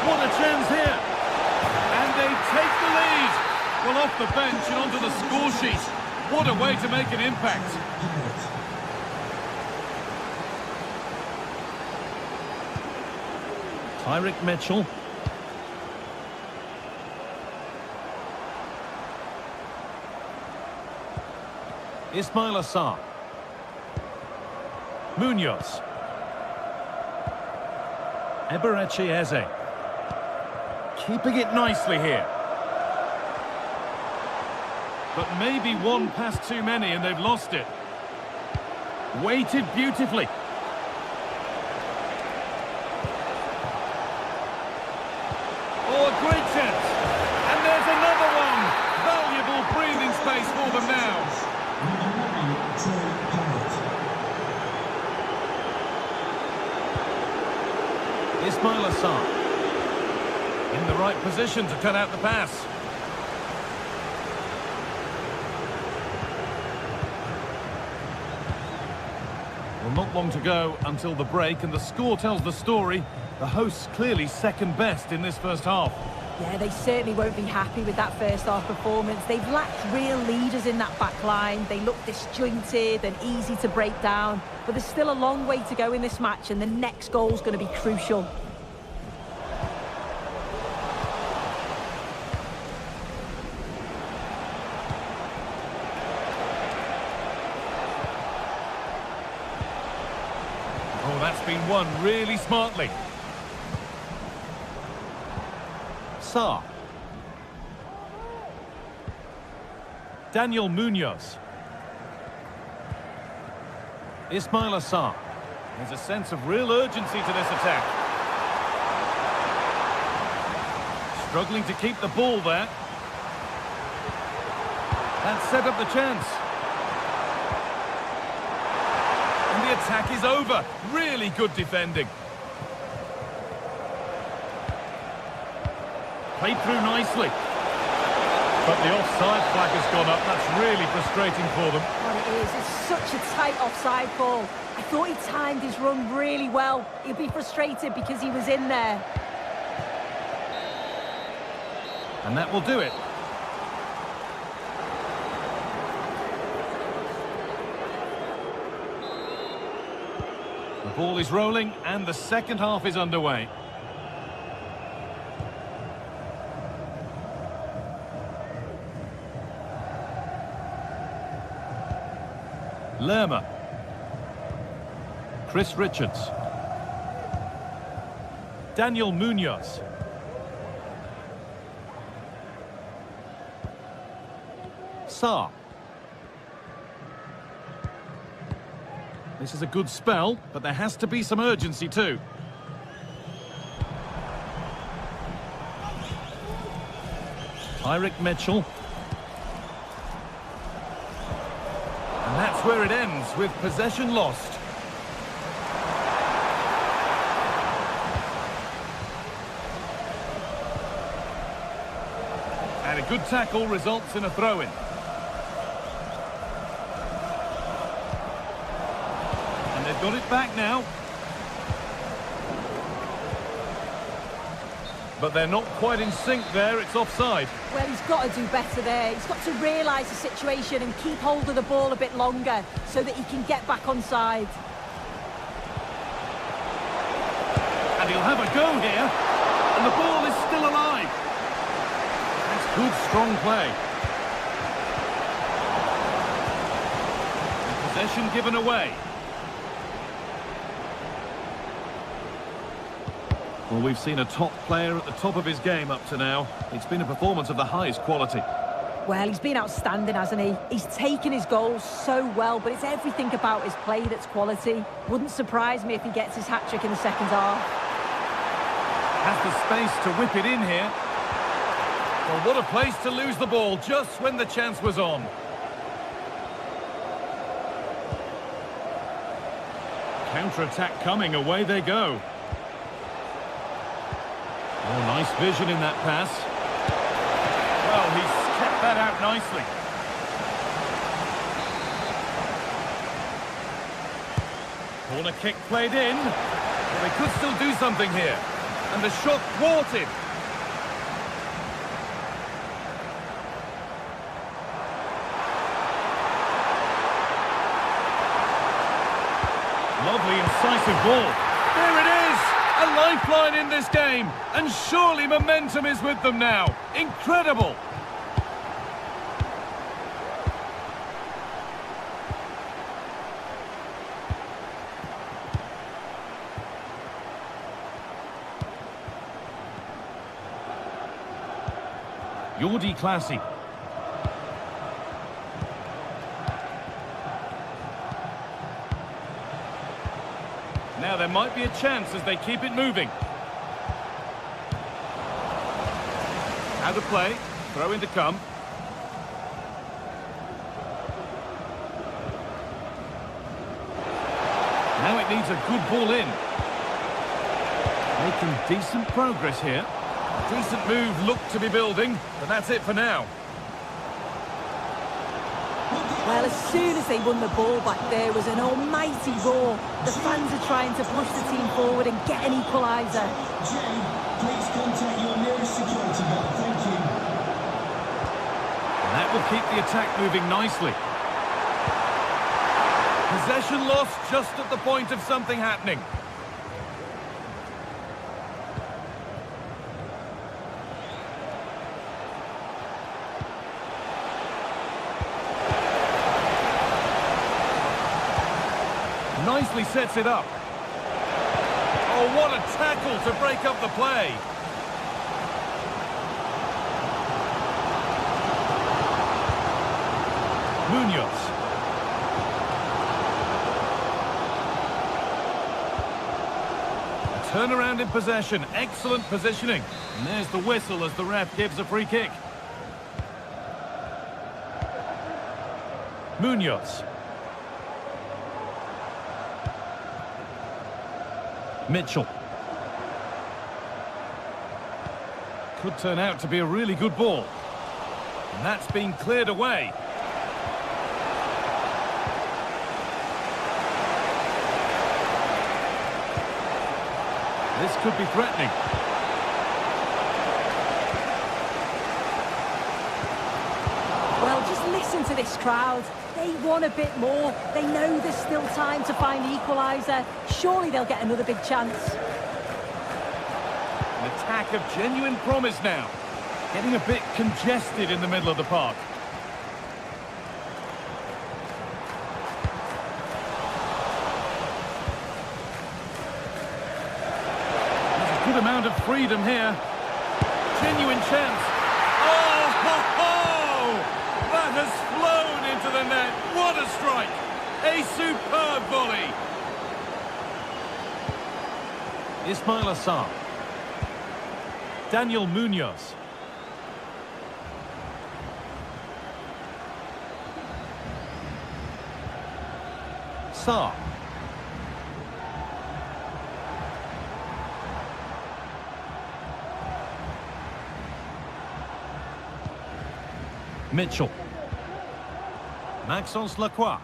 What a chance here. And they take the lead. Well, off the bench and onto the score sheet. What a way to make an impact. Tyrick Mitchell. Ismail Assar. Munoz. Eberechi Eze. Keeping it nicely here. But maybe one pass too many and they've lost it. Weighted beautifully. Oh, a great chance. And there's another one. Valuable breathing space for them now. Ismail Assar. In the right position to cut out the pass. Well, not long to go until the break, and the score tells the story. The hosts clearly second best in this first half. Yeah, they certainly won't be happy with that first half performance. They've lacked real leaders in that back line. They look disjointed and easy to break down. But there's still a long way to go in this match, and the next goal's going to be crucial. Oh, that's been won really smartly. Sarr. Daniel Munoz. Ismail Assar. There's a sense of real urgency to this attack. Struggling to keep the ball there. That set up the chance. And the attack is over. Really good defending. Played through nicely. But the offside flag has gone up. That's really frustrating for them. Well, it is. It's such a tight offside call. I thought he timed his run really well. He'll be frustrated because he was in there. And that will do it. The ball is rolling and the second half is underway. Lerma. Chris Richards. Daniel Munoz. Sarr. This is a good spell, but there has to be some urgency too. Tyrick Mitchell. And that's where it ends, with possession lost. And a good tackle results in a throw-in. And they've got it back now. But they're not quite in sync there, it's offside. Well, he's got to do better there. He's got to realise the situation and keep hold of the ball a bit longer so that he can get back on side. And he'll have a go here. And the ball is still alive. That's good, strong play. And possession given away. Well, we've seen a top player at the top of his game up to now. It's been a performance of the highest quality. Well, he's been outstanding, hasn't he? He's taken his goals so well, but it's everything about his play that's quality. Wouldn't surprise me if he gets his hat-trick in the second half. Has the space to whip it in here. Well, what a place to lose the ball just when the chance was on. Counter-attack coming, away they go. Oh, nice vision in that pass. Well, he's kept that out nicely. Corner kick played in. Well, they could still do something here. And the shot thwarted. Lovely, incisive ball. There it is! A lifeline in this game, and surely momentum is with them now. Incredible! Jordi Classy. Now there might be a chance as they keep it moving. Out of play, throw in to come. Now it needs a good ball in. Making decent progress here. Decent move looked to be building, but that's it for now. Well, as soon as they won the ball back, there was an almighty roar. The fans are trying to push the team forward and get an equaliser. Jay, please contact your nearest security guard. Thank you. And that will keep the attack moving nicely. Possession lost just at the point of something happening. Nicely sets it up. Oh, what a tackle to break up the play. Munoz. A turnaround in possession. Excellent positioning. And there's the whistle as the ref gives a free kick. Munoz. Mitchell. Could turn out to be a really good ball. And that's been cleared away. This could be threatening. Well, just listen to this crowd. They want a bit more. They know there's still time to find the equaliser. Surely they'll get another big chance. An attack of genuine promise now. Getting a bit congested in the middle of the park. There's a good amount of freedom here. Genuine chance. Oh, ho, ho! That has flown into the net. What a strike! A superb volley. Ismail Assar. Daniel Munoz. Sarr. Mitchell. Maxence Lacroix.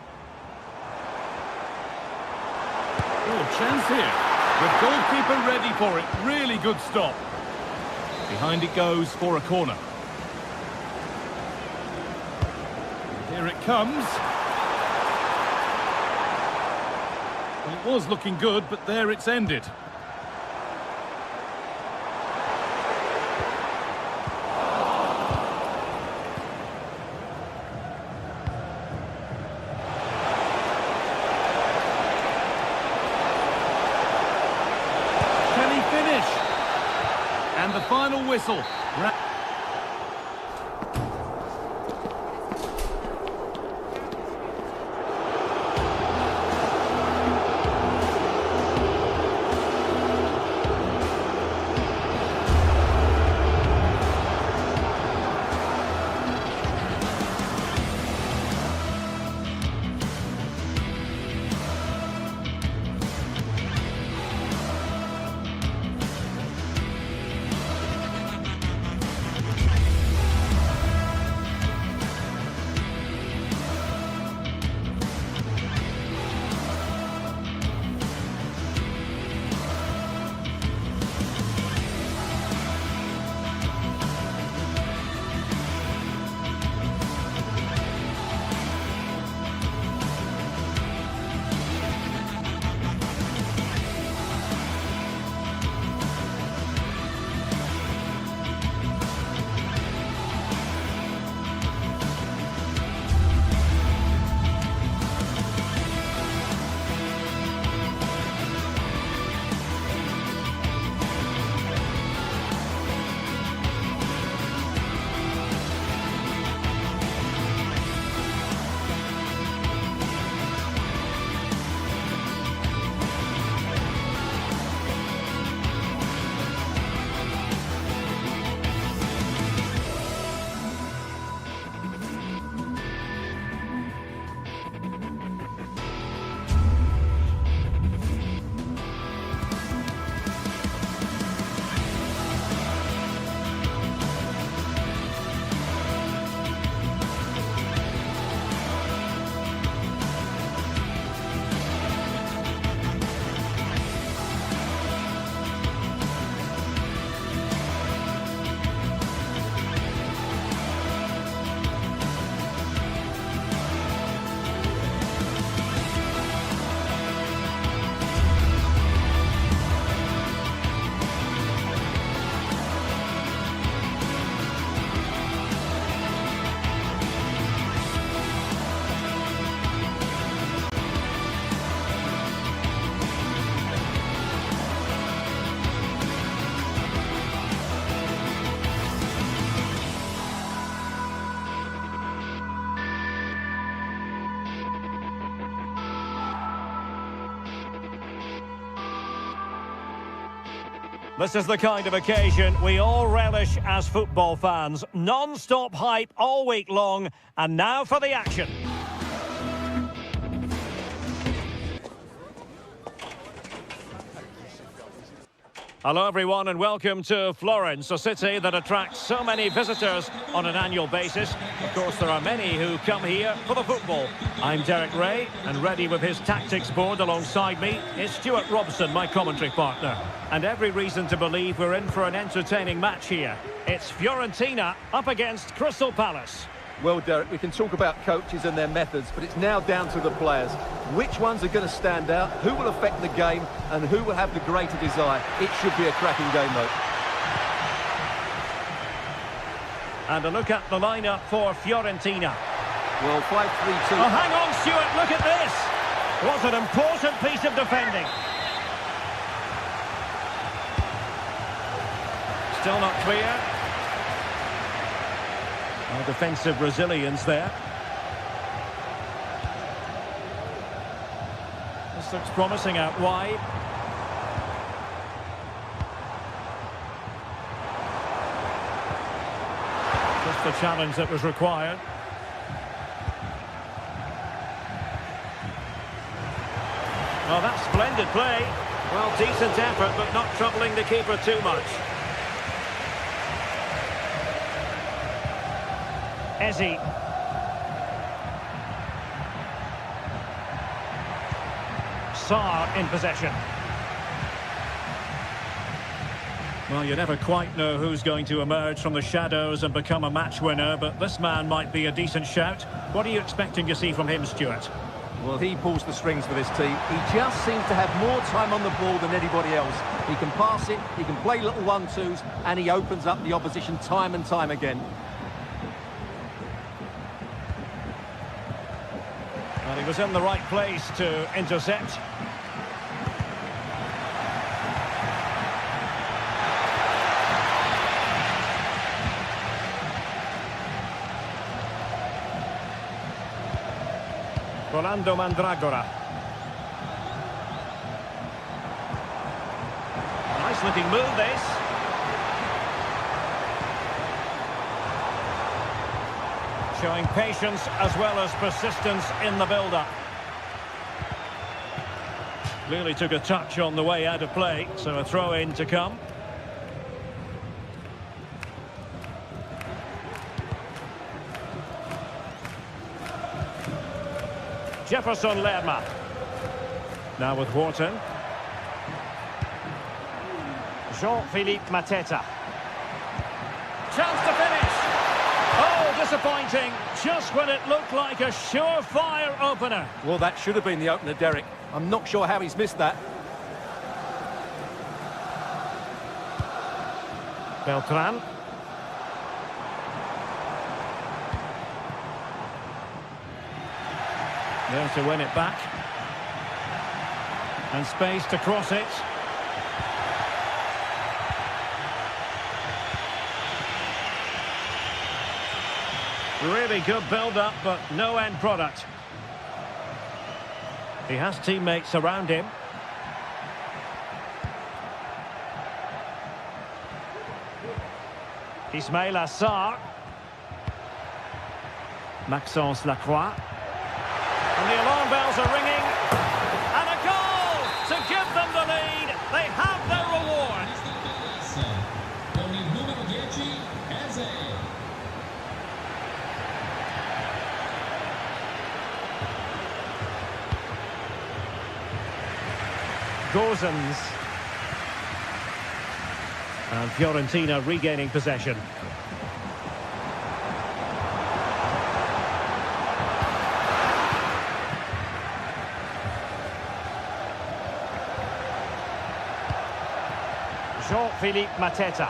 Oh, chance here. The goalkeeper ready for it. Really good stop. Behind it goes for a corner. Here it comes. Well, it was looking good, but there it's ended. And the final whistle. This is the kind of occasion we all relish as football fans. Non-stop hype all week long, and now for the action. Hello everyone and welcome to Florence, a city that attracts so many visitors on an annual basis. Of course, there are many who come here for the football. I'm Derek Ray, and ready with his tactics board alongside me is Stuart Robson, my commentary partner. And every reason to believe we're in for an entertaining match here. It's Fiorentina up against Crystal Palace. Well, Derek, we can talk about coaches and their methods, but it's now down to the players. Which ones are going to stand out, who will affect the game, and who will have the greater desire? It should be a cracking game, though. And a look at the lineup for Fiorentina. Well, 5-3-2. Oh, hang on, Stuart, look at this. What an important piece of defending. Still not clear. Defensive resilience there. This looks promising out wide. Just the challenge that was required. Well, that's splendid play. Well, decent effort, but not troubling the keeper too much. Ezzy. Sarr in possession. Well, you never quite know who's going to emerge from the shadows and become a match winner, but this man might be a decent shout. What are you expecting to see from him, Stuart? Well, he pulls the strings for this team. He just seems to have more time on the ball than anybody else. He can pass it, he can play little 1-2s, and he opens up the opposition time and time again. Well, he was in the right place to intercept. Rolando Mandragora. Nice looking move, this. Showing patience as well as persistence in the build-up. Clearly took a touch on the way out of play, so a throw-in to come. Jefferson Lerma. Now with Wharton. Jean-Philippe Mateta. Chance to finish. Oh, disappointing. Just when it looked like a surefire opener. Well, that should have been the opener, Derek. I'm not sure how he's missed that. Beltran. There to win it back. And space to cross it. Really good build-up, but no end product. He has teammates around him. Ismail Assar. Maxence Lacroix. And the alarm bells are ringing. And a goal to give them the lead. They have their reward. Con il numero 10, Eze. Gozens. And Fiorentina regaining possession. Jean-Philippe Mateta.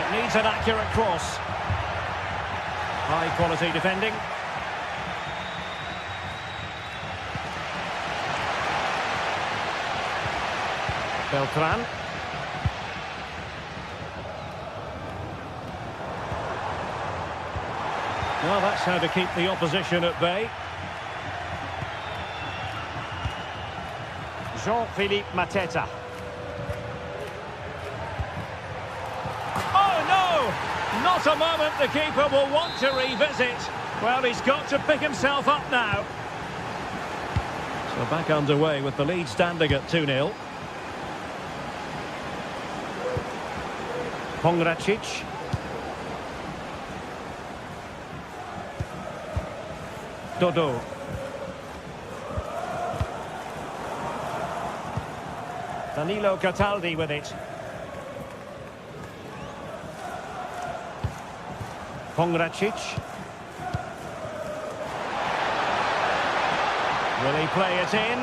It needs an accurate cross. High quality defending. Beltran. Well, that's how to keep the opposition at bay. Jean-Philippe Mateta. Oh no! Not a moment the keeper will want to revisit. Well, he's got to pick himself up now. So back underway with the lead standing at 2-0. Pongracic. Dodo. Danilo Cataldi with it. Pongracic. Will he play it in?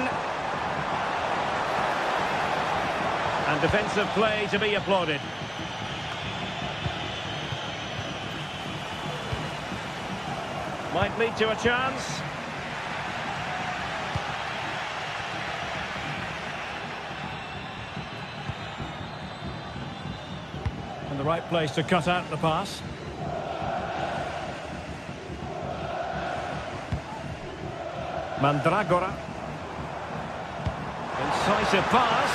And defensive play to be applauded. Might lead to a chance. And the right place to cut out the pass. Mandragora. Incisive pass.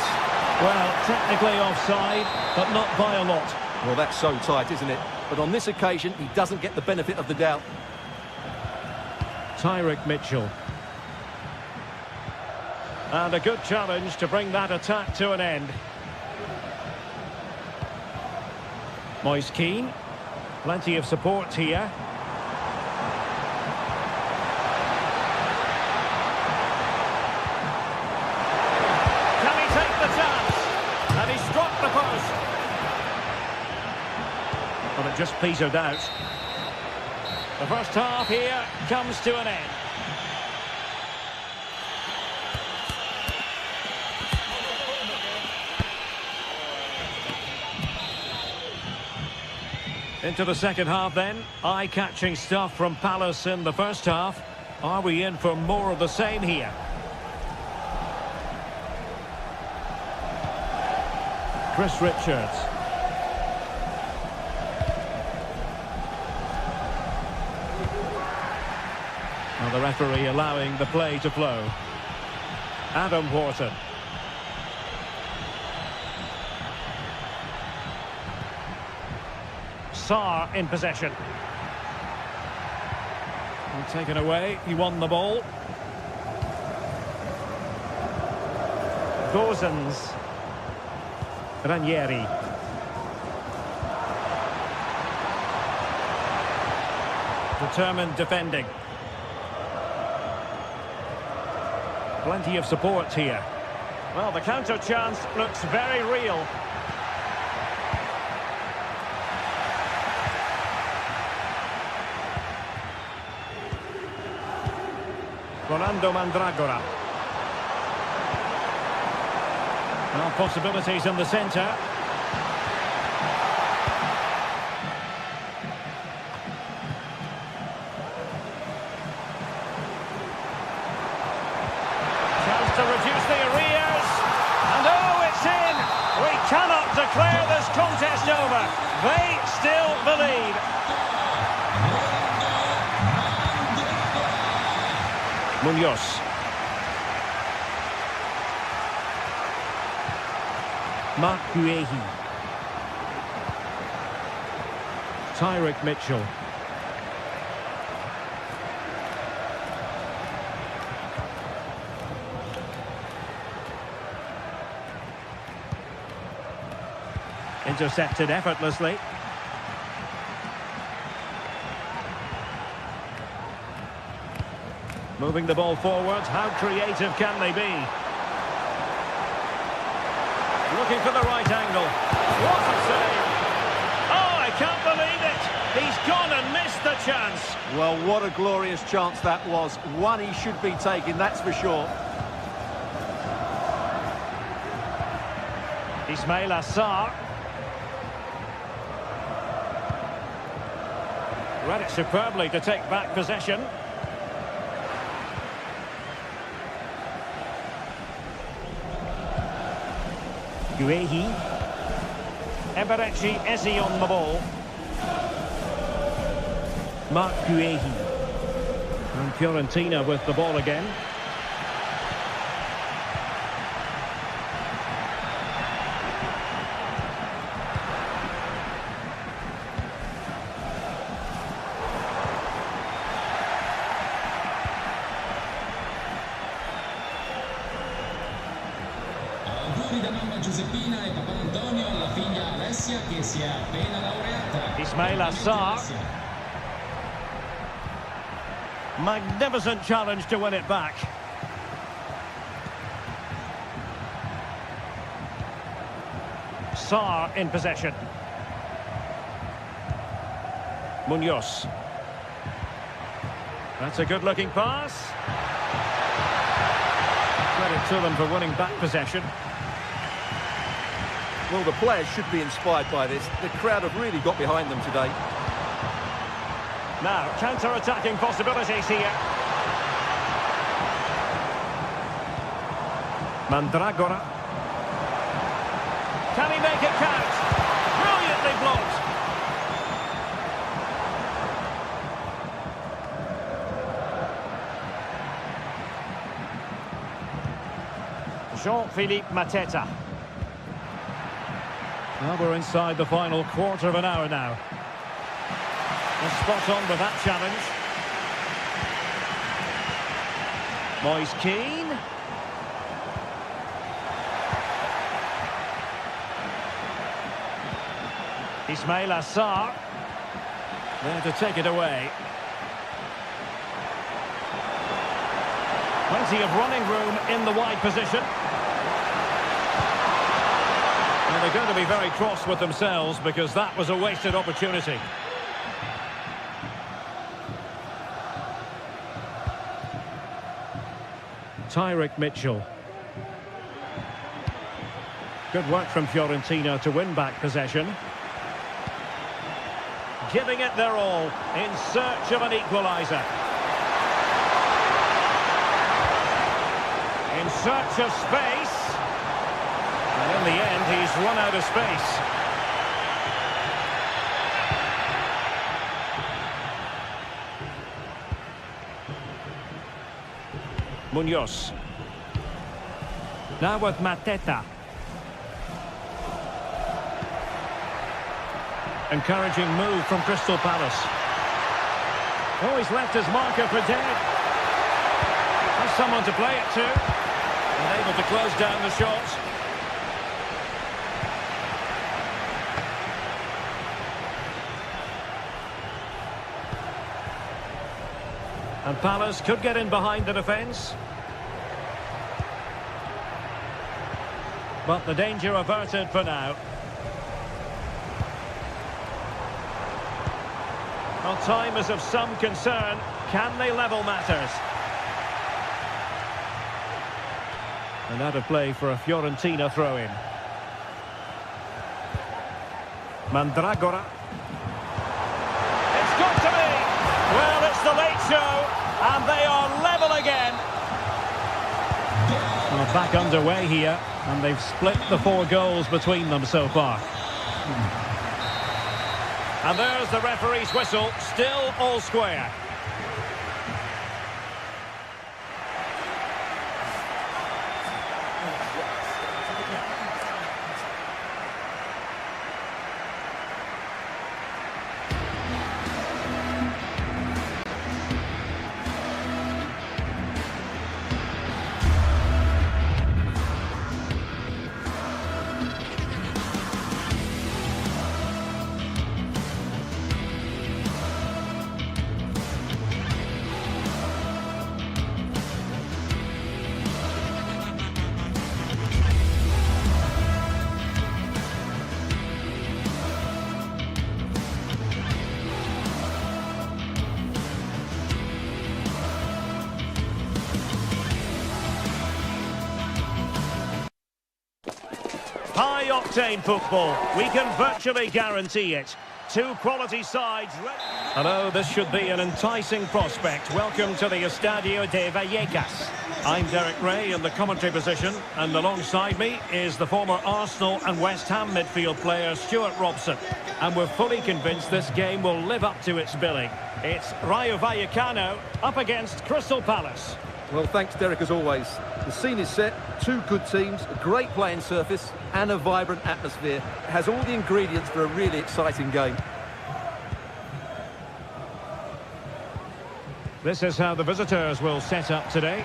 Well, technically offside, but not by a lot. Well, that's so tight, isn't it? But on this occasion, he doesn't get the benefit of the doubt. Tyrick Mitchell. And a good challenge to bring that attack to an end. Moise Keane. Plenty of support here. Can he take the chance? And he struck the post. Well, it just petered out. The first half here comes to an end. Into the second half then. Eye-catching stuff from Palace in the first half. Are we in for more of the same here? Chris Richards. Well, the referee allowing the play to flow. Adam Wharton. Sarr in possession. And taken away, he won the ball. Gozens. Ranieri. Determined defending. Plenty of support here. Well, the counter chance looks very real. Rolando Mandragora. Well, possibilities in the centre. To reduce the arrears, and oh, it's in! We cannot declare this contest over. They still the lead. Munoz. Marc Guehi. Tyrick Mitchell. Intercepted effortlessly. Moving the ball forward, how creative can they be? Looking for the right angle. What a save! Oh, I can't believe it! He's gone and missed the chance. Well, what a glorious chance that was. One he should be taking, that's for sure. Ismail Assar. Read it superbly to take back possession. Guehi. Eberechi Eze on the ball. Marc Guehi. And Fiorentina with the ball again. auguri da mamma Giuseppina e papà Antonio alla figlia Alessia che si è appena laureata. Ismail Assar. Magnificent challenge to win it back. Sarr in possession. Munoz. That's a good-looking pass. Credit to them for winning back possession. Well, the players should be inspired by this. The crowd have really got behind them today. Now, counter-attacking possibilities here. Mandragora. Can he make it count? Brilliantly blocked. Jean-Philippe Mateta. Well, we're inside the final quarter of an hour now. And spot on with that challenge. Moise Keane. Ismail Assar. There to take it away. Plenty of running room in the wide position. And they're going to be very cross with themselves because that was a wasted opportunity. Tyrick Mitchell. Good work from Fiorentina to win back possession. Giving it their all in search of an equaliser. In search of space. And in the end, he's run out of space. Munoz. Now with Mateta. Encouraging move from Crystal Palace. Oh, he's left his marker for dead. Has someone to play it to. And able to close down the shot. And Palace could get in behind the defence. But the danger averted for now. Well, time is of some concern. Can they level matters? And out of play for a Fiorentina throw-in. Mandragora. It's got to be! Well, it's the late show, and they are level again. Well, back underway here, and they've split the 4 goals between them so far. And there's the referee's whistle, still all square. High-octane football, we can virtually guarantee it. 2 quality sides. Hello, this should be an enticing prospect. Welcome to the Estadio de Vallecas. I'm Derek Ray in the commentary position, and alongside me is the former Arsenal and West Ham midfield player Stuart Robson. And we're fully convinced this game will live up to its billing. It's Rayo Vallecano up against Crystal Palace. Well, thanks, Derek, as always. The scene is set, 2 good teams, a great playing surface and a vibrant atmosphere. It has all the ingredients for a really exciting game. This is how the visitors will set up today.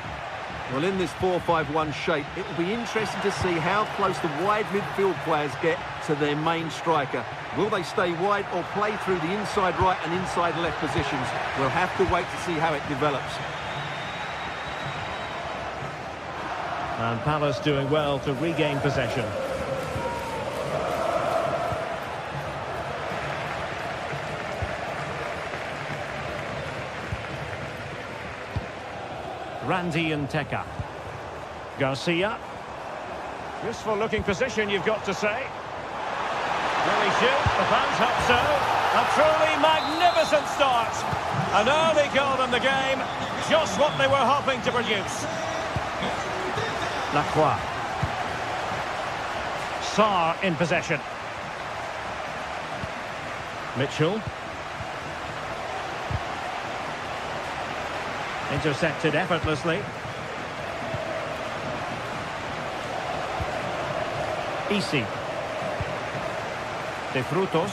Well, in this 4-5-1 shape, it will be interesting to see how close the wide midfield players get to their main striker. Will they stay wide or play through the inside right and inside left positions? We'll have to wait to see how it develops. And Palace doing well to regain possession. Randy and Teka. Garcia. Useful looking position, you've got to say. Will he shoot? The fans hope so. A truly magnificent start. An early goal in the game. Just what they were hoping to produce. Lacroix. Sarr in possession. Mitchell. Intercepted effortlessly. Easy. De Frutos.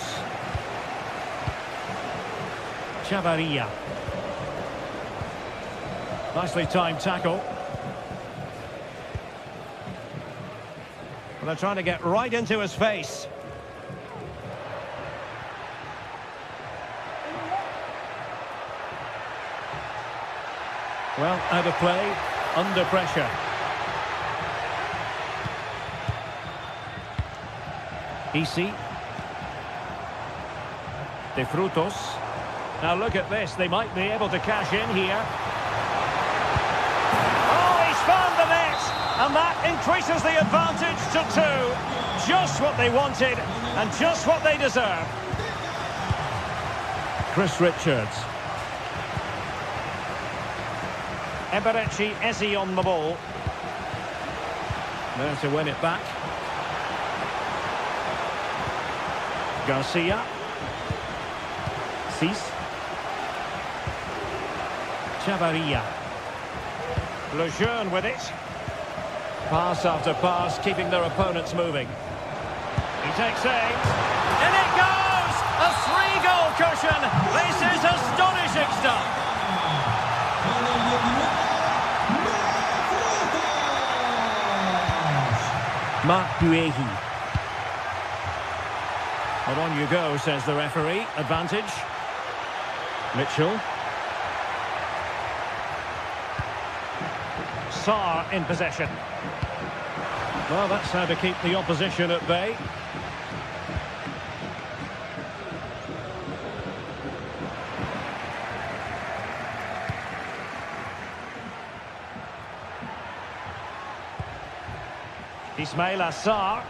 Chavarria. Nicely timed tackle. Well, they're trying to get right into his face. Well, out of play, under pressure. Easy. De Frutos. Now look at this, they might be able to cash in here. Oh, he's found the net! And that increases the advantage to 2. Just what they wanted, and just what they deserve. Chris Richards. Eberechi Eze on the ball. There to win it back. Garcia. Cis. Chavarria. Lejeune with it. Pass after pass, keeping their opponents moving. He takes aim. In it goes! A 3-goal cushion! This is astonishing stuff! Marc Buehi. Well, on you go, says the referee. Advantage. Mitchell. Sarr in possession. Well, that's how to keep the opposition at bay. Ismail Assar.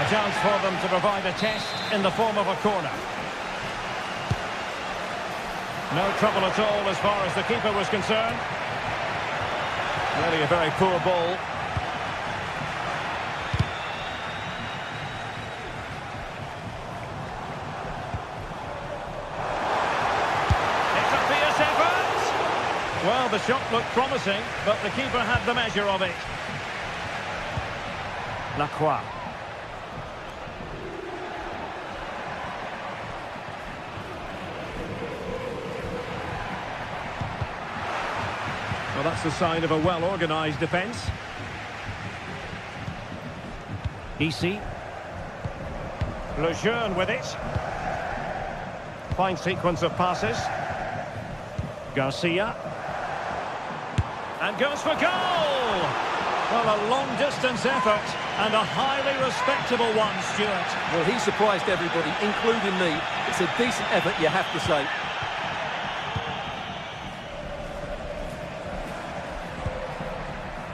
A chance for them to provide a test in the form of a corner. No trouble at all as far as the keeper was concerned. Really a very poor ball. Well, the shot looked promising, but the keeper had the measure of it. Lacroix. Well, that's the sign of a well-organised defence. Easy. Lejeune with it. Fine sequence of passes. Garcia. And goes for goal! Well, a long-distance effort and a highly respectable one, Stuart. Well, he surprised everybody, including me. It's a decent effort, you have to say.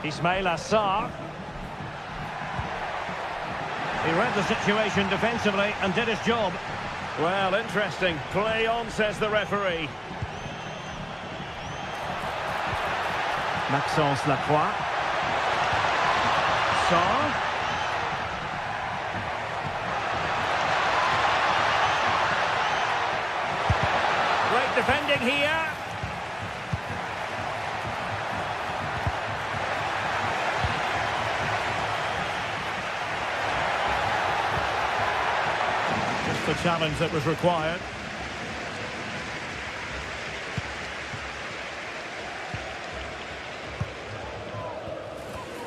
Ismail Assar. He read the situation defensively and did his job. Well, interesting. Play on, says the referee. Maxence Lacroix. Sarr. Great defending here. Just the challenge that was required.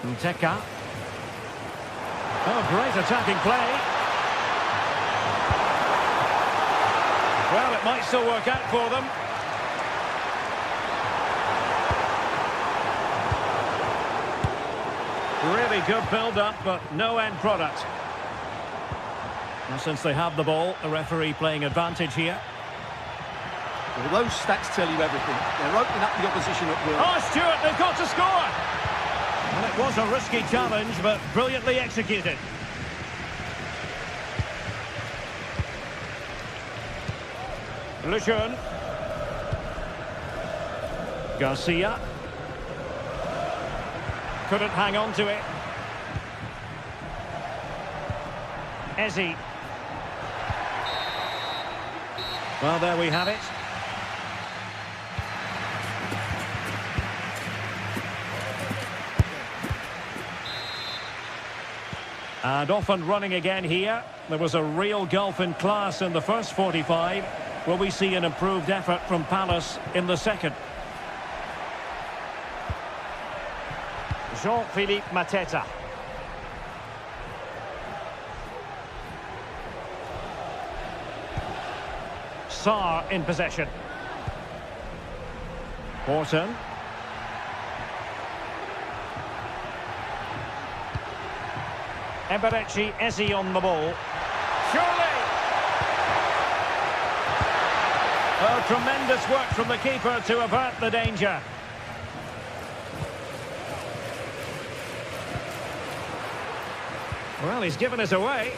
Nteka. Oh, great attacking play. Well, it might still work out for them. Really good build-up, but no end product. And since they have the ball, the referee playing advantage here. Well, those stats tell you everything. They're opening up the opposition at will. Oh, Stewart, they've got to score! Well, it was a risky challenge, but brilliantly executed. Lejeune. Garcia. Couldn't hang on to it. Eze. Well, there we have it. And off and running again here. There was a real gulf in class in the first 45. Will we see an improved effort from Palace in the second? Jean-Philippe Mateta. Sarr in possession. Horton. Eberechi Eze on the ball. Surely! Oh, tremendous work from the keeper to avert the danger. Well, he's given us away.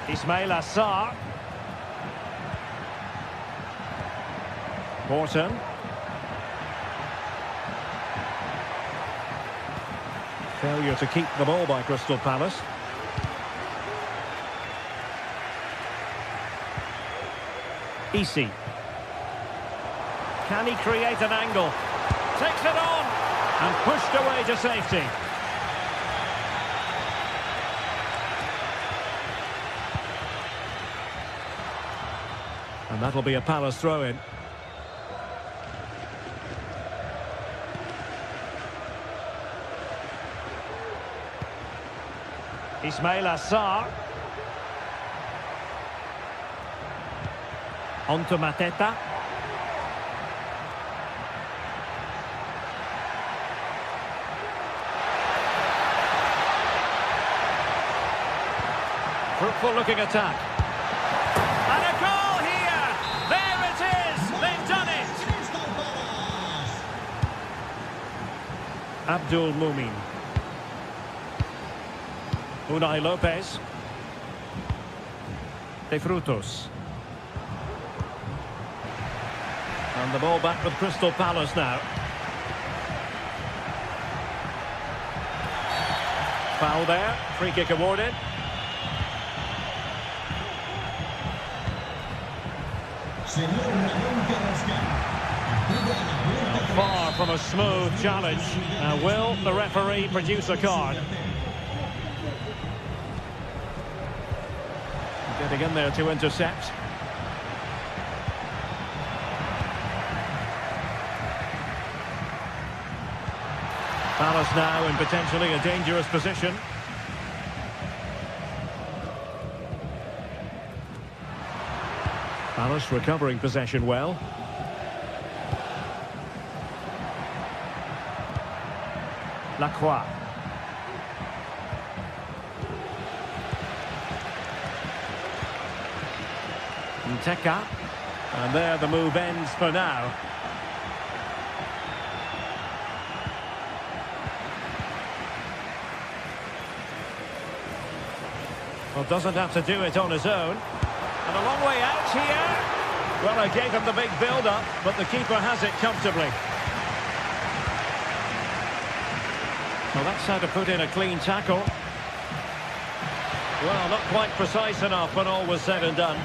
Ismaila Sarr. Horton. Failure to keep the ball by Crystal Palace. Eze. Can he create an angle? Takes it on and pushed away to safety. And that'll be a Palace throw-in. Ismaila Sarr. On to Mateta. Fruitful looking attack. And a goal here! There it is! They've done it! Abdul Mumin. Unai Lopez. De Frutos. And the ball back with Crystal Palace now. Foul there. Free kick awarded. Far from a smooth challenge. Will the referee produce a card? Getting in there to intercept. Palace now in potentially a dangerous position. Palace recovering possession well. Lacroix. Nteka. And there the move ends for now. Well, doesn't have to do it on his own. And a long way out here. Well, I gave him the big build-up, but the keeper has it comfortably. Well, that's how to put in a clean tackle. Well, not quite precise enough when all was said and done.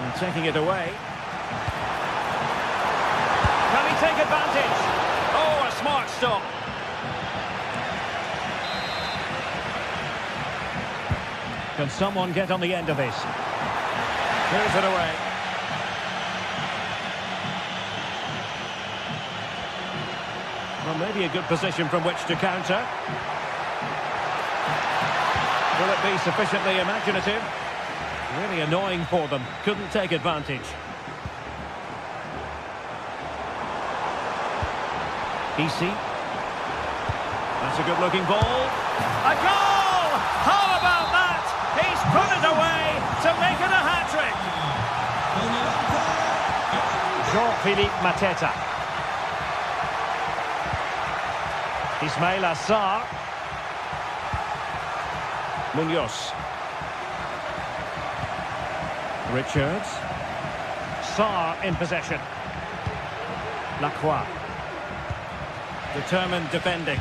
And taking it away. Can he take advantage? Oh, a smart stop. Can someone get on the end of this? Here's it away. Well, maybe a good position from which to counter. Will it be sufficiently imaginative? Really annoying for them. Couldn't take advantage. Easy. That's a good-looking ball. A goal! How about that? He's put it away to make it a hat-trick. Jean-Philippe Mateta. Ismail Assar. Munoz. Richards. Sarr in possession. Lacroix. Determined defending.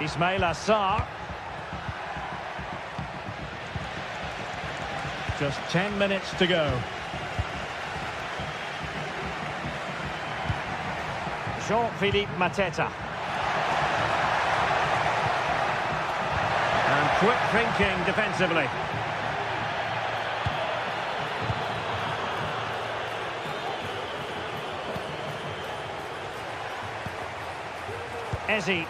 Ismail Assar. Just 10 minutes to go. Jean-Philippe Mateta. And quick thinking defensively. Eze.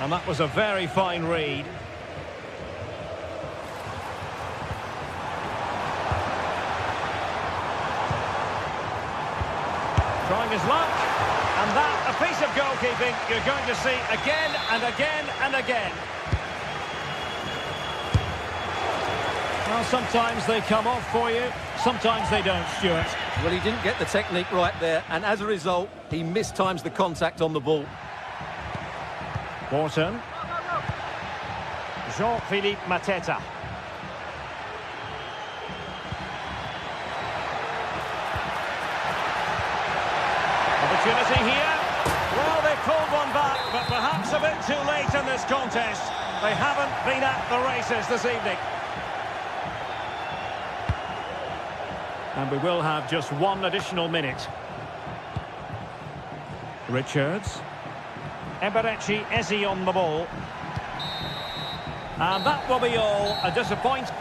And that was a very fine read. Trying his luck. And that, a piece of goalkeeping you're going to see again and again and again. Well, sometimes they come off for you, sometimes they don't, Stuart. Well, he didn't get the technique right there, and as a result, he mistimes the contact on the ball. Wharton. Jean-Philippe Mateta. Opportunity here. Well, they pulled one back, but perhaps a bit too late in this contest. They haven't been at the races this evening. And we will have just one additional minute. Richards. Eberechi Eze on the ball. And that will be all. A disappointment.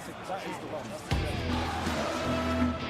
That is the one. That's the one.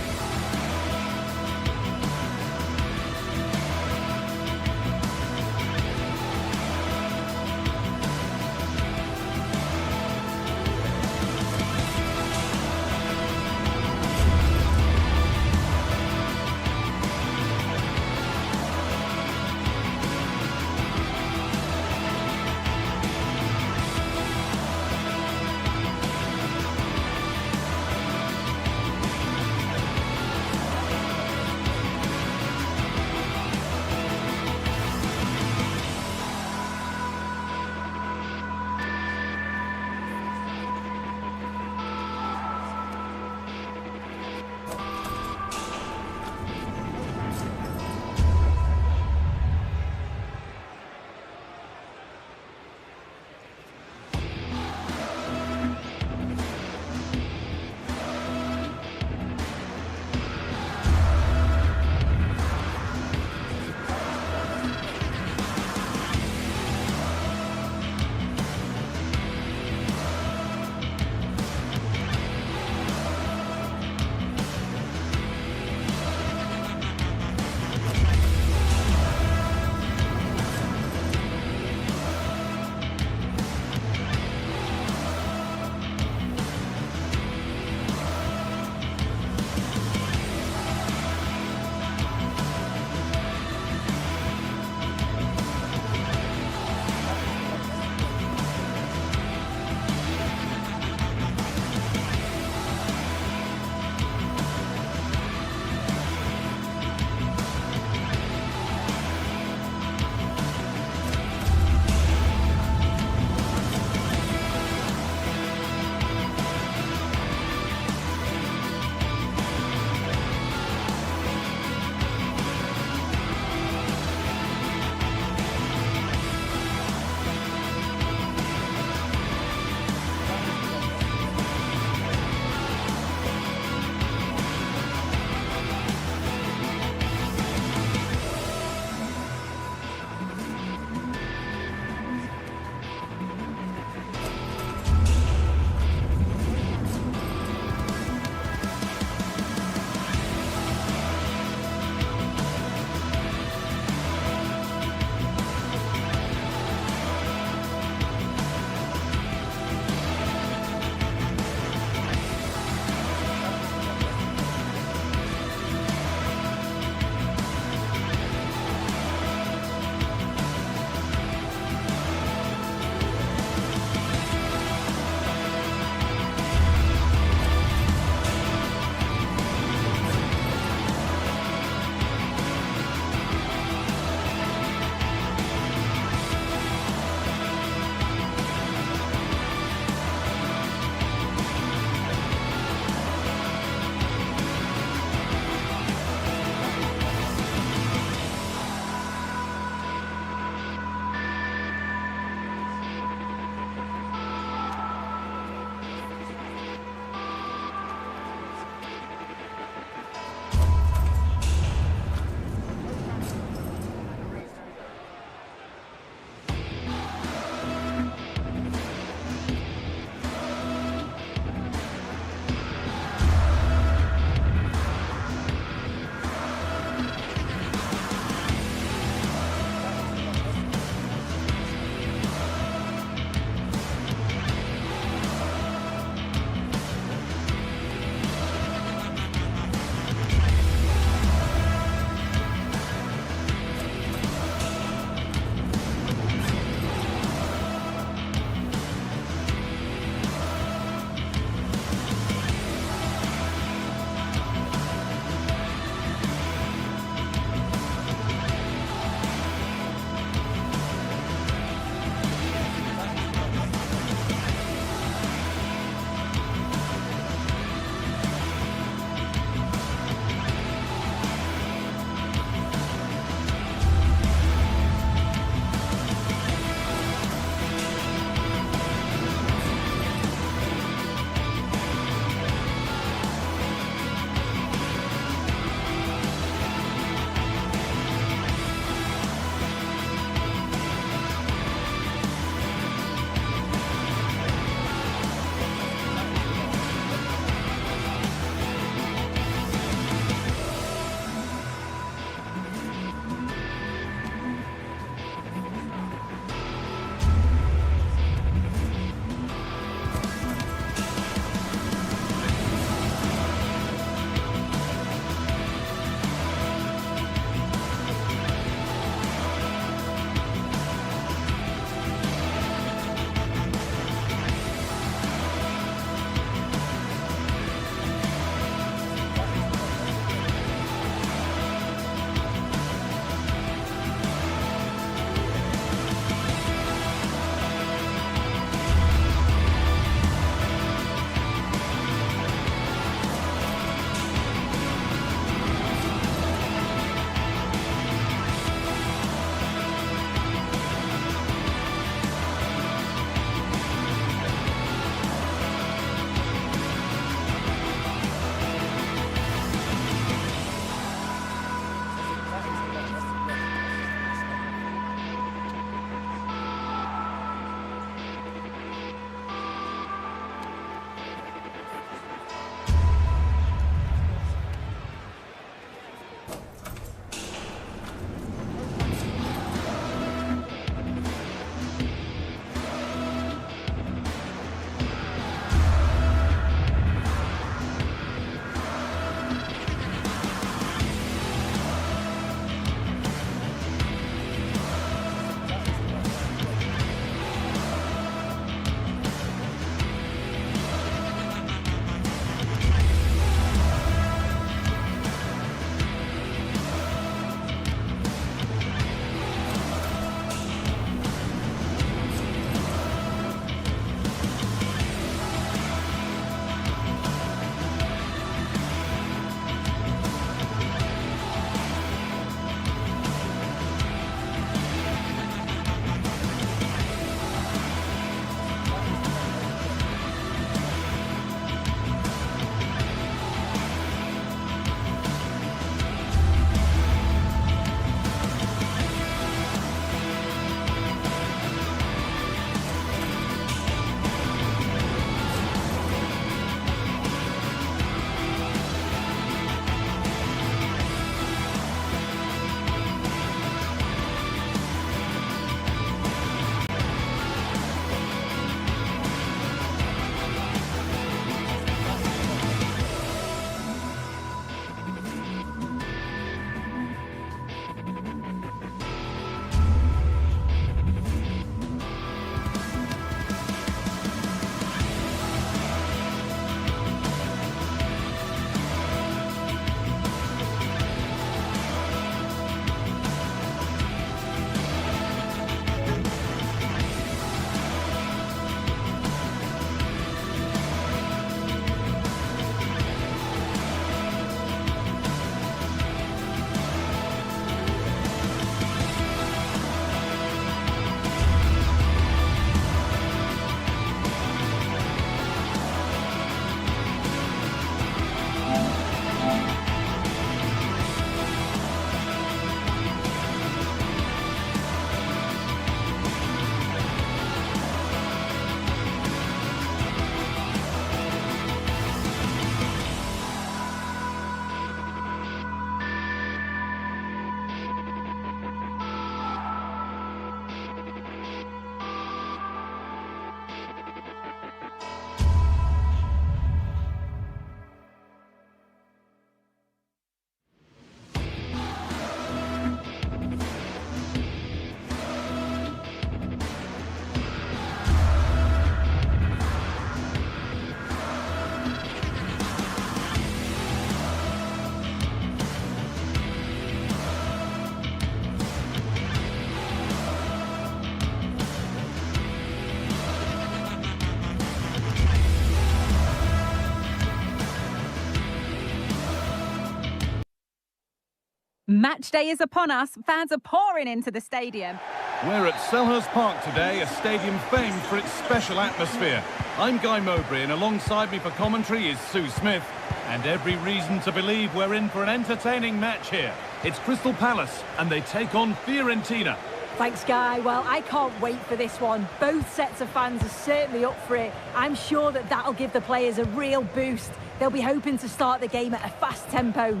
Match day is upon us. Fans are pouring into the stadium. We're at Selhurst Park today, a stadium famed for its special atmosphere. I'm Guy Mowbray, and alongside me for commentary is Sue Smith. And every reason to believe we're in for an entertaining match here. It's Crystal Palace, and they take on Fiorentina. Thanks, Guy. Well, I can't wait for this one. Both sets of fans are certainly up for it. I'm sure that that'll give the players a real boost. They'll be hoping to start the game at a fast tempo.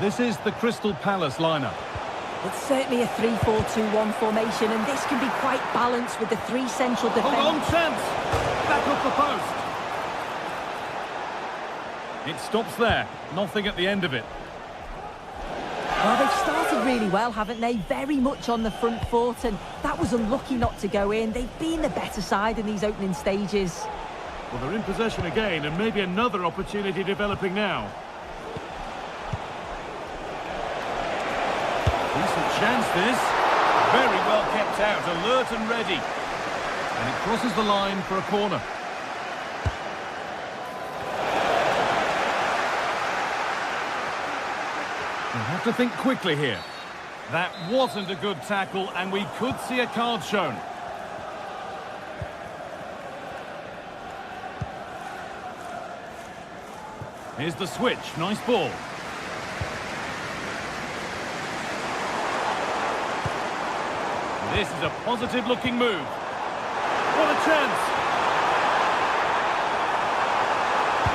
This is the Crystal Palace lineup. It's certainly a 3-4-2-1 formation, and this can be quite balanced with the three central defenders. Hold on, chance! Back up the post. It stops there. Nothing at the end of it. Well, they've started really well, haven't they? Very much on the front foot, and that was unlucky not to go in. They've been the better side in these opening stages. Well, they're in possession again, and maybe another opportunity developing now. Decent chance, this. Very well kept out, alert and ready. And it crosses the line for a corner. We have to think quickly here. That wasn't a good tackle, and we could see a card shown. Here's the switch. Nice ball. This is a positive-looking move. What a chance!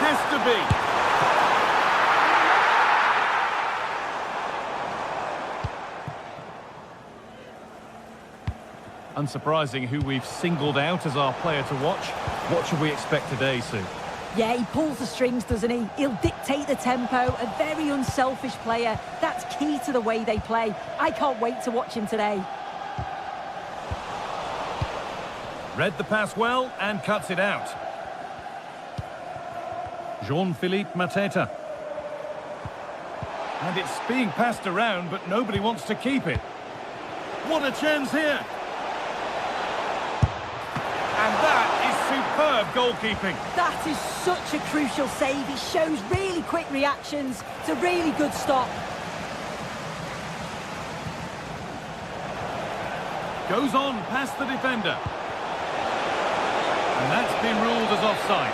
Has to be. Unsurprising who we've singled out as our player to watch. What should we expect today, Sue? Yeah, he pulls the strings, doesn't he? He'll dictate the tempo, a very unselfish player. That's key to the way they play. I can't wait to watch him today. Read the pass well and cuts it out. Jean-Philippe Mateta. And it's being passed around, but nobody wants to keep it. What a chance here! And that is superb goalkeeping. That is such a crucial save. He shows really quick reactions. It's a really good stop. Goes on past the defender. And that's been ruled as offside.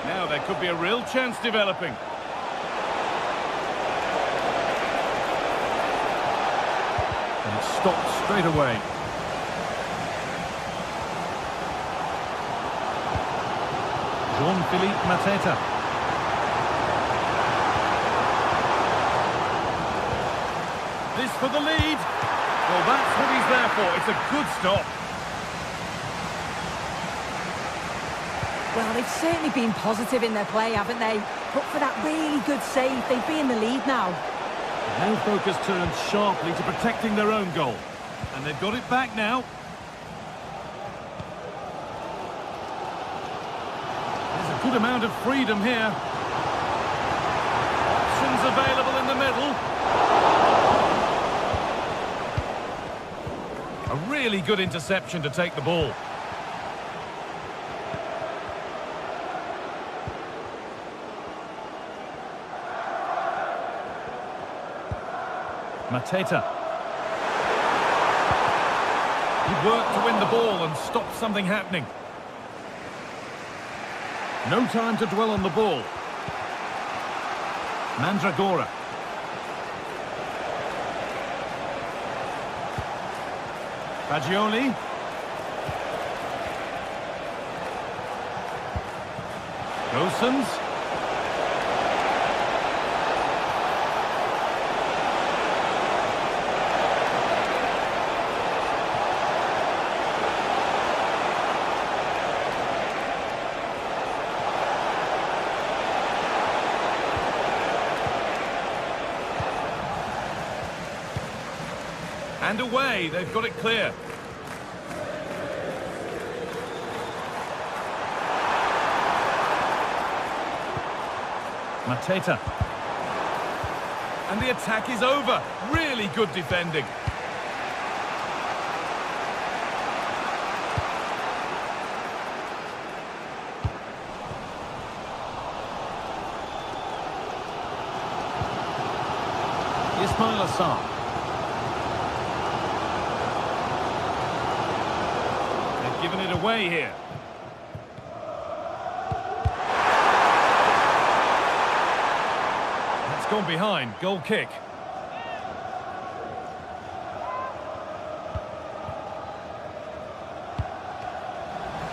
Now there could be a real chance developing. And it's stopped straight away. Jean-Philippe Mateta. This for the lead. Well, that's what he's there for. It's a good stop. Well, they've certainly been positive in their play, haven't they? But for that really good save, they'd be in the lead now. Now focus turns sharply to protecting their own goal. And they've got it back now. Good amount of freedom here. Options available in the middle. A really good interception to take the ball. Mateta. He worked to win the ball and stop something happening. No time to dwell on the ball. Mandragora. Fagioli. Gosens. And away, they've got it clear. Mateta. And the attack is over. Really good defending. Ismail Assar. They've given it away here. That's gone behind. Goal kick.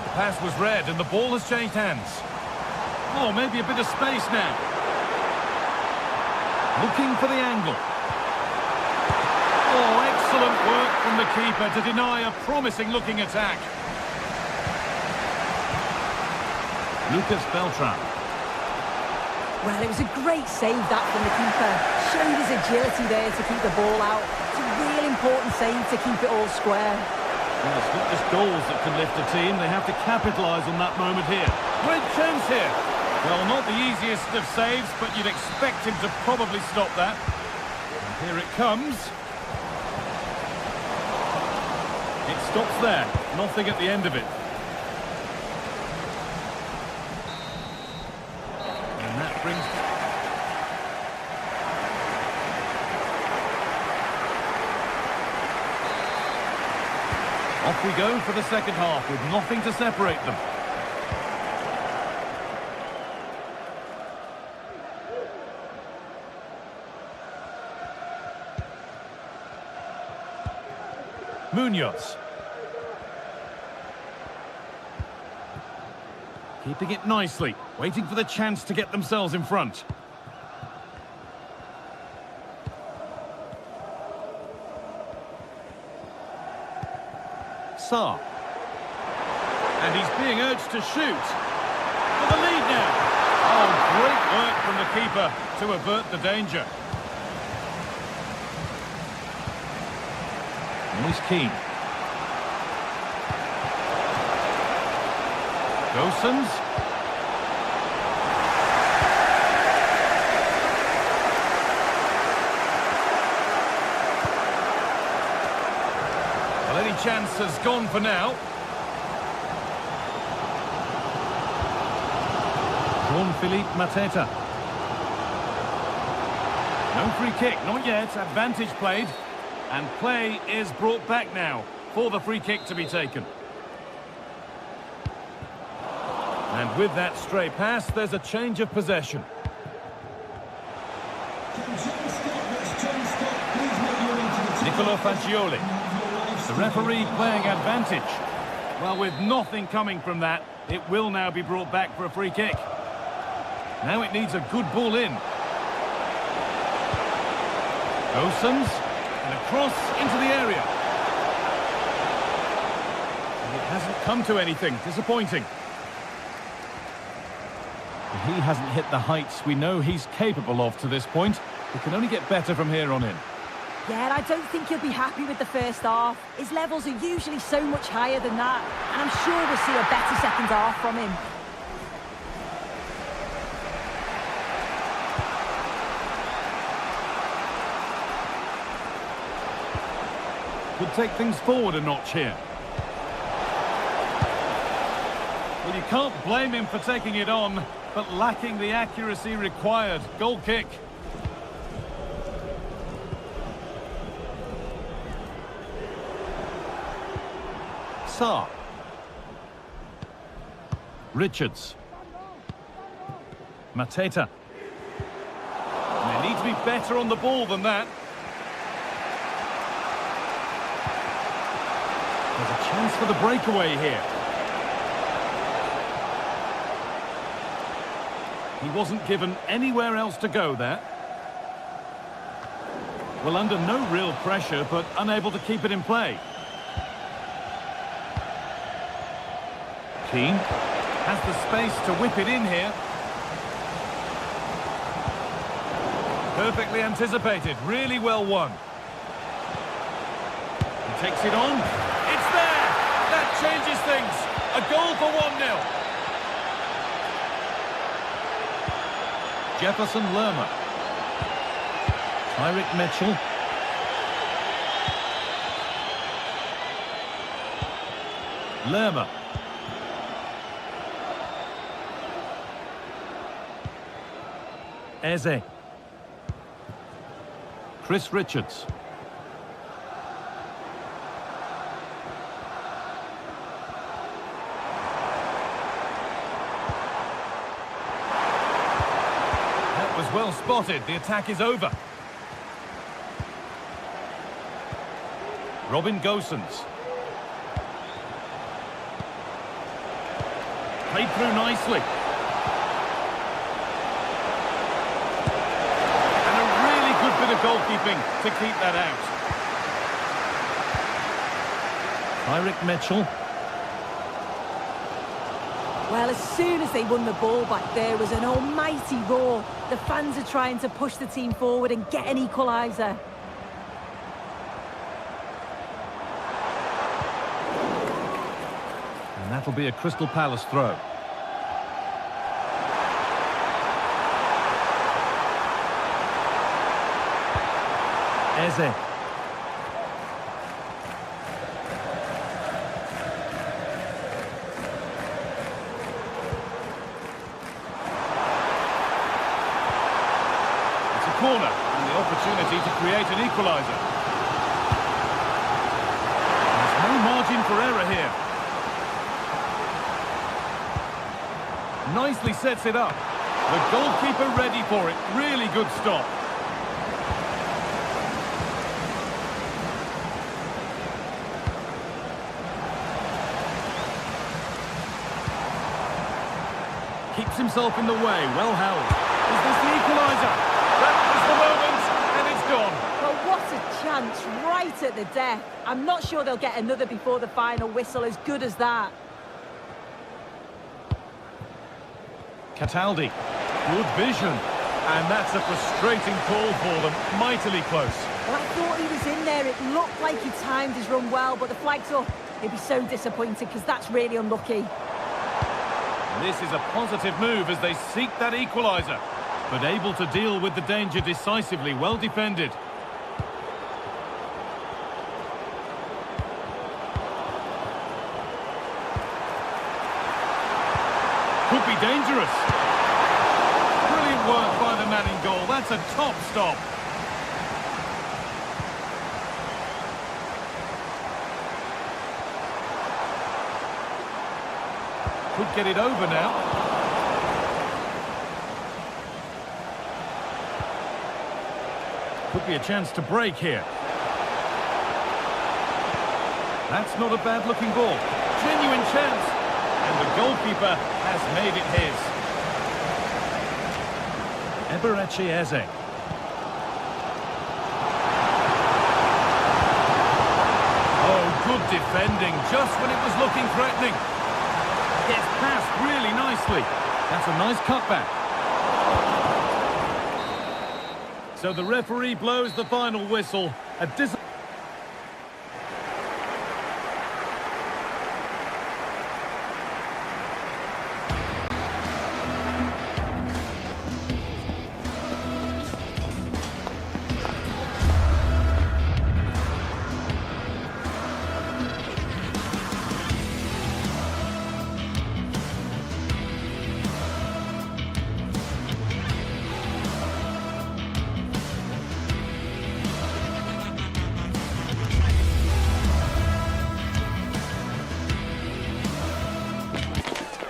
The pass was read and the ball has changed hands. Oh, maybe a bit of space now. Looking for the angle. Oh, excellent work from the keeper to deny a promising-looking attack. Lucas Beltran. Well, it was a great save, that, from the keeper. Showed his agility there to keep the ball out. It's a real important save to keep it all square. Well, it's not just goals that can lift a team. They have to capitalise on that moment here. Great chance here. Well, not the easiest of saves, but you'd expect him to probably stop that. And here it comes. It stops there. Nothing at the end of it. And that brings... Off we go for the second half with nothing to separate them. Munoz. Keeping it nicely, waiting for the chance to get themselves in front. Sarr. And he's being urged to shoot. For the lead now. Oh, great work from the keeper to avert the danger. Moise Keane. Gosens. Well, any chance has gone for now. Jean-Philippe Mateta. No free kick, not yet. Advantage played. And play is brought back now for the free kick to be taken. And with that stray pass, there's a change of possession. Nicolo Fagioli. The referee playing advantage. Well, with nothing coming from that, it will now be brought back for a free kick. Now it needs a good ball in. Gosens. And a cross into the area. And it hasn't come to anything. Disappointing. He hasn't hit the heights we know he's capable of to this point. He can only get better from here on in. Yeah, I don't think he'll be happy with the first half. His levels are usually so much higher than that. And I'm sure we'll see a better second half from him. Could take things forward a notch here. Well, you can't blame him for taking it on, but lacking the accuracy required. Goal kick. Sarr. Richards. Mateta. They need to be better on the ball than that. There's a chance for the breakaway here. He wasn't given anywhere else to go there. Well, under no real pressure, but unable to keep it in play. Keane has the space to whip it in here. Perfectly anticipated, really well won. He takes it on. It's there! That changes things. A goal for 1-0. Jefferson Lerma. Tyrick Mitchell. Lerma. Eze. Chris Richards. That was well spotted. The attack is over. Robin Gosens. Played through nicely. And a really good bit of goalkeeping to keep that out. Tyrick Mitchell. Well, as soon as they won the ball back, there was an almighty roar. The fans are trying to push the team forward and get an equaliser. And that'll be a Crystal Palace throw. Eze. It's a corner and the opportunity to create an equaliser. There's no margin for error here. Nicely sets it up. The goalkeeper ready for it. Really good stop. Keeps himself in the way. Well held. Is this the equaliser? That was the moment, and it's gone. Well, what a chance right at the death. I'm not sure they'll get another before the final whistle as good as that. Cataldi. Good vision. And that's a frustrating call for them. Mightily close. Well, I thought he was in there. It looked like he timed his run well, but the flag's up. He'd be so disappointed because that's really unlucky. This is a positive move as they seek that equaliser, but able to deal with the danger decisively. Well defended. Could be dangerous. Brilliant work by the man in goal. That's a top stop. Could get it over now. Could be a chance to break here. That's not a bad looking ball. Genuine chance. And the goalkeeper has made it his. Eberechi Eze. Oh, good defending just when it was looking threatening. Gets past really nicely. That's a nice cutback. So the referee blows the final whistle.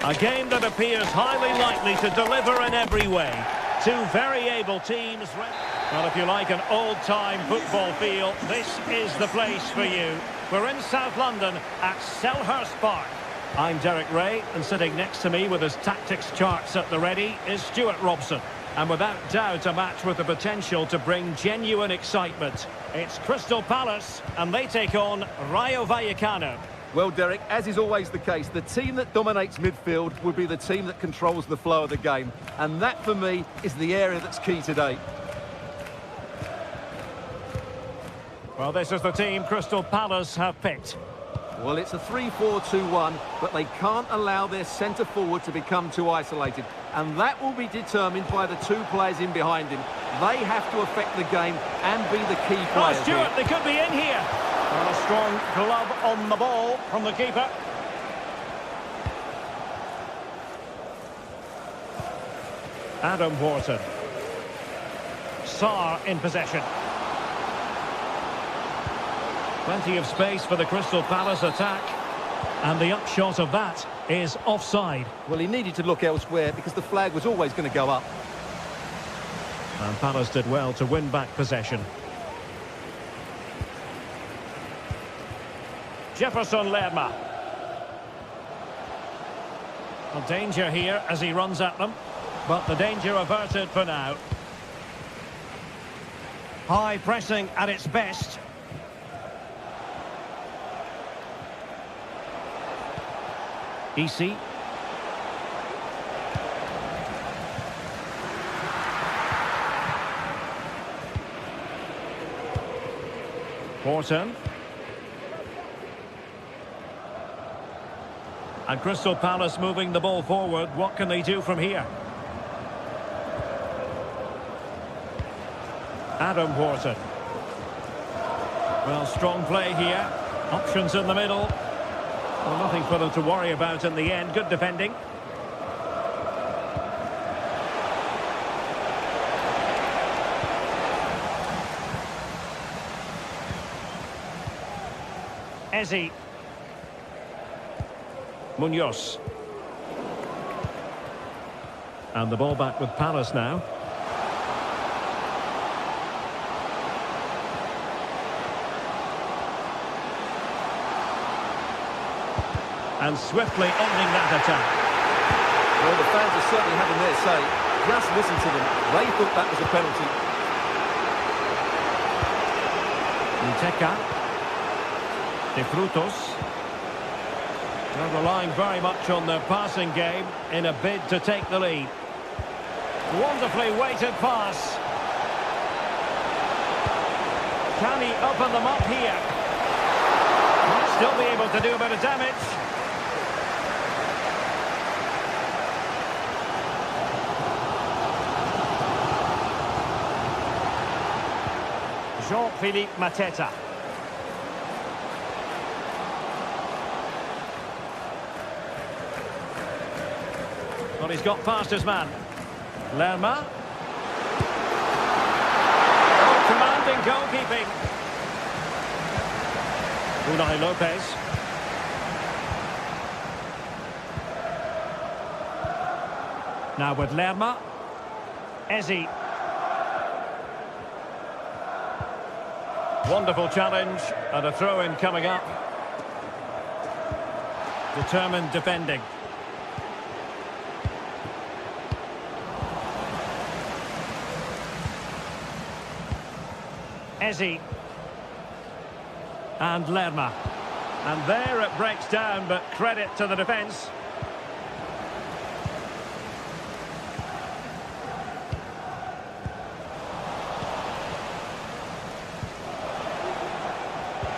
A game that appears highly likely to deliver in every way. Two very able teams. Well, if you like an old-time football feel, this is the place for you. We're in South London at Selhurst Park. I'm Derek Ray, and sitting next to me with his tactics charts at the ready is Stuart Robson. And without doubt, a match with the potential to bring genuine excitement. It's Crystal Palace, and they take on Rayo Vallecano. Well, Derek, as is always the case, the team that dominates midfield will be the team that controls the flow of the game. And that, for me, is the area that's key today. Well, this is the team Crystal Palace have picked. Well, it's a 3-4-2-1, but they can't allow their centre-forward to become too isolated. and that will be determined by the two players in behind him. They have to affect the game and be the key Oh, players Stuart, here. they could be in here. Well, a strong glove on the ball from the keeper. Adam Wharton. Sarr in possession. Plenty of space for the Crystal Palace attack. And the upshot of that is offside. Well, he needed to look elsewhere because the flag was always going to go up. And Palace did well to win back possession. Jefferson Lerma. A danger here as he runs at them. But the danger averted for now. High pressing at its best. EC. Wharton. And Crystal Palace moving the ball forward. What can they do from here? Adam Wharton. Well, strong play here. Options in the middle. Well, nothing for them to worry about in the end. Good defending. Eze. Munoz. And the ball back with Palace now. And swiftly ending that attack. Well, the fans are certainly having their say. Just listen to them. They thought that was a penalty. Nteka. De Frutos. They're relying very much on their passing game in a bid to take the lead. Wonderfully weighted pass. Can he open them up here? Might still be able to do a bit of damage. Jean-Philippe Mateta. Well, he's got past his man. Lerma. Oh, commanding goalkeeping. Unai Lopez. Now with Lerma. Eze. Wonderful challenge and a throw-in coming up. Determined defending. Eze. And Lerma. And there it breaks down, but credit to the defence.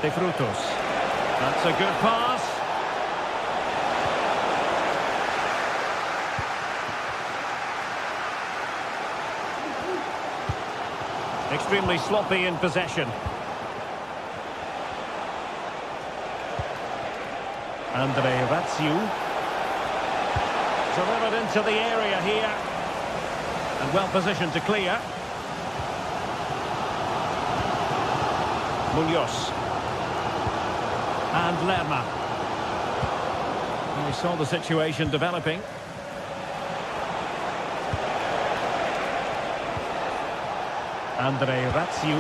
De Frutos. That's a good pass. Extremely sloppy in possession. Andre Ratsiu. Delivered into the area here. And well positioned to clear. Munoz. And Lerma. We saw the situation developing. Andre Ratsiu.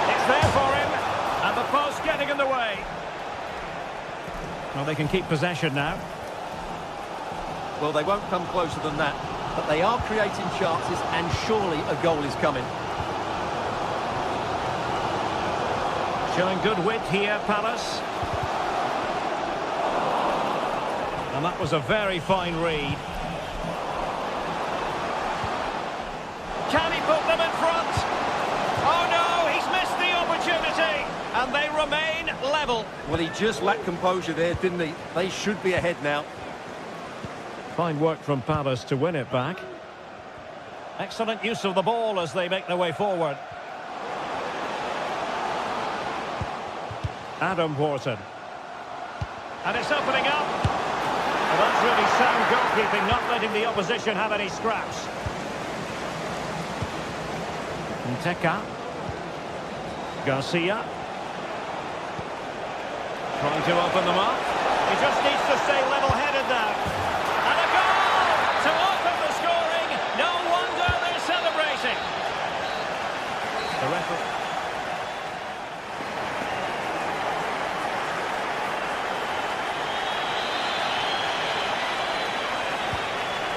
It's there for him. And the post getting in the way. Well, they can keep possession now. Well, they won't come closer than that, but they are creating chances, and surely a goal is coming. Showing good wit here, Palace. And that was a very fine read. Can he put them in front? Oh no, he's missed the opportunity. And And they remain level. Well, he just lacked composure there, didn't he? They should be ahead now. Fine work from Palace to win it back. Excellent use of the ball as they make their way forward. Adam Wharton. And it's opening up. Well, that's really sound goalkeeping, not letting the opposition have any scraps. Nteka. Garcia. Trying to open them up. He just needs to stay level-headed now. And a goal to open the scoring. No wonder they're celebrating. The referee.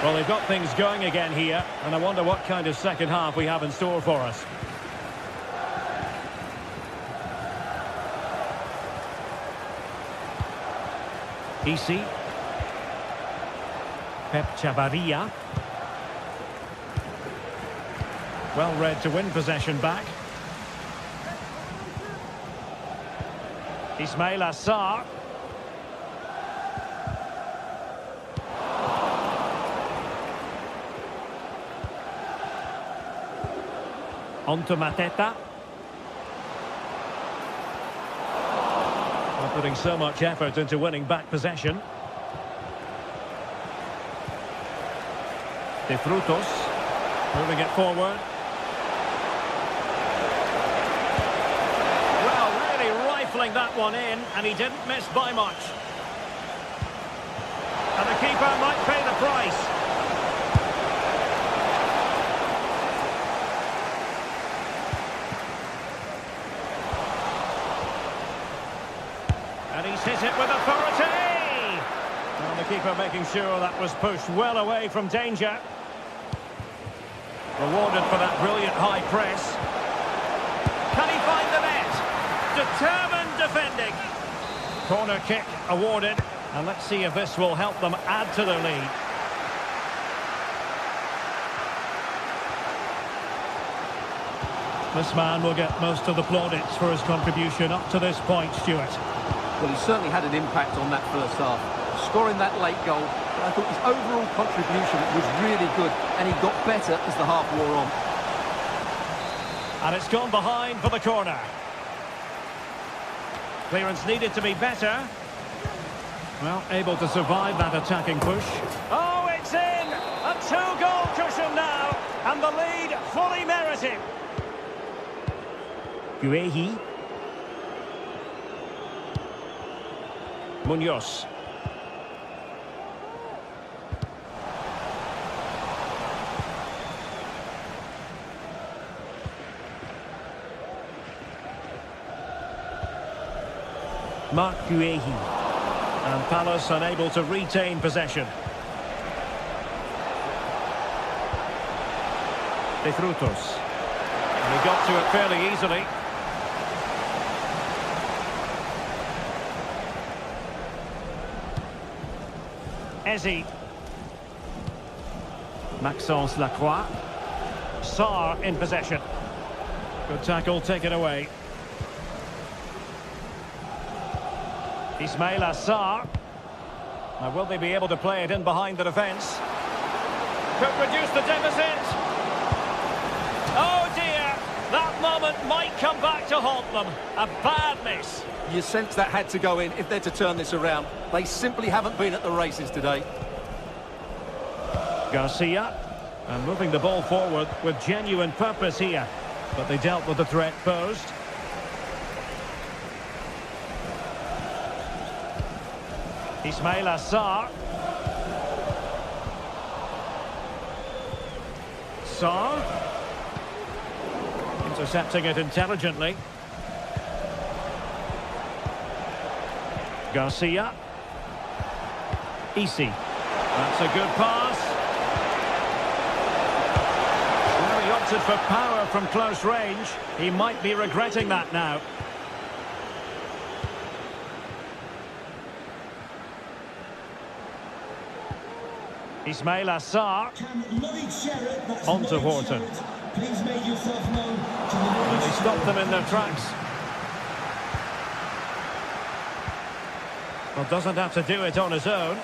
Well, they've got things going again here, and I wonder what kind of second half we have in store for us. Isi. Pep Chavarria. Well read to win possession back. Ismail Assar. On to Mateta. They're putting so much effort into winning back possession. De Frutos. Moving it forward. Well, really rifling that one in, and he didn't miss by much. And the keeper might pay the price. And he's hit it with authority! Well, the keeper making sure that was pushed well away from danger. Rewarded for that brilliant high press. Can he find the net? Determined defending. Corner kick awarded. And let's see if this will help them add to their lead. This man will get most of the plaudits for his contribution up to this point, Stuart. Well, he certainly had an impact on that first half. Scoring that late goal, I thought his overall contribution was really good, and he got better as the half wore on. And it's gone behind for the corner. Clearance needed to be better. Well, able to survive that attacking push. Oh, it's in! A two-goal cushion now, and the lead fully merited. Guehi. Munoz. Mark Guehi. And Palace unable to retain possession. De Frutos. And he got to it fairly easily. Ezi. Maxence Lacroix. Sarr in possession. Good tackle taken away. Ismail Assar. Now, will they be able to play it in behind the defence? Could reduce the deficit. Oh dear, that moment might come back to haunt them. A bad miss. You sense that had to go in if they're to turn this around. They simply haven't been at the races today. Garcia. And moving the ball forward with genuine purpose here. But they dealt with the threat posed. Ismail Assar. Sarr. Intercepting it intelligently. Garcia. Isi. That's a good pass. Well, he opted for power from close range. He might be regretting that now. Ismail Assar. On to Wharton. Please make yourself known to the And he stopped them in their tracks. Well, doesn't have to do it on his own.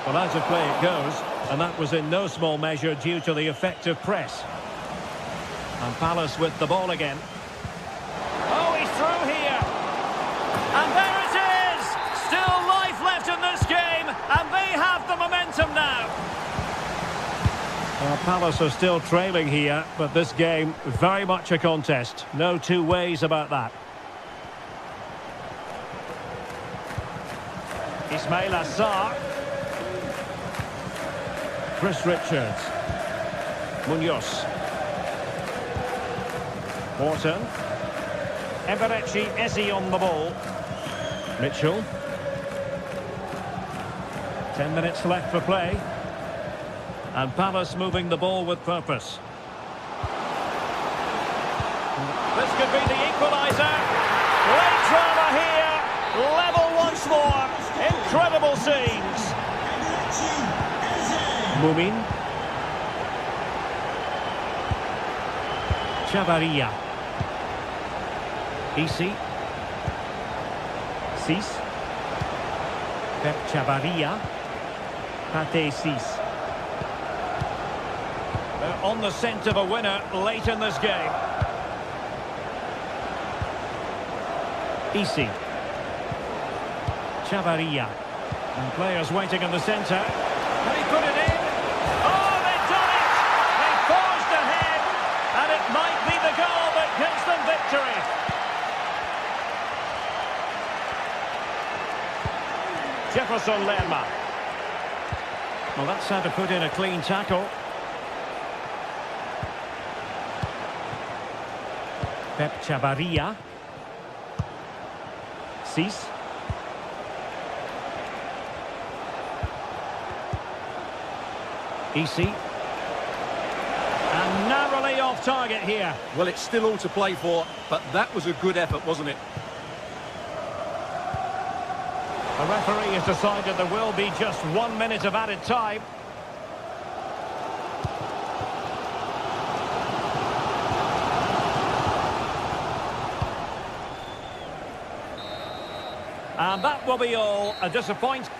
Well, out of play it goes, and that was in no small measure due to the effective press. And Palace with the ball again. Oh, he's through here. And there it is! Still life left in this game, and they have the momentum now. Well, Palace are still trailing here, but this game very much a contest. No two ways about that. Ismail Assar. Chris Richards. Munoz. Horton. Eberechi Eze on the ball. Mitchell. 10 minutes left for play. And Palace moving the ball with purpose. This could be the equaliser. Great drama here. Level once more. Incredible scenes. Mumin. Chavarria. Isi. Sis. Pep Chavarria. Pate Sis. They're on the scent of a winner late in this game. Isi. Chavarria. And players waiting in the centre. Can he put it in? Oh, they've done it! They forged ahead, and it might be the goal that gives them victory. Jefferson Lerma. Well, that's how to put in a clean tackle. Pep Chavarria. Sis. Isi. And narrowly off target here. Well, it's still all to play for, but that was a good effort, wasn't it? The referee has decided there will be just 1 minute of added time. And that will be all. A disappointment.